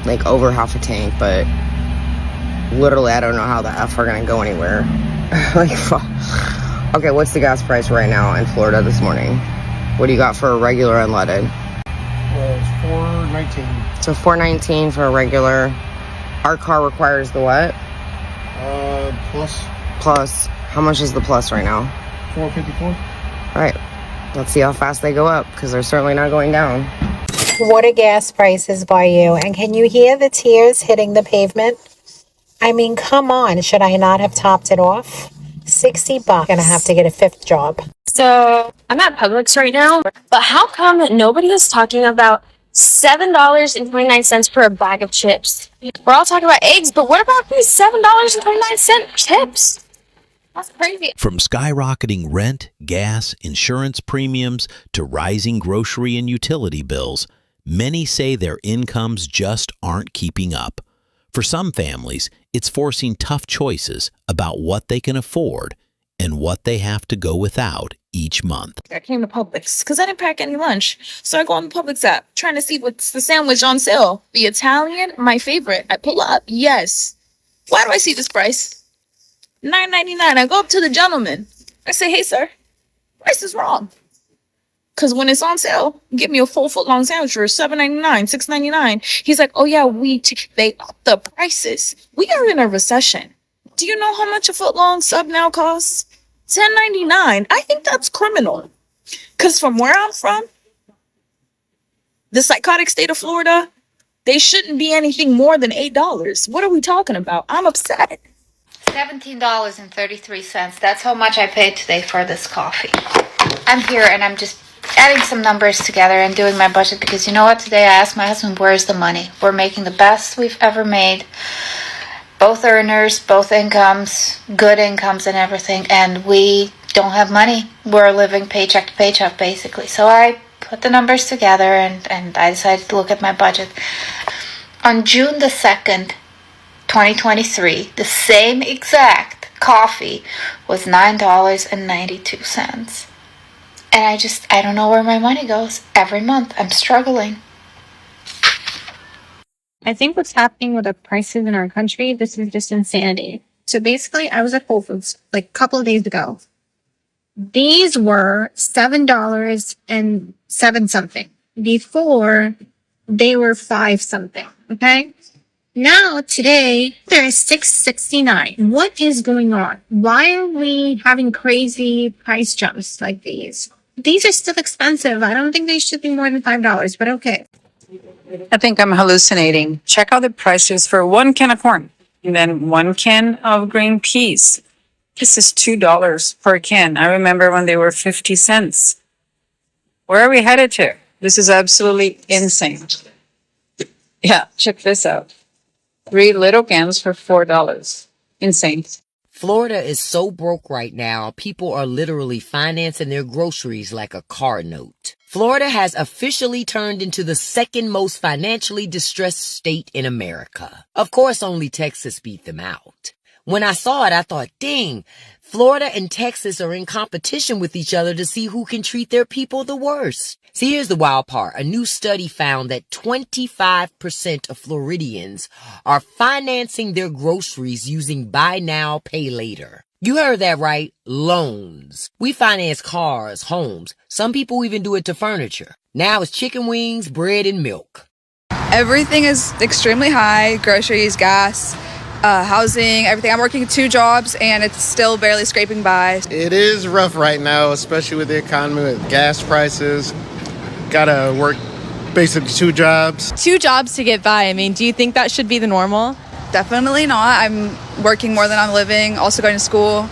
like over half a tank, but literally I don't know how the F we're gonna go anywhere. Okay, what's the gas price right now in Florida this morning? What do you got for a regular unleaded? It's $4.19. So $4.19 for a regular. Our car requires the what? Plus. Plus. How much is the plus right now? $4.54. All right. Let's see how fast they go up, because they're certainly not going down. What are gas prices by you? And can you hear the tears hitting the pavement? I mean, come on. Should I not have topped it off? $60. Gonna have to get a 5th job. So I'm at Publix right now, but how come nobody is talking about $7.29 for a bag of chips? We're all talking about eggs, but what about these $7.29 chips? That's crazy. From skyrocketing rent, gas, insurance premiums to rising grocery and utility bills, many say their incomes just aren't keeping up. For some families, it's forcing tough choices about what they can afford and what they have to go without each month. I came to Publix because I didn't pack any lunch. So I go on the Publix app trying to see what's the sandwich on sale. The Italian, my favorite. I pull up. Yes. Why do I see this price? $9.99. I go up to the gentleman. I say, hey, sir, price is wrong. Because when it's on sale, give me a full foot-long sandwich for $7.99, $6.99. He's like, oh, yeah, they up the prices. We are in a recession. Do you know how much a foot-long sub now costs? $10.99. I think that's criminal. Because from where I'm from, the psychotic state of Florida, they shouldn't be anything more than $8. What are we talking about? I'm upset. $17.33. That's how much I paid today for this coffee. I'm here and I'm just adding some numbers together and doing my budget because you know what? Today I asked my husband, where's the money? We're making the best we've ever made. Both earners, both incomes, good incomes and everything, and we don't have money. We're living paycheck to paycheck basically. So I put the numbers together and I decided to look at my budget. On June the 2nd, 2023, the same exact coffee was $9.92. And I don't know where my money goes. Every month I'm struggling. I think what's happening with the prices in our country, this is just insanity. So basically, I was at Whole Foods like a couple of days ago. These were $7.07 something. Before, they were $5 something. Okay? Now, today, they're $6.69. What is going on? Why are we having crazy price jumps like these? These are still expensive. I don't think they should be more than $5, but okay. I think I'm hallucinating. Check out the prices for 1 can of corn and then 1 can of green peas. This is $2 per can. I remember when they were 50 cents. Where are we headed to? This is absolutely insane. Yeah, check this out. 3 little cans for $4. Insane. Florida is so broke right now, people are literally financing their groceries like a car note. Florida has officially turned into the second most financially distressed state in America. Of course, only Texas beat them out. When I saw it, I thought, dang, Florida and Texas are in competition with each other to see who can treat their people the worst. See, here's the wild part. A new study found that 25% of Floridians are financing their groceries using buy now, pay later. You heard that right. Loans. We finance cars, homes. Some people even do it to furniture. Now it's chicken wings, bread, and milk. Everything is extremely high. Groceries, gas, housing, everything. I'm working 2 jobs and it's still barely scraping by. It is rough right now, especially with the economy, with gas prices. Gotta work basically 2 jobs. 2 jobs to get by. I mean, do you think that should be the normal? Definitely not. I'm working more than I'm living, also going to school.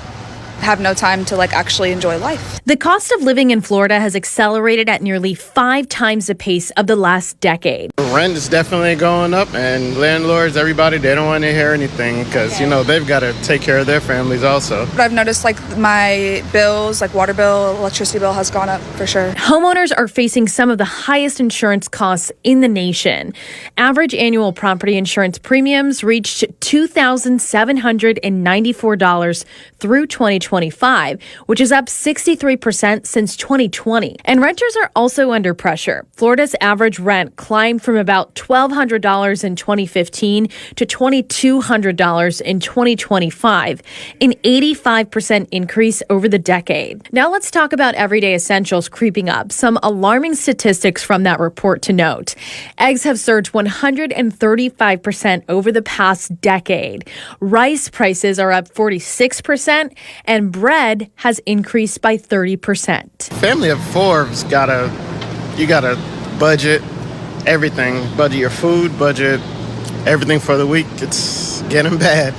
Have no time to actually enjoy life. The cost of living in Florida has accelerated at nearly 5 times the pace of the last decade. Rent is definitely going up, and landlords, everybody, they don't want to hear anything because, they've got to take care of their families also. But I've noticed my bills, water bill, electricity bill has gone up for sure. Homeowners are facing some of the highest insurance costs in the nation. Average annual property insurance premiums reached $2,794 through 2025, which is up 63% since 2020. And renters are also under pressure. Florida's average rent climbed from about $1,200 in 2015 to $2,200 in 2025, an 85% increase over the decade. Now let's talk about everyday essentials creeping up. Some alarming statistics from that report to note. Eggs have surged 135% over the past decade. Rice prices are up 46%, and bread has increased by 30%. Family of 4's gotta budget everything. Budget your food, budget everything for the week. It's getting bad.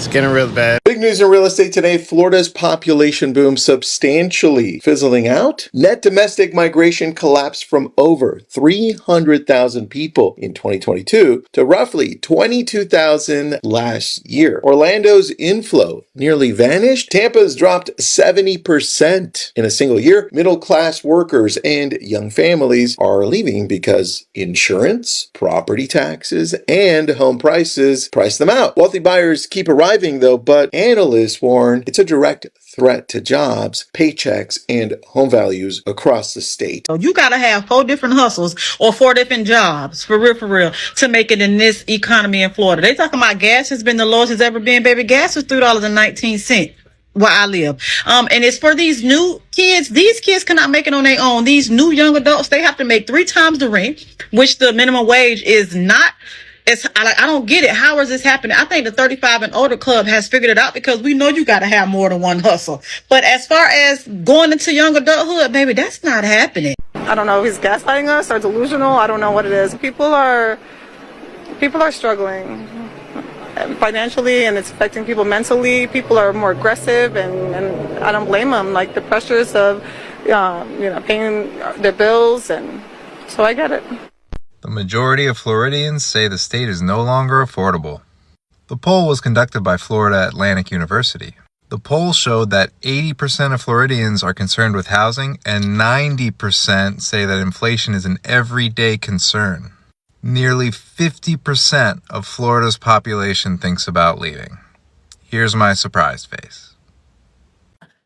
It's getting real bad. Big news in real estate today. Florida's population boom substantially fizzling out. Net domestic migration collapsed from over 300,000 people in 2022 to roughly 22,000 last year. Orlando's inflow nearly vanished. Tampa's dropped 70% in a single year. Middle-class workers and young families are leaving because insurance, property taxes, and home prices price them out. Wealthy buyers keep arriving though, but analysts warn it's a direct threat to jobs, paychecks, and home values across the state. You gotta have 4 different hustles or 4 different jobs, for real, to make it in this economy in Florida. They talking about gas has been the lowest it's ever been, baby. Gas was $3.19 where I live. And it's for these new kids. These kids cannot make it on their own. These new young adults, they have to make 3 times the rent, which the minimum wage is not. I don't get it. How is this happening? I think the 35 and older club has figured it out because we know you got to have more than one hustle. But as far as going into young adulthood, baby, that's not happening. I don't know if he's gaslighting us or delusional. I don't know what it is. People are struggling financially, and it's affecting people mentally. People are more aggressive, and I don't blame them. Like the pressures of, paying their bills, and so I get it. The majority of Floridians say the state is no longer affordable. The poll was conducted by Florida Atlantic University. The poll showed that 80% of Floridians are concerned with housing, and 90% say that inflation is an everyday concern. Nearly 50% of Florida's population thinks about leaving. Here's my surprised face.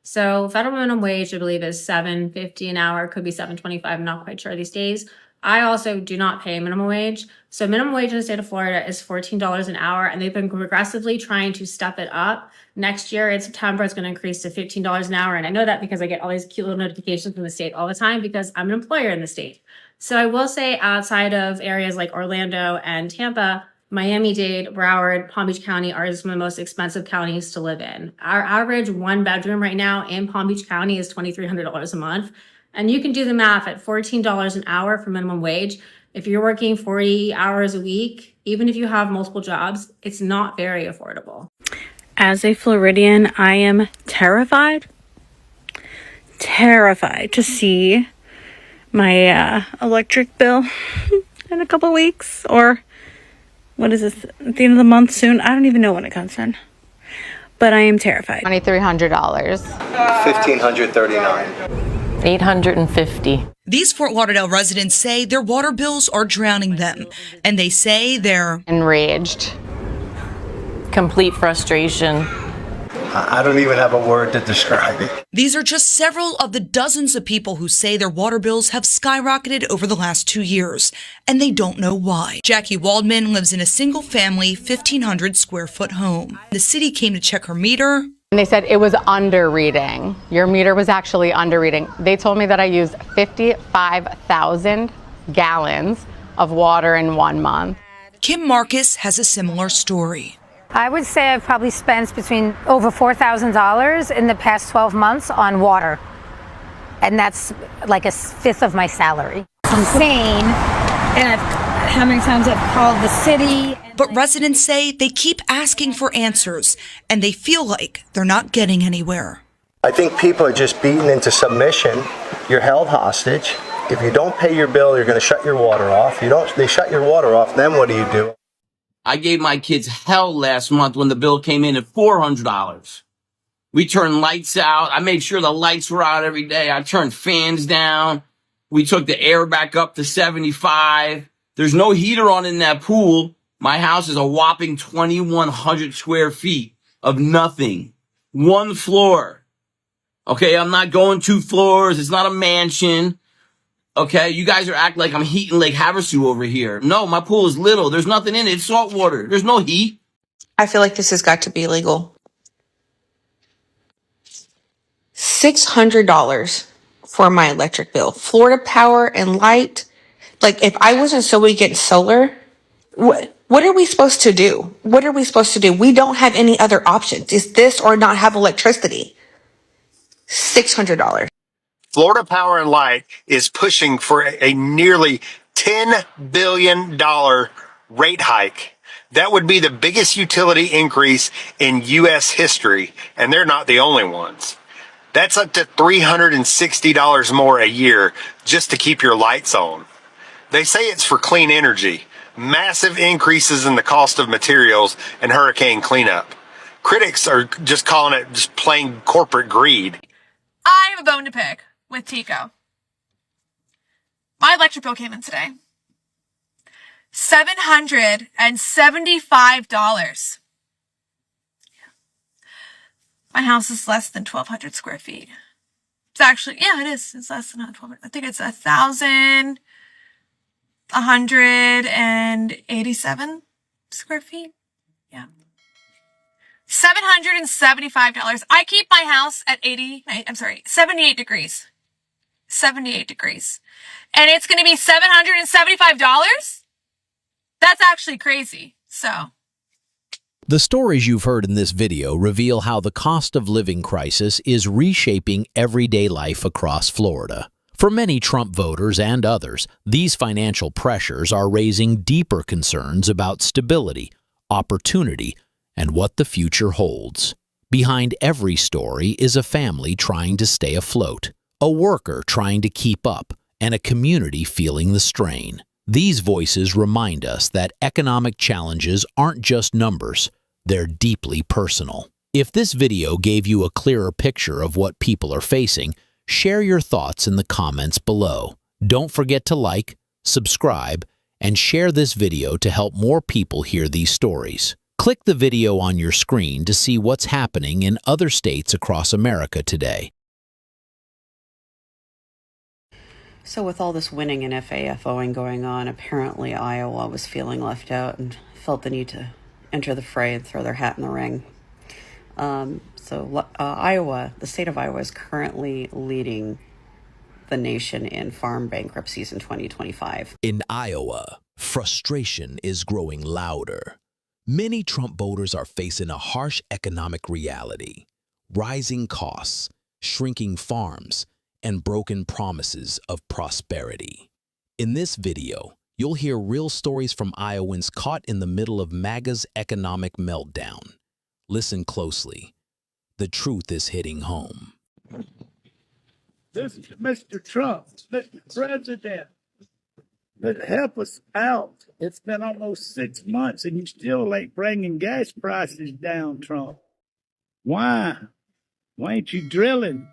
So federal minimum wage, I believe, is $7.50 an hour. Could be $7.25. I'm not quite sure these days. I also do not pay minimum wage. So minimum wage in the state of Florida is $14 an hour, and they've been progressively trying to step it up. Next year in September, it's going to increase to $15 an hour. And I know that because I get all these cute little notifications from the state all the time because I'm an employer in the state. So I will say outside of areas like Orlando and Tampa, Miami-Dade, Broward, Palm Beach County are some of the most expensive counties to live in. Our average 1-bedroom right now in Palm Beach County is $2,300 a month. And you can do the math at $14 an hour for minimum wage. If you're working 40 hours a week, even if you have multiple jobs, it's not very affordable. As a Floridian, I am terrified to see my electric bill in a couple weeks, or what is this, at the end of the month soon? I don't even know when it comes in, but I am terrified. $2,300. $1,539. $850. These Fort Lauderdale residents say their water bills are drowning them, and they say they're enraged. Complete frustration. I don't even have a word to describe it. These are just several of the dozens of people who say their water bills have skyrocketed over the last 2 years, and they don't know why. Jackie Waldman lives in a single-family, 1,500 square foot home. The city came to check her meter. And they said it was under reading. Your meter was actually under reading. They told me that I used 55,000 gallons of water in 1 month. Kim Marcus has a similar story. I would say I've probably spent between over $4,000 in the past 12 months on water. And that's like a fifth of my salary. It's insane. And how many times I've called the city. But residents say they keep asking for answers, and they feel like they're not getting anywhere. I think people are just beaten into submission. You're held hostage. If you don't pay your bill, you're going to shut your water off. They shut your water off, then what do? I gave my kids hell last month when the bill came in at $400. We turned lights out. I made sure the lights were out every day. I turned fans down. We took the air back up to 75. There's no heater on in that pool. My house is a whopping 2,100 square feet of nothing. 1 floor. Okay, I'm not going 2 floors. It's not a mansion. Okay, you guys are acting like I'm heating Lake Havasu over here. No, my pool is little. There's nothing in it. It's salt water. There's no heat. I feel like this has got to be illegal. $600 for my electric bill. Florida Power and Light. Like, if I wasn't so weak at solar, what are we supposed to do? What are we supposed to do? We don't have any other options. It's this or not have electricity. $600. Florida Power and Light is pushing for a nearly $10 billion rate hike. That would be the biggest utility increase in U.S. history, and they're not the only ones. That's up to $360 more a year just to keep your lights on. They say it's for clean energy, massive increases in the cost of materials, and hurricane cleanup. Critics are just calling it just plain corporate greed. I have a bone to pick with Tico. My electric bill came in today. $775. My house is less than 1,200 square feet. It's actually, yeah, it is. It's less than 1,200. I think it's 1,187 square feet. Yeah. $775. I keep my house at 78 degrees. 78 degrees. And it's going to be $775? That's actually crazy. So. The stories you've heard in this video reveal how the cost of living crisis is reshaping everyday life across Florida. For many Trump voters and others, these financial pressures are raising deeper concerns about stability, opportunity, and what the future holds. Behind every story is a family trying to stay afloat, a worker trying to keep up, and a community feeling the strain. These voices remind us that economic challenges aren't just numbers, they're deeply personal. If this video gave you a clearer picture of what people are facing, share your thoughts in the comments below. Don't forget to like, subscribe, and share this video to help more people hear these stories. Click the video on your screen to see what's happening in other states across America today. So with all this winning and FAFOing going on, apparently Iowa was feeling left out and felt the need to enter the fray and throw their hat in the ring. Iowa, the state of Iowa, is currently leading the nation in farm bankruptcies in 2025. In Iowa, frustration is growing louder. Many Trump voters are facing a harsh economic reality: rising costs, shrinking farms, and broken promises of prosperity. In this video, you'll hear real stories from Iowans caught in the middle of MAGA's economic meltdown. Listen closely. The truth is hitting home. This is Mr. Trump, Mr. President. But help us out. It's been almost 6 months and you still ain't bringing gas prices down, Trump. Why? Why ain't you drilling?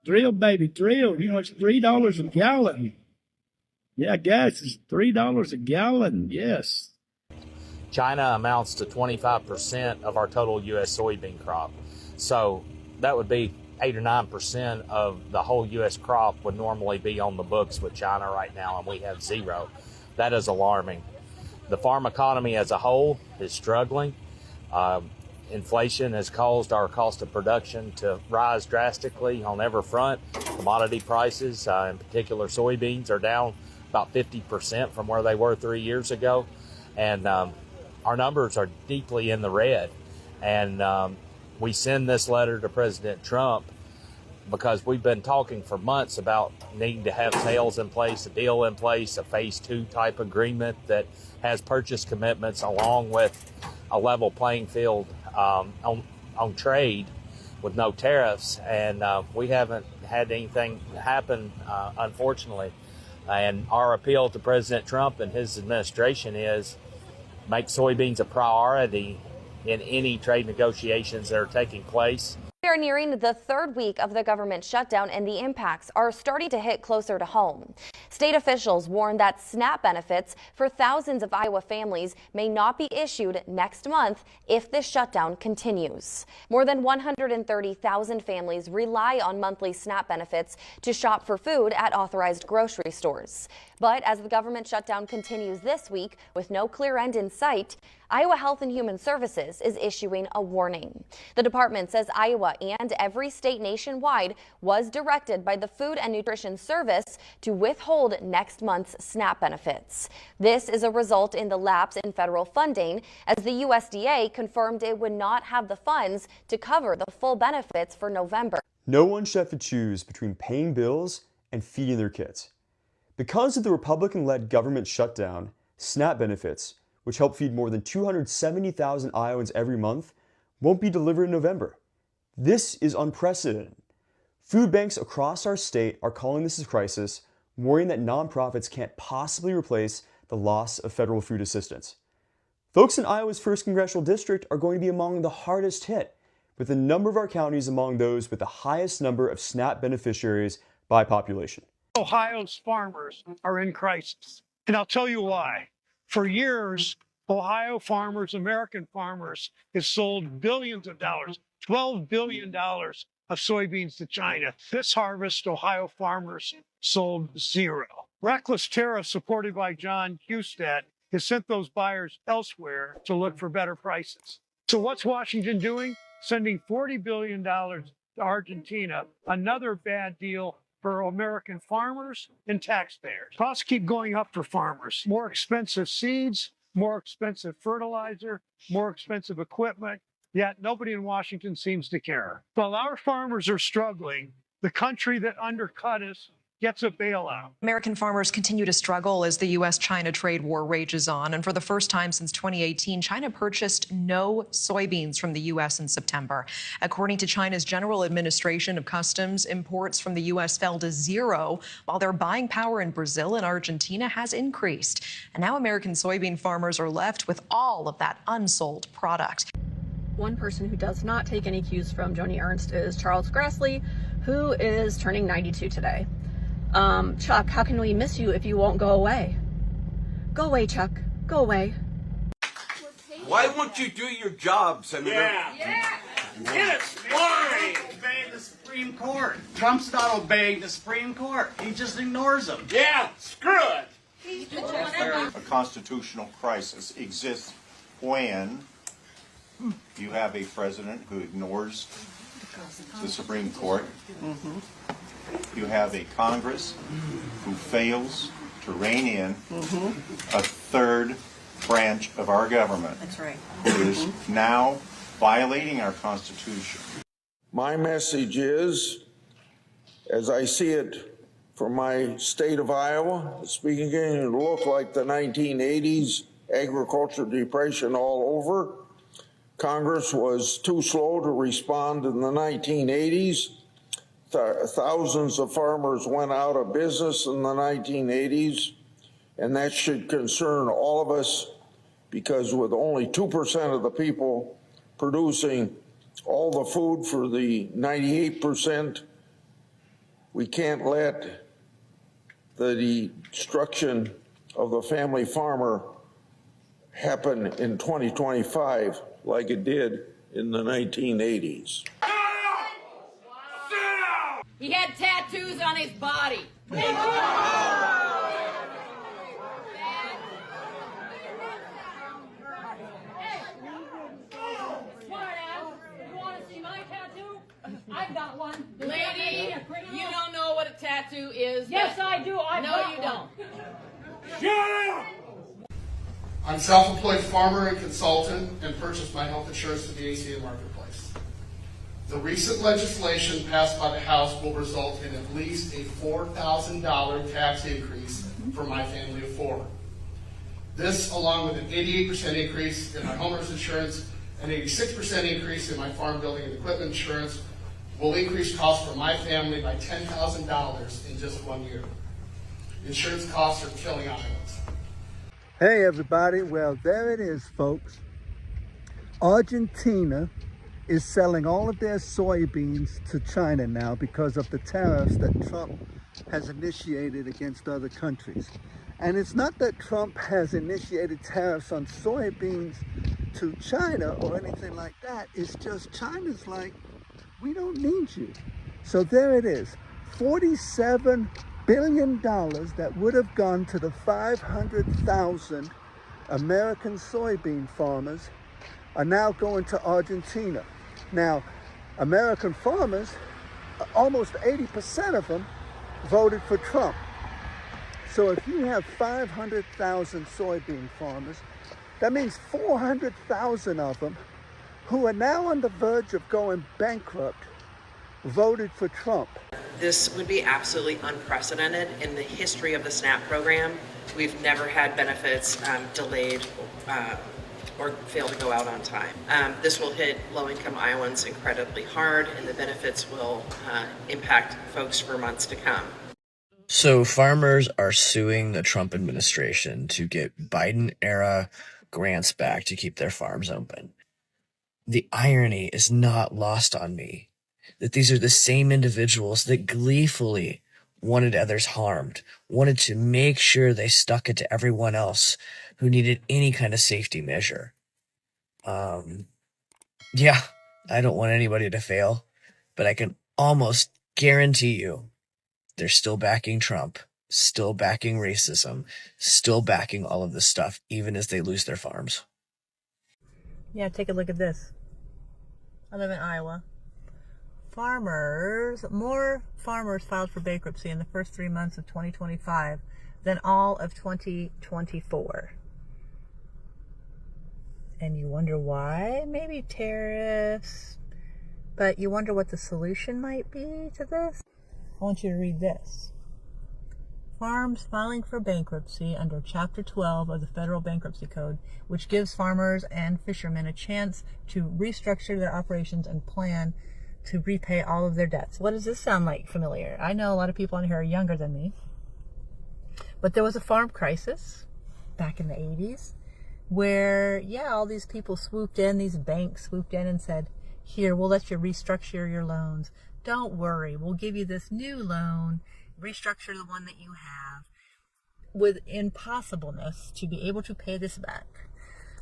Drill, baby, drill. You know, it's $3 a gallon. Yeah, gas is $3 a gallon, yes. China amounts to 25% of our total U.S. soybean crop. So that would be 8 or 9% of the whole U.S. crop would normally be on the books with China right now, and we have zero. That is alarming. The farm economy as a whole is struggling. Inflation has caused our cost of production to rise drastically on every front. Commodity prices, in particular soybeans, are down about 50% from where they were 3 years ago. And our numbers are deeply in the red. And we send this letter to President Trump because we've been talking for months about needing to have sales in place, a deal in place, a phase 2 type agreement that has purchase commitments along with a level playing field on trade with no tariffs, and we haven't had anything happen, unfortunately. And our appeal to President Trump and his administration is make soybeans a priority in any trade negotiations that are taking place. We are nearing the third week of the government shutdown, and the impacts are starting to hit closer to home. State officials warn that SNAP benefits for thousands of Iowa families may not be issued next month if this shutdown continues. More than 130,000 families rely on monthly SNAP benefits to shop for food at authorized grocery stores. But as the government shutdown continues this week with no clear end in sight, Iowa Health and Human Services is issuing a warning. The department says Iowa and every state nationwide was directed by the Food and Nutrition Service to withhold next month's SNAP benefits. This is a result in the lapse in federal funding, as the USDA confirmed it would not have the funds to cover the full benefits for November. No one should have to choose between paying bills and feeding their kids. Because of the Republican-led government shutdown, SNAP benefits, which help feed more than 270,000 Iowans every month, won't be delivered in November. This is unprecedented. Food banks across our state are calling this a crisis, worrying that nonprofits can't possibly replace the loss of federal food assistance. Folks in Iowa's 1st Congressional District are going to be among the hardest hit, with a number of our counties among those with the highest number of SNAP beneficiaries by population. Ohio's farmers are in crisis, and I'll tell you why. For years, Ohio farmers, American farmers, have sold billions of dollars, $12 billion of soybeans to China. This harvest, Ohio farmers sold zero. Reckless tariffs supported by John Husted has sent those buyers elsewhere to look for better prices. So what's Washington doing? Sending $40 billion to Argentina, another bad deal for American farmers and taxpayers. Costs keep going up for farmers. More expensive seeds, more expensive fertilizer, more expensive equipment, yet nobody in Washington seems to care. While our farmers are struggling, the country that undercut us gets a bailout. American farmers continue to struggle as the U.S.-China trade war rages on. And for the first time since 2018, China purchased no soybeans from the U.S. in September. According to China's General Administration of Customs, imports from the U.S. fell to zero, while their buying power in Brazil and Argentina has increased. And now American soybean farmers are left with all of that unsold product. One person who does not take any cues from Joni Ernst is Charles Grassley, who is turning 92 today. Chuck, how can we miss you if you won't go away? Go away, Chuck. Go away. Why won't you do your job, Senator? Yeah. Yes. Why? Obeying the Supreme Court. Trump's not obeying the Supreme Court. He just ignores them. Yeah. Screw it. A constitutional crisis exists when you have a president who ignores the Supreme Court. You have a Congress who fails to rein in a third branch of our government. That's right. Who is now violating our Constitution. My message is, as I see it from my state of Iowa, it's beginning to look like the 1980s agriculture depression all over. Congress was too slow to respond in the 1980s. Thousands of farmers went out of business in the 1980s, and that should concern all of us, because with only 2% of the people producing all the food for the 98%, we can't let the destruction of the family farmer happen in 2025 like it did in the 1980s. He had tattoos on his body. I've got one. Lady, you don't know what a tattoo is. Yes, I do. No, you don't. Shut up! I'm a self-employed farmer and consultant and purchased my health insurance through the ACA Marketplace. The recent legislation passed by the House will result in at least a $4,000 tax increase for my family of four. This, along with an 88% increase in my homeowner's insurance, an 86% increase in my farm building and equipment insurance, will increase costs for my family by $10,000 in just 1 year. Insurance costs are killing Iowans. Hey everybody, well there it is folks. Argentina is selling all of their soybeans to China now because of the tariffs that Trump has initiated against other countries. And it's not that Trump has initiated tariffs on soybeans to China or anything like that. It's just China's like, we don't need you. So there it is, $47 billion that would have gone to the 500,000 American soybean farmers are now going to Argentina. Now, American farmers, almost 80% of them voted for Trump. So if you have 500,000 soybean farmers, that means 400,000 of them who are now on the verge of going bankrupt voted for Trump. This would be absolutely unprecedented in the history of the SNAP program. We've never had benefits delayed or fail to go out on time. This will hit low-income Iowans incredibly hard, and the benefits will impact folks for months to come. So farmers are suing the Trump administration to get Biden-era grants back to keep their farms open. The irony is not lost on me that these are the same individuals that gleefully wanted others harmed, wanted to make sure they stuck it to everyone else who needed any kind of safety measure. Yeah, I don't want anybody to fail, but I can almost guarantee you they're still backing Trump, still backing racism, still backing all of this stuff, even as they lose their farms. Yeah, take a look at this. I live in Iowa. More farmers filed for bankruptcy in the first 3 months of 2025 than all of 2024. And you wonder why? Maybe tariffs. But you wonder what the solution might be to this? I want you to read this. Farms filing for bankruptcy under Chapter 12 of the Federal Bankruptcy Code, which gives farmers and fishermen a chance to restructure their operations and plan to repay all of their debts. What does this sound like familiar? I know a lot of people on here are younger than me. But there was a farm crisis back in the 80s where, yeah, all these people swooped in, these banks swooped in and said, here, we'll let you restructure your loans. Don't worry, we'll give you this new loan, restructure the one that you have, with impossibleness to be able to pay this back.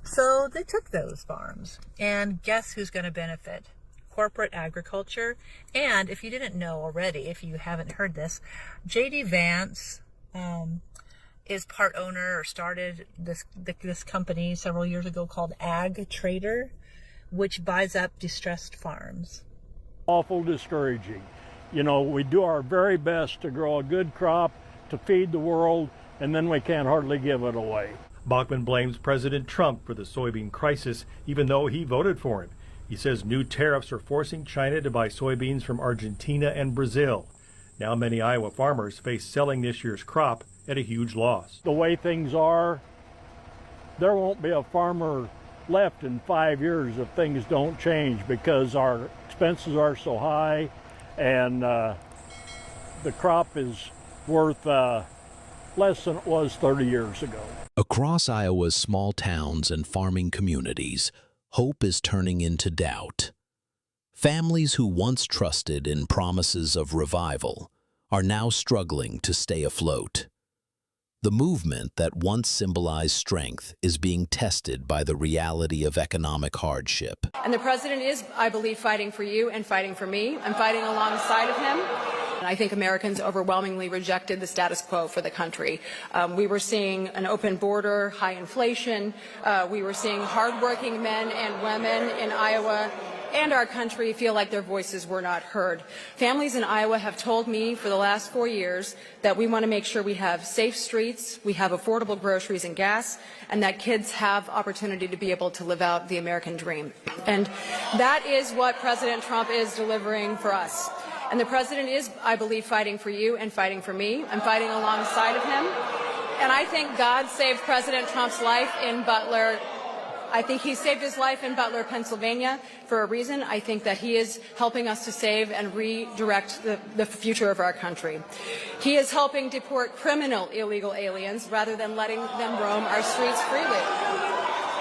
So they took those farms, and guess who's going to benefit? Corporate agriculture. And if you didn't know already, if you haven't heard this, J.D. Vance is part owner or started this company several years ago called Ag Trader, which buys up distressed farms. Awful discouraging. You know, we do our very best to grow a good crop to feed the world, and then we can't hardly give it away. Bachmann blames President Trump for the soybean crisis, even though he voted for him. He says new tariffs are forcing China to buy soybeans from Argentina and Brazil. Now many Iowa farmers face selling this year's crop at a huge loss. The way things are, there won't be a farmer left in 5 years if things don't change, because our expenses are so high and the crop is worth less than it was 30 years ago. Across Iowa's small towns and farming communities, hope is turning into doubt. Families who once trusted in promises of revival are now struggling to stay afloat. The movement that once symbolized strength is being tested by the reality of economic hardship. And the president is, I believe, fighting for you and fighting for me. I'm fighting alongside of him. And I think Americans overwhelmingly rejected the status quo for the country. We were seeing an open border, high inflation. We were seeing hardworking men and women in Iowa and our country feel like their voices were not heard. Families in Iowa have told me for the last 4 years that we want to make sure we have safe streets, we have affordable groceries and gas, and that kids have opportunity to be able to live out the American dream. And that is what President Trump is delivering for us. And the president is, I believe, fighting for you and fighting for me. I'm fighting alongside of him. And I think God saved President Trump's life in Butler. I think he saved his life in Butler, Pennsylvania for a reason. I think that he is helping us to save and redirect the future of our country. He is helping deport criminal illegal aliens rather than letting them roam our streets freely.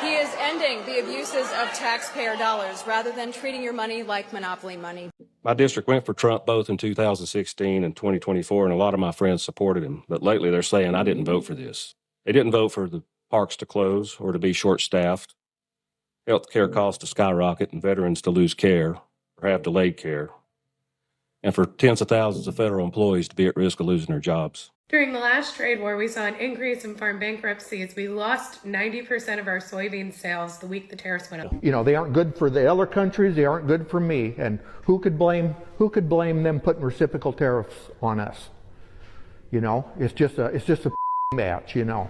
He is ending the abuses of taxpayer dollars rather than treating your money like monopoly money. My district went for Trump both in 2016 and 2024, and a lot of my friends supported him. But lately they're saying I didn't vote for this. They didn't vote for the parks to close or to be short-staffed, health care costs to skyrocket, and veterans to lose care or have delayed care, and for tens of thousands of federal employees to be at risk of losing their jobs. During the last trade war, we saw an increase in farm bankruptcies. We lost 90% of our soybean sales the week the tariffs went up. You know, they aren't good for the other countries. They aren't good for me. And who could blame them putting reciprocal tariffs on us? You know, it's just a match. You know,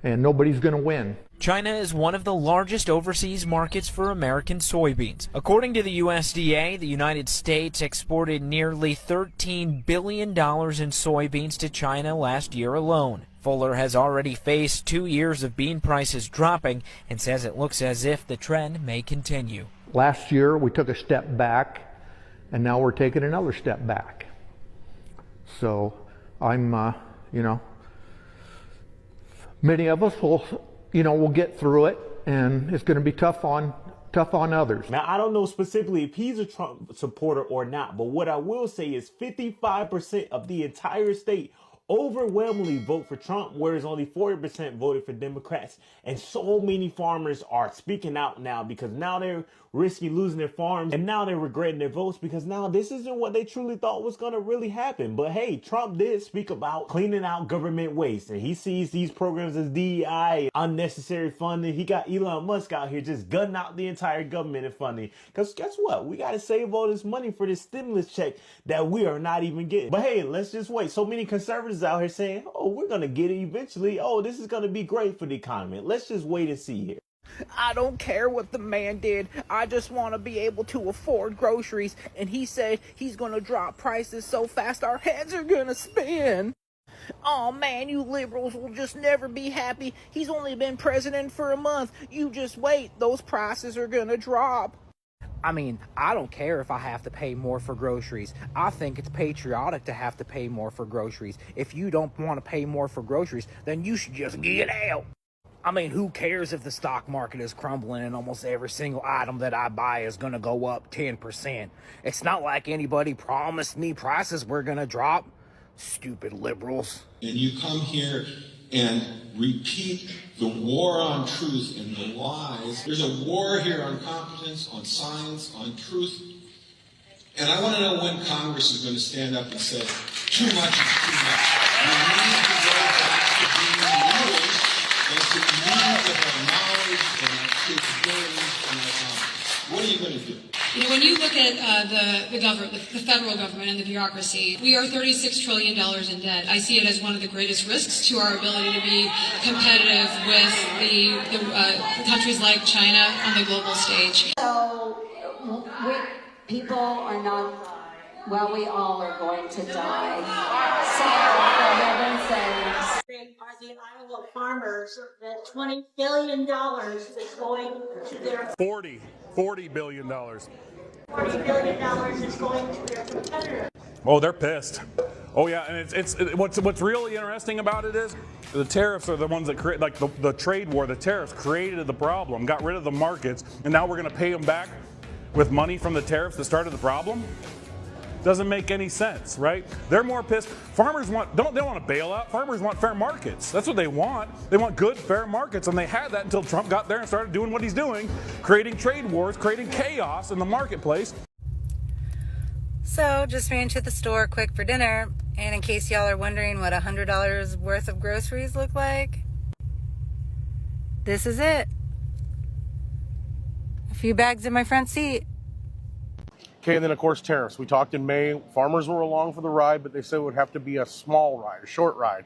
and nobody's going to win. China is one of the largest overseas markets for American soybeans. According to the USDA, the United States exported nearly $13 billion in soybeans to China last year alone. Fuller has already faced 2 years of bean prices dropping and says it looks as if the trend may continue. Last year we took a step back, and now we're taking another step back. So I'm, many of us will, we'll get through it, and it's going to be tough on others. Now, I don't know specifically if he's a Trump supporter or not, but what I will say is 55% of the entire state overwhelmingly vote for Trump, whereas only 40% voted for Democrats. And so many farmers are speaking out now because now they're risking losing their farms, and now they're regretting their votes because now this isn't what they truly thought was going to really happen. But hey, Trump did speak about cleaning out government waste, and he sees these programs as DEI, unnecessary funding. He got Elon Musk out here just gunning out the entire government and funding. Because guess what? We got to save all this money for this stimulus check that we are not even getting. But hey, let's just wait. So many conservatives out here saying, oh, we're going to get it eventually. Oh, this is going to be great for the economy. Let's just wait and see here. I don't care what the man did. I just want to be able to afford groceries. And he said he's going to drop prices so fast our heads are going to spin. Oh man, you liberals will just never be happy. He's only been president for a month. You just wait. Those prices are going to drop. I mean, I don't care if I have to pay more for groceries. I think it's patriotic to have to pay more for groceries. If you don't want to pay more for groceries, then you should just get out. I mean, who cares if the stock market is crumbling and almost every single item that I buy is going to go up 10%? It's not like anybody promised me prices were going to drop. Stupid liberals. And you come here and repeat the war on truth and the lies. There's a war here on competence, on science, on truth. And I want to know when Congress is going to stand up and say, too much is too much. We need to go back to being rulers and to lead with our knowledge and our capabilities and our competence. What are you going to do? You know, when you look at the government, the federal government and the bureaucracy, we are $36 trillion in debt. I see it as one of the greatest risks to our ability to be competitive with the countries like China on the global stage. So people are not, well, we all are going to die. So for heaven's sakes. Are the Iowa farmers that $20 billion is going to their $40 billion. $40 billion is going to their competitors. Oh, they're pissed. Oh yeah, and it's what's really interesting about it is the tariffs are the ones that create, like the trade war. The tariffs created the problem, got rid of the markets, and now we're going to pay them back with money from the tariffs that started the problem. Doesn't make any sense, right? They're more pissed. Farmers they want a bailout. Farmers want fair markets. That's what they want. They want good, fair markets, and they had that until Trump got there and started doing what he's doing, creating trade wars, creating chaos in the marketplace. So, just ran to the store quick for dinner, and in case y'all are wondering what $100 worth of groceries look like, this is it. A few bags in my front seat. Okay, and then of course tariffs. We talked in May, farmers were along for the ride, but they said it would have to be a small ride, a short ride.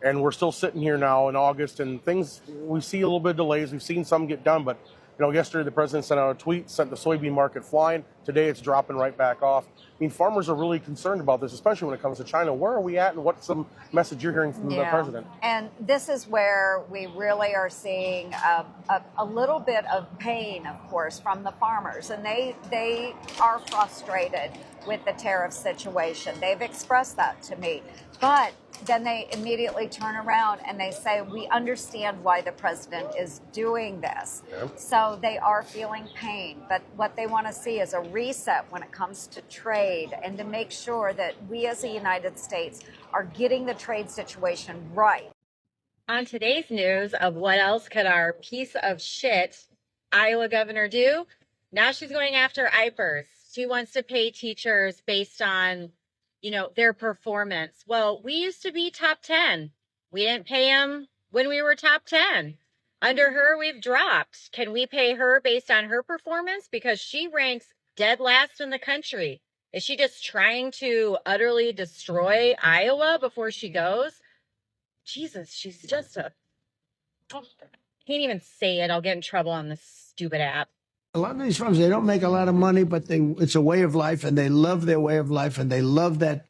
And we're still sitting here now in August, and things, we see a little bit of delays. We've seen some get done, but yesterday the president sent out a tweet, sent the soybean market flying. Today it's dropping right back off. I mean, farmers are really concerned about this, especially when it comes to China. Where are we at, and what's some message you're hearing from the president? And this is where we really are seeing a little bit of pain, of course, from the farmers. And they are frustrated with the tariff situation. They've expressed that to me. But then they immediately turn around and they say, we understand why the president is doing this. Yep. So they are feeling pain. But what they want to see is a reset when it comes to trade, and to make sure that we as the United States are getting the trade situation right. On today's news of what else could our piece of shit Iowa governor do, now she's going after IPERS. She wants to pay teachers based on their performance. Well, we used to be top 10. We didn't pay them when we were top 10. Under her, we've dropped. Can we pay her based on her performance? Because she ranks dead last in the country. Is she just trying to utterly destroy Iowa before she goes? Jesus, she's just a Can't even say it. I'll get in trouble on this stupid app. A lot of these farms, they don't make a lot of money, but it's a way of life, and they love their way of life, and they love that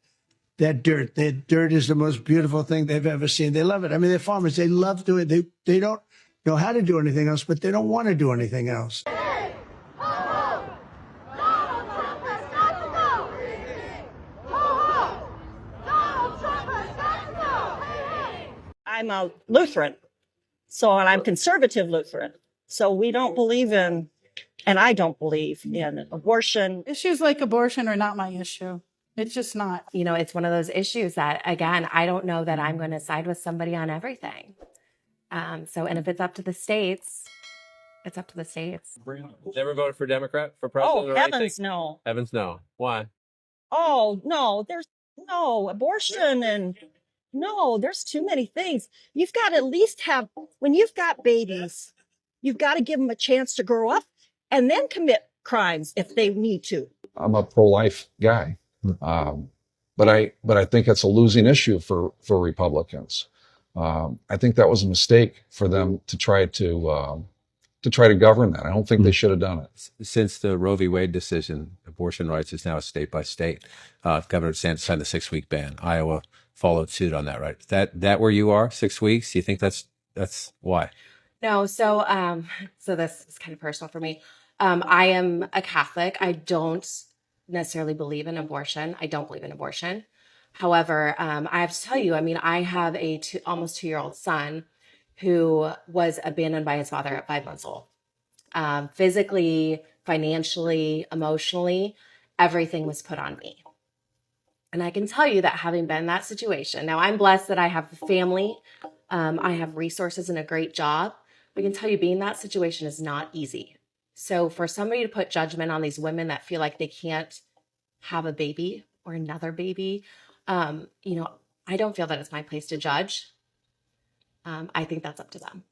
dirt. That dirt is the most beautiful thing they've ever seen. They love it. I mean, they're farmers. They love doing it. They don't know how to do anything else, but they don't want to do anything else. I'm a Lutheran, and I'm conservative Lutheran. So we don't believe in, and I don't believe in abortion. Issues like abortion are not my issue. It's just not. You know, it's one of those issues that, again, I don't know that I'm going to side with somebody on everything. And if it's up to the states, it's up to the states. Never voted for Democrat for president? Oh, heavens no. Heavens no. Why? Oh, no, there's no abortion and no, there's too many things. You've got to at least when you've got babies, you've got to give them a chance to grow up and then commit crimes if they need to. I'm a pro-life guy, but I think it's a losing issue for Republicans. I think that was a mistake for them to try to govern that. I don't think they should have done it. Since the Roe v. Wade decision, abortion rights is now a state by state. Governor DeSantis signed the 6-week ban. Iowa followed suit on that, right? That where you are, 6 weeks? Do you think that's why? No, so this is kind of personal for me. I am a Catholic. I don't necessarily believe in abortion. I don't believe in abortion. However, I have to tell you, I mean, I have a almost 2-year-old son who was abandoned by his father at 5 months old. Physically, financially, emotionally, everything was put on me. And I can tell you that having been in that situation, now I'm blessed that I have a family, I have resources and a great job. But I can tell you being in that situation is not easy. So for somebody to put judgment on these women that feel like they can't have a baby or another baby, I don't feel that it's my place to judge. I think that's up to them.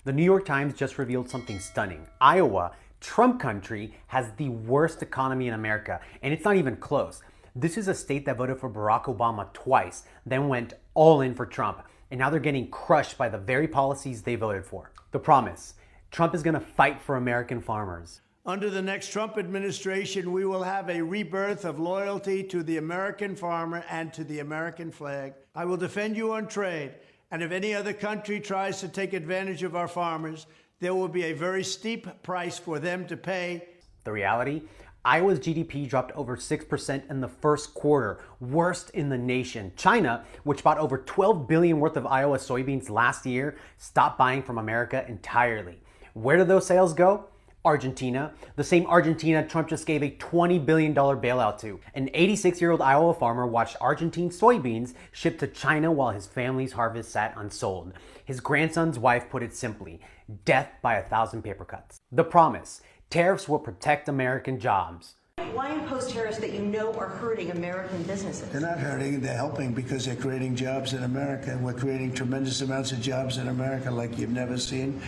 The New York Times just revealed something stunning. Iowa, Trump country, has the worst economy in America, and it's not even close. This is a state that voted for Barack Obama twice, then went all in for Trump, and now they're getting crushed by the very policies they voted for. The promise: Trump is going to fight for American farmers. Under the next Trump administration, we will have a rebirth of loyalty to the American farmer and to the American flag. I will defend you on trade. And if any other country tries to take advantage of our farmers, there will be a very steep price for them to pay. The reality? Iowa's GDP dropped over 6% in the first quarter, worst in the nation. China, which bought over $12 billion worth of Iowa soybeans last year, stopped buying from America entirely. Where did those sales go? Argentina, the same Argentina Trump just gave a $20 billion bailout to. An 86-year-old Iowa farmer watched Argentine soybeans shipped to China while his family's harvest sat unsold. His grandson's wife put it simply: death by 1,000 paper cuts. The promise: tariffs will protect American jobs. Why impose tariffs that you know are hurting American businesses? They're not hurting, they're helping because they're creating jobs in America. And we're creating tremendous amounts of jobs in America like you've never seen.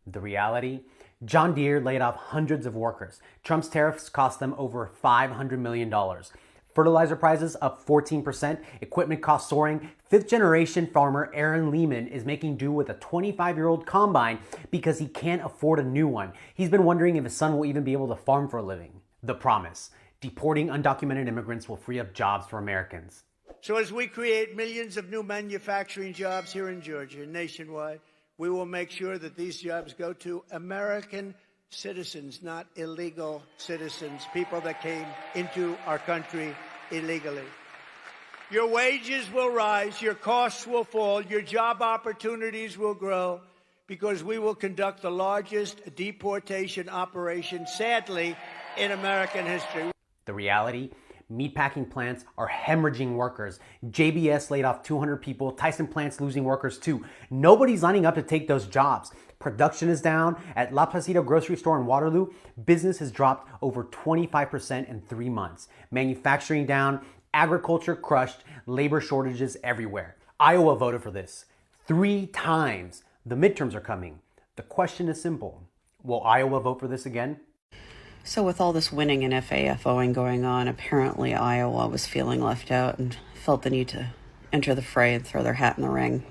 The reality? John Deere laid off hundreds of workers. Trump's tariffs cost them over $500 million. Fertilizer prices up 14%, equipment costs soaring. Fifth-generation farmer Aaron Lehman is making do with a 25-year-old combine because he can't afford a new one. He's been wondering if his son will even be able to farm for a living. The promise: deporting undocumented immigrants will free up jobs for Americans. So as we create millions of new manufacturing jobs here in Georgia and nationwide, we will make sure that these jobs go to American citizens, not illegal citizens, people that came into our country illegally. Your wages will rise, your costs will fall, your job opportunities will grow, because we will conduct the largest deportation operation, sadly, in American history. The reality? Meatpacking plants are hemorrhaging workers. JBS laid off 200 people. Tyson plant's losing workers too. Nobody's lining up to take those jobs. Production is down. At La Placita grocery store in Waterloo, business has dropped over 25% in 3 months. Manufacturing down, agriculture crushed, labor shortages everywhere. Iowa voted for this 3 times. The midterms are coming. The question is simple: will Iowa vote for this again? So with all this winning and FAFOing going on, apparently Iowa was feeling left out and felt the need to enter the fray and throw their hat in the ring.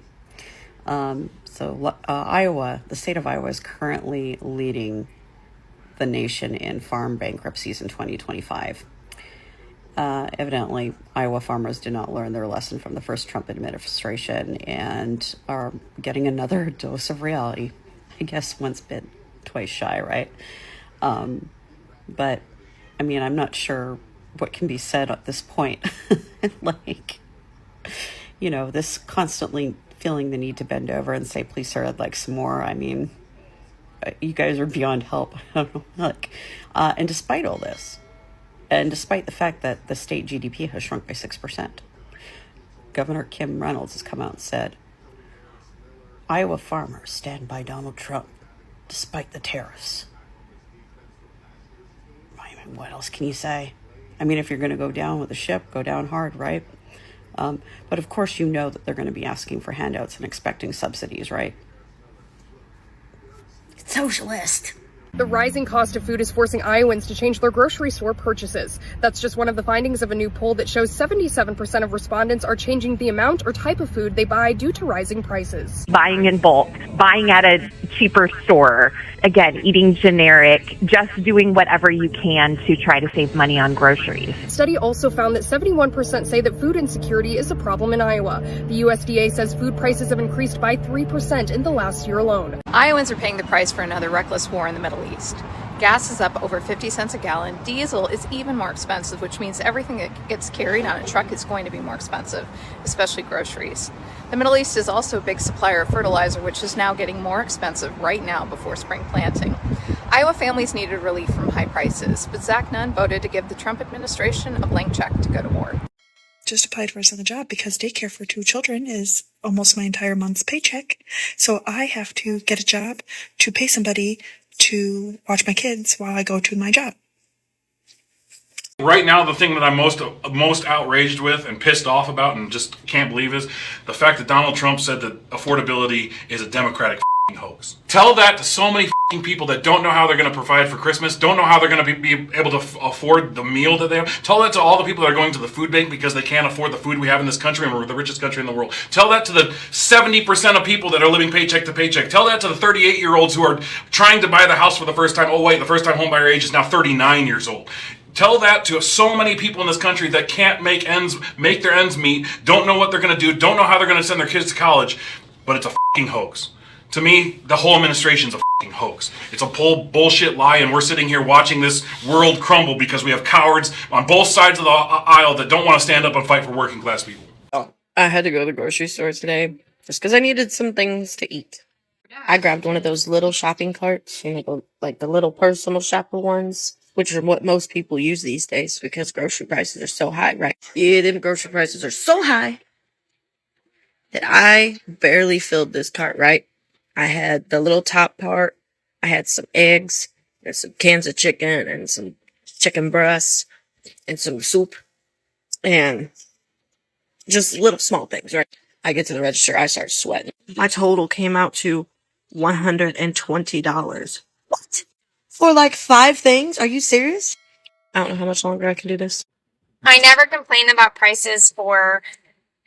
Iowa, the state of Iowa is currently leading the nation in farm bankruptcies in 2025. Evidently, Iowa farmers did not learn their lesson from the first Trump administration and are getting another dose of reality. I guess once bit, twice shy, right? But, I mean, I'm not sure what can be said at this point. Like, you know, this constantly feeling the need to bend over and say, please, sir, I'd like some more. I mean, you guys are beyond help. I don't know. Like, and despite all this, and despite the fact that the state GDP has shrunk by 6%, Governor Kim Reynolds has come out and said, Iowa farmers stand by Donald Trump despite the tariffs. I mean, what else can you say? I mean, if you're going to go down with the ship, go down hard, right? But of course, you know that they're going to be asking for handouts and expecting subsidies, right? It's socialist. The rising cost of food is forcing Iowans to change their grocery store purchases. That's just one of the findings of a new poll that shows 77% of respondents are changing the amount or type of food they buy due to rising prices. Buying in bulk, buying at a cheaper store, again, eating generic, just doing whatever you can to try to save money on groceries. The study also found that 71% say that food insecurity is a problem in Iowa. The USDA says food prices have increased by 3% in the last year alone. Iowans are paying the price for another reckless war in the Middle East. Gas is up over 50 cents a gallon. Diesel is even more expensive, which means everything that gets carried on a truck is going to be more expensive, especially groceries. The Middle East is also a big supplier of fertilizer, which is now getting more expensive right now before spring planting. Iowa families needed relief from high prices, but Zach Nunn voted to give the Trump administration a blank check to go to war. Just applied for us on the job because daycare for 2 children is almost my entire month's paycheck. So I have to get a job to pay somebody to watch my kids while I go to my job. Right now, the thing that I'm most outraged with and pissed off about and just can't believe is the fact that Donald Trump said that affordability is a Democratic hoax. Tell that to so many people that don't know how they're going to provide for Christmas, don't know how they're going to be able to afford the meal that they have. Tell that to all the people that are going to the food bank because they can't afford the food we have in this country and we're the richest country in the world. Tell that to the 70% of people that are living paycheck to paycheck. Tell that to the 38-year-olds who are trying to buy the house for the first time. Oh wait, the first time home buyer age is now 39 years old. Tell that to so many people in this country that can't make their ends meet, don't know what they're going to do, don't know how they're going to send their kids to college, but it's a hoax. To me, the whole administration's a hoax. It's a bullshit lie, and we're sitting here watching this world crumble because we have cowards on both sides of the aisle that don't want to stand up and fight for working class people. Oh, I had to go to the grocery store today just because I needed some things to eat. I grabbed one of those little shopping carts, like the little personal shopper ones, which are what most people use these days because grocery prices are so high, right? Yeah, them grocery prices are so high that I barely filled this cart, right? I had the little top part, I had some eggs, and some cans of chicken, and some chicken breasts, and some soup, and just little small things, right? I get to the register, I start sweating. My total came out to $120. What? For like 5 things? Are you serious? I don't know how much longer I can do this. I never complain about prices for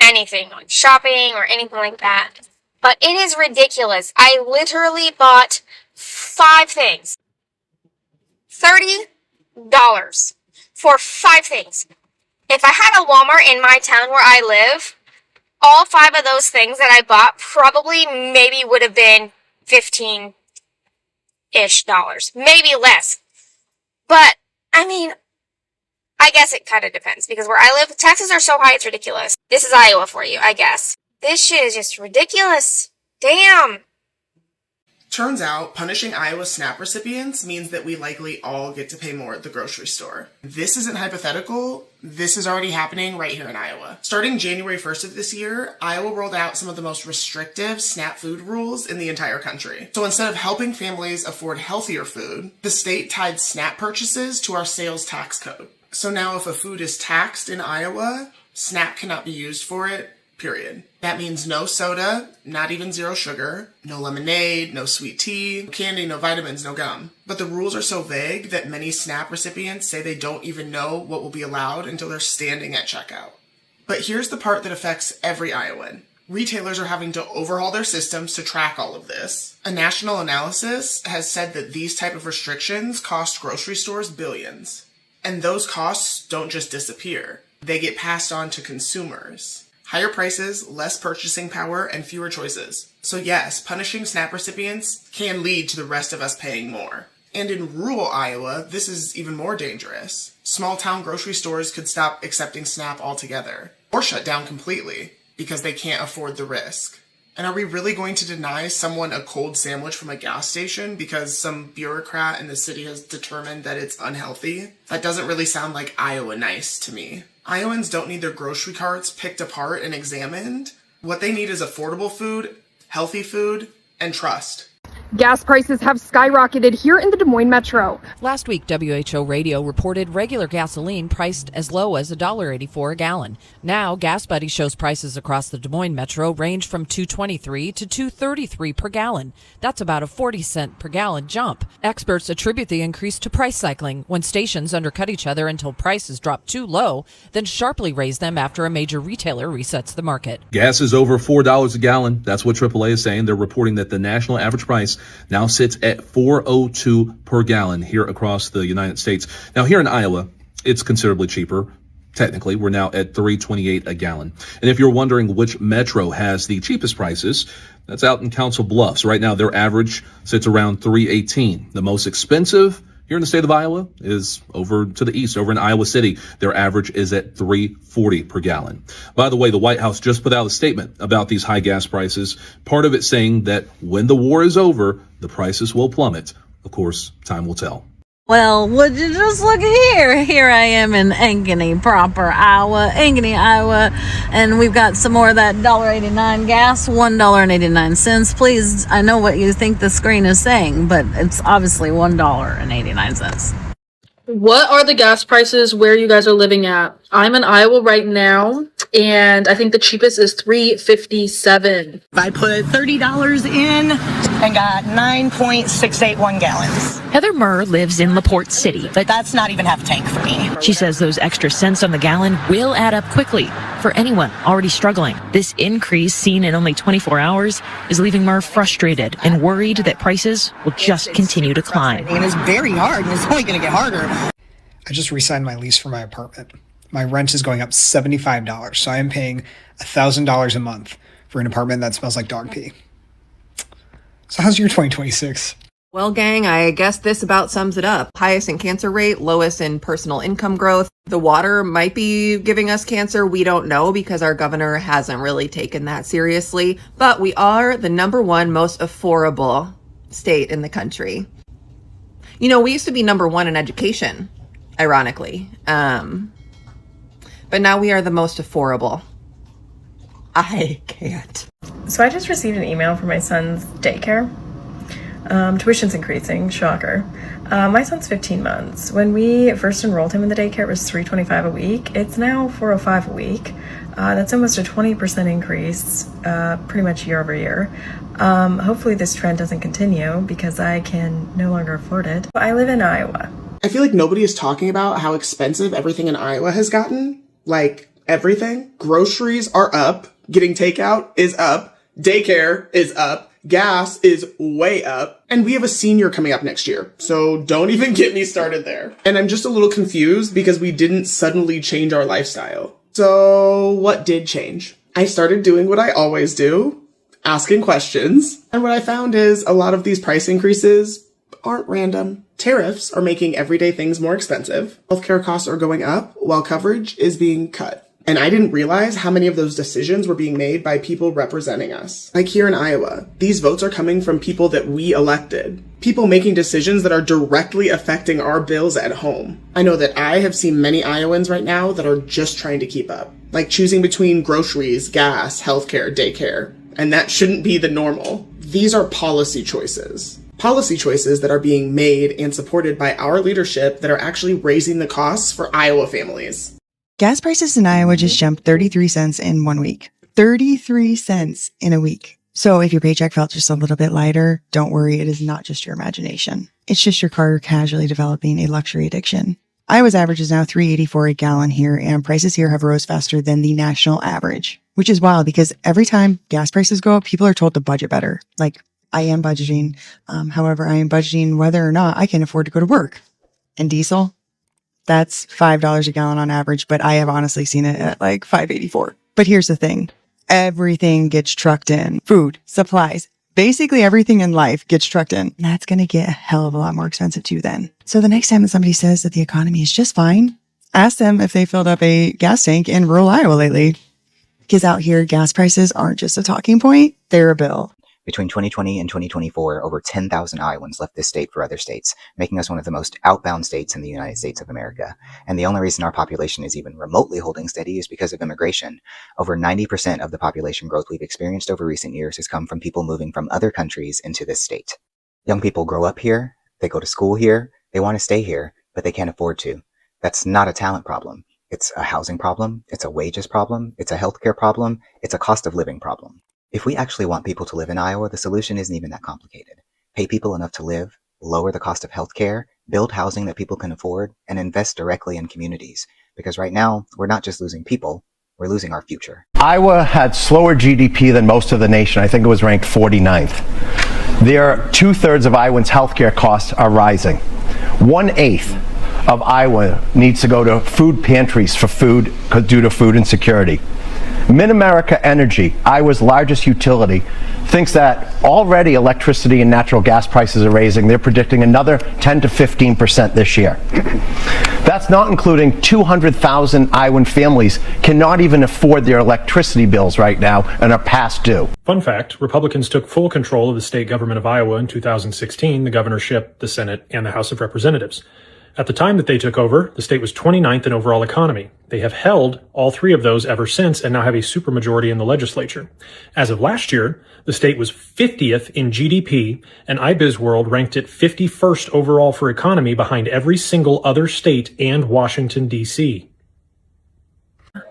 anything, like shopping or anything like that. But it is ridiculous. I literally bought 5 things. $30 for 5 things. If I had a Walmart in my town where I live, all 5 of those things that I bought probably maybe would have been $15-ish, maybe less. But, I mean, I guess it kind of depends because where I live, taxes are so high it's ridiculous. This is Iowa for you, I guess. This shit is just ridiculous. Damn. Turns out, punishing Iowa SNAP recipients means that we likely all get to pay more at the grocery store. This isn't hypothetical. This is already happening right here in Iowa. Starting January 1st of this year, Iowa rolled out some of the most restrictive SNAP food rules in the entire country. So instead of helping families afford healthier food, the state tied SNAP purchases to our sales tax code. So now if a food is taxed in Iowa, SNAP cannot be used for it, period. That means no soda, not even 0 sugar, no lemonade, no sweet tea, no candy, no vitamins, no gum. But the rules are so vague that many SNAP recipients say they don't even know what will be allowed until they're standing at checkout. But here's the part that affects every Iowan. Retailers are having to overhaul their systems to track all of this. A national analysis has said that these type of restrictions cost grocery stores billions. And those costs don't just disappear. They get passed on to consumers. Higher prices, less purchasing power, and fewer choices. So yes, punishing SNAP recipients can lead to the rest of us paying more. And in rural Iowa, this is even more dangerous. Small town grocery stores could stop accepting SNAP altogether, or shut down completely, because they can't afford the risk. And are we really going to deny someone a cold sandwich from a gas station because some bureaucrat in the city has determined that it's unhealthy? That doesn't really sound like Iowa nice to me. Iowans don't need their grocery carts picked apart and examined. What they need is affordable food, healthy food, and trust. Gas prices have skyrocketed here in the Des Moines metro. Last week, WHO Radio reported regular gasoline priced as low as $1.84 a gallon. Now, Gas Buddy shows prices across the Des Moines metro range from $2.23 to $2.33 per gallon. That's about a 40-cent per gallon jump. Experts attribute the increase to price cycling, when stations undercut each other until prices drop too low, then sharply raise them after a major retailer resets the market. Gas is over $4 a gallon. That's what AAA is saying. They're reporting that the national average price now sits at $4.02 per gallon here across the United States. Now, here in Iowa, it's considerably cheaper. Technically, we're now at $3.28 a gallon. And if you're wondering which metro has the cheapest prices, that's out in Council Bluffs. Right now, their average sits around $3.18. The most expensive here in the state of Iowa is over to the east, over in Iowa City. Their average is at $3.40 per gallon. By the way, the White House just put out a statement about these high gas prices, part of it saying that when the war is over, the prices will plummet. Of course, time will tell. Well, would you just look at here? Here I am in Ankeny proper, Iowa, and we've got some more of that $1.89 gas, $1.89. Please, I know what you think the screen is saying, but it's obviously $1.89. What are the gas prices where you guys are living at? I'm in Iowa right now, and I think the cheapest is $3.57. I put $30 in and got 9.681 gallons. Heather Murr lives in LaPorte City, but that's not even half a tank for me. She says those extra cents on the gallon will add up quickly for anyone already struggling. This increase, seen in only 24 hours, is leaving Murr frustrated and worried that prices will just continue to climb. And it's very hard, and it's only going to get harder. I just re-signed my lease for my apartment. My rent is going up $75, so I am paying $1,000 a month for an apartment that smells like dog pee. So how's your 2026? Well, gang, I guess this about sums it up. Highest in cancer rate, lowest in personal income growth. The water might be giving us cancer. We don't know because our governor hasn't really taken that seriously. But we are the #1 most affordable state in the country. You know, we used to be #1 in education, ironically. But now we are the most affordable. I can't. So I just received an email from my son's daycare. Tuition's increasing, shocker. My son's 15 months. When we first enrolled him in the daycare, it was $325 a week. It's now $405 a week. That's almost a 20% increase, pretty much year over year. Hopefully this trend doesn't continue because I can no longer afford it. I live in Iowa. I feel like nobody is talking about how expensive everything in Iowa has gotten. Like, everything. Groceries are up. Getting takeout is up. Daycare is up. Gas is way up. And we have a senior coming up next year. So don't even get me started there. And I'm just a little confused because we didn't suddenly change our lifestyle. So what did change? I started doing what I always do. Asking questions. And what I found is a lot of these price increases aren't random. Tariffs are making everyday things more expensive. Healthcare costs are going up while coverage is being cut. And I didn't realize how many of those decisions were being made by people representing us. Like here in Iowa, these votes are coming from people that we elected. People making decisions that are directly affecting our bills at home. I know that I have seen many Iowans right now that are just trying to keep up. Like choosing between groceries, gas, healthcare, daycare. And that shouldn't be the normal. These are policy choices. Policy choices that are being made and supported by our leadership that are actually raising the costs for Iowa families. Gas prices in Iowa just jumped 33 cents in 1 week. 33 cents in a week. So if your paycheck felt just a little bit lighter, don't worry, it is not just your imagination. It's just your car casually developing a luxury addiction. Iowa's average is now $3.84 a gallon here, and prices here have rose faster than the national average, which is wild because every time gas prices go up, people are told to budget better. Like, I am budgeting. However, I am budgeting whether or not I can afford to go to work. And diesel, that's $5 a gallon on average, but I have honestly seen it at like $5.84. But here's the thing. Everything gets trucked in. Food, supplies, basically everything in life gets trucked in. That's going to get a hell of a lot more expensive too then. So the next time that somebody says that the economy is just fine, ask them if they filled up a gas tank in rural Iowa lately. Because out here, gas prices aren't just a talking point, they're a bill. Between 2020 and 2024, over 10,000 Iowans left this state for other states, making us one of the most outbound states in the United States of America. And the only reason our population is even remotely holding steady is because of immigration. Over 90% of the population growth we've experienced over recent years has come from people moving from other countries into this state. Young people grow up here, they go to school here, they want to stay here, but they can't afford to. That's not a talent problem. It's a housing problem, it's a wages problem, it's a healthcare problem, it's a cost of living problem. If we actually want people to live in Iowa, the solution isn't even that complicated. Pay people enough to live, lower the cost of healthcare, build housing that people can afford, and invest directly in communities. Because right now, we're not just losing people, we're losing our future. Iowa had slower GDP than most of the nation. I think it was ranked 49th. There, 2/3 of Iowans' healthcare costs are rising. 1/8 of Iowa needs to go to food pantries for food due to food insecurity. Mid-America Energy, Iowa's largest utility, thinks that already electricity and natural gas prices are raising. They're predicting another 10 to 15% this year. That's not including 200,000 Iowan families cannot even afford their electricity bills right now and are past due. Fun fact, Republicans took full control of the state government of Iowa in 2016, the governorship, the Senate, and the House of Representatives. At the time that they took over, the state was 29th in overall economy. They have held all three of those ever since and now have a supermajority in the legislature. As of last year, the state was 50th in GDP, and iBizWorld ranked it 51st overall for economy behind every single other state and Washington, D.C.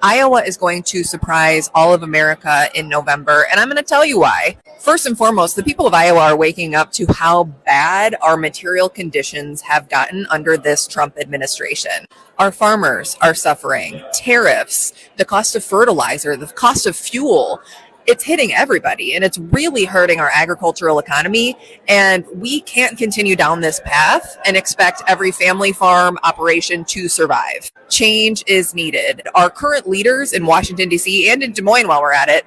Iowa is going to surprise all of America in November, and I'm going to tell you why. First and foremost, the people of Iowa are waking up to how bad our material conditions have gotten under this Trump administration. Our farmers are suffering. Tariffs, the cost of fertilizer, the cost of fuel. It's hitting everybody, and it's really hurting our agricultural economy, and we can't continue down this path and expect every family farm operation to survive. Change is needed. Our current leaders in Washington, D.C. and in Des Moines, while we're at it,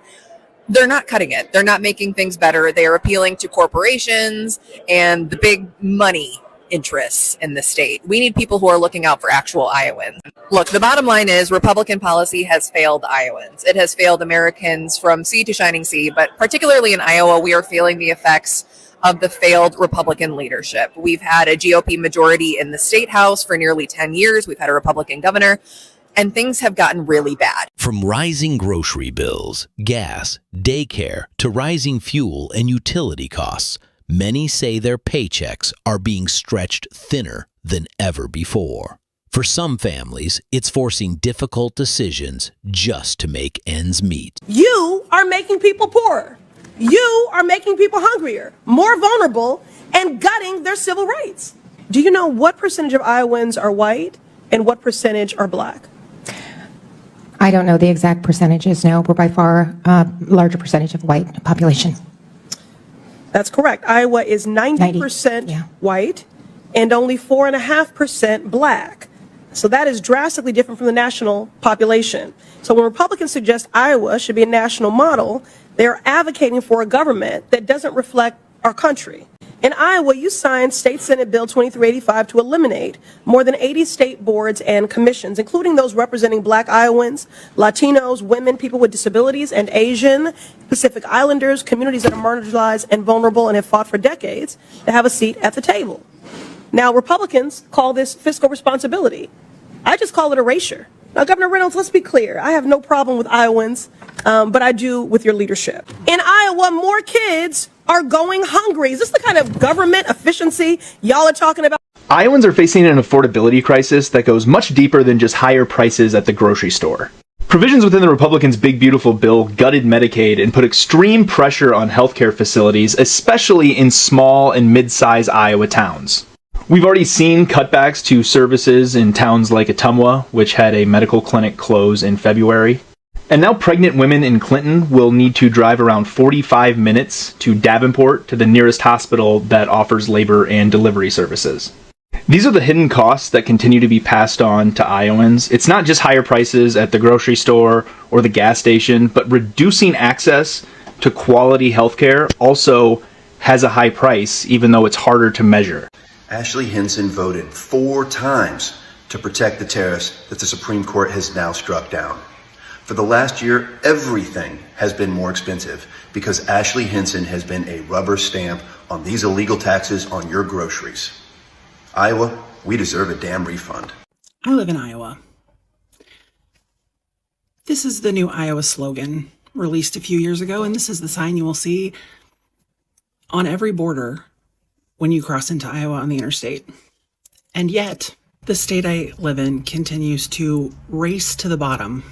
they're not cutting it. They're not making things better. They are appealing to corporations and the big money interests in the state. We need people who are looking out for actual Iowans. Look, the bottom line is Republican policy has failed Iowans. It has failed Americans from sea to shining sea, but particularly in Iowa, we are feeling the effects of the failed Republican leadership. We've had a GOP majority in the state house for nearly 10 years. We've had a Republican governor, and things have gotten really bad. From rising grocery bills, gas, daycare, to rising fuel and utility costs, many say their paychecks are being stretched thinner than ever before. For some families, it's forcing difficult decisions just to make ends meet. You are making people poorer. You are making people hungrier, more vulnerable, and gutting their civil rights. Do you know what percentage of Iowans are white and what percentage are black? I don't know the exact percentages, no. We're by far a larger percentage of white population. That's correct. Iowa is 90% white and only 4.5% black. So that is drastically different from the national population. So when Republicans suggest Iowa should be a national model, they're advocating for a government that doesn't reflect our country. In Iowa, you signed State Senate Bill 2385 to eliminate more than 80 state boards and commissions, including those representing Black Iowans, Latinos, women, people with disabilities, and Asian, Pacific Islanders, communities that are marginalized and vulnerable and have fought for decades to have a seat at the table. Now, Republicans call this fiscal responsibility. I just call it erasure. Now, Governor Reynolds, let's be clear. I have no problem with Iowans, but I do with your leadership. In Iowa, more kids are going hungry. Is this the kind of government efficiency y'all are talking about? Iowans are facing an affordability crisis that goes much deeper than just higher prices at the grocery store. Provisions within the Republicans' Big Beautiful Bill gutted Medicaid and put extreme pressure on healthcare facilities, especially in small and mid-sized Iowa towns. We've already seen cutbacks to services in towns like Ottumwa, which had a medical clinic close in February. And now pregnant women in Clinton will need to drive around 45 minutes to Davenport to the nearest hospital that offers labor and delivery services. These are the hidden costs that continue to be passed on to Iowans. It's not just higher prices at the grocery store or the gas station, but reducing access to quality healthcare also has a high price, even though it's harder to measure. Ashley Hinson voted 4 times to protect the tariffs that the Supreme Court has now struck down. For the last year, everything has been more expensive because Ashley Hinson has been a rubber stamp on these illegal taxes on your groceries. Iowa, we deserve a damn refund. I live in Iowa. This is the new Iowa slogan released a few years ago, and this is the sign you will see on every border when you cross into Iowa on the interstate. And yet, the state I live in continues to race to the bottom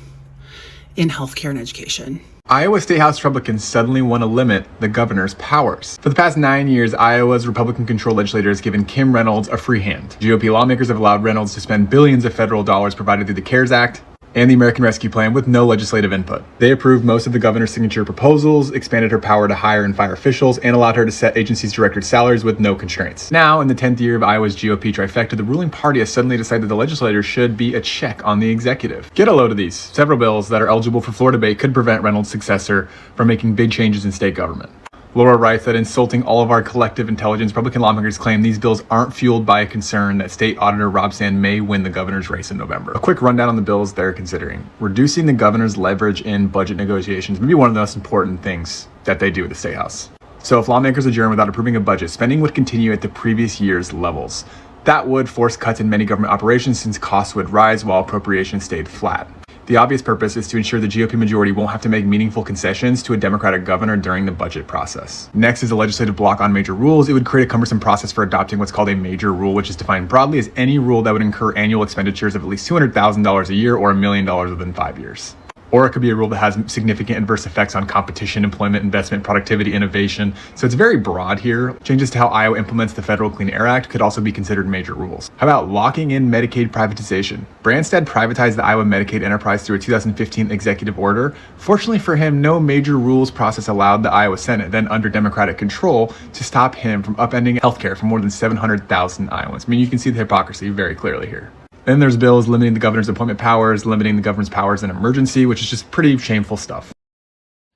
in healthcare and education. Iowa State House Republicans suddenly want to limit the governor's powers. For the past 9 years, Iowa's Republican-controlled legislature has given Kim Reynolds a free hand. GOP lawmakers have allowed Reynolds to spend billions of federal dollars provided through the CARES Act and the American Rescue Plan with no legislative input. They approved most of the governor's signature proposals, expanded her power to hire and fire officials, and allowed her to set agencies' directors' salaries with no constraints. Now, in the 10th year of Iowa's GOP trifecta, the ruling party has suddenly decided the legislature should be a check on the executive. Get a load of these. Several bills that are eligible for floor debate could prevent Reynolds' successor from making big changes in state government. Laura writes that insulting all of our collective intelligence, Republican lawmakers claim these bills aren't fueled by a concern that State Auditor Rob Sand may win the governor's race in November. A quick rundown on the bills they're considering. Reducing the governor's leverage in budget negotiations may be one of the most important things that they do at the State House. So if lawmakers adjourn without approving a budget, spending would continue at the previous year's levels. That would force cuts in many government operations since costs would rise while appropriations stayed flat. The obvious purpose is to ensure the GOP majority won't have to make meaningful concessions to a Democratic governor during the budget process. Next is a legislative block on major rules. It would create a cumbersome process for adopting what's called a major rule, which is defined broadly as any rule that would incur annual expenditures of at least $200,000 a year or $1 million within 5 years. Or it could be a rule that has significant adverse effects on competition, employment, investment, productivity, innovation. So it's very broad here. Changes to how Iowa implements the Federal Clean Air Act could also be considered major rules. How about locking in Medicaid privatization? Branstad privatized the Iowa Medicaid enterprise through a 2015 executive order. Fortunately for him, no major rules process allowed the Iowa Senate, then under Democratic control, to stop him from upending healthcare for more than 700,000 Iowans. I mean, you can see the hypocrisy very clearly here. Then there's bills limiting the governor's appointment powers, limiting the governor's powers in emergency, which is just pretty shameful stuff.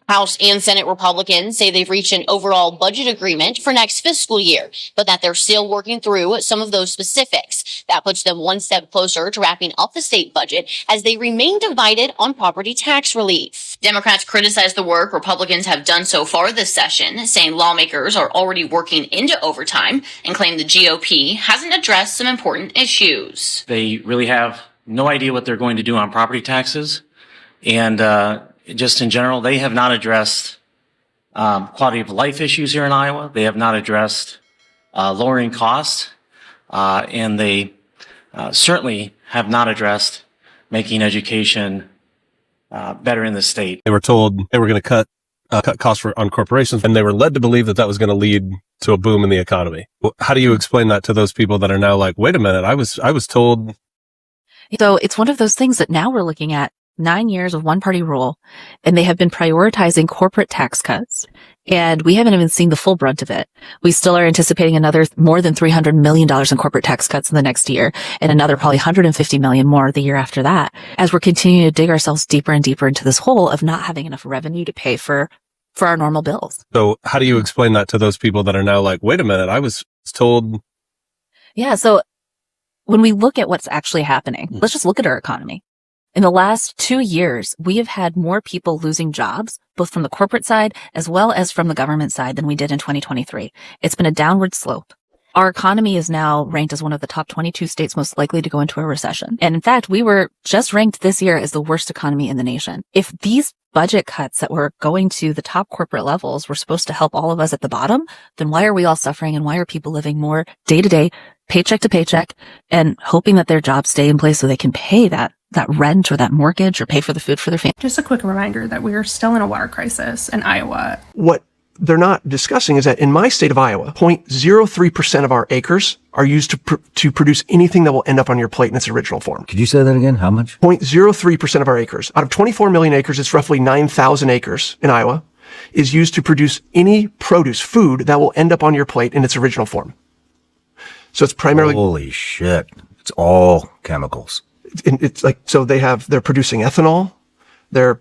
House and Senate Republicans say they've reached an overall budget agreement for next fiscal year, but that they're still working through some of those specifics. That puts them one step closer to wrapping up the state budget as they remain divided on property tax relief. Democrats criticize the work Republicans have done so far this session, saying lawmakers are already working into overtime and claim the GOP hasn't addressed some important issues. They really have no idea what they're going to do on property taxes, and just in general, they have not addressed quality of life issues here in Iowa. They have not addressed lowering costs, and they certainly have not addressed making education better in the state. They were told they were going to cut costs on corporations, and they were led to believe that was going to lead to a boom in the economy. How do you explain that to those people that are now like, wait a minute, I was told? So it's one of those things that now we're looking at 9 years of one party rule, and they have been prioritizing corporate tax cuts, and we haven't even seen the full brunt of it. We still are anticipating another more than $300 million in corporate tax cuts in the next year, and another probably $150 million more the year after that, as we're continuing to dig ourselves deeper and deeper into this hole of not having enough revenue to pay for our normal bills. So how do you explain that to those people that are now like, wait a minute, I was told? Yeah, so when we look at what's actually happening, let's just look at our economy. In the last 2 years, we have had more people losing jobs, both from the corporate side as well as from the government side, than we did in 2023. It's been a downward slope. Our economy is now ranked as one of the top 22 states most likely to go into a recession. And in fact, we were just ranked this year as the worst economy in the nation. If these budget cuts that were going to the top corporate levels were supposed to help all of us at the bottom, then why are we all suffering, and why are people living more day to day, paycheck to paycheck, and hoping that their jobs stay in place so they can pay that rent or that mortgage or pay for the food for their family? Just a quick reminder that we are still in a water crisis in Iowa. What they're not discussing is that in my state of Iowa, 0.03% of our acres are used to produce anything that will end up on your plate in its original form. Could you say that again? How much? 0.03% of our acres. Out of 24 million acres, it's roughly 9,000 acres in Iowa, is used to produce any produce, food that will end up on your plate in its original form. So it's primarily... Holy shit. It's all chemicals. It's like, so they're producing ethanol. They're,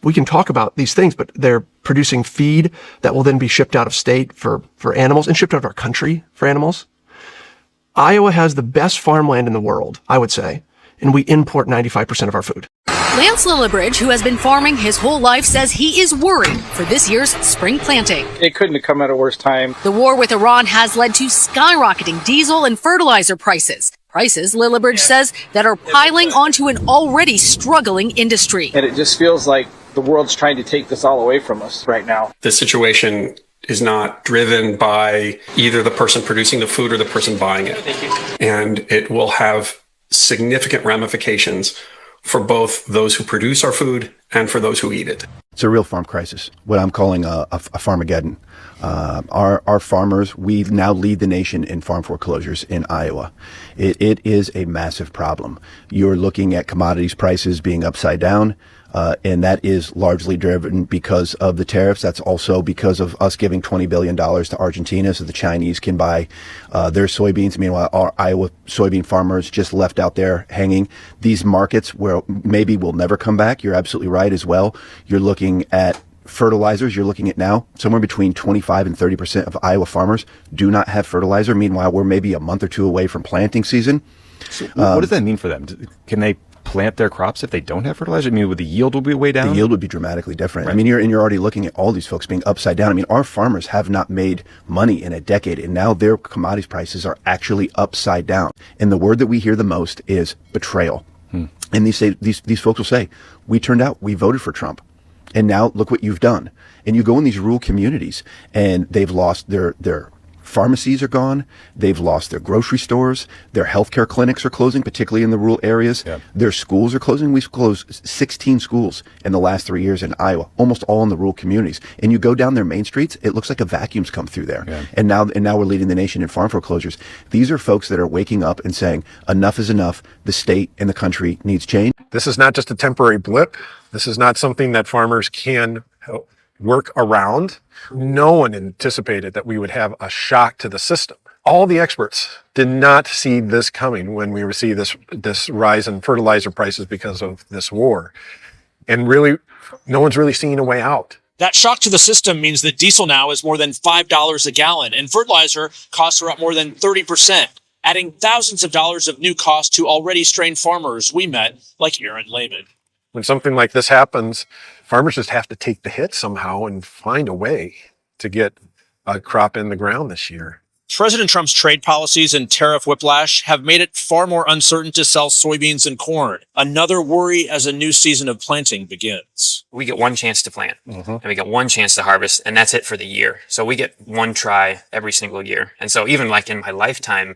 we can talk about these things, but they're producing feed that will then be shipped out of state for animals and shipped out of our country for animals. Iowa has the best farmland in the world, I would say, and we import 95% of our food. Lance Lillibridge, who has been farming his whole life, says he is worried for this year's spring planting. It couldn't have come at a worse time. The war with Iran has led to skyrocketing diesel and fertilizer prices. Prices, Lillibridge says, that are piling onto an already struggling industry. And it just feels like the world's trying to take this all away from us right now. The situation is not driven by either the person producing the food or the person buying it. And it will have significant ramifications for both those who produce our food and for those who eat it. It's a real farm crisis, what I'm calling a farmageddon. Our farmers, we now lead the nation in farm foreclosures in Iowa. It is a massive problem. You're looking at commodities prices being upside down, and that is largely driven because of the tariffs. That's also because of us giving $20 billion to Argentina so the Chinese can buy their soybeans. Meanwhile, our Iowa soybean farmers just left out there hanging. These markets where maybe will never come back, you're absolutely right as well. You're looking at fertilizers. You're looking at now somewhere between 25 and 30% of Iowa farmers do not have fertilizer. Meanwhile, we're maybe a month or two away from planting season. So what does that mean for them? Can they plant their crops if they don't have fertilizer? I mean, would the yield will be way down? The yield would be dramatically different. Right. I mean, you're already looking at all these folks being upside down. I mean, our farmers have not made money in a decade, and now their commodities prices are actually upside down. And the word that we hear the most is betrayal. And these folks will say, we turned out, we voted for Trump. And now look what you've done. And you go in these rural communities and they've lost their pharmacies are gone. They've lost their grocery stores. Their healthcare clinics are closing, particularly in the rural areas. Yeah. Their schools are closing. We've closed 16 schools in the last 3 years in Iowa, almost all in the rural communities. And you go down their main streets, it looks like a vacuum's come through there. Yeah. And now we're leading the nation in farm foreclosures. These are folks that are waking up and saying, enough is enough. The state and the country needs change. This is not just a temporary blip. This is not something that farmers can work around. No one anticipated that we would have a shock to the system. All the experts did not see this coming when we see this rise in fertilizer prices because of this war. And really, no one's really seeing a way out. That shock to the system means that diesel now is more than $5 a gallon, and fertilizer costs are up more than 30%, adding thousands of dollars of new costs to already strained farmers we met, like Aaron Lehman. When something like this happens, farmers just have to take the hit somehow and find a way to get a crop in the ground this year. President Trump's trade policies and tariff whiplash have made it far more uncertain to sell soybeans and corn. Another worry as a new season of planting begins. We get one chance to plant, and we get one chance to harvest, and that's it for the year. So we get one try every single year. And so even like in my lifetime,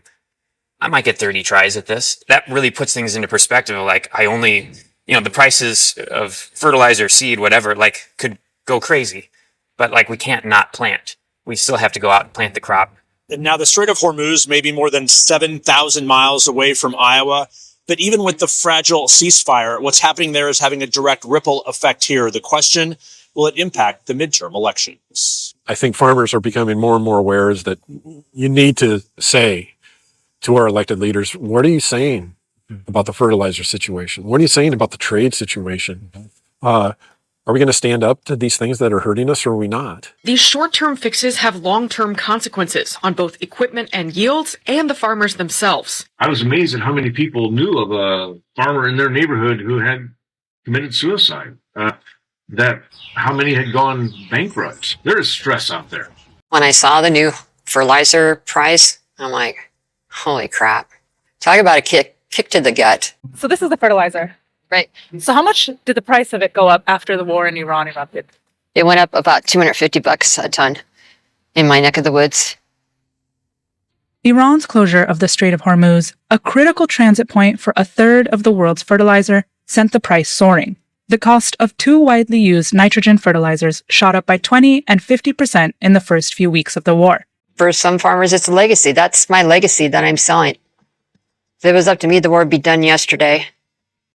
I might get 30 tries at this. That really puts things into perspective of like, I only... the prices of fertilizer, seed, whatever, like could go crazy, but like we can't not plant. We still have to go out and plant the crop. And now the Strait of Hormuz may be more than 7,000 miles away from Iowa, but even with the fragile ceasefire, what's happening there is having a direct ripple effect here. The question, will it impact the midterm elections? I think farmers are becoming more and more aware is that you need to say to our elected leaders, what are you saying about the fertilizer situation? What are you saying about the trade situation? Are we going to stand up to these things that are hurting us, or are we not? These short-term fixes have long-term consequences on both equipment and yields and the farmers themselves. I was amazed at how many people knew of a farmer in their neighborhood who had committed suicide, that how many had gone bankrupt. There is stress out there. When I saw the new fertilizer price, I'm like, holy crap. Talk about a kick to the gut. So this is the fertilizer. Right. So how much did the price of it go up after the war in Iran erupted? It went up about $250 a ton in my neck of the woods. Iran's closure of the Strait of Hormuz, a critical transit point for a third of the world's fertilizer, sent the price soaring. The cost of two widely used nitrogen fertilizers shot up by 20 and 50% in the first few weeks of the war. For some farmers, it's a legacy. That's my legacy that I'm selling. If it was up to me, the war would be done yesterday.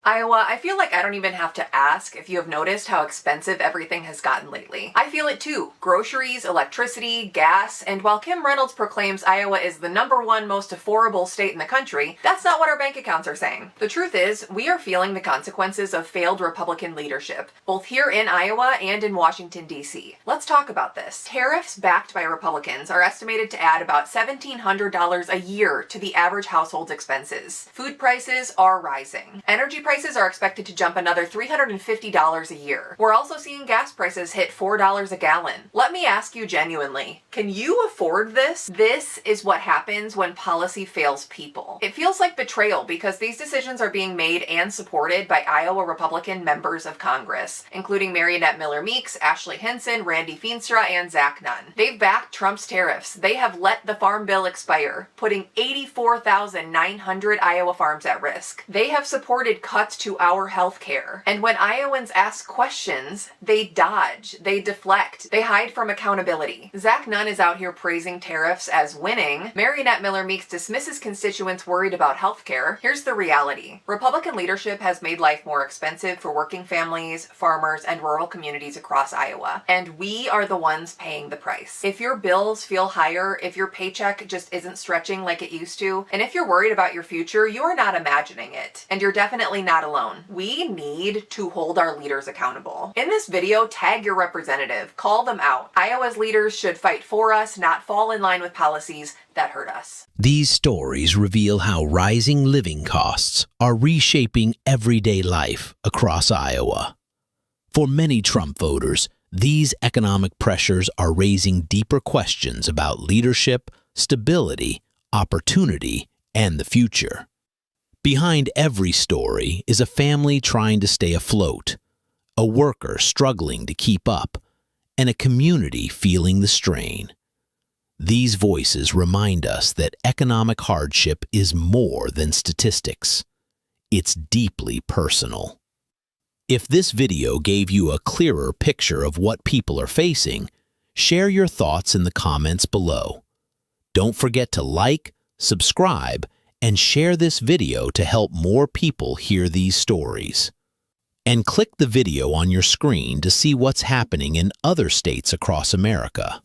Iowa, I feel like I don't even have to ask if you have noticed how expensive everything has gotten lately. I feel it too. Groceries, electricity, gas, and while Kim Reynolds proclaims Iowa is the #1 most affordable state in the country, that's not what our bank accounts are saying. The truth is, we are feeling the consequences of failed Republican leadership, both here in Iowa and in Washington, D.C. Let's talk about this. Tariffs backed by Republicans are estimated to add about $1,700 a year to the average household's expenses. Food prices are rising. Energy prices are expected to jump another $350 a year. We're also seeing gas prices hit $4 a gallon. Let me ask you genuinely, can you afford this? This is what happens when policy fails people. It feels like betrayal because these decisions are being made and supported by Iowa Republican members of Congress, including Marionette Miller-Meeks, Ashley Hinson, Randy Feenstra, and Zach Nunn. They've backed Trump's tariffs. They have let the farm bill expire, putting 84,900 Iowa farms at risk. They have supported cuts to our health care. And when Iowans ask questions, they dodge, they deflect, they hide from accountability. Zach Nunn is out here praising tariffs as winning. Marionette Miller-Meeks dismisses constituents worried about health care. Here's the reality. Republican leadership has made life more expensive for working families, farmers, and rural communities across Iowa. And we are the ones paying the price. If your bills feel higher, if your paycheck just isn't stretching like it used to, and if you're worried about your future, you are not imagining it. And you're definitely not alone. We need to hold our leaders accountable. In this video, tag your representative. Call them out. Iowa's leaders should fight for us, not fall in line with policies that hurt us. These stories reveal how rising living costs are reshaping everyday life across Iowa. For many Trump voters, these economic pressures are raising deeper questions about leadership, stability, opportunity, and the future. Behind every story is a family trying to stay afloat, a worker struggling to keep up, and a community feeling the strain. These voices remind us that economic hardship is more than statistics. It's deeply personal. If this video gave you a clearer picture of what people are facing, share your thoughts in the comments below. Don't forget to like, subscribe, and share this video to help more people hear these stories. And click the video on your screen to see what's happening in other states across America.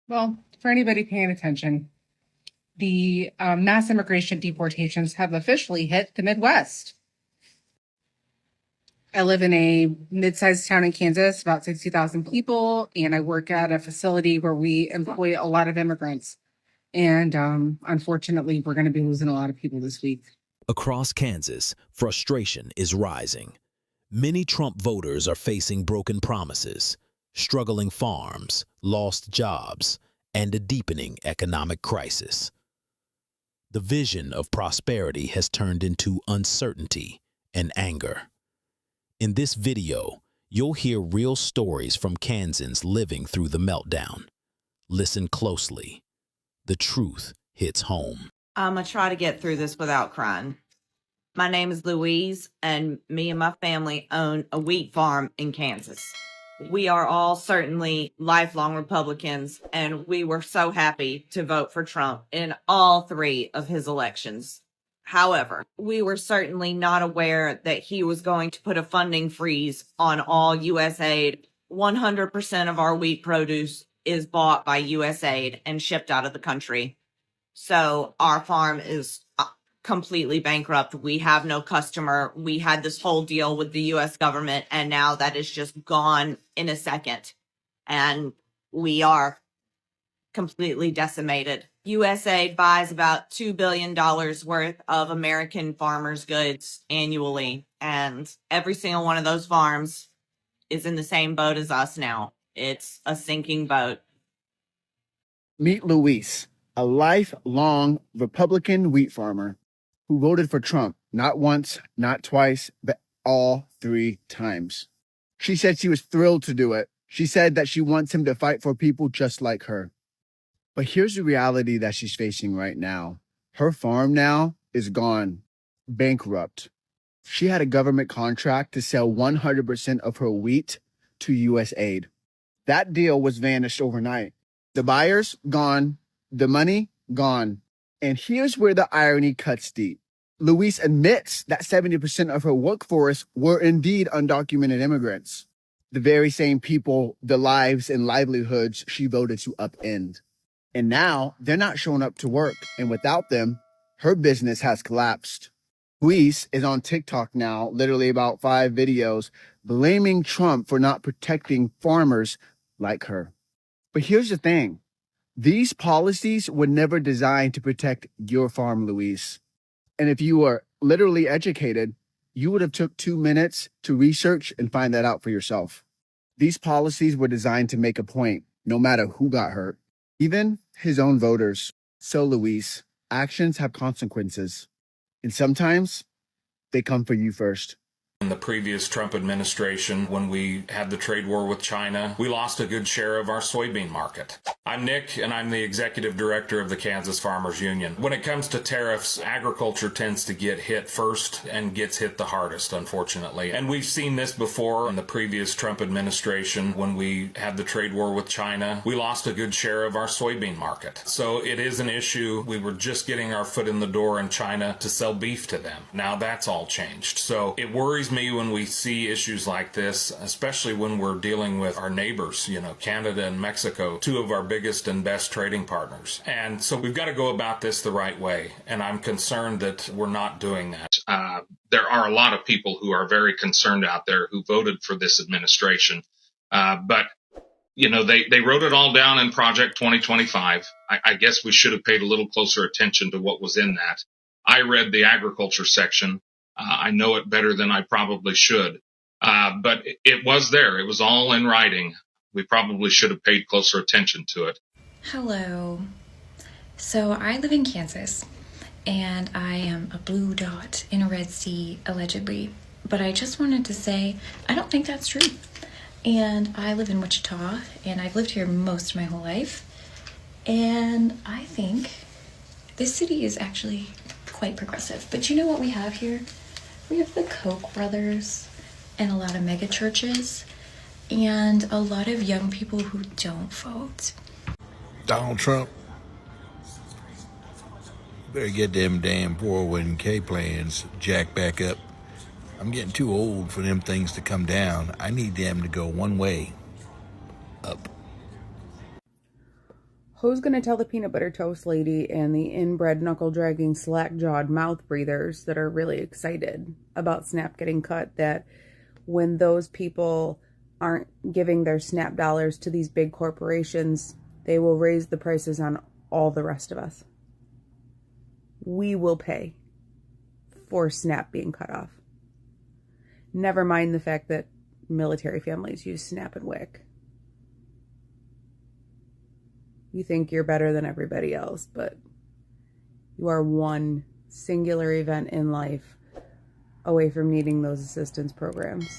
Well, for anybody paying attention, the mass immigration deportations have officially hit the Midwest. I live in a mid-sized town in Kansas, about 60,000 people, and I work at a facility where we employ a lot of immigrants. And unfortunately, we're going to be losing a lot of people this week. Across Kansas, frustration is rising. Many Trump voters are facing broken promises, struggling farms, lost jobs, and a deepening economic crisis. The vision of prosperity has turned into uncertainty and anger. In this video, you'll hear real stories from Kansans living through the meltdown. Listen closely. The truth hits home. I'm going to try to get through this without crying. My name is Louise, and me and my family own a wheat farm in Kansas. We are all certainly lifelong Republicans, and we were so happy to vote for Trump in all 3 of his elections. However, we were certainly not aware that he was going to put a funding freeze on all U.S. aid. 100% of our wheat produce is bought by U.S. aid and shipped out of the country. So our farm is completely bankrupt. We have no customer. We had this whole deal with the U.S. government, and now that is just gone in a second. And we are completely decimated. USAID buys about $2 billion worth of American farmers' goods annually, and every single one of those farms is in the same boat as us now. It's a sinking boat. Meet Luis, a lifelong Republican wheat farmer who voted for Trump not once, not twice, but all 3 times. She said she was thrilled to do it. She said that she wants him to fight for people just like her. But here's the reality that she's facing right now. Her farm now is gone, bankrupt. She had a government contract to sell 100% of her wheat to U.S. aid. That deal was vanished overnight. The buyers, gone. The money, gone. And here's where the irony cuts deep. Louise admits that 70% of her workforce were indeed undocumented immigrants, the very same people, the lives and livelihoods she voted to upend. And now they're not showing up to work. And without them, her business has collapsed. Louise is on TikTok now, literally about 5 videos, blaming Trump for not protecting farmers like her. But here's the thing. These policies were never designed to protect your farm, Louise. And if you were literally educated, you would have took 2 minutes to research and find that out for yourself. These policies were designed to make a point, no matter who got hurt, even his own voters. So, Louise, actions have consequences. And sometimes they come for you first. In the previous Trump administration, when we had the trade war with China, we lost a good share of our soybean market. I'm Nick, and I'm the executive director of the Kansas Farmers Union. When it comes to tariffs, agriculture tends to get hit first and gets hit the hardest, unfortunately. And we've seen this before in the previous Trump administration. When we had the trade war with China, we lost a good share of our soybean market. So it is an issue. We were just getting our foot in the door in China to sell beef to them. Now that's all changed. So it worries me when we see issues like this, especially when we're dealing with our neighbors, Canada and Mexico, 2 of our biggest and best trading partners. And so we've got to go about this the right way. And I'm concerned that we're not doing that. There are a lot of people who are very concerned out there who voted for this administration. But they wrote it all down in Project 2025. I guess we should have paid a little closer attention to what was in that. I read the agriculture section. I know it better than I probably should. But it was there. It was all in writing. We probably should have paid closer attention to it. Hello. So I live in Kansas, and I am a blue dot in a red sea, allegedly. But I just wanted to say, I don't think that's true. And I live in Wichita, and I've lived here most of my whole life. And I think this city is actually quite progressive. But you know what we have here? We have the Koch brothers and a lot of mega churches and a lot of young people who don't vote. Donald Trump, better get them damn 401k plans jacked back up. I'm getting too old for them things to come down. I need them to go one way, up. Who's gonna tell the peanut butter toast lady and the inbred knuckle-dragging, slack-jawed mouth breathers that are really excited about SNAP getting cut that when those people aren't giving their SNAP dollars to these big corporations, they will raise the prices on all the rest of us? We will pay for SNAP being cut off. Never mind the fact that military families use SNAP and WIC. You think you're better than everybody else, but you are one singular event in life away from needing those assistance programs.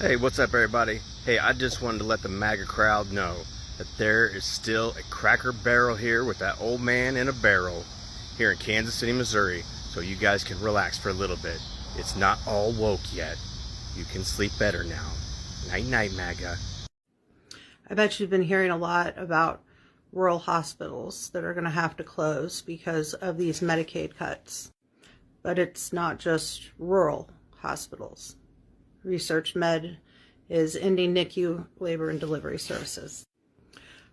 Hey, what's up, everybody? Hey, I just wanted to let the MAGA crowd know that there is still a Cracker Barrel here with that old man in a barrel here in Kansas City, Missouri, so you guys can relax for a little bit. It's not all woke yet. You can sleep better now. Night-night, MAGA. I bet you've been hearing a lot about rural hospitals that are going to have to close because of these Medicaid cuts. But it's not just rural hospitals. Research Med is ending NICU labor and delivery services.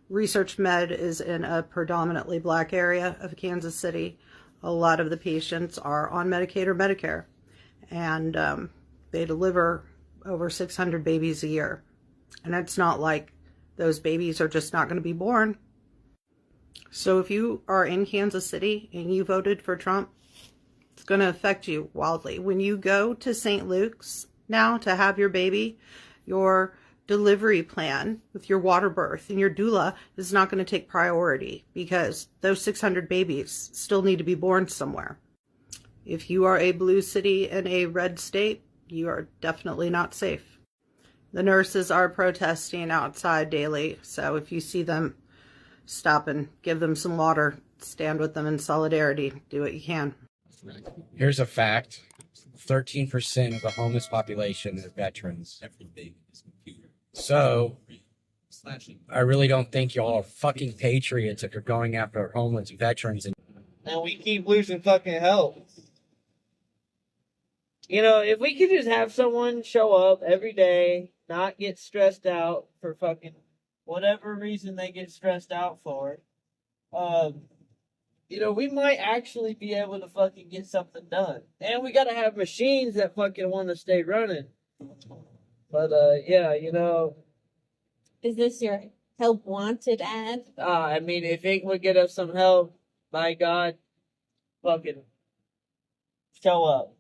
Research Med is in a predominantly black area of Kansas City. A lot of the patients are on Medicaid or Medicare, and they deliver over 600 babies a year. And it's not like those babies are just not going to be born. So if you are in Kansas City and you voted for Trump, it's going to affect you wildly. When you go to St. Luke's now to have your baby, your delivery plan with your water birth and your doula is not going to take priority because those 600 babies still need to be born somewhere. If you are a blue city in a red state, you are definitely not safe. The nurses are protesting outside daily, so if you see them stop and give them some water, stand with them in solidarity, do what you can. Here's a fact. 13% of the homeless population are veterans. So, I really don't think y'all are fucking patriots if you're going after homeless veterans. And we keep losing fucking help. You know, if we could just have someone show up every day, not get stressed out for fucking whatever reason they get stressed out for, you know, we might actually be able to fucking get something done. And we gotta have machines that fucking want to stay running. But, yeah, you know. Is this your help wanted ad? I mean, if it would get us some help, by God, fucking show up.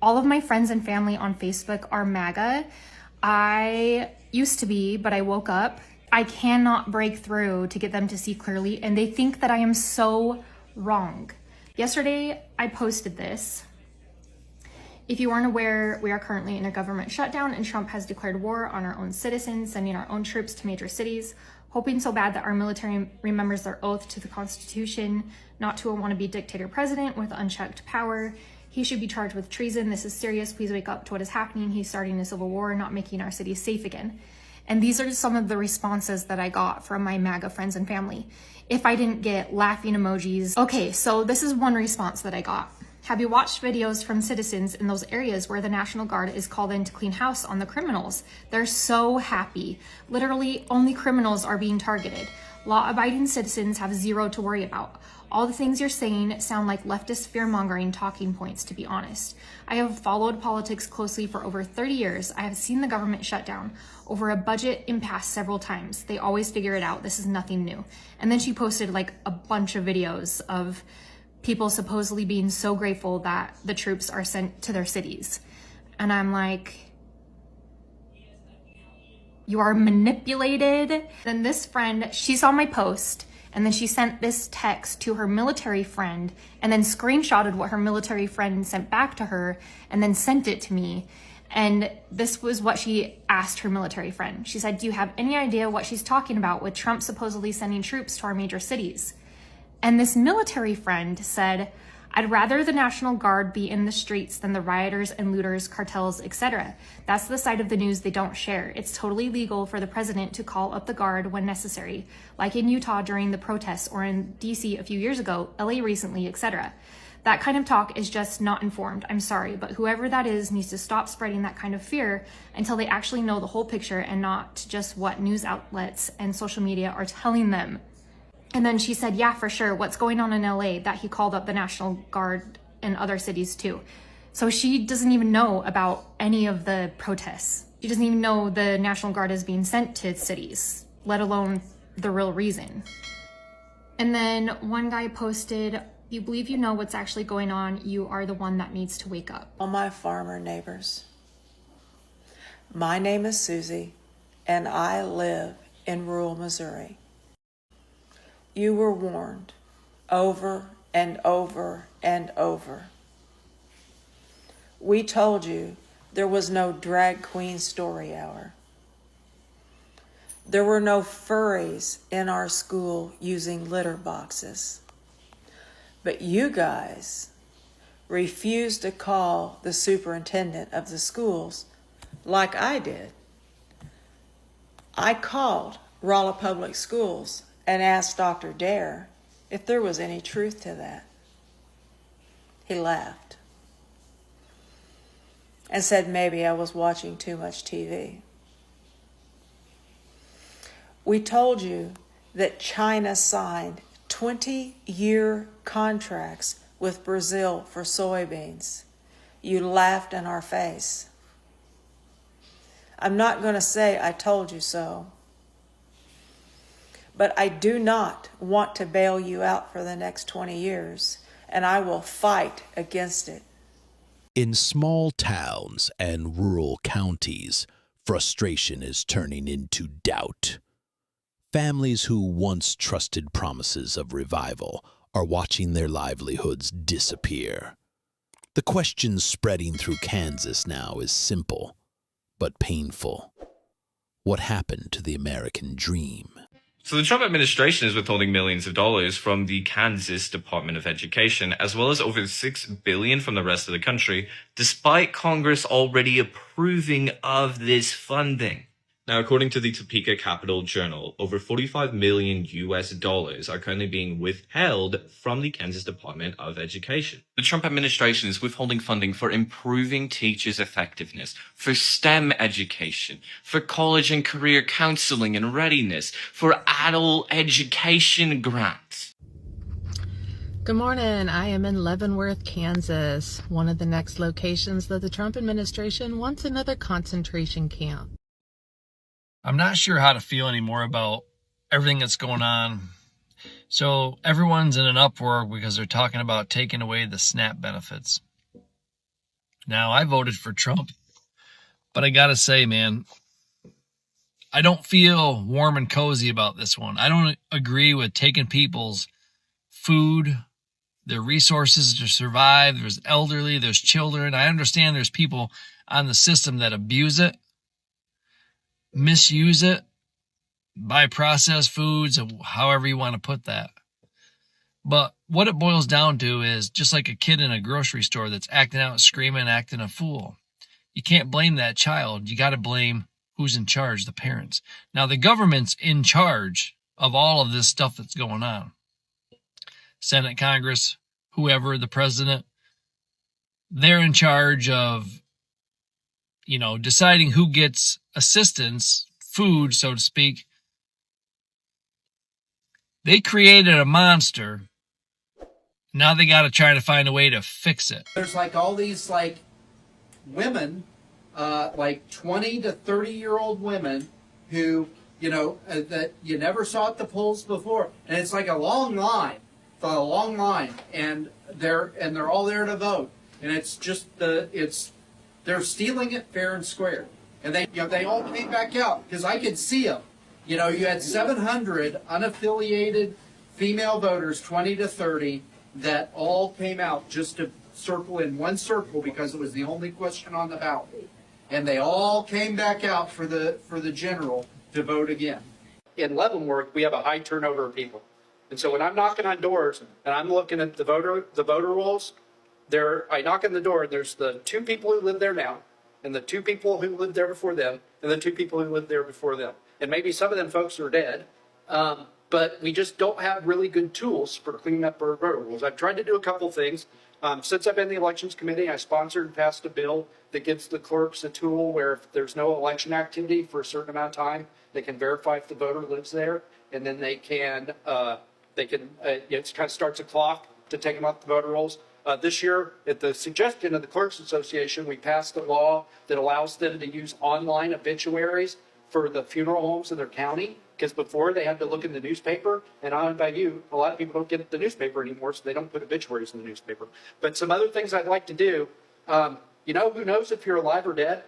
All of my friends and family on Facebook are MAGA. I used to be, but I woke up. I cannot break through to get them to see clearly, and they think that I am so wrong. Yesterday, I posted this. If you aren't aware, we are currently in a government shutdown, and Trump has declared war on our own citizens, sending our own troops to major cities, hoping so bad that our military remembers their oath to the Constitution, not to a wannabe dictator president with unchecked power. He should be charged with treason. This is serious. Please wake up to what is happening. He's starting a civil war, not making our cities safe again. And these are some of the responses that I got from my MAGA friends and family. If I didn't get laughing emojis. Okay, so this is one response that I got. Have you watched videos from citizens in those areas where the National Guard is called in to clean house on the criminals? They're so happy. Literally, only criminals are being targeted. Law-abiding citizens have zero to worry about. All the things you're saying sound like leftist fear-mongering talking points, to be honest. I have followed politics closely for over 30 years. I have seen the government shut down over a budget impasse several times. They always figure it out. This is nothing new. And then she posted like a bunch of videos of people supposedly being so grateful that the troops are sent to their cities. And I'm like, you are manipulated. Then this friend, she saw my post, and then she sent this text to her military friend and then screenshotted what her military friend sent back to her and then sent it to me. And this was what she asked her military friend. She said, do you have any idea what she's talking about with Trump supposedly sending troops to our major cities? And this military friend said, I'd rather the National Guard be in the streets than the rioters and looters, cartels, etc. That's the side of the news they don't share. It's totally legal for the president to call up the Guard when necessary, like in Utah during the protests or in DC a few years ago, LA recently, etc. That kind of talk is just not informed. I'm sorry, but whoever that is needs to stop spreading that kind of fear until they actually know the whole picture and not just what news outlets and social media are telling them. And then she said, yeah, for sure, what's going on in LA, that he called up the National Guard in other cities too. So she doesn't even know about any of the protests. She doesn't even know the National Guard is being sent to cities, let alone the real reason. And then one guy posted, you believe you know what's actually going on, you are the one that needs to wake up. All my farmer neighbors, my name is Susie, and I live in rural Missouri. You were warned over and over and over. We told you there was no drag queen story hour. There were no furries in our school using litter boxes. But you guys refused to call the superintendent of the schools like I did. I called Rolla Public Schools and asked Dr. Dare if there was any truth to that. He laughed and said maybe I was watching too much TV. We told you that China signed 20-year contracts with Brazil for soybeans. You laughed in our face. I'm not going to say I told you so, but I do not want to bail you out for the next 20 years, and I will fight against it. In small towns and rural counties, frustration is turning into doubt. Families who once trusted promises of revival are watching their livelihoods disappear. The question spreading through Kansas now is simple, but painful. What happened to the American dream? So the Trump administration is withholding millions of dollars from the Kansas Department of Education, as well as over $6 billion from the rest of the country, despite Congress already approving of this funding. Now, according to the Topeka Capital Journal, over $45 million are currently being withheld from the Kansas Department of Education. The Trump administration is withholding funding for improving teachers' effectiveness, for STEM education, for college and career counseling and readiness, for adult education grants. Good morning. I am in Leavenworth, Kansas, one of the next locations that the Trump administration wants another concentration camp. I'm not sure how to feel anymore about everything that's going on. So everyone's in an uproar because they're talking about taking away the SNAP benefits. Now, I voted for Trump, but I gotta say, man, I don't feel warm and cozy about this one. I don't agree with taking people's food, their resources to survive. There's elderly, there's children. I understand there's people on the system that abuse it, misuse it, buy processed foods, however you want to put that. But what it boils down to is just like a kid in a grocery store that's acting out, screaming, acting a fool. You can't blame that child. You got to blame who's in charge, the parents. Now, the government's in charge of all of this stuff that's going on. Senate, Congress, whoever, the president, they're in charge of, deciding who gets assistance, food, so to speak. They created a monster. Now they got to try to find a way to fix it. There's all these women, 20 to 30-year-old women who, that you never saw at the polls before. And it's like a long line, and they're all there to vote. And it's just they're stealing it fair and square. And they all came back out because I could see them. You had 700 unaffiliated female voters, 20 to 30, that all came out just to circle in one circle because it was the only question on the ballot. And they all came back out for the general to vote again. In Leavenworth, we have a high turnover of people. And so when I'm knocking on doors and I'm looking at the voter rolls, I knock on the door and there's the 2 people who live there now, and the 2 people who lived there before them, and the 2 people who lived there before them. And maybe some of them folks are dead, but we just don't have really good tools for cleaning up our voter rolls. I've tried to do a couple things. Since I've been in the elections committee, I sponsored and passed a bill that gives the clerks a tool where if there's no election activity for a certain amount of time, they can verify if the voter lives there, and then it kind of starts a clock to take them off the voter rolls. This year, at the suggestion of the Clerks Association, we passed a law that allows them to use online obituaries for the funeral homes in their county. Because before they had to look in the newspaper, and I don't know about you, a lot of people don't get the newspaper anymore, so they don't put obituaries in the newspaper. But some other things I'd like to do, who knows if you're alive or dead?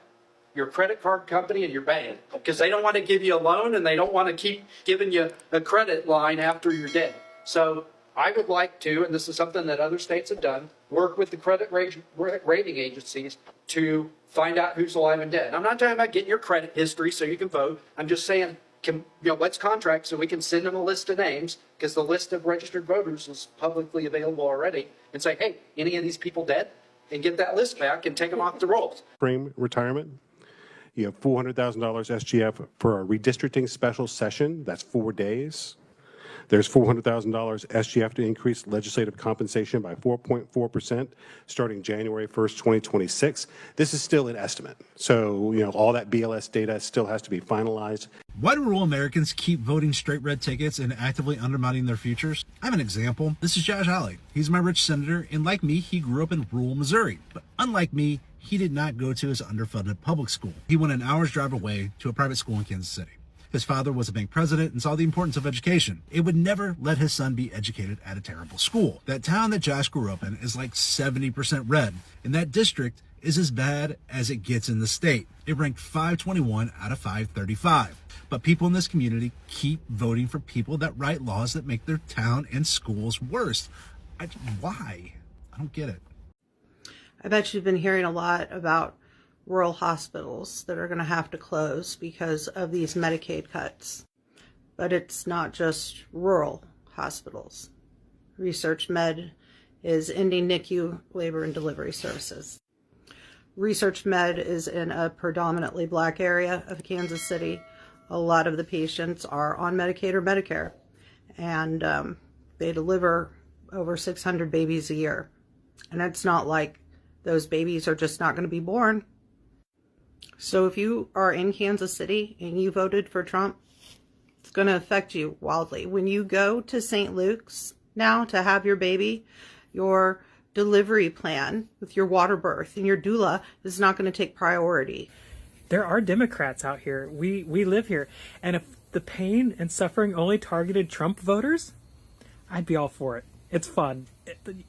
Your credit card company and your bank. Because they don't want to give you a loan, and they don't want to keep giving you a credit line after you're dead. So I would like to, and this is something that other states have done, work with the credit rating agencies to find out who's alive and dead. I'm not talking about getting your credit history so you can vote. I'm just saying, let's contract so we can send them a list of names, because the list of registered voters is publicly available already, and say, hey, any of these people dead? And get that list back and take them off the rolls. Frame retirement. You have $400,000 SGF for a redistricting special session. That's 4 days. There's $400,000 SGF to increase legislative compensation by 4.4% starting January 1st, 2026. This is still an estimate. So, all that BLS data still has to be finalized. Why do rural Americans keep voting straight red tickets and actively undermining their futures? I have an example. This is Josh Hawley. He's my rich senator, and like me, he grew up in rural Missouri. But unlike me, he did not go to his underfunded public school. He went an hour's drive away to a private school in Kansas City. His father was a bank president and saw the importance of education. It would never let his son be educated at a terrible school. That town that Josh grew up in is like 70% red, and that district is as bad as it gets in the state. It ranked 521 out of 535. But people in this community keep voting for people that write laws that make their town and schools worse. Why? I don't get it. I bet you've been hearing a lot about rural hospitals that are going to have to close because of these Medicaid cuts. But it's not just rural hospitals. Research Med is ending NICU labor and delivery services. Research Med is in a predominantly black area of Kansas City. A lot of the patients are on Medicaid or Medicare, and they deliver over 600 babies a year. And it's not like those babies are just not going to be born. So if you are in Kansas City and you voted for Trump, it's going to affect you wildly. When you go to St. Luke's now to have your baby, your delivery plan with your water birth and your doula is not going to take priority. There are Democrats out here. We live here. And if the pain and suffering only targeted Trump voters, I'd be all for it. It's fun.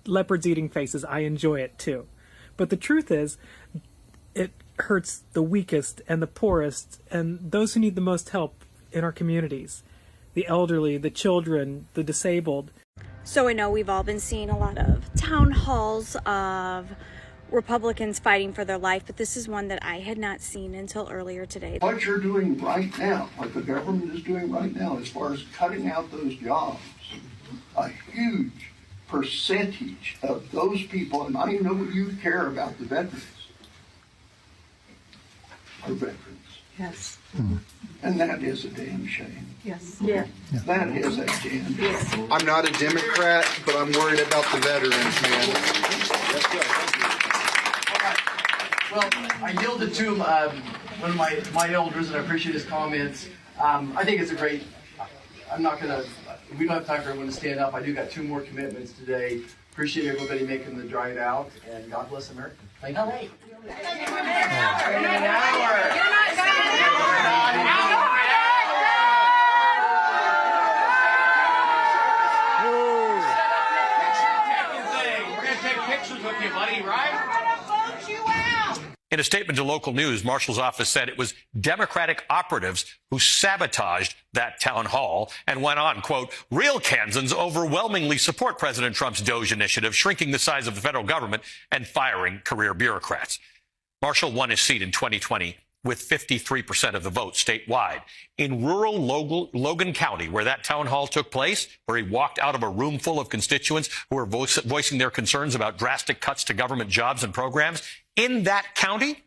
Leopards eating faces, I enjoy it too. But the truth is, it hurts the weakest and the poorest and those who need the most help in our communities. The elderly, the children, the disabled. So I know we've all been seeing a lot of town halls of Republicans fighting for their life, but this is one that I had not seen until earlier today. What you're doing right now, what the government is doing right now, as far as cutting out those jobs, a huge percentage of those people, and I know you care about the veterans, are veterans. Yes. And that is a damn shame. Yes. Yeah. That is a damn shame. I'm not a Democrat, but I'm worried about the veterans, man. Well, I yielded to one of my elders, and I appreciate his comments. I think it's a great. We don't have time for everyone to stand up. I do got 2 more commitments today. Appreciate everybody making the drive out, and God bless America. Thank you. We're gonna take pictures with you, buddy, right? In a statement to local news, Marshall's office said it was Democratic operatives who sabotaged that town hall and went on, quote, real Kansans overwhelmingly support President Trump's DOGE initiative, shrinking the size of the federal government and firing career bureaucrats. Marshall won his seat in 2020 with 53% of the vote statewide. In rural Logan County, where that town hall took place, where he walked out of a room full of constituents who were voicing their concerns about drastic cuts to government jobs and programs, in that county,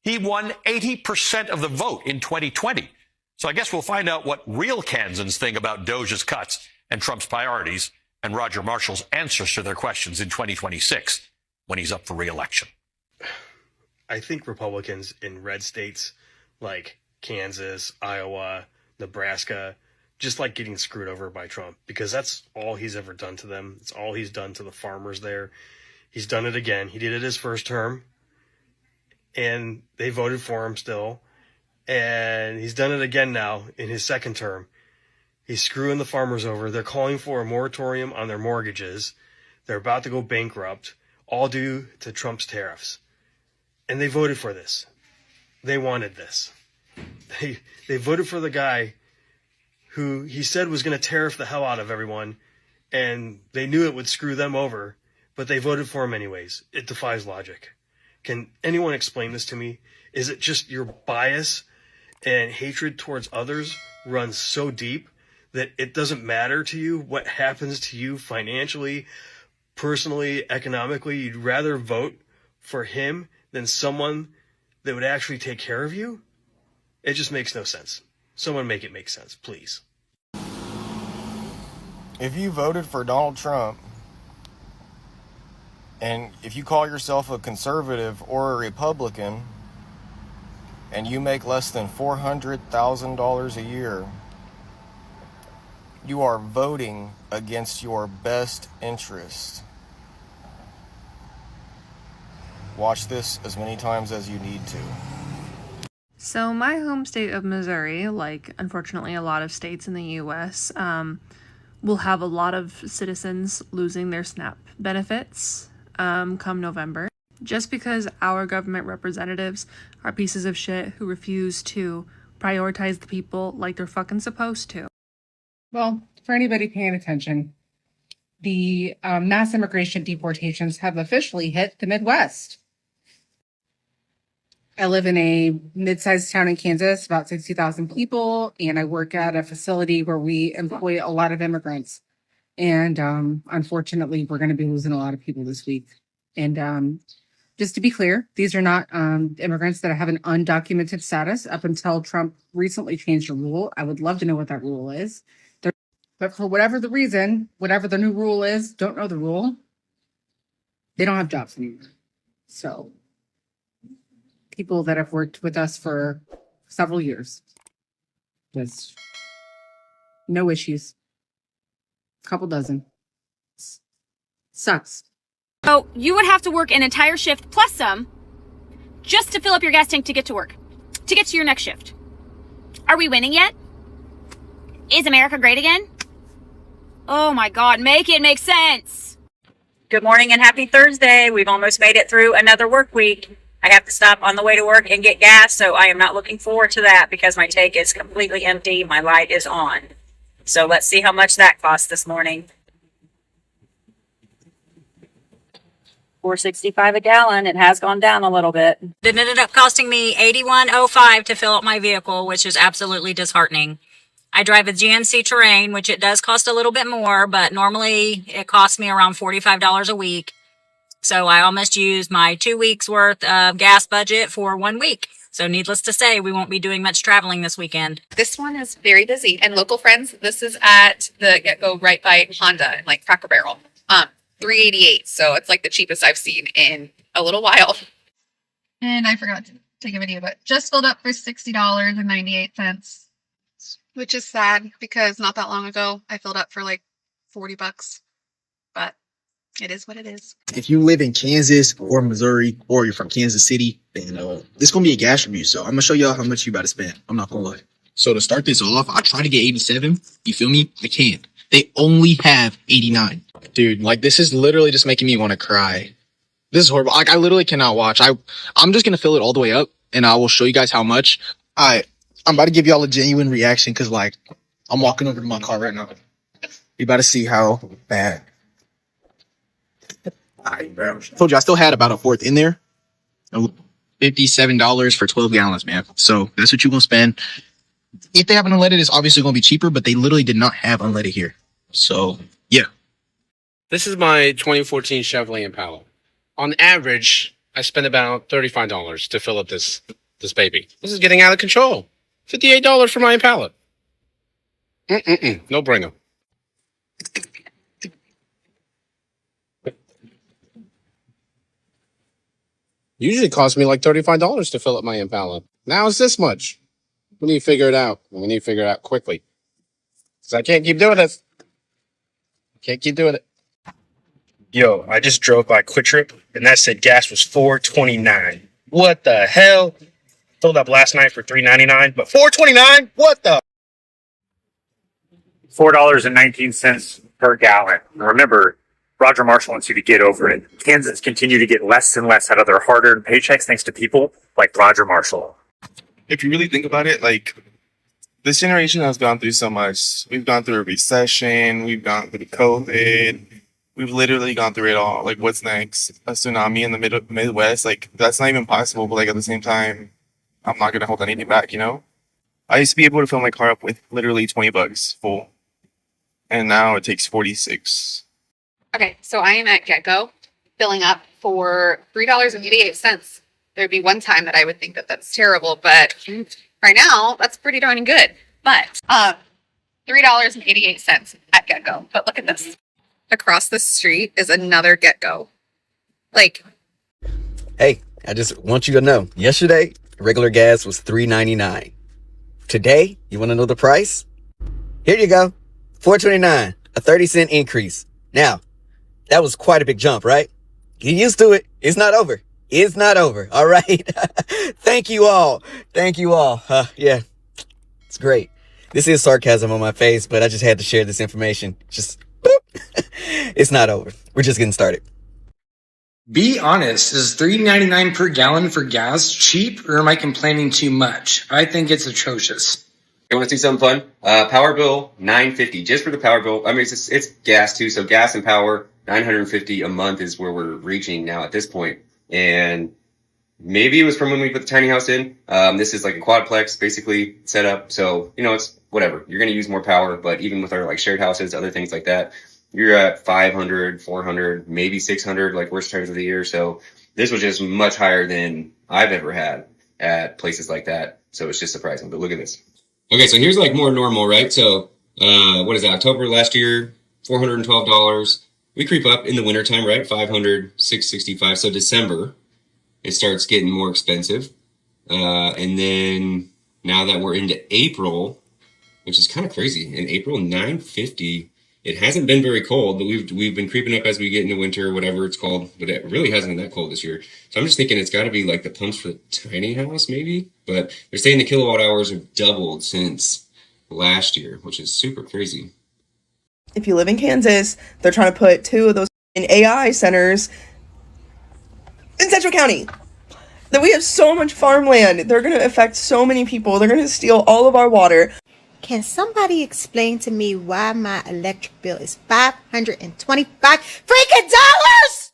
he won 80% of the vote in 2020. So I guess we'll find out what real Kansans think about DOGE's cuts and Trump's priorities and Roger Marshall's answers to their questions in 2026 when he's up for re-election. I think Republicans in red states like Kansas, Iowa, Nebraska, just like getting screwed over by Trump, because that's all he's ever done to them. It's all he's done to the farmers there. He's done it again. He did it his first term, and they voted for him still. And he's done it again now in his second term. He's screwing the farmers over. They're calling for a moratorium on their mortgages. They're about to go bankrupt, all due to Trump's tariffs. And they voted for this. They wanted this. They voted for the guy who he said was going to tariff the hell out of everyone, and they knew it would screw them over, but they voted for him anyways. It defies logic. Can anyone explain this to me? Is it just your bias and hatred towards others runs so deep that it doesn't matter to you what happens to you financially, personally, economically? You'd rather vote for him than someone that would actually take care of you? It just makes no sense. Someone make it make sense, please. If you voted for Donald Trump, and if you call yourself a conservative or a Republican, and you make less than $400,000 a year, you are voting against your best interest. Watch this as many times as you need to. So my home state of Missouri, like unfortunately a lot of states in the U.S., will have a lot of citizens losing their SNAP benefits come November, just because our government representatives are pieces of shit who refuse to prioritize the people like they're fucking supposed to. Well, for anybody paying attention, the mass immigration deportations have officially hit the Midwest. I live in a mid-sized town in Kansas, about 60,000 people, and I work at a facility where we employ a lot of immigrants. And unfortunately, we're going to be losing a lot of people this week. And just to be clear, these are not immigrants that have an undocumented status up until Trump recently changed a rule. I would love to know what that rule is. But for whatever the reason, whatever the new rule is, don't know the rule, they don't have jobs anymore. So people that have worked with us for several years, just no issues. Couple dozen. Sucks. So you would have to work an entire shift plus some just to fill up your gas tank to get to work, to get to your next shift. Are we winning yet? Is America great again? Oh my God, make it make sense. Good morning and happy Thursday. We've almost made it through another work week. I have to stop on the way to work and get gas, so I am not looking forward to that because my tank is completely empty. My light is on. So let's see how much that costs this morning. $4.65 a gallon. It has gone down a little bit. It ended up costing me $81.05 to fill up my vehicle, which is absolutely disheartening. I drive a GNC Terrain, which it does cost a little bit more, but normally it costs me around $45 a week. So I almost used my 2 weeks worth of gas budget for 1 week. So needless to say, we won't be doing much traveling this weekend. This one is very busy. And local friends, this is at the Get-Go right by Honda, like Cracker Barrel. $3.88. So it's like the cheapest I've seen in a little while. And I forgot to take a video, but just filled up for $60.98, which is sad because not that long ago I filled up for like $40, but it is what it is. If you live in Kansas or Missouri or you're from Kansas City, then this is going to be a gas review. So I'm going to show y'all how much you about to spend. I'm not going to lie. So to start this off, I try to get 87. You feel me? I can't. They only have 89. Dude, like this is literally just making me want to cry. This is horrible. Like I literally cannot watch. I'm just going to fill it all the way up and I will show you guys how much. I'm about to give y'all a genuine reaction because like I'm walking over to my car right now. You about to see how bad. I told you I still had about a fourth in there. $57 for 12 gallons, man. So that's what you're going to spend. If they have an unleaded, it's obviously going to be cheaper, but they literally did not have unleaded here. So, yeah. This is my 2014 Chevrolet Impala. On average, I spend about $35 to fill up this baby. This is getting out of control. $58 for my Impala. No brainer. Usually it costs me like $35 to fill up my Impala. Now it's this much. We need to figure it out. We need to figure it out quickly. Because I can't keep doing this. Can't keep doing it. Yo, I just drove by Quick Trip, and that said gas was $4.29. What the hell? Filled up last night for $3.99, but $4.29? What the? $4.19 per gallon. Remember, Roger Marshall wants you to get over it. Kansans continue to get less and less out of their hard-earned paychecks thanks to people like Roger Marshall. If you really think about it, like, this generation has gone through so much. We've gone through a recession. We've gone through COVID. We've literally gone through it all. Like, what's next? A tsunami in the Midwest? Like, that's not even possible. But, like, at the same time, I'm not going to hold anything back, you know? I used to be able to fill my car up with literally $20 full. And now it takes 46. Okay, so I am at Get-Go filling up for $3.88. There'd be one time that I would think that that's terrible, but right now that's pretty darn good. But $3.88 at Get-Go. But look at this. Across the street is another Get-Go. Like, hey, I just want you to know, yesterday regular gas was $3.99. Today, you want to know the price? Here you go. $4.29, a 30-cent increase. Now, that was quite a big jump, right? Get used to it. It's not over. It's not over. All right. Thank you all. Thank you all. Yeah, it's great. This is sarcasm on my face, but I just had to share this information. Just, boop. It's not over. We're just getting started. Be honest. Is $3.99 per gallon for gas cheap, or am I complaining too much? I think it's atrocious. You want to see something fun? Power bill, $9.50 just for the power bill. I mean, it's gas too, so gas and power, $950 a month is where we're reaching now at this point. And Maybe it was from when we put the tiny house in. This is like a quadplex basically set up. So, you know, it's whatever. You're going to use more power, but even with our like shared houses, other things like that, you're at 500, 400, maybe 600, like worst times of the year. So this was just much higher than I've ever had at places like that. So it's just surprising, but look at this. Okay. So here's like more normal, right? So, what is that? October last year, $412. We creep up in the wintertime, right? 500, 665. So December, it starts getting more expensive. And then now that we're into April, which is kind of crazy, in April, $950. It hasn't been very cold, but we've been creeping up as we get into winter, whatever it's called, but it really hasn't been that cold this year. So I'm just thinking it's got to be like the pumps for the tiny house, maybe. But they're saying the kilowatt hours have doubled since last year, which is super crazy. If you live in Kansas, they're trying to put 2 of those AI centers in Central County. That we have so much farmland. They're going to affect so many people. They're going to steal all of our water. Can somebody explain to me why my electric bill is $525 freaking dollars?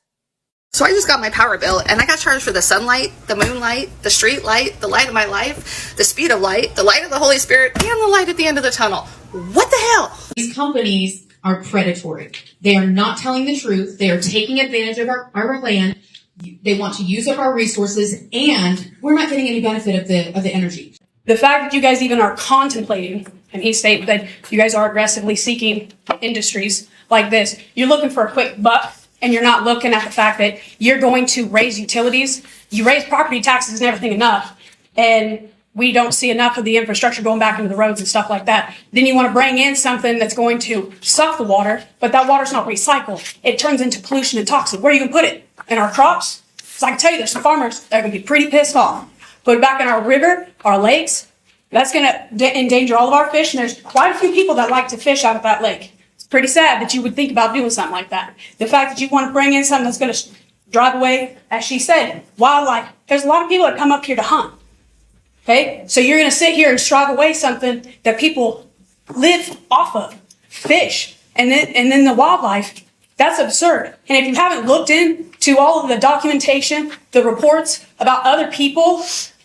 So I just got my power bill and I got charged for the sunlight, the moonlight, the street light, the light of my life, the speed of light, the light of the Holy Spirit, and the light at the end of the tunnel. What the hell? These companies are predatory. They are not telling the truth. They are taking advantage of our land. They want to use up our resources, and we're not getting any benefit of the energy. The fact that you guys even are contemplating, and he stated that you guys are aggressively seeking industries like this, you're looking for a quick buck, and you're not looking at the fact that you're going to raise utilities. You raise property taxes and everything enough, and we don't see enough of the infrastructure going back into the roads and stuff like that. Then you want to bring in something that's going to suck the water, but that water's not recycled. It turns into pollution and toxin. Where are you going to put it? In our crops? Because I can tell you there's some farmers that are going to be pretty pissed off. Put it back in our river, our lakes. That's going to endanger all of our fish, and there's quite a few people that like to fish out of that lake. It's pretty sad that you would think about doing something like that. The fact that you want to bring in something that's going to drive away, as she said, wildlife. There's a lot of people that come up here to hunt. Okay? So you're going to sit here and strive away something that people live off of. Fish. And then the wildlife. That's absurd. And if you haven't looked into all of the documentation, the reports about other people,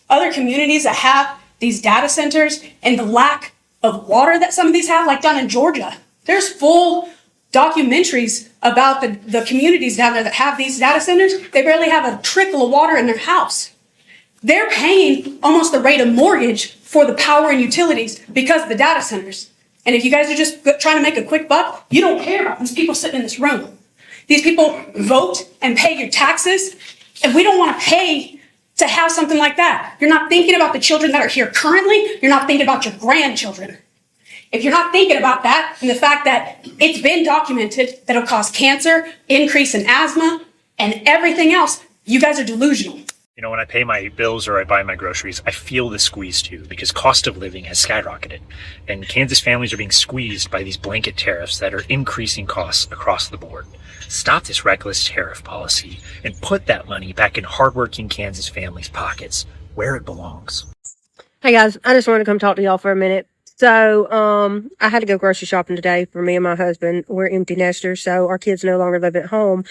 other communities that have these data centers and the lack of water that some of these have, like down in Georgia, there's full documentaries about the communities down there that have these data centers. They barely have a trickle of water in their house. They're paying almost the rate of mortgage for the power and utilities because of the data centers. And if you guys are just trying to make a quick buck, you don't care about these people sitting in this room. These people vote and pay your taxes, and we don't want to pay to have something like that. You're not thinking about the children that are here currently. You're not thinking about your grandchildren. If you're not thinking about that and the fact that it's been documented that it'll cause cancer, increase in asthma, and everything else, you guys are delusional. You know, when I pay my bills or I buy my groceries, I feel the squeeze too, because cost of living has skyrocketed. And Kansas families are being squeezed by these blanket tariffs that are increasing costs across the board. Stop this reckless tariff policy and put that money back in hardworking Kansas families' pockets, where it belongs. Hey guys, I just wanted to come talk to y'all for a minute. So, I had to go grocery shopping today for me and my husband. We're empty nesters, so our kids no longer live at home.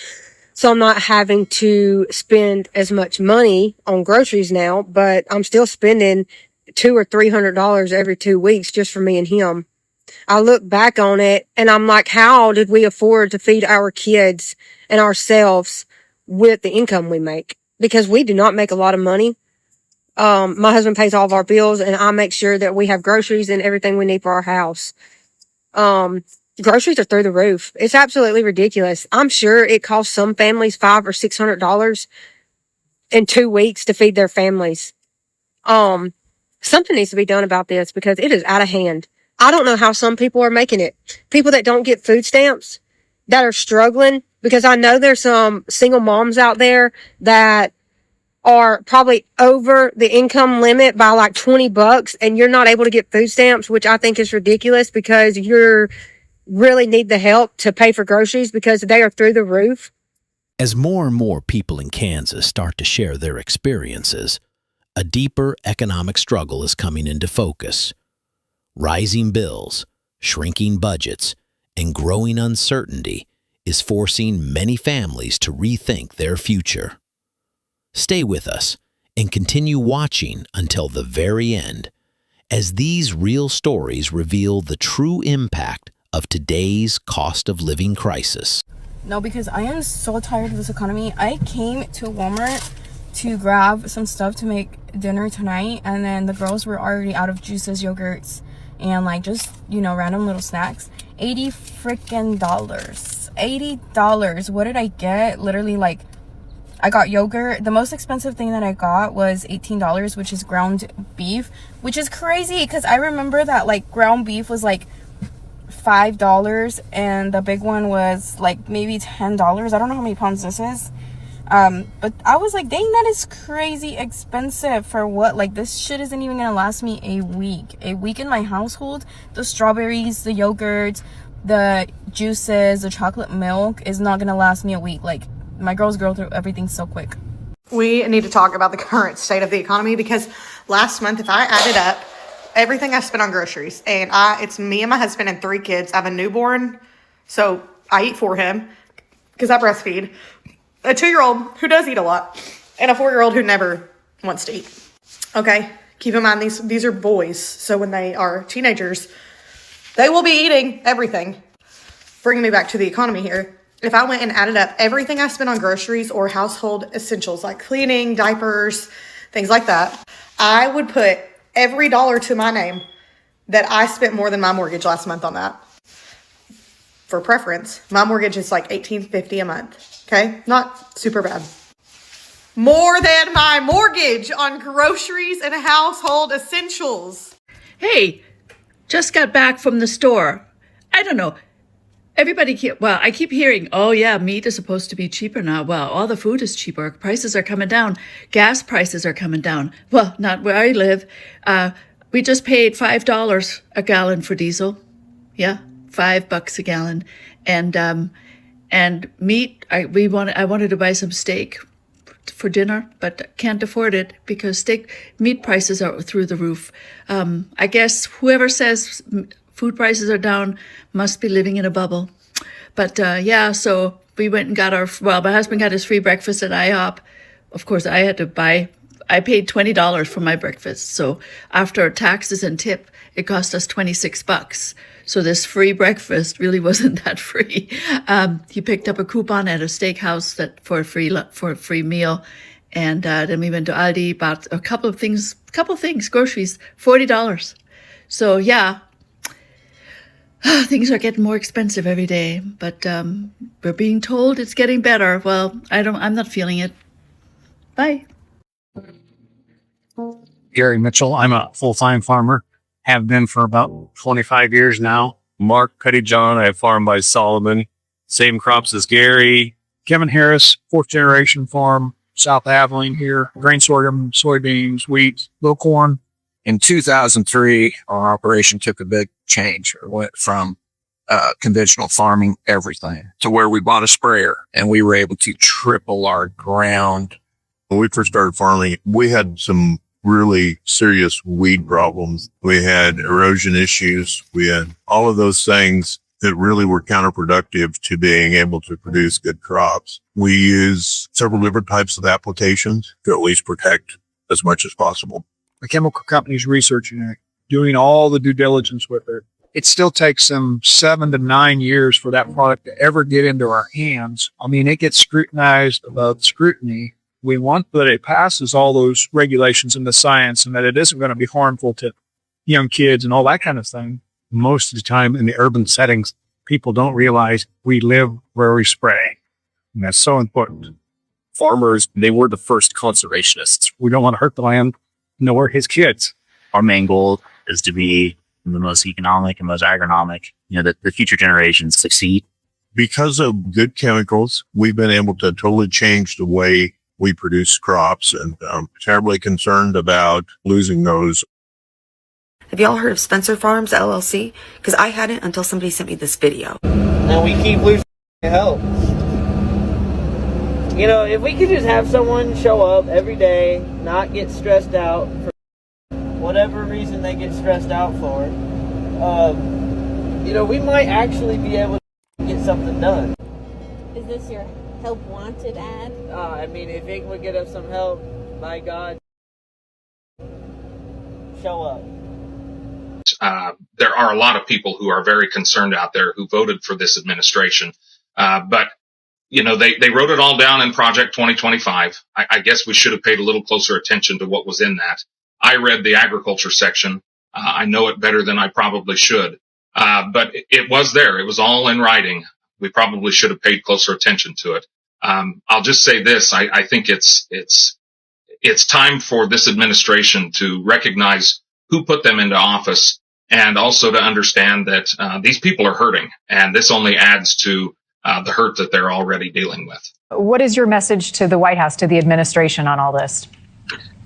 So I'm not having to spend as much money on groceries now, but I'm still spending $200 or $300 every 2 weeks just for me and him. I look back on it and I'm like, how did we afford to feed our kids and ourselves with the income we make? Because we do not make a lot of money. My husband pays all of our bills and I make sure that we have groceries and everything we need for our house. Groceries are through the roof. It's absolutely ridiculous. I'm sure it costs some families $500 or $600 in 2 weeks to feed their families. Something needs to be done about this because it is out of hand. I don't know how some people are making it. People that don't get food stamps, that are struggling, because I know there's some single moms out there that are probably over the income limit by like $20 and you're not able to get food stamps, which I think is ridiculous because you're really need the help to pay for groceries because they are through the roof. As more and more people in Kansas start to share their experiences, a deeper economic struggle is coming into focus. Rising bills, shrinking budgets, and growing uncertainty is forcing many families to rethink their future. Stay with us and continue watching until the very end, as these real stories reveal the true impact of today's cost of living crisis. No, because I am so tired of this economy. I came to Walmart to grab some stuff to make dinner tonight, and then the girls were already out of juices, yogurts, and like just, you know, random little snacks. $80 freaking dollars. $80. What did I get? Literally, like, I got yogurt. The most expensive thing that I got was $18, which is ground beef, which is crazy because I remember that like ground beef was like $5 and the big one was like maybe $10. I don't know how many pounds this is. But I was like, dang, that is crazy expensive for what? Like, this shit isn't even gonna last me a week. A week in my household. The strawberries, the yogurt, the juices, the chocolate milk is not gonna last me a week. Like, my girls go through everything so quick. We need to talk about the current state of the economy because last month, if I added up everything I spent on groceries, and it's me and my husband and 3 kids. I have a newborn, so I eat for him because I breastfeed. A 2-year-old who does eat a lot, and a 4-year-old who never wants to eat. Okay, keep in mind these are boys, so when they are teenagers, they will be eating everything. Bringing me back to the economy here. If I went and added up everything I spent on groceries or household essentials like cleaning, diapers, things like that, I would put every dollar to my name that I spent more than my mortgage last month on that. For preference, my mortgage is like $18.50 a month. Okay, not super bad. More than my mortgage on groceries and household essentials. Hey, just got back from the store. I don't know. I keep hearing, oh yeah, meat is supposed to be cheaper now. Well, all the food is cheaper. Prices are coming down. Gas prices are coming down. Well, not where I live. We just paid $5 a gallon for diesel. Yeah, $5 a gallon. And meat, I wanted to buy some steak for dinner, but can't afford it because meat prices are through the roof. I guess whoever says food prices are down must be living in a bubble. But yeah, so we went and got my husband got his free breakfast at IHOP. Of course, I paid $20 for my breakfast. So after taxes and tip, it cost us $26. So this free breakfast really wasn't that free. He picked up a coupon at a steakhouse for a free meal. And then we went to Aldi, bought a couple of things, groceries, $40. So yeah, things are getting more expensive every day, but we're being told it's getting better. Well, I'm not feeling it. Bye. Gary Mitchell. I'm a full-time farmer. Have been for about 25 years now. Mark Petty John. I farm by Solomon. Same crops as Gary. Kevin Harris, 4th generation farm, South Abilene here. Grain sorghum, soybeans, wheat, little corn. In 2003, our operation took a big change. It went from conventional farming everything to where we bought a sprayer and we were able to triple our ground. When we first started farming, we had some really serious weed problems. We had erosion issues. We had all of those things that really were counterproductive to being able to produce good crops. We use several different types of applications to at least protect as much as possible. The chemical company's researching it, doing all the due diligence with it. It still takes them 7 to 9 years for that product to ever get into our hands. I mean, it gets scrutinized above scrutiny. We want that it passes all those regulations in the science and that it isn't going to be harmful to young kids and all that kind of thing. Most of the time in the urban settings, people don't realize we live where we spray. And that's so important. Farmers, they were the first conservationists. We don't want to hurt the land, nor his kids. Our main goal is to be the most economic and most agronomic, that the future generations succeed. Because of good chemicals, we've been able to totally change the way we produce crops, and I'm terribly concerned about losing those. Have y'all heard of Spencer Farms LLC? Because I hadn't until somebody sent me this video. And we keep losing help. If we could just have someone show up every day, not get stressed out for whatever reason they get stressed out for, we might actually be able to get something done. Is this your help wanted ad? If it would get us some help, by God. show up. There are a lot of people who are very concerned out there who voted for this administration. But, you know, they wrote it all down in Project 2025. I guess we should have paid a little closer attention to what was in that. I read the agriculture section. I know it better than I probably should. But it was there. It was all in writing. We probably should have paid closer attention to it. I'll just say this. I think it's time for this administration to recognize who put them into office, and also to understand that these people are hurting, and this only adds to the hurt that they're already dealing with. What is your message to the White House, to the administration on all this?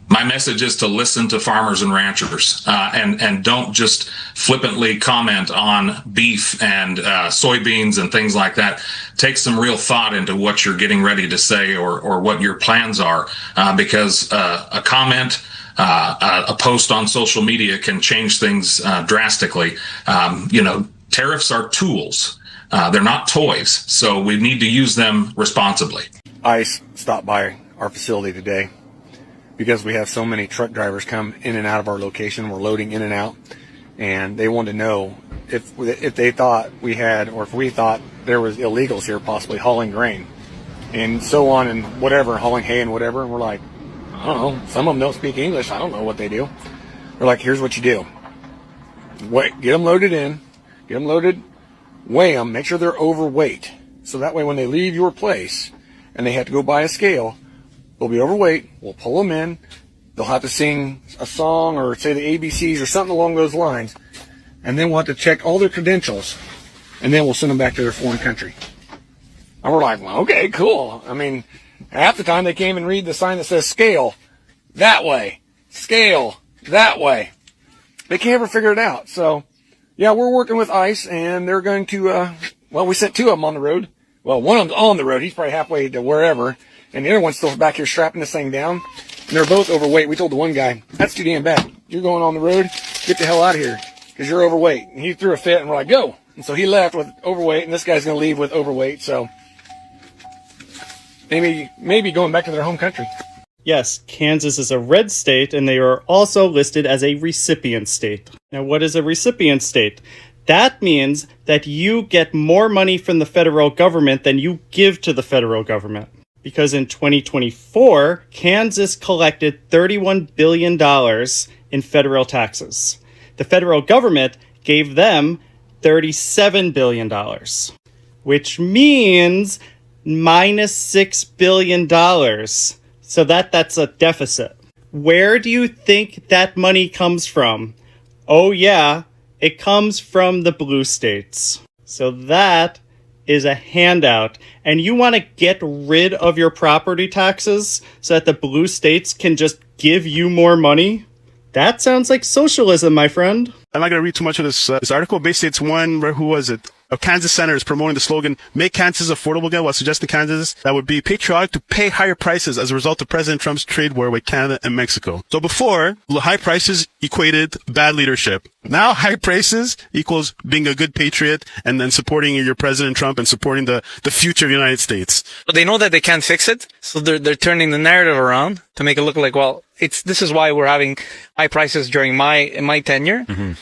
My message is to listen to farmers and ranchers, and don't just flippantly comment on beef and soybeans and things like that. Take some real thought into what you're getting ready to say, or what your plans are, because a comment, a post on social media can change things drastically. You know, tariffs are tools. They're not toys, so we need to use them responsibly. ICE stopped by our facility today because we have so many truck drivers come in and out of our location. We're loading in and out, and they wanted to know if they thought we had, or if we thought there was illegals here possibly hauling grain and so on and whatever, hauling hay and whatever. And we're like, I don't know. Some of them don't speak English. I don't know what they do. They're like, here's what you do. Wait, get them loaded in, get them loaded, weigh them, make sure they're overweight. So that way when they leave your place and they have to go buy a scale, they'll be overweight. We'll pull them in. They'll have to sing a song or say the ABCs or something along those lines. And then we'll have to check all their credentials. And then we'll send them back to their foreign country. And we're like, well, okay, cool. I mean, half the time they came and read the sign that says scale that way, scale that way. They can't ever figure it out. So, yeah, we're working with ICE, and they're going to, well, we sent two of them on the road. Well, one of them's on the road. He's probably halfway to wherever. And the other one's still back here strapping this thing down. And they're both overweight. We told the one guy, that's too damn bad. You're going on the road. Get the hell out of here because you're overweight. And he threw a fit, and we're like, go. And so he left with overweight, and this guy's going to leave with overweight. So maybe going back to their home country. Yes, Kansas is a red state, and they are also listed as a recipient state. Now, what is a recipient state? That means that you get more money from the federal government than you give to the federal government. Because in 2024, Kansas collected $31 billion in federal taxes. The federal government gave them $37 billion, which means minus $6 billion. So that's a deficit. Where do you think that money comes from? Oh yeah, it comes from the blue states. So that is a handout. And you want to get rid of your property taxes so that the blue states can just give you more money? That sounds like socialism, my friend. I'm not going to read too much of this article. Basically, it's one, who was it? A Kansas senator is promoting the slogan, make Kansas affordable again, while suggesting Kansas that would be patriotic to pay higher prices as a result of President Trump's trade war with Canada and Mexico. So before, high prices equated bad leadership. Now high prices equals being a good patriot and then supporting your President Trump and supporting the future of the United States. But they know that they can't fix it, so they're turning the narrative around to make it look like, well, this is why we're having high prices during my tenure. Mm-hmm.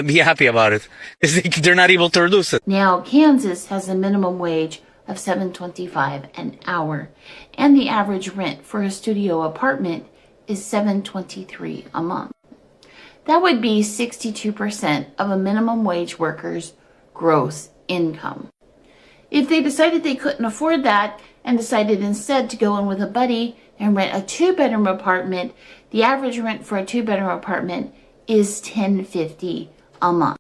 Be happy about it, because they're not able to reduce it. Now, Kansas has a minimum wage of $7.25 an hour, and the average rent for a studio apartment is $7.23 a month. That would be 62% of a minimum wage worker's gross income. If they decided they couldn't afford that and decided instead to go in with a buddy and rent a 2-bedroom apartment, the average rent for a 2-bedroom apartment is $10.50 a month.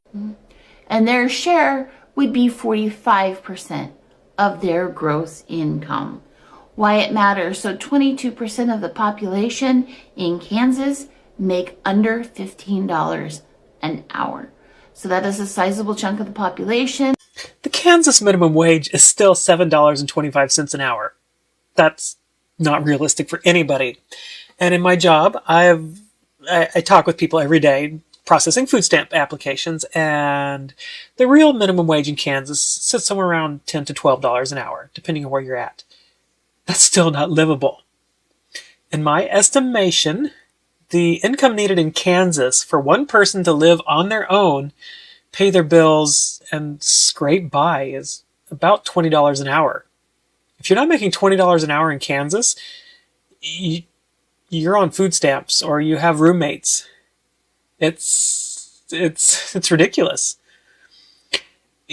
And their share would be 45% of their gross income. Why it matters. So 22% of the population in Kansas make under $15 an hour. So that is a sizable chunk of the population. The Kansas minimum wage is still $7.25 an hour. That's not realistic for anybody. And in my job, I talk with people every day processing food stamp applications, and the real minimum wage in Kansas sits somewhere around $10 to $12 an hour, depending on where you're at. That's still not livable. In my estimation, The income needed in Kansas for one person to live on their own, pay their bills, and scrape by is about $20 an hour. If you're not making $20 an hour in Kansas, you're on food stamps or you have roommates. It's ridiculous.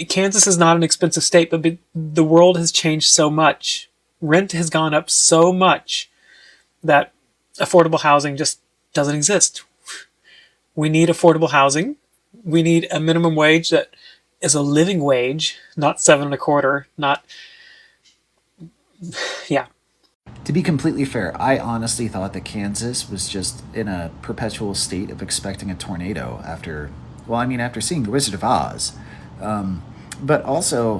Kansas is not an expensive state, but the world has changed so much. Rent has gone up so much that affordable housing just doesn't exist. We need affordable housing. We need a minimum wage that is a living wage, not 7.25, not, yeah. To be completely fair, I honestly thought that Kansas was just in a perpetual state of expecting a tornado after seeing The Wizard of Oz. But also,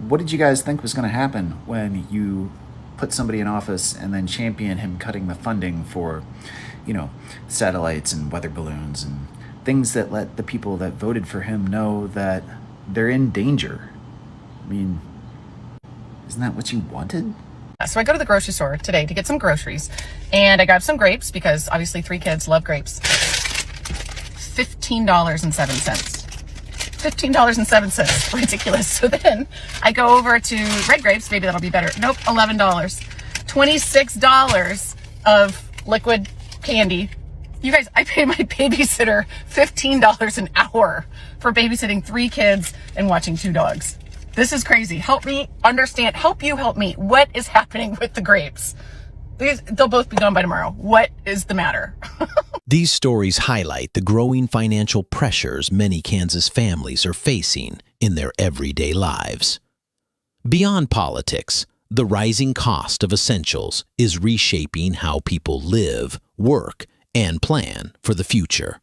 what did you guys think was going to happen when you put somebody in office and then champion him cutting the funding for, satellites and weather balloons and things that let the people that voted for him know that they're in danger? I mean, isn't that what you wanted? So I go to the grocery store today to get some groceries, and I grabbed some grapes because obviously 3 kids love grapes. $15.07. $15.07. Ridiculous. So then I go over to red grapes. Maybe that'll be better. Nope. $11. $26 of liquid candy. You guys, I pay my babysitter $15 an hour for babysitting 3 kids and watching 2 dogs. This is crazy. Help me understand. Help me. What is happening with the grapes? They'll both be gone by tomorrow. What is the matter? These stories highlight the growing financial pressures many Kansas families are facing in their everyday lives. Beyond politics, the rising cost of essentials is reshaping how people live, work, and plan for the future.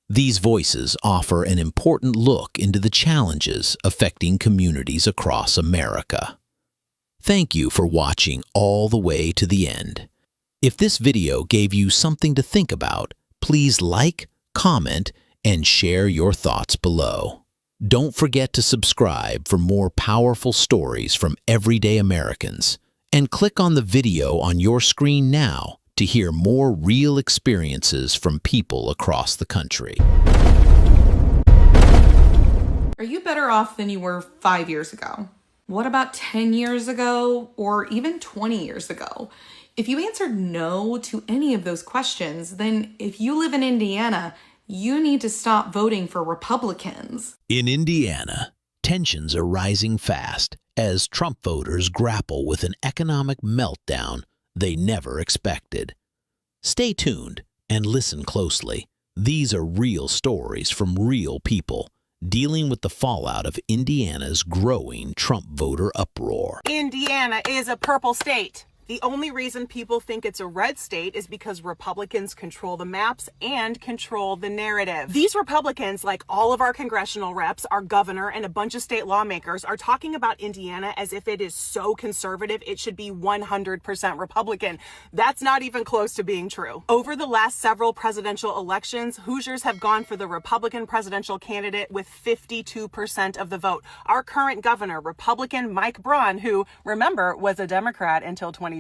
These voices offer an important look into the challenges affecting communities across America. Thank you for watching all the way to the end. If this video gave you something to think about, please like, comment, and share your thoughts below. Don't forget to subscribe for more powerful stories from everyday Americans, and click on the video on your screen now to hear more real experiences from people across the country. Are you better off than you were 5 years ago? What about 10 years ago or even 20 years ago? If you answered no to any of those questions, then if you live in Indiana, you need to stop voting for Republicans. In Indiana, tensions are rising fast as Trump voters grapple with an economic meltdown they never expected. Stay tuned and listen closely. These are real stories from real people dealing with the fallout of Indiana's growing Trump voter uproar. Indiana is a purple state. The only reason people think it's a red state is because Republicans control the maps and control the narrative. These Republicans, like all of our congressional reps, our governor, and a bunch of state lawmakers, are talking about Indiana as if it is so conservative it should be 100% Republican. That's not even close to being true. Over the last several presidential elections, Hoosiers have gone for the Republican presidential candidate with 52% of the vote. Our current governor, Republican Mike Braun, who, remember, was a Democrat until 2012,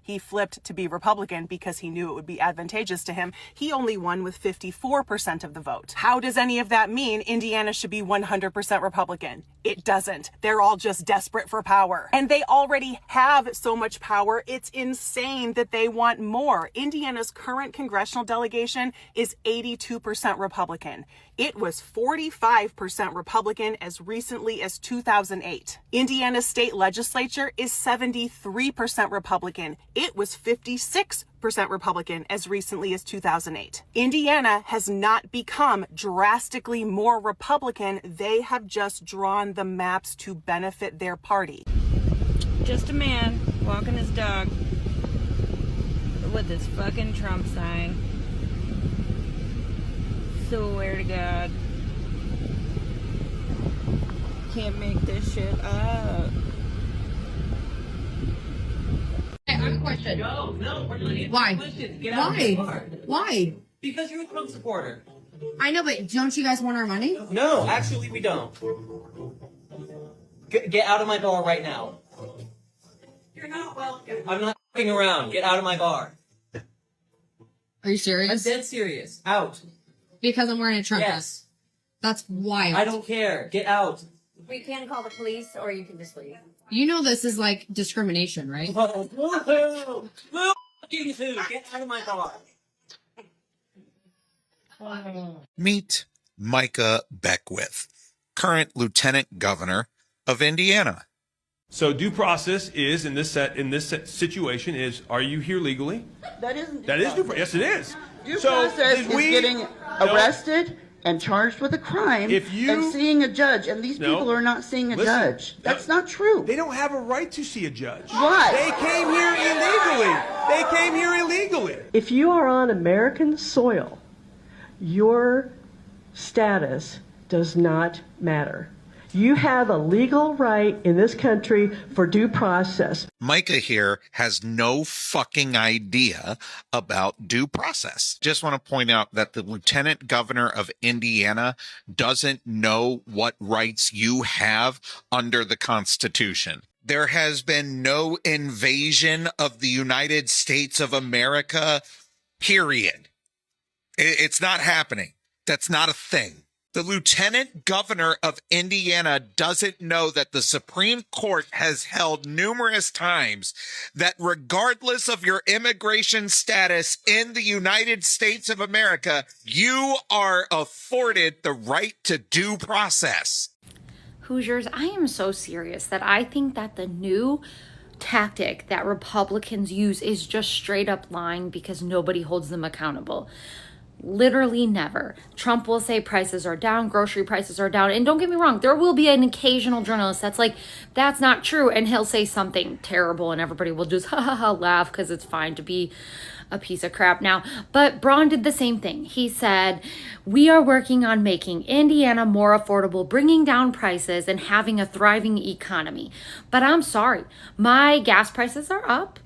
he flipped to be Republican because he knew it would be advantageous to him. He only won with 54% of the vote. How does any of that mean Indiana should be 100% Republican? It doesn't. They're all just desperate for power. And they already have so much power, it's insane that they want more. Indiana's current congressional delegation is 82% Republican. It was 45% Republican as recently as 2008. Indiana's state legislature is 73% Republican. It was 56% Republican as recently as 2008. Indiana has not become drastically more Republican. They have just drawn the maps to benefit their party. Just a man walking his dog with this fucking Trump sign. Swear to God. Can't make this shit up. I have a question. No, we're not. Why? Get out Why? of the car. Why? Because you're a Trump supporter. I know, but don't you guys want our money? No, actually we don't. Get out of my bar right now. You're not welcome. I'm not f***ing around. Get out of my bar. Are you serious? I'm dead serious. Out. Because I'm wearing a Trump hat. Yes. That's wild. I don't care. Get out. We can call the police, or you can just leave. You know this is like discrimination, right? Move! Get out of my car. Meet Micah Beckwith, current Lieutenant Governor of Indiana. So due process is in this situation is: are you here legally? That isn't. That is due process. Yes, it is. Due So process did is we- getting arrested and charged with a crime If you- and seeing a judge, and these No. people are not seeing a Listen, judge. That's not true. They don't have a right to see a judge. Why? They came here illegally. They came here illegally. If you are on American soil, your status does not matter. You have a legal right in this country for due process. Micah here has no fucking idea about due process. Just want to point out that the Lieutenant Governor of Indiana doesn't know what rights you have under the Constitution. There has been no invasion of the United States of America, period. It's not happening. That's not a thing. The Lieutenant Governor of Indiana doesn't know that the Supreme Court has held numerous times that regardless of your immigration status in the United States of America, you are afforded the right to due process. Hoosiers, I am so serious that I think that the new tactic that Republicans use is just straight up lying because nobody holds them accountable. Literally never. Trump will say prices are down, grocery prices are down. And don't get me wrong, there will be an occasional journalist that's like, that's not true. And he'll say something terrible and everybody will just laugh because it's fine to be a piece of crap now. But Braun did the same thing. He said, we are working on making Indiana more affordable, bringing down prices and having a thriving economy. But I'm sorry, my gas prices are up.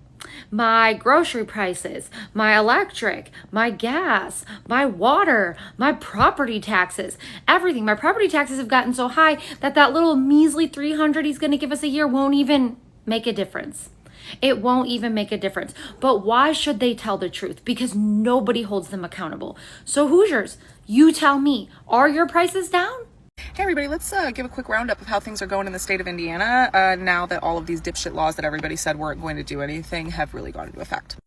My grocery prices, my electric, my gas, my water, my property taxes, everything. My property taxes have gotten so high that that little measly $300 he's going to give us a year won't even make a difference. It won't even make a difference. But why should they tell the truth? Because nobody holds them accountable. So Hoosiers, you tell me, are your prices down? Hey everybody, let's give a quick roundup of how things are going in the state of Indiana now that all of these dipshit laws that everybody said weren't going to do anything have really gone into effect.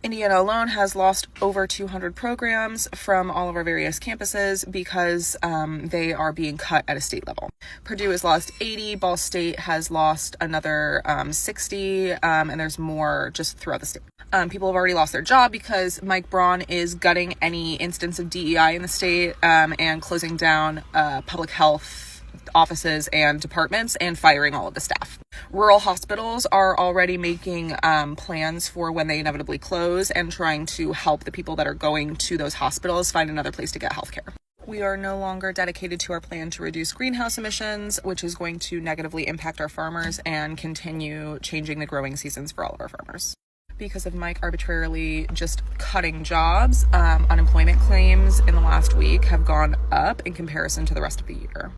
Indiana alone has lost over 200 programs from all of our various campuses because they are being cut at a state level. Purdue has lost 80, Ball State has lost another 60, and there's more just throughout the state. People have already lost their job because Mike Braun is gutting any instance of DEI in the state and closing down public health offices and departments and firing all of the staff. Rural hospitals are already making plans for when they inevitably close and trying to help the people that are going to those hospitals find another place to get healthcare. We are no longer dedicated to our plan to reduce greenhouse emissions, which is going to negatively impact our farmers and continue changing the growing seasons for all of our farmers. Because of Mike arbitrarily just cutting jobs, unemployment claims in the last week have gone up in comparison to the rest of the year.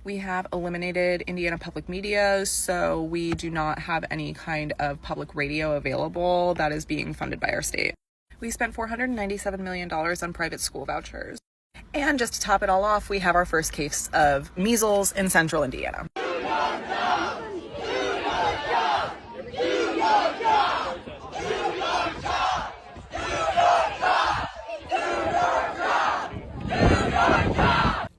We have eliminated Indiana public media, so we do not have any kind of public radio available that is being funded by our state. We spent $497 million on private school vouchers. And just to top it all off, we have our first case of measles in central Indiana.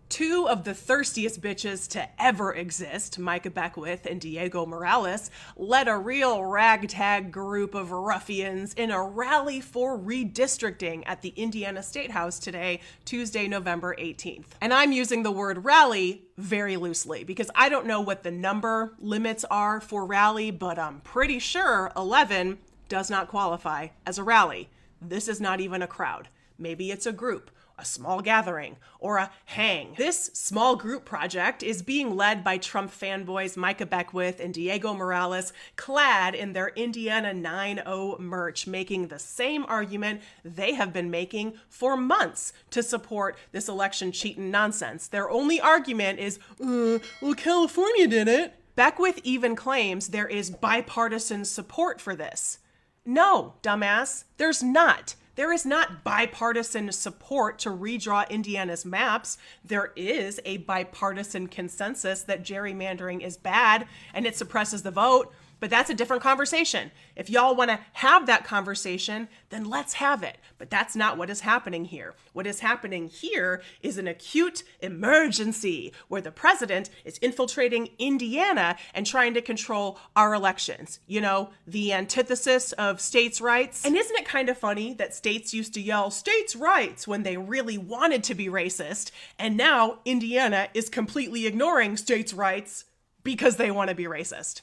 Two of the thirstiest bitches to ever exist, Micah Beckwith and Diego Morales, led a real ragtag group of ruffians in a rally for redistricting at the Indiana State House today, Tuesday, November 18th. And I'm using the word rally very loosely because I don't know what the number limits are for rally, but I'm pretty sure 11 does not qualify as a rally. This is not even a crowd. Maybe it's a group, a small gathering, or a hang. This small group project is being led by Trump fanboys Micah Beckwith and Diego Morales, clad in their Indiana 9-0 merch, making the same argument they have been making for months to support this election cheating nonsense. Their only argument is, well, California did it. Beckwith even claims there is bipartisan support for this. No, dumbass, there's not. There is not bipartisan support to redraw Indiana's maps. There is a bipartisan consensus that gerrymandering is bad and it suppresses the vote. But that's a different conversation. If y'all want to have that conversation, then let's have it. But that's not what is happening here. What is happening here is an acute emergency where the president is infiltrating Indiana and trying to control our elections. You know, the antithesis of states' rights. And isn't it kind of funny that states used to yell states' rights when they really wanted to be racist, and now Indiana is completely ignoring states' rights because they want to be racist?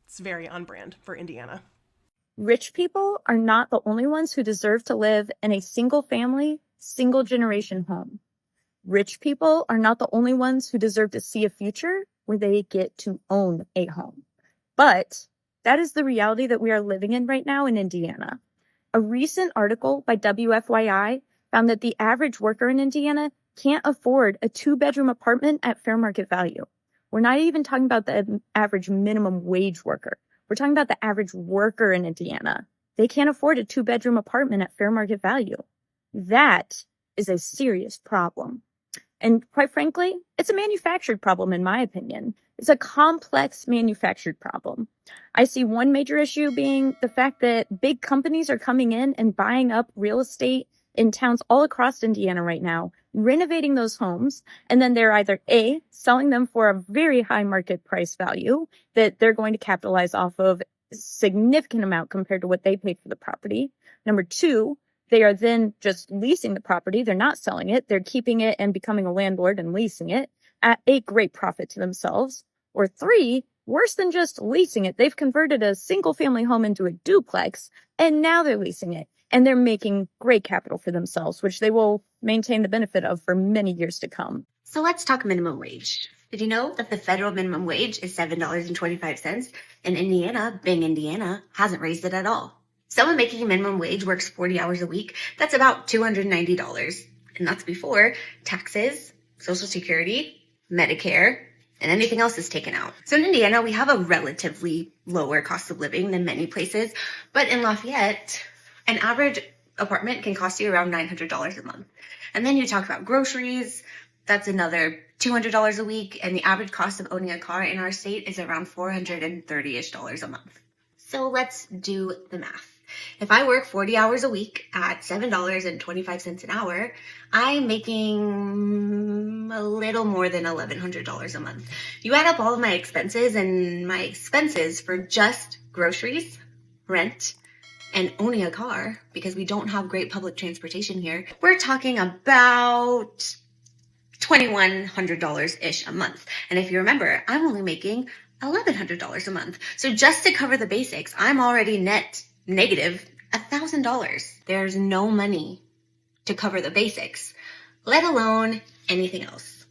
It's very on brand for Indiana. Rich people are not the only ones who deserve to live in a single family, single generation home. Rich people are not the only ones who deserve to see a future where they get to own a home. But that is the reality that we are living in right now in Indiana. A recent article by WFYI found that the average worker in Indiana can't afford a 2-bedroom apartment at fair market value. We're not even talking about the average minimum wage worker. We're talking about the average worker in Indiana. They can't afford a 2-bedroom apartment at fair market value. That is a serious problem. And quite frankly, it's a manufactured problem in my opinion. It's a complex manufactured problem. I see one major issue being the fact that big companies are coming in and buying up real estate in towns all across Indiana right now, renovating those homes, and then they're either A, selling them for a very high market price value that they're going to capitalize off of a significant amount compared to what they paid for the property. Number 2, they are then just leasing the property. They're not selling it. They're keeping it and becoming a landlord and leasing it at a great profit to themselves. Or 3, worse than just leasing it, they've converted a single family home into a duplex, and now they're leasing it. And they're making great capital for themselves, which they will maintain the benefit of for many years to come. So let's talk minimum wage. Did you know that the federal minimum wage is $7.25? And Indiana, being Indiana, hasn't raised it at all. Someone making a minimum wage works 40 hours a week. That's about $290. And that's before taxes, Social Security, Medicare, and anything else is taken out. So in Indiana, we have a relatively lower cost of living than many places. But in Lafayette, an average apartment can cost you around $900 a month. And then you talk about groceries, that's another $200 a week. And the average cost of owning a car in our state is around $430-ish a month. So let's do the math. If I work 40 hours a week at $7.25 an hour, I'm making a little more than $1,100 a month. You add up all of my expenses, and my expenses for just groceries, rent, and owning a car, because we don't have great public transportation here, we're talking about $2,100-ish a month. And if you remember, I'm only making $1,100 a month. So just to cover the basics, I'm already net negative $1,000. There's no money to cover the basics, let alone anything else.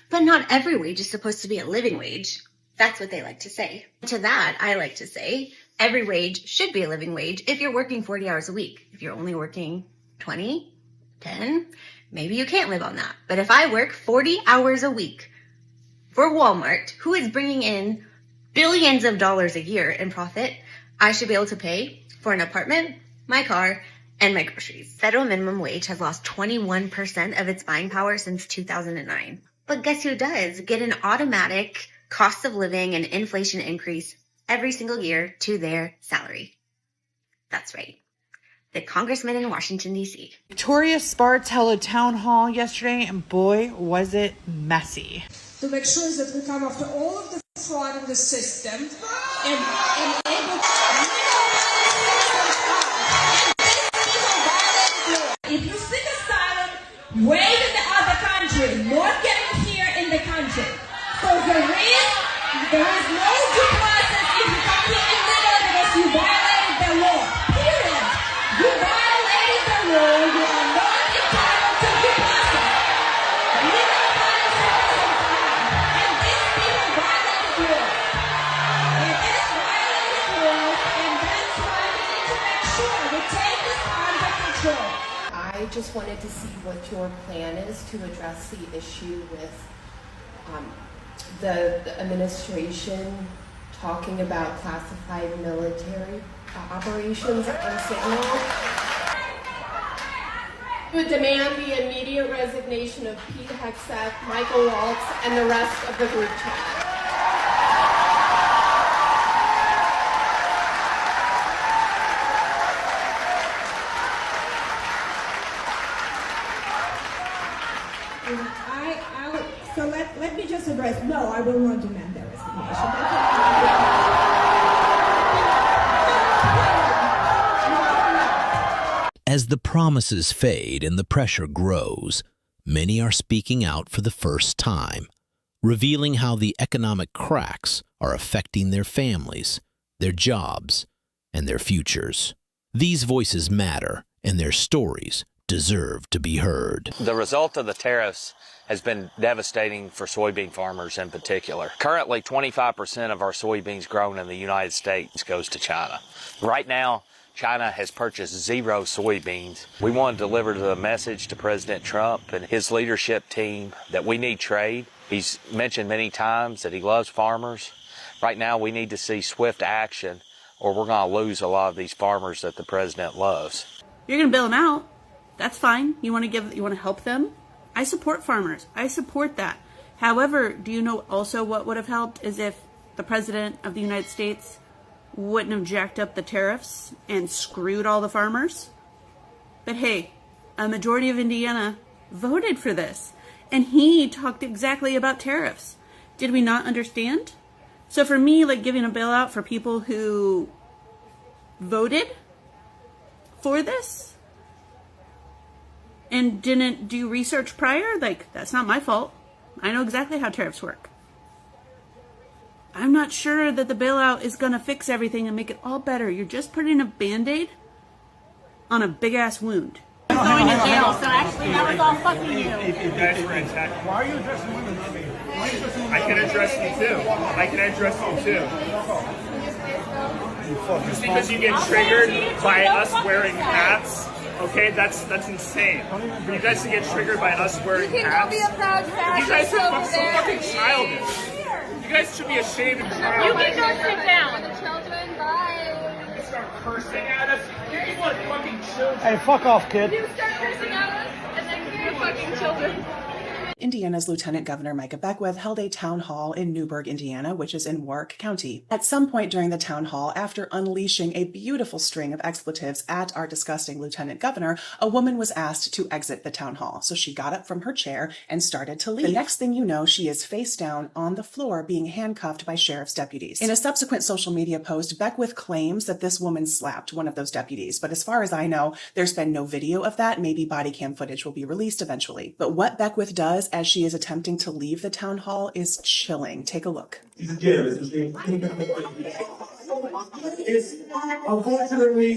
But not every wage is supposed to be a living wage. That's what they like to say. To that, I like to say, every wage should be a living wage if you're working 40 hours a week. If you're only working 20, 10, maybe you can't live on that. But if I work 40 hours a week for Walmart, who is bringing in billions of dollars a year in profit, I should be able to pay for an apartment, my car, and my groceries. Federal minimum wage has lost 21% of its buying power since 2009. But guess who does get an automatic cost of living and inflation increase every single year to their salary? That's right, the congressman in Washington, D.C. Victoria Sparks held a town hall yesterday, and boy, was it messy. To make sure that we come after all of the fraud in the system and able to... If you seek asylum way in the other country, not getting here in the country. So there is no due process if you come here illegally because you violated the law. Period. You violated the law. You are not entitled to due process. Legal process takes some time. And these people violated laws. It is violated laws, and that's why we need to make sure we take this under control. I just wanted to see what your plan is to address the issue with the administration talking about classified military operations on Signal. We would demand the immediate resignation of Pete Hegseth, Michael Waltz, and the rest of the group chat. So let me just address, no, I will not demand their resignation. As the promises fade and the pressure grows, many are speaking out for the first time, revealing how the economic cracks are affecting their families, their jobs, and their futures. These voices matter, and their stories deserve to be heard. The result of the tariffs has been devastating for soybean farmers in particular. Currently, 25% of our soybeans grown in the United States goes to China. Right now, China has purchased 0 soybeans. We want to deliver the message to President Trump and his leadership team that we need trade. He's mentioned many times that he loves farmers. Right now, we need to see swift action, or we're going to lose a lot of these farmers that the president loves. You're going to bail them out. That's fine. You want to help them? I support farmers. I support that. However, do you know also what would have helped is if the president of the United States wouldn't have jacked up the tariffs and screwed all the farmers? But hey, a majority of Indiana voted for this, and he talked exactly about tariffs. Did we not understand? So for me, like giving a bailout for people who voted for this and didn't do research prior, like, that's not my fault. I know exactly how tariffs work. I'm not sure that the bailout is going to fix everything and make it all better. You're just putting a Band-Aid on a big-ass wound. I'm going to jail, so actually that was all fucking you. If you guys were attacked, why are you addressing women? I can address you too. I can address you too. Just because you get triggered by us wearing hats, okay, that's insane. For you guys to get triggered by us wearing hats, you guys are so fucking childish. You guys should be ashamed of child. You can go sit down. Children, bye. You start cursing at us. You want fucking children. Hey, fuck off, kid. You start cursing at us, and then you're fucking children. Indiana's Lieutenant Governor Micah Beckwith held a town hall in Newburgh, Indiana, which is in Warwick County. At some point during the town hall, after unleashing a beautiful string of expletives at our disgusting Lieutenant Governor, a woman was asked to exit the town hall. So she got up from her chair and started to leave. The next thing you know, she is face down on the floor being handcuffed by sheriff's deputies. In a subsequent social media post, Beckwith claims that this woman slapped one of those deputies. But as far as I know, there's been no video of that. Maybe body cam footage will be released eventually. But what Beckwith does as she is attempting to leave the town hall is chilling. Take a look. Unfortunately,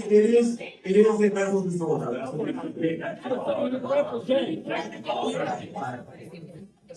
it is a mental disorder.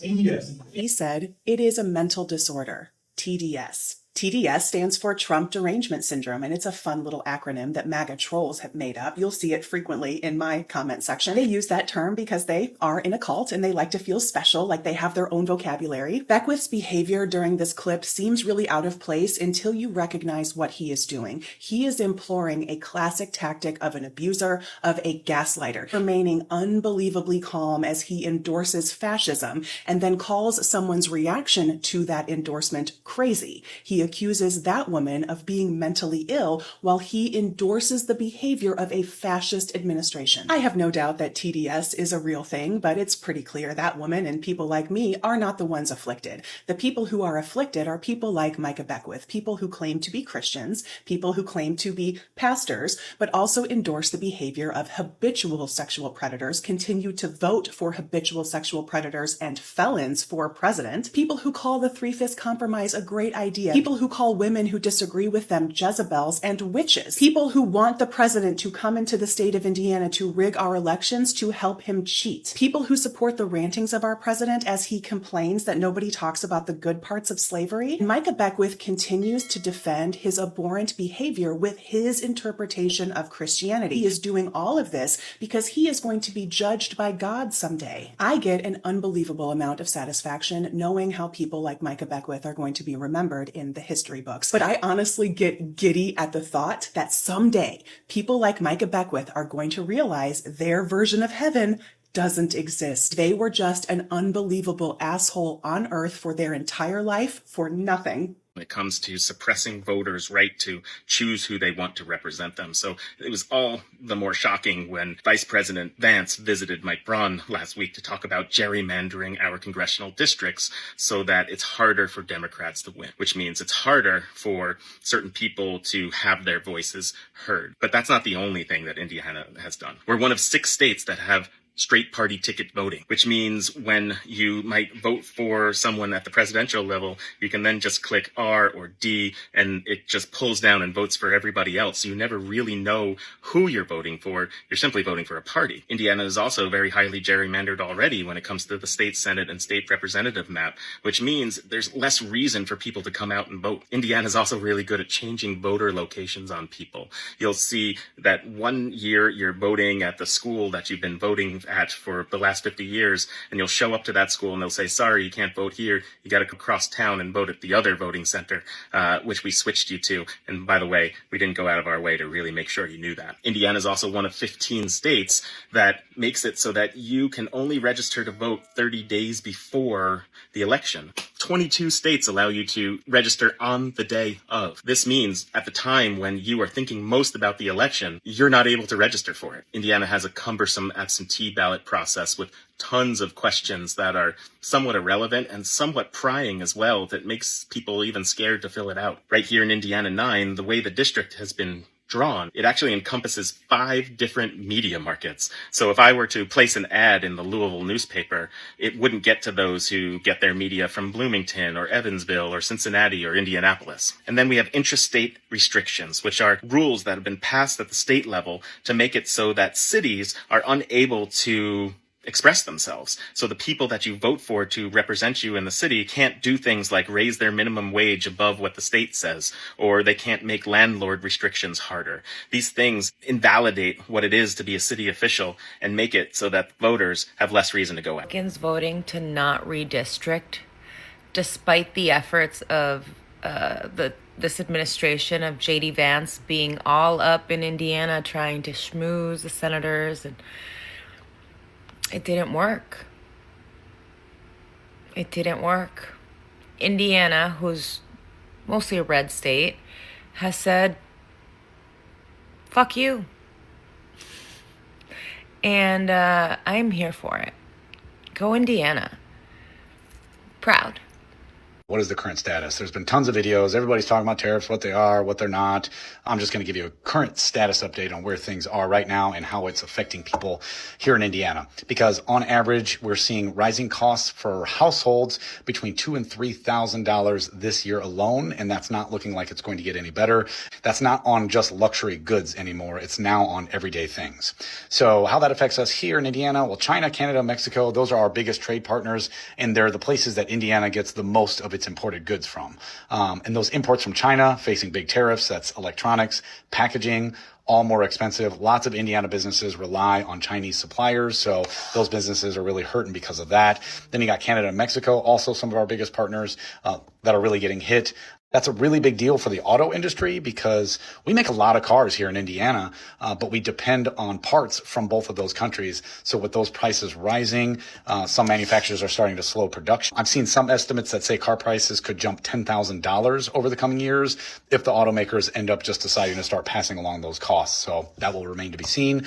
TDS. He said, it is a mental disorder. TDS. TDS stands for Trump Derangement Syndrome, and it's a fun little acronym that MAGA trolls have made up. You'll see it frequently in my comment section. They use that term because they are in a cult and they like to feel special, like they have their own vocabulary. Beckwith's behavior during this clip seems really out of place until you recognize what he is doing. He is employing a classic tactic of an abuser, of a gaslighter, remaining unbelievably calm as he endorses fascism and then calls someone's reaction to that endorsement crazy. He accuses that woman of being mentally ill while he endorses the behavior of a fascist administration. I have no doubt that TDS is a real thing, but it's pretty clear that woman and people like me are not the ones afflicted. The people who are afflicted are people like Micah Beckwith, people who claim to be Christians, people who claim to be pastors, but also endorse the behavior of habitual sexual predators, continue to vote for habitual sexual predators and felons for president, people who call the Three-Fifths Compromise a great idea, people who call women who disagree with them Jezebels and witches, people who want the president to come into the state of Indiana to rig our elections to help him cheat, people who support the rantings of our president as he complains that nobody talks about the good parts of slavery. And Micah Beckwith continues to defend his abhorrent behavior with his interpretation of Christianity. He is doing all of this because he is going to be judged by God someday. I get an unbelievable amount of satisfaction knowing how people like Micah Beckwith are going to be remembered in the history books. But I honestly get giddy at the thought that someday people like Micah Beckwith are going to realize their version of heaven doesn't exist. They were just an unbelievable asshole on earth for their entire life for nothing. When it comes to suppressing voters' right to choose who they want to represent them. So it was all the more shocking when Vice President Vance visited Mike Braun last week to talk about gerrymandering our congressional districts so that it's harder for Democrats to win, which means it's harder for certain people to have their voices heard. But that's not the only thing that Indiana has done. We're one of 6 states that have straight party ticket voting, which means when you might vote for someone at the presidential level, you can then just click R or D and it just pulls down and votes for everybody else. You never really know who you're voting for. You're simply voting for a party. Indiana is also very highly gerrymandered already when it comes to the state senate and state representative map, which means there's less reason for people to come out and vote. Indiana is also really good at changing voter locations on people. You'll see that one year you're voting at the school that you've been voting at for the last 50 years, and you'll show up to that school and they'll say, sorry, you can't vote here. You got to go across town and vote at the other voting center, which we switched you to. And by the way, we didn't go out of our way to really make sure you knew that. Indiana is also one of 15 states that makes it so that you can only register to vote 30 days before the election. 22 states allow you to register on the day of. This means at the time when you are thinking most about the election, you're not able to register for it. Indiana has a cumbersome absentee ballot process with tons of questions that are somewhat irrelevant and somewhat prying as well that makes people even scared to fill it out. Right here in Indiana 9, the way the district has been drawn, it actually encompasses 5 different media markets. So if I were to place an ad in the Louisville newspaper, it wouldn't get to those who get their media from Bloomington or Evansville or Cincinnati or Indianapolis. And then we have intrastate restrictions, which are rules that have been passed at the state level to make it so that cities are unable to express themselves. So the people that you vote for to represent you in the city can't do things like raise their minimum wage above what the state says, or they can't make landlord restrictions harder. These things invalidate what it is to be a city official and make it so that voters have less reason to go out. Republicans voting to not redistrict, despite the efforts of this administration of J.D. Vance being all up in Indiana trying to schmooze the senators, and it didn't work. It didn't work. Indiana, who's mostly a red state, has said, fuck you. And I'm here for it. Go Indiana. Proud. What is the current status? There's been tons of videos. Everybody's talking about tariffs, what they are, what they're not. I'm just going to give you a current status update on where things are right now and how it's affecting people here in Indiana. Because on average, we're seeing rising costs for households between $2,000 and $3,000 this year alone. And that's not looking like it's going to get any better. That's not on just luxury goods anymore. It's now on everyday things. So how that affects us here in Indiana? Well, China, Canada, Mexico, those are our biggest trade partners. And they're the places that Indiana gets the most of its imported goods from. And those imports from China facing big tariffs, that's electronics, packaging, all more expensive. Lots of Indiana businesses rely on Chinese suppliers, so those businesses are really hurting because of that. Then you got Canada and Mexico, also some of our biggest partners that are really getting hit. That's a really big deal for the auto industry because we make a lot of cars here in Indiana, but we depend on parts from both of those countries. So with those prices rising, some manufacturers are starting to slow production. I've seen some estimates that say car prices could jump $10,000 over the coming years if the automakers end up just deciding to start passing along those costs. So that will remain to be seen.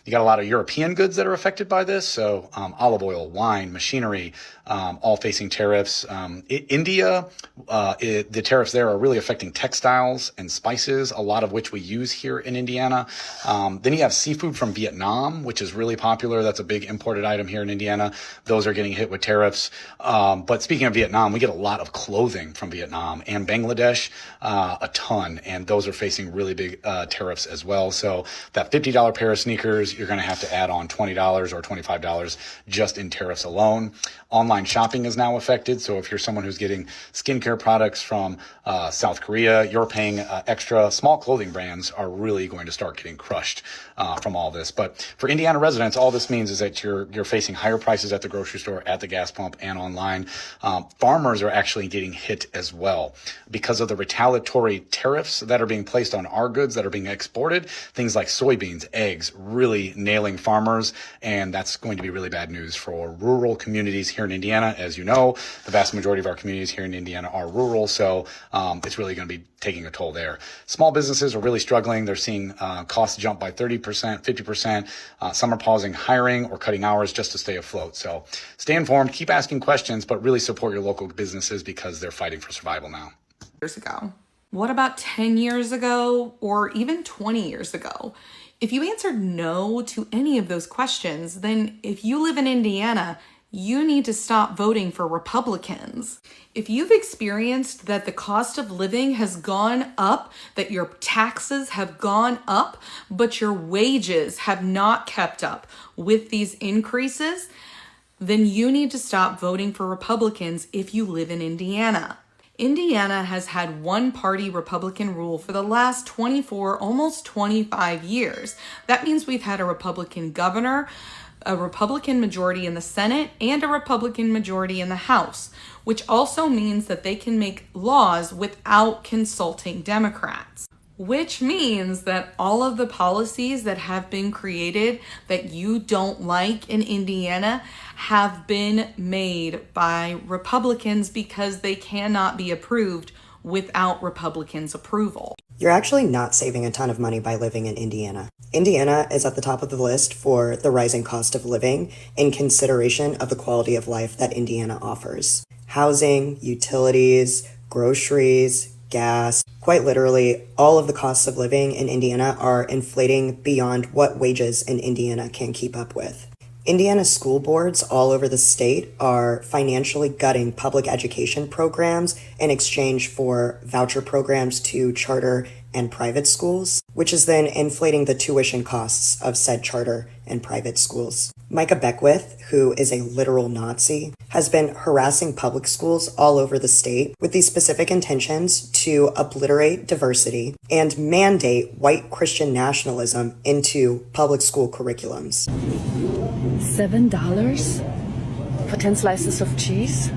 You got a lot of European goods that are affected by this. So olive oil, wine, machinery, all facing tariffs. India, the tariffs there are really affecting textiles and spices, a lot of which we use here in Indiana. Then you have seafood from Vietnam, which is really popular. That's a big imported item here in Indiana. Those are getting hit with tariffs. But speaking of Vietnam, we get a lot of clothing from Vietnam and Bangladesh, a ton. And those are facing really big tariffs as well. So that $50 pair of sneakers you're going to have to add on $20 or $25 just in tariffs alone. Online shopping is now affected. So if you're someone who's getting skincare products from South Korea, you're paying extra. Small clothing brands are really going to start getting crushed from all this. But for Indiana residents, all this means is that you're facing higher prices at the grocery store, at the gas pump, and online. Farmers are actually getting hit as well because of the retaliatory tariffs that are being placed on our goods that are being exported. Things like soybeans, eggs, really nailing farmers, and that's going to be really bad news for rural communities here in Indiana. As you know, the vast majority of our communities here in Indiana are rural, so it's really going to be taking a toll there. Small businesses are really struggling. They're seeing costs jump by 30%, 50%. Some are pausing hiring or cutting hours just to stay afloat. So stay informed, keep asking questions, but really support your local businesses because they're fighting for survival now. Years ago? What about 10 years ago or even 20 years ago? If you answered no to any of those questions, then if you live in Indiana, you need to stop voting for Republicans. If you've experienced that the cost of living has gone up, that your taxes have gone up, but your wages have not kept up with these increases, then you need to stop voting for Republicans if you live in Indiana. Indiana has had one-party Republican rule for the last 24, almost 25 years. That means we've had a Republican governor, a Republican majority in the Senate, and a Republican majority in the House, which also means that they can make laws without consulting Democrats. Which means that all of the policies that have been created that you don't like in Indiana have been made by Republicans because they cannot be approved without Republicans' approval. You're actually not saving a ton of money by living in Indiana. Indiana is at the top of the list for the rising cost of living in consideration of the quality of life that Indiana offers. Housing, utilities, groceries, gas, quite literally, all of the costs of living in Indiana are inflating beyond what wages in Indiana can keep up with. Indiana school boards all over the state are financially gutting public education programs in exchange for voucher programs to charter and private schools, which is then inflating the tuition costs of said charter and private schools. Micah Beckwith, who is a literal Nazi, has been harassing public schools all over the state with the specific intentions to obliterate diversity and mandate white Christian nationalism into public school curriculums. $7 for 10 slices of cheese?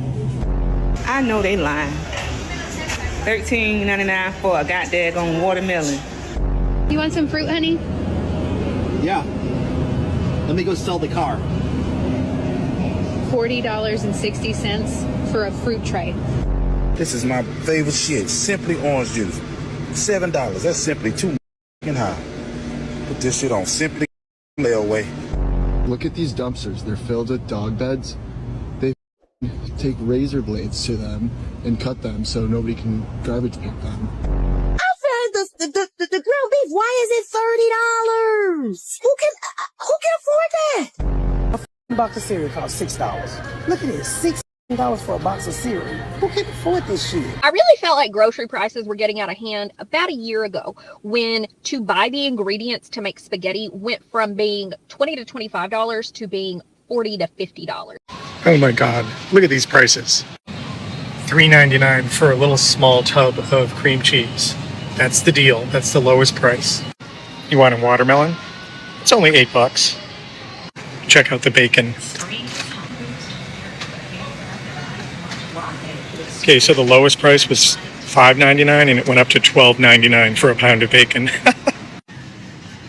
I know they lying. $13.99 for a goddamn watermelon. You want some fruit, honey? Yeah. Let me go sell the car. $40.60 for a fruit tray. This is my favorite shit. Simply orange juice. $7. That's simply too high. Put this shit on Simply layaway. Look at these dumpsters. They're filled with dog beds. They take razor blades to them and cut them so nobody can garbage pick them. The grilled beef, why is it $30? Who can afford that? A box of cereal costs $6. Look at this, $6 for a box of cereal. Who can afford this shit? I really felt like grocery prices were getting out of hand about a year ago when to buy the ingredients to make spaghetti went from being $20 to $25 to being $40 to $50. Oh my God, look at these prices. $3.99 for a little small tub of cream cheese. That's the deal. That's the lowest price. You want a watermelon? It's only $8. Check out the bacon. Okay, so the lowest price was $5.99 and it went up to $12.99 for a pound of bacon.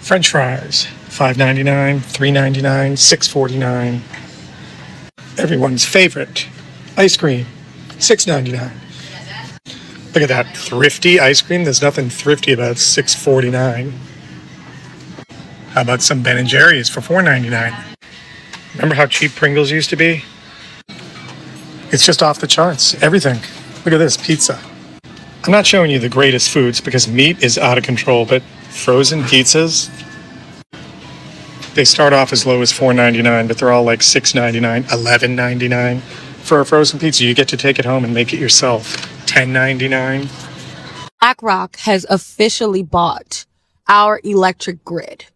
French fries, $5.99, $3.99, $6.49. Everyone's favorite, ice cream, $6.99. Look at that thrifty ice cream. There's nothing thrifty about $6.49. How about some Ben & Jerry's for $4.99? Remember how cheap Pringles used to be? It's just off the charts. Everything. Look at this, pizza. I'm not showing you the greatest foods because meat is out of control, but frozen pizzas, they start off as low as $4.99, but they're all like $6.99, $11.99. For a frozen pizza, you get to take it home and make it yourself. $10.99. BlackRock has officially bought our electric grid.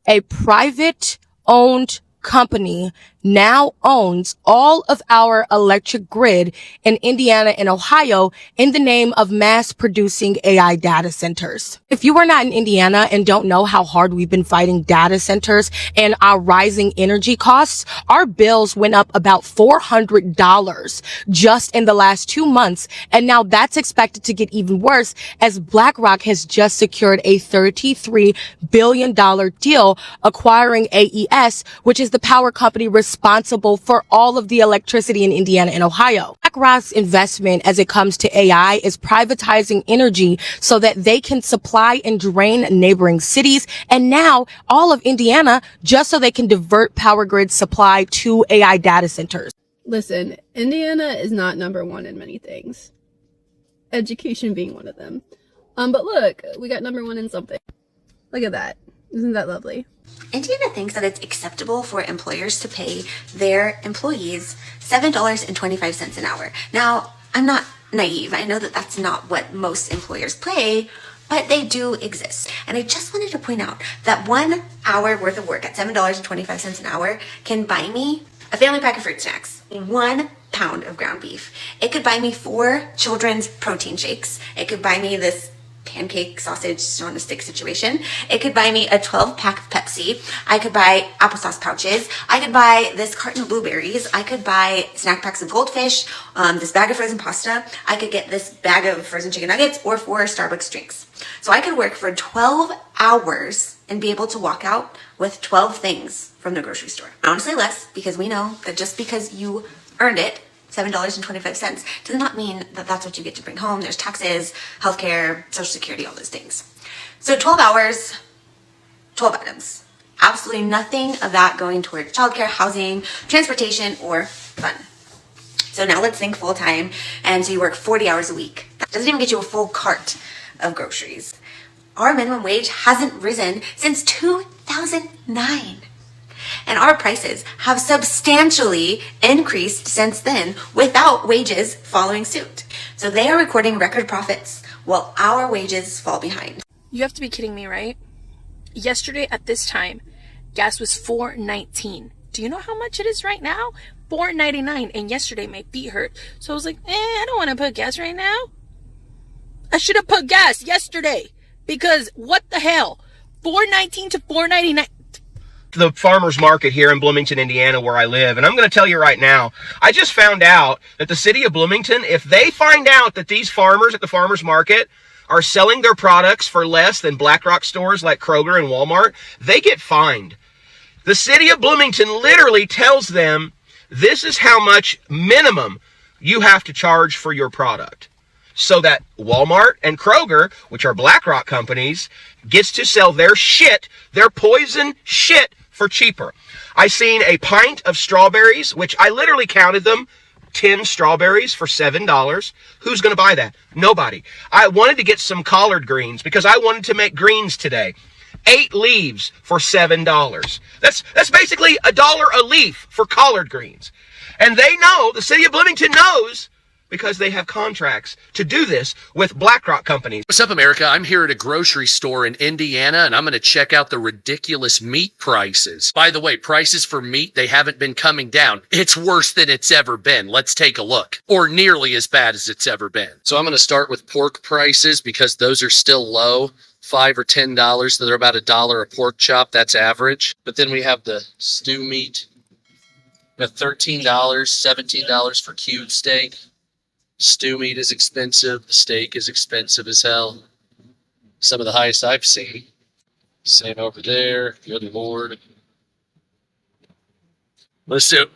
a private owned company now owns all of our electric grid in Indiana and Ohio in the name of mass producing AI data centers. If you are not in Indiana and don't know how hard we've been fighting data centers and our rising energy costs, our bills went up about $400 just in the last 2 months. And now that's expected to get even worse as BlackRock has just secured a $33 billion deal acquiring AES, which is the power company responsible for all of the electricity in Indiana and Ohio. BlackRock's investment as it comes to AI is privatizing energy so that they can supply and drain neighboring cities and now all of Indiana just so they can divert power grid supply to AI data centers. Listen, Indiana is not number one in many things. Education being one of them. But look, we got number one in something. Look at that. Isn't that lovely? Indiana thinks that it's acceptable for employers to pay their employees $7.25 an hour. Now, I'm not naive. I know that that's not what most employers pay, but they do exist. And I just wanted to point out that 1 hour worth of work at $7.25 an hour can buy me a family pack of fruit snacks, 1 pound of ground beef. It could buy me 4 children's protein shakes. It could buy me this pancake sausage on a stick situation. It could buy me a 12-pack of Pepsi. I could buy applesauce pouches. I could buy this carton of blueberries. I could buy snack packs of goldfish, this bag of frozen pasta. I could get this bag of frozen chicken nuggets or 4 Starbucks drinks. So I could work for 12 hours and be able to walk out with 12 things from the grocery store. Honestly, less, because we know that just because you earned it, $7.25 does not mean that that's what you get to bring home. There's taxes, healthcare, Social Security, all those things. So 12 hours, 12 items. Absolutely nothing of that going toward childcare, housing, transportation, or fun. So now let's think full time. And so you work 40 hours a week. That doesn't even get you a full cart of groceries. Our minimum wage hasn't risen since 2009. And our prices have substantially increased since then without wages following suit. So they are recording record profits while our wages fall behind. You have to be kidding me, right? Yesterday at this time, gas was $4.19. Do you know how much it is right now? $4.99. And yesterday my feet hurt. So I was like, I don't want to put gas right now. I should have put gas yesterday. Because what the hell? $4.19 to $4.99. The farmers market here in Bloomington, Indiana, where I live. And I'm going to tell you right now, I just found out that the city of Bloomington, if they find out that these farmers at the farmers market are selling their products for less than BlackRock stores like Kroger and Walmart, they get fined. The city of Bloomington literally tells them, this is how much minimum you have to charge for your product. So that Walmart and Kroger, which are BlackRock companies, gets to sell their shit, their poison shit, for cheaper. I seen a pint of strawberries, which I literally counted them, 10 strawberries for $7. Who's going to buy that? Nobody. I wanted to get some collard greens because I wanted to make greens today. 8 leaves for $7. That's basically $1 a leaf for collard greens. And they know, the city of Bloomington knows, because they have contracts to do this with BlackRock companies. What's up, America? I'm here at a grocery store in Indiana, and I'm going to check out the ridiculous meat prices. By the way, prices for meat, they haven't been coming down. It's worse than it's ever been. Let's take a look. Or nearly as bad as it's ever been. So I'm going to start with pork prices because those are still low. $5 or $10. They're about $1 a pork chop. That's average. But then we have the stew meat. We have $13, $17 for cube steak. Stew meat is expensive. The steak is expensive as hell. Some of the highest I've seen. Same over there. Good Lord. Let's do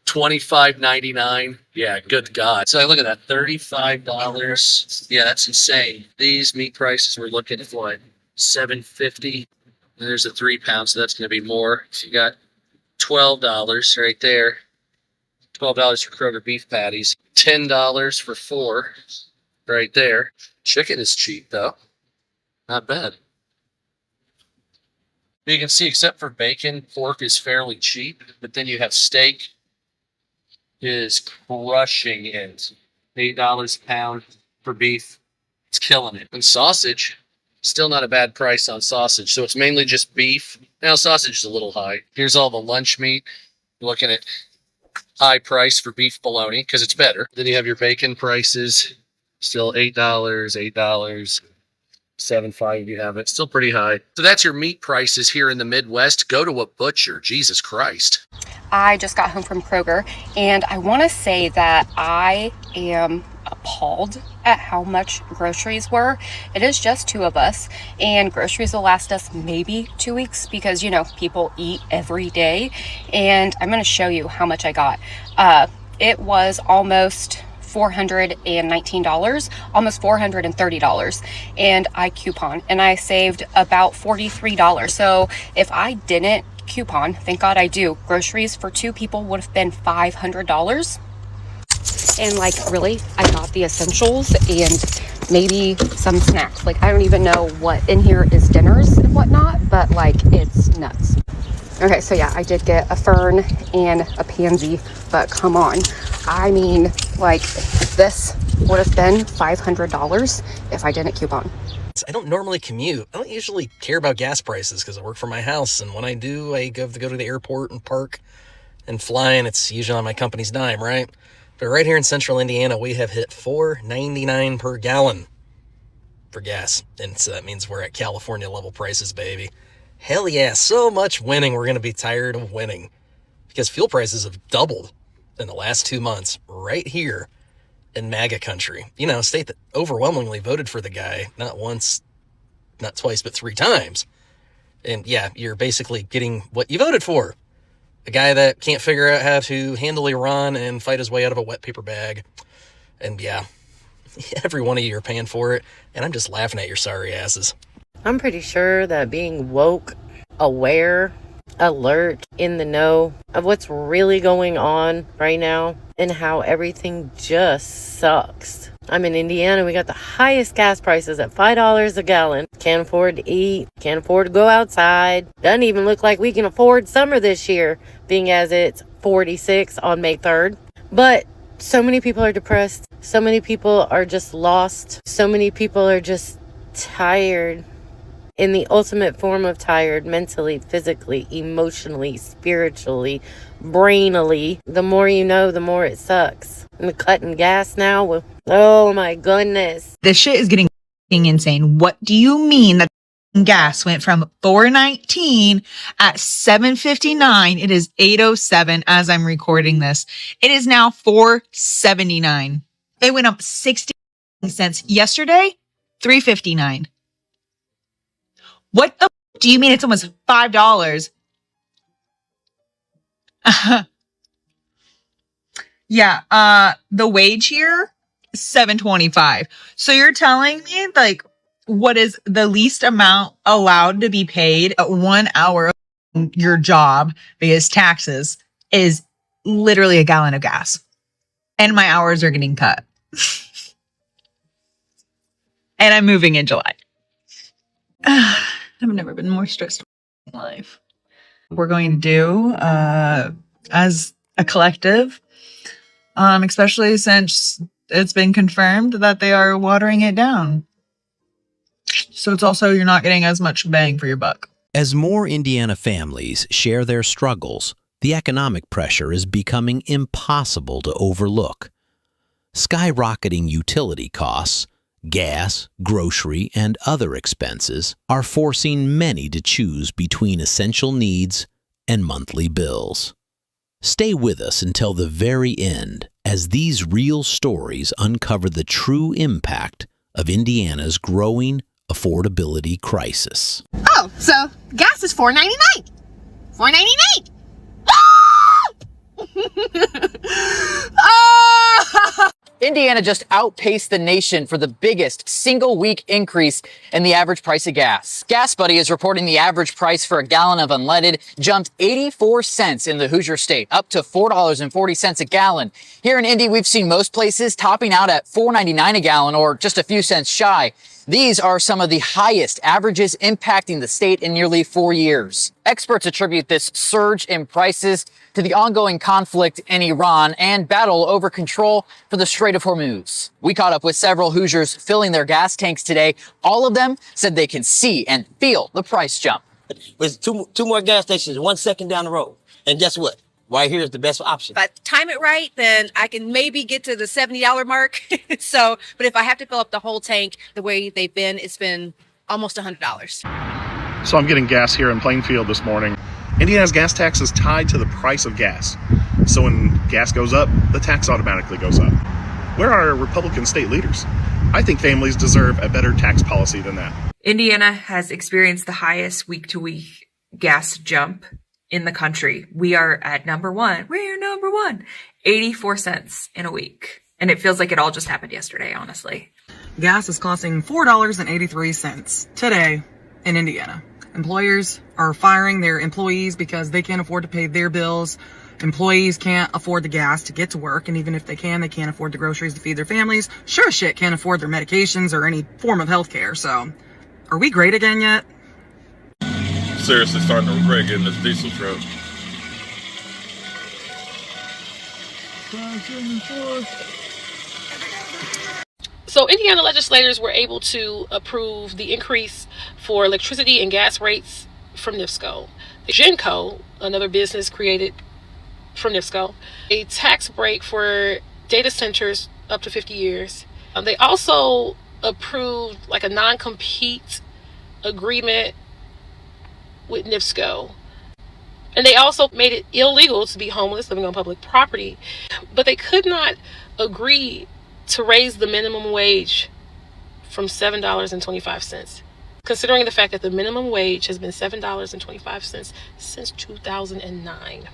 $25.99. Yeah, good God. So look at that. $35. Yeah, that's insane. These meat prices we're looking at what? $7.50. And there's a 3 pound, so that's going to be more. So you got $12 right there. $12 for Kroger beef patties. $10 for 4 right there. Chicken is cheap, though. Not bad. You can see, except for bacon, pork is fairly cheap. But then you have steak is crushing it. $8 a pound for beef. It's killing it. And sausage, still not a bad price on sausage. So it's mainly just beef Now, sausage is a little high. Here's all the lunch meat. You're looking at high price for beef bologna because it's better. Then you have your bacon prices. Still $8, $8, $7.5 you have it. Still pretty high. So that's your meat prices here in the Midwest. Go to a butcher. Jesus Christ. I just got home from Kroger, and I want to say that I am appalled at how much groceries were. It is just two of us, and groceries will last us maybe 2 weeks because, you know, people eat every day. And I'm going to show you how much I got. It was almost $419, almost $430, and I coupon, and I saved about $43. So if I didn't coupon, thank God I do, groceries for two people would have been $500. And like, really, I got the essentials and maybe some snacks. Like, I don't even know what in here is dinners and whatnot, but like, it's nuts. Okay, so yeah, I did get a fern and a pansy, but come on. I mean, like, this would have been $500 if I didn't coupon. I don't normally commute. I don't usually care about gas prices because I work from my house, and when I do, I have to go to the airport and park and fly, and it's usually on my company's dime, right? But right here in central Indiana, we have hit $4.99 per gallon for gas, and so that means we're at California level prices, baby. Hell yeah, so much winning, we're going to be tired of winning because fuel prices have doubled in the last 2 months right here in MAGA country. You know, a state that overwhelmingly voted for the guy, not once, not twice, but 3 times. And yeah, you're basically getting what you voted for. A guy that can't figure out how to handle Iran and fight his way out of a wet paper bag. And yeah, every one of you are paying for it. And I'm just laughing at your sorry asses. I'm pretty sure that being woke, aware, alert, in the know of what's really going on right now and how everything just sucks. I'm in Indiana. We got the highest gas prices at $5 a gallon. Can't afford to eat. Can't afford to go outside. Doesn't even look like we can afford summer this year, being as it's 46 on May 3rd. But so many people are depressed. So many people are just lost. So many people are just tired. In the ultimate form of tired, mentally, physically, emotionally, spiritually, brainily. The more you know, the more it sucks. And the cutting gas now, oh my goodness. This shit is getting insane. What do you mean that gas went from $4.19 at $7.59? It is 8:07 as I'm recording this. It is now $4.79. It went up 60 cents yesterday, $3.59. What the do you mean it's almost $5? Yeah, the wage here, $7.25. So you're telling me, like, what is the least amount allowed to be paid at 1 hour of your job because taxes is literally a gallon of gas. And my hours are getting cut. And I'm moving in July. I've never been more stressed in my life. We're going to do as a collective, especially since it's been confirmed that they are watering it down. So it's also, you're not getting as much bang for your buck. As more Indiana families share their struggles, the economic pressure is becoming impossible to overlook. Skyrocketing utility costs, gas, grocery, and other expenses are forcing many to choose between essential needs and monthly bills. Stay with us until the very end as these real stories uncover the true impact of Indiana's growing affordability crisis. Oh, so gas is $4.99. $4.99. Indiana just outpaced the nation for the biggest single-week increase in the average price of gas. GasBuddy is reporting the average price for a gallon of unleaded jumped 84 cents in the Hoosier State, up to $4.40 a gallon. Here in Indy, we've seen most places topping out at $4.99 a gallon, or just a few cents shy. These are some of the highest averages impacting the state in nearly 4 years. Experts attribute this surge in prices to the ongoing conflict in Iran and battle over control for the Strait of Hormuz. We caught up with several Hoosiers filling their gas tanks today. All of them said they can see and feel the price jump. With two more gas stations, 1 second down the road. And guess what? Right here is the best option. If I time it right, then I can maybe get to the $70 mark. So, but if I have to fill up the whole tank the way they've been, it's been almost $100. So I'm getting gas here in Plainfield this morning. Indiana's gas tax is tied to the price of gas. So when gas goes up, the tax automatically goes up. Where are our Republican state leaders? I think families deserve a better tax policy than that. Indiana has experienced the highest week-to-week gas jump in the country. We are at number one. We're number one. 84 cents in a week. And it feels like it all just happened yesterday, honestly. Gas is costing $4.83 today in Indiana. Employers are firing their employees because they can't afford to pay their bills. Employees can't afford the gas to get to work, and even if they can't afford the groceries to feed their families. Sure as shit can't afford their medications or any form of health care. So, are we great again yet? Seriously starting to regret getting this diesel truck. So Indiana legislators were able to approve the increase for electricity and gas rates from NIPSCO. GenCo, another business created from NIPSCO, a tax break for data centers up to 50 years. They also approved like a non-compete agreement with NIPSCO. And they also made it illegal to be homeless, living on public property. But they could not agree to raise the minimum wage from $7.25, considering the fact that the minimum wage has been $7.25 since 2009.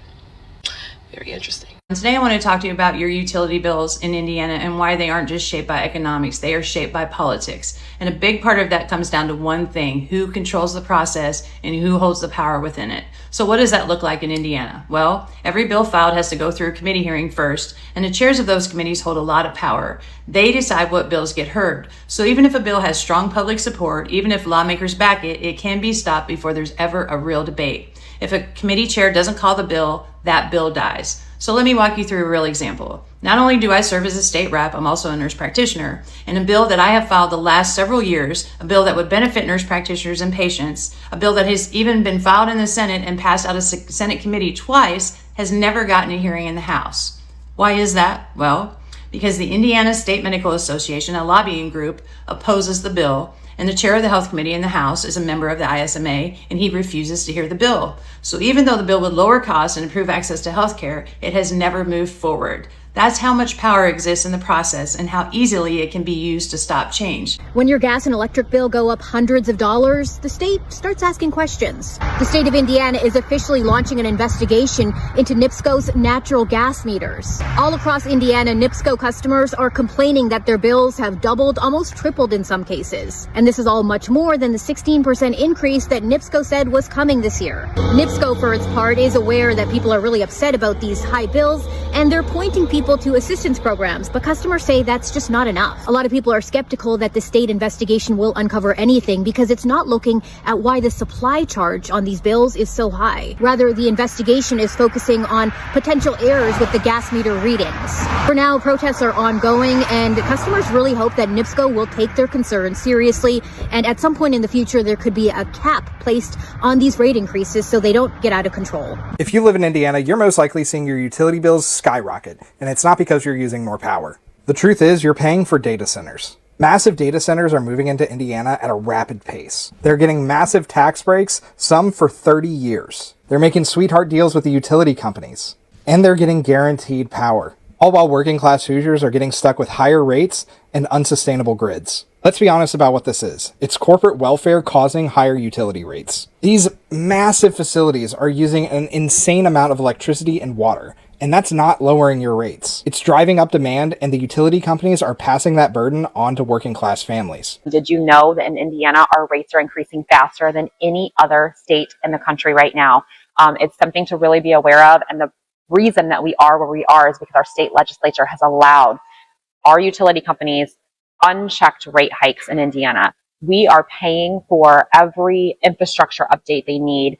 Very interesting. Today I want to talk to you about your utility bills in Indiana and why they aren't just shaped by economics, they are shaped by politics. And a big part of that comes down to one thing: who controls the process and who holds the power within it. So what does that look like in Indiana? Well, every bill filed has to go through a committee hearing first, and the chairs of those committees hold a lot of power. They decide what bills get heard. So even if a bill has strong public support, even if lawmakers back it, it can be stopped before there's ever a real debate. If a committee chair doesn't call the bill, that bill dies. So let me walk you through a real example. Not only do I serve as a state rep, I'm also a nurse practitioner. And a bill that I have filed the last several years, a bill that would benefit nurse practitioners and patients, a bill that has even been filed in the Senate and passed out of Senate committee twice, has never gotten a hearing in the House. Why is that? Well, because the Indiana State Medical Association, a lobbying group, opposes the bill, and the chair of the Health Committee in the House is a member of the ISMA, and he refuses to hear the bill. So even though the bill would lower costs and improve access to health care, it has never moved forward. That's how much power exists in the process and how easily it can be used to stop change. When your gas and electric bill go up hundreds of dollars, the state starts asking questions. The state of Indiana is officially launching an investigation into NIPSCO's natural gas meters. All across Indiana, NIPSCO customers are complaining that their bills have doubled, almost tripled in some cases. And this is all much more than the 16% increase that NIPSCO said was coming this year. NIPSCO, for its part, is aware that people are really upset about these high bills, and they're pointing people to assistance programs, but customers say that's just not enough. A lot of people are skeptical that the state investigation will uncover anything because it's not looking at why the supply charge on these bills is so high. Rather, the investigation is focusing on potential errors with the gas meter readings. For now, protests are ongoing, and customers really hope that NIPSCO will take their concerns seriously, and at some point in the future, there could be a cap placed on these rate increases so they don't get out of control. If you live in Indiana, you're most likely seeing your utility bills skyrocket, and it's not because you're using more power. The truth is, you're paying for data centers. Massive data centers are moving into Indiana at a rapid pace. They're getting massive tax breaks, some for 30 years. They're making sweetheart deals with the utility companies. And they're getting guaranteed power. All while working class Hoosiers are getting stuck with higher rates and unsustainable grids. Let's be honest about what this is. It's corporate welfare causing higher utility rates. These massive facilities are using an insane amount of electricity and water, and that's not lowering your rates. It's driving up demand, and the utility companies are passing that burden on to working class families. Did you know that in Indiana, our rates are increasing faster than any other state in the country right now? It's something to really be aware of, and the reason that we are where we are is because our state legislature has allowed our utility companies unchecked rate hikes in Indiana. We are paying for every infrastructure update they need.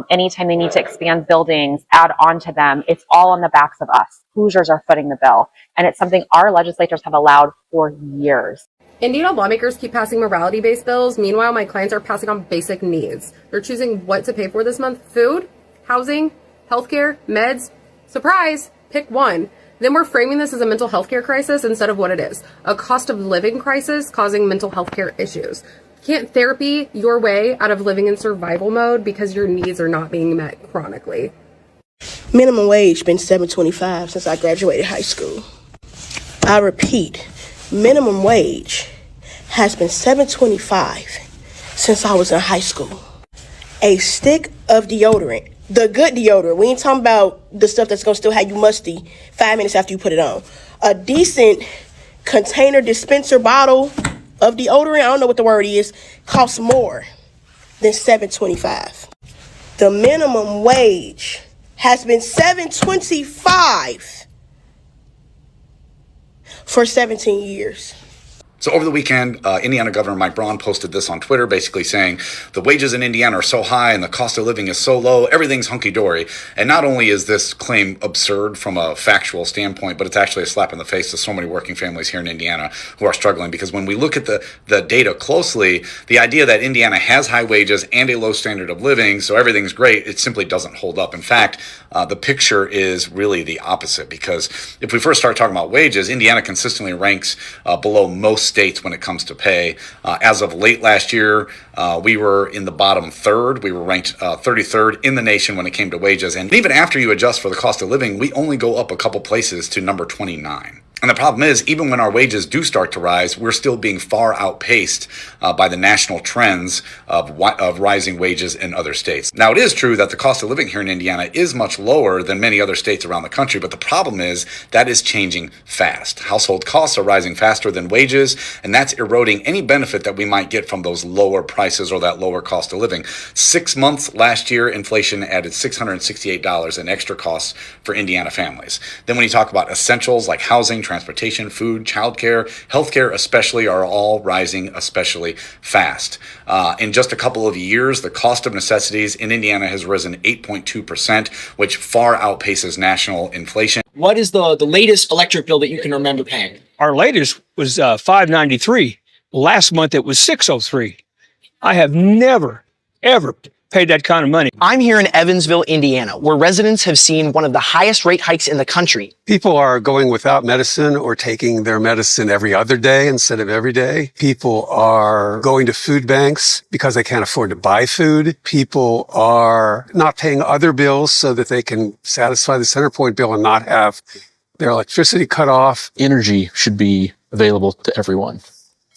Anytime they need to expand buildings, add on to them, it's all on the backs of us. Hoosiers are footing the bill. And it's something our legislators have allowed for years. Indiana lawmakers keep passing morality-based bills. Meanwhile, my clients are passing on basic needs. They're choosing what to pay for this month. Food, housing, healthcare, meds. Surprise, pick one. Then we're framing this as a mental health care crisis instead of what it is, a cost of living crisis causing mental health care issues. Can't therapy your way out of living in survival mode because your needs are not being met chronically. Minimum wage been $7.25 since I graduated high school. I repeat, minimum wage has been $7.25 since I was in high school. A stick of deodorant, the good deodorant, we ain't talking about the stuff that's gonna still have you musty 5 minutes after you put it on. A decent container dispenser bottle of deodorant, I don't know what the word is, costs more than $7.25. The minimum wage has been $7.25 for 17 years. So over the weekend, Indiana Governor Mike Braun posted this on Twitter, basically saying the wages in Indiana are so high and the cost of living is so low, everything's hunky-dory. And not only is this claim absurd from a factual standpoint, but it's actually a slap in the face to so many working families here in Indiana who are struggling. Because when we look at the data closely, the idea that Indiana has high wages and a low standard of living, so everything's great, it simply doesn't hold up. In fact, the picture is really the opposite, because if we first start talking about wages, Indiana consistently ranks below most states when it comes to pay. As of late last year, we were in the bottom third. We were ranked 33rd in the nation when it came to wages. And even after you adjust for the cost of living, we only go up a couple places to number 29. And the problem is, even when our wages do start to rise, we're still being far outpaced by the national trends of rising wages in other states. Now, it is true that the cost of living here in Indiana is much lower than many other states around the country, but the problem is that is changing fast. Household costs are rising faster than wages, and that's eroding any benefit that we might get from those lower prices or that lower cost of living. 6 months last year, inflation added $668 in extra costs for Indiana families. Then when you talk about essentials like housing, transportation, food, childcare, healthcare especially, are all rising especially fast. In just a couple of years, the cost of necessities in Indiana has risen 8.2%, which far outpaces national inflation. What is the latest electric bill that you can remember paying? Our latest was $593. Last month it was $603. I have never, ever paid that kind of money. I'm here in Evansville, Indiana, where residents have seen one of the highest rate hikes in the country. People are going without medicine or taking their medicine every other day instead of every day. People are going to food banks because they can't afford to buy food. People are not paying other bills so that they can satisfy the center point bill and not have their electricity cut off. Energy should be available to everyone.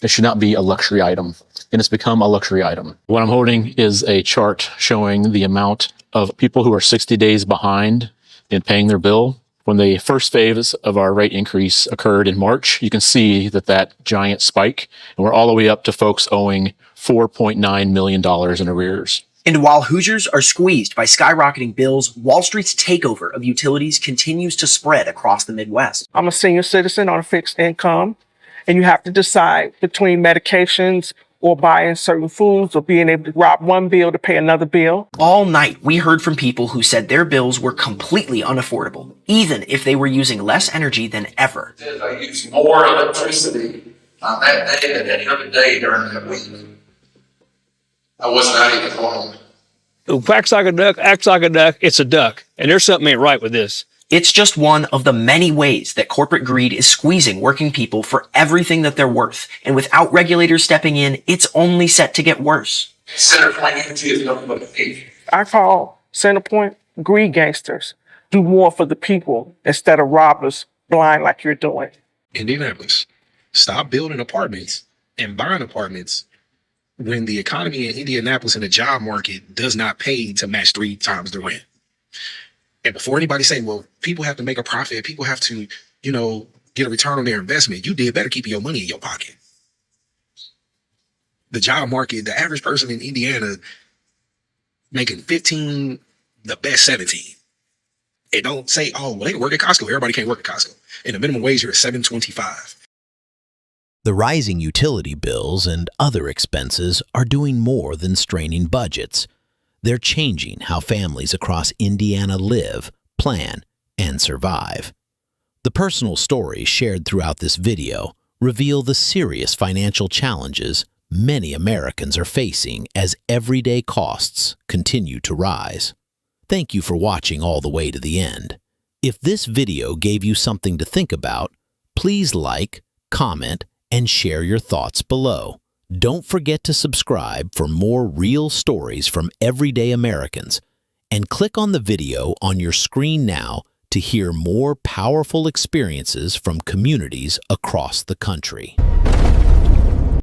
It should not be a luxury item. And it's become a luxury item. What I'm holding is a chart showing the amount of people who are 60 days behind in paying their bill. When the first phase of our rate increase occurred in March, you can see that giant spike, and we're all the way up to folks owing $4.9 million in arrears. And while Hoosiers are squeezed by skyrocketing bills, Wall Street's takeover of utilities continues to spread across the Midwest. I'm a senior citizen on a fixed income, and you have to decide between medications or buying certain foods or being able to rob one bill to pay another bill. All night, we heard from people who said their bills were completely unaffordable, even if they were using less energy than ever. I use more electricity on that day than any other day during the week. I was not even home. Who quacks like a duck, acts like a duck, it's a duck. And there's something ain't right with this. It's just one of the many ways that corporate greed is squeezing working people for everything that they're worth. And without regulators stepping in, it's only set to get worse. Centerpoint Energy is nothing but a thief. I call Centerpoint greed gangsters. Do more for the people instead of robbers blind like you're doing. Indianapolis, stop building apartments and buying apartments when the economy in Indianapolis and the job market does not pay to match 3 times the rent. And before anybody say, well, people have to make a profit, people have to, get a return on their investment, you did better keeping your money in your pocket. The job market, the average person in Indiana making 15, the best 17. And don't say, oh, well, they can work at Costco. Everybody can't work at Costco. And the minimum wage here is $7.25. The rising utility bills and other expenses are doing more than straining budgets. They're changing how families across Indiana live, plan, and survive. The personal stories shared throughout this video reveal the serious financial challenges many Americans are facing as everyday costs continue to rise. Thank you for watching all the way to the end. If this video gave you something to think about, please like, comment, and share your thoughts below. Don't forget to subscribe for more real stories from everyday Americans, and click on the video on your screen now to hear more powerful experiences from communities across the country.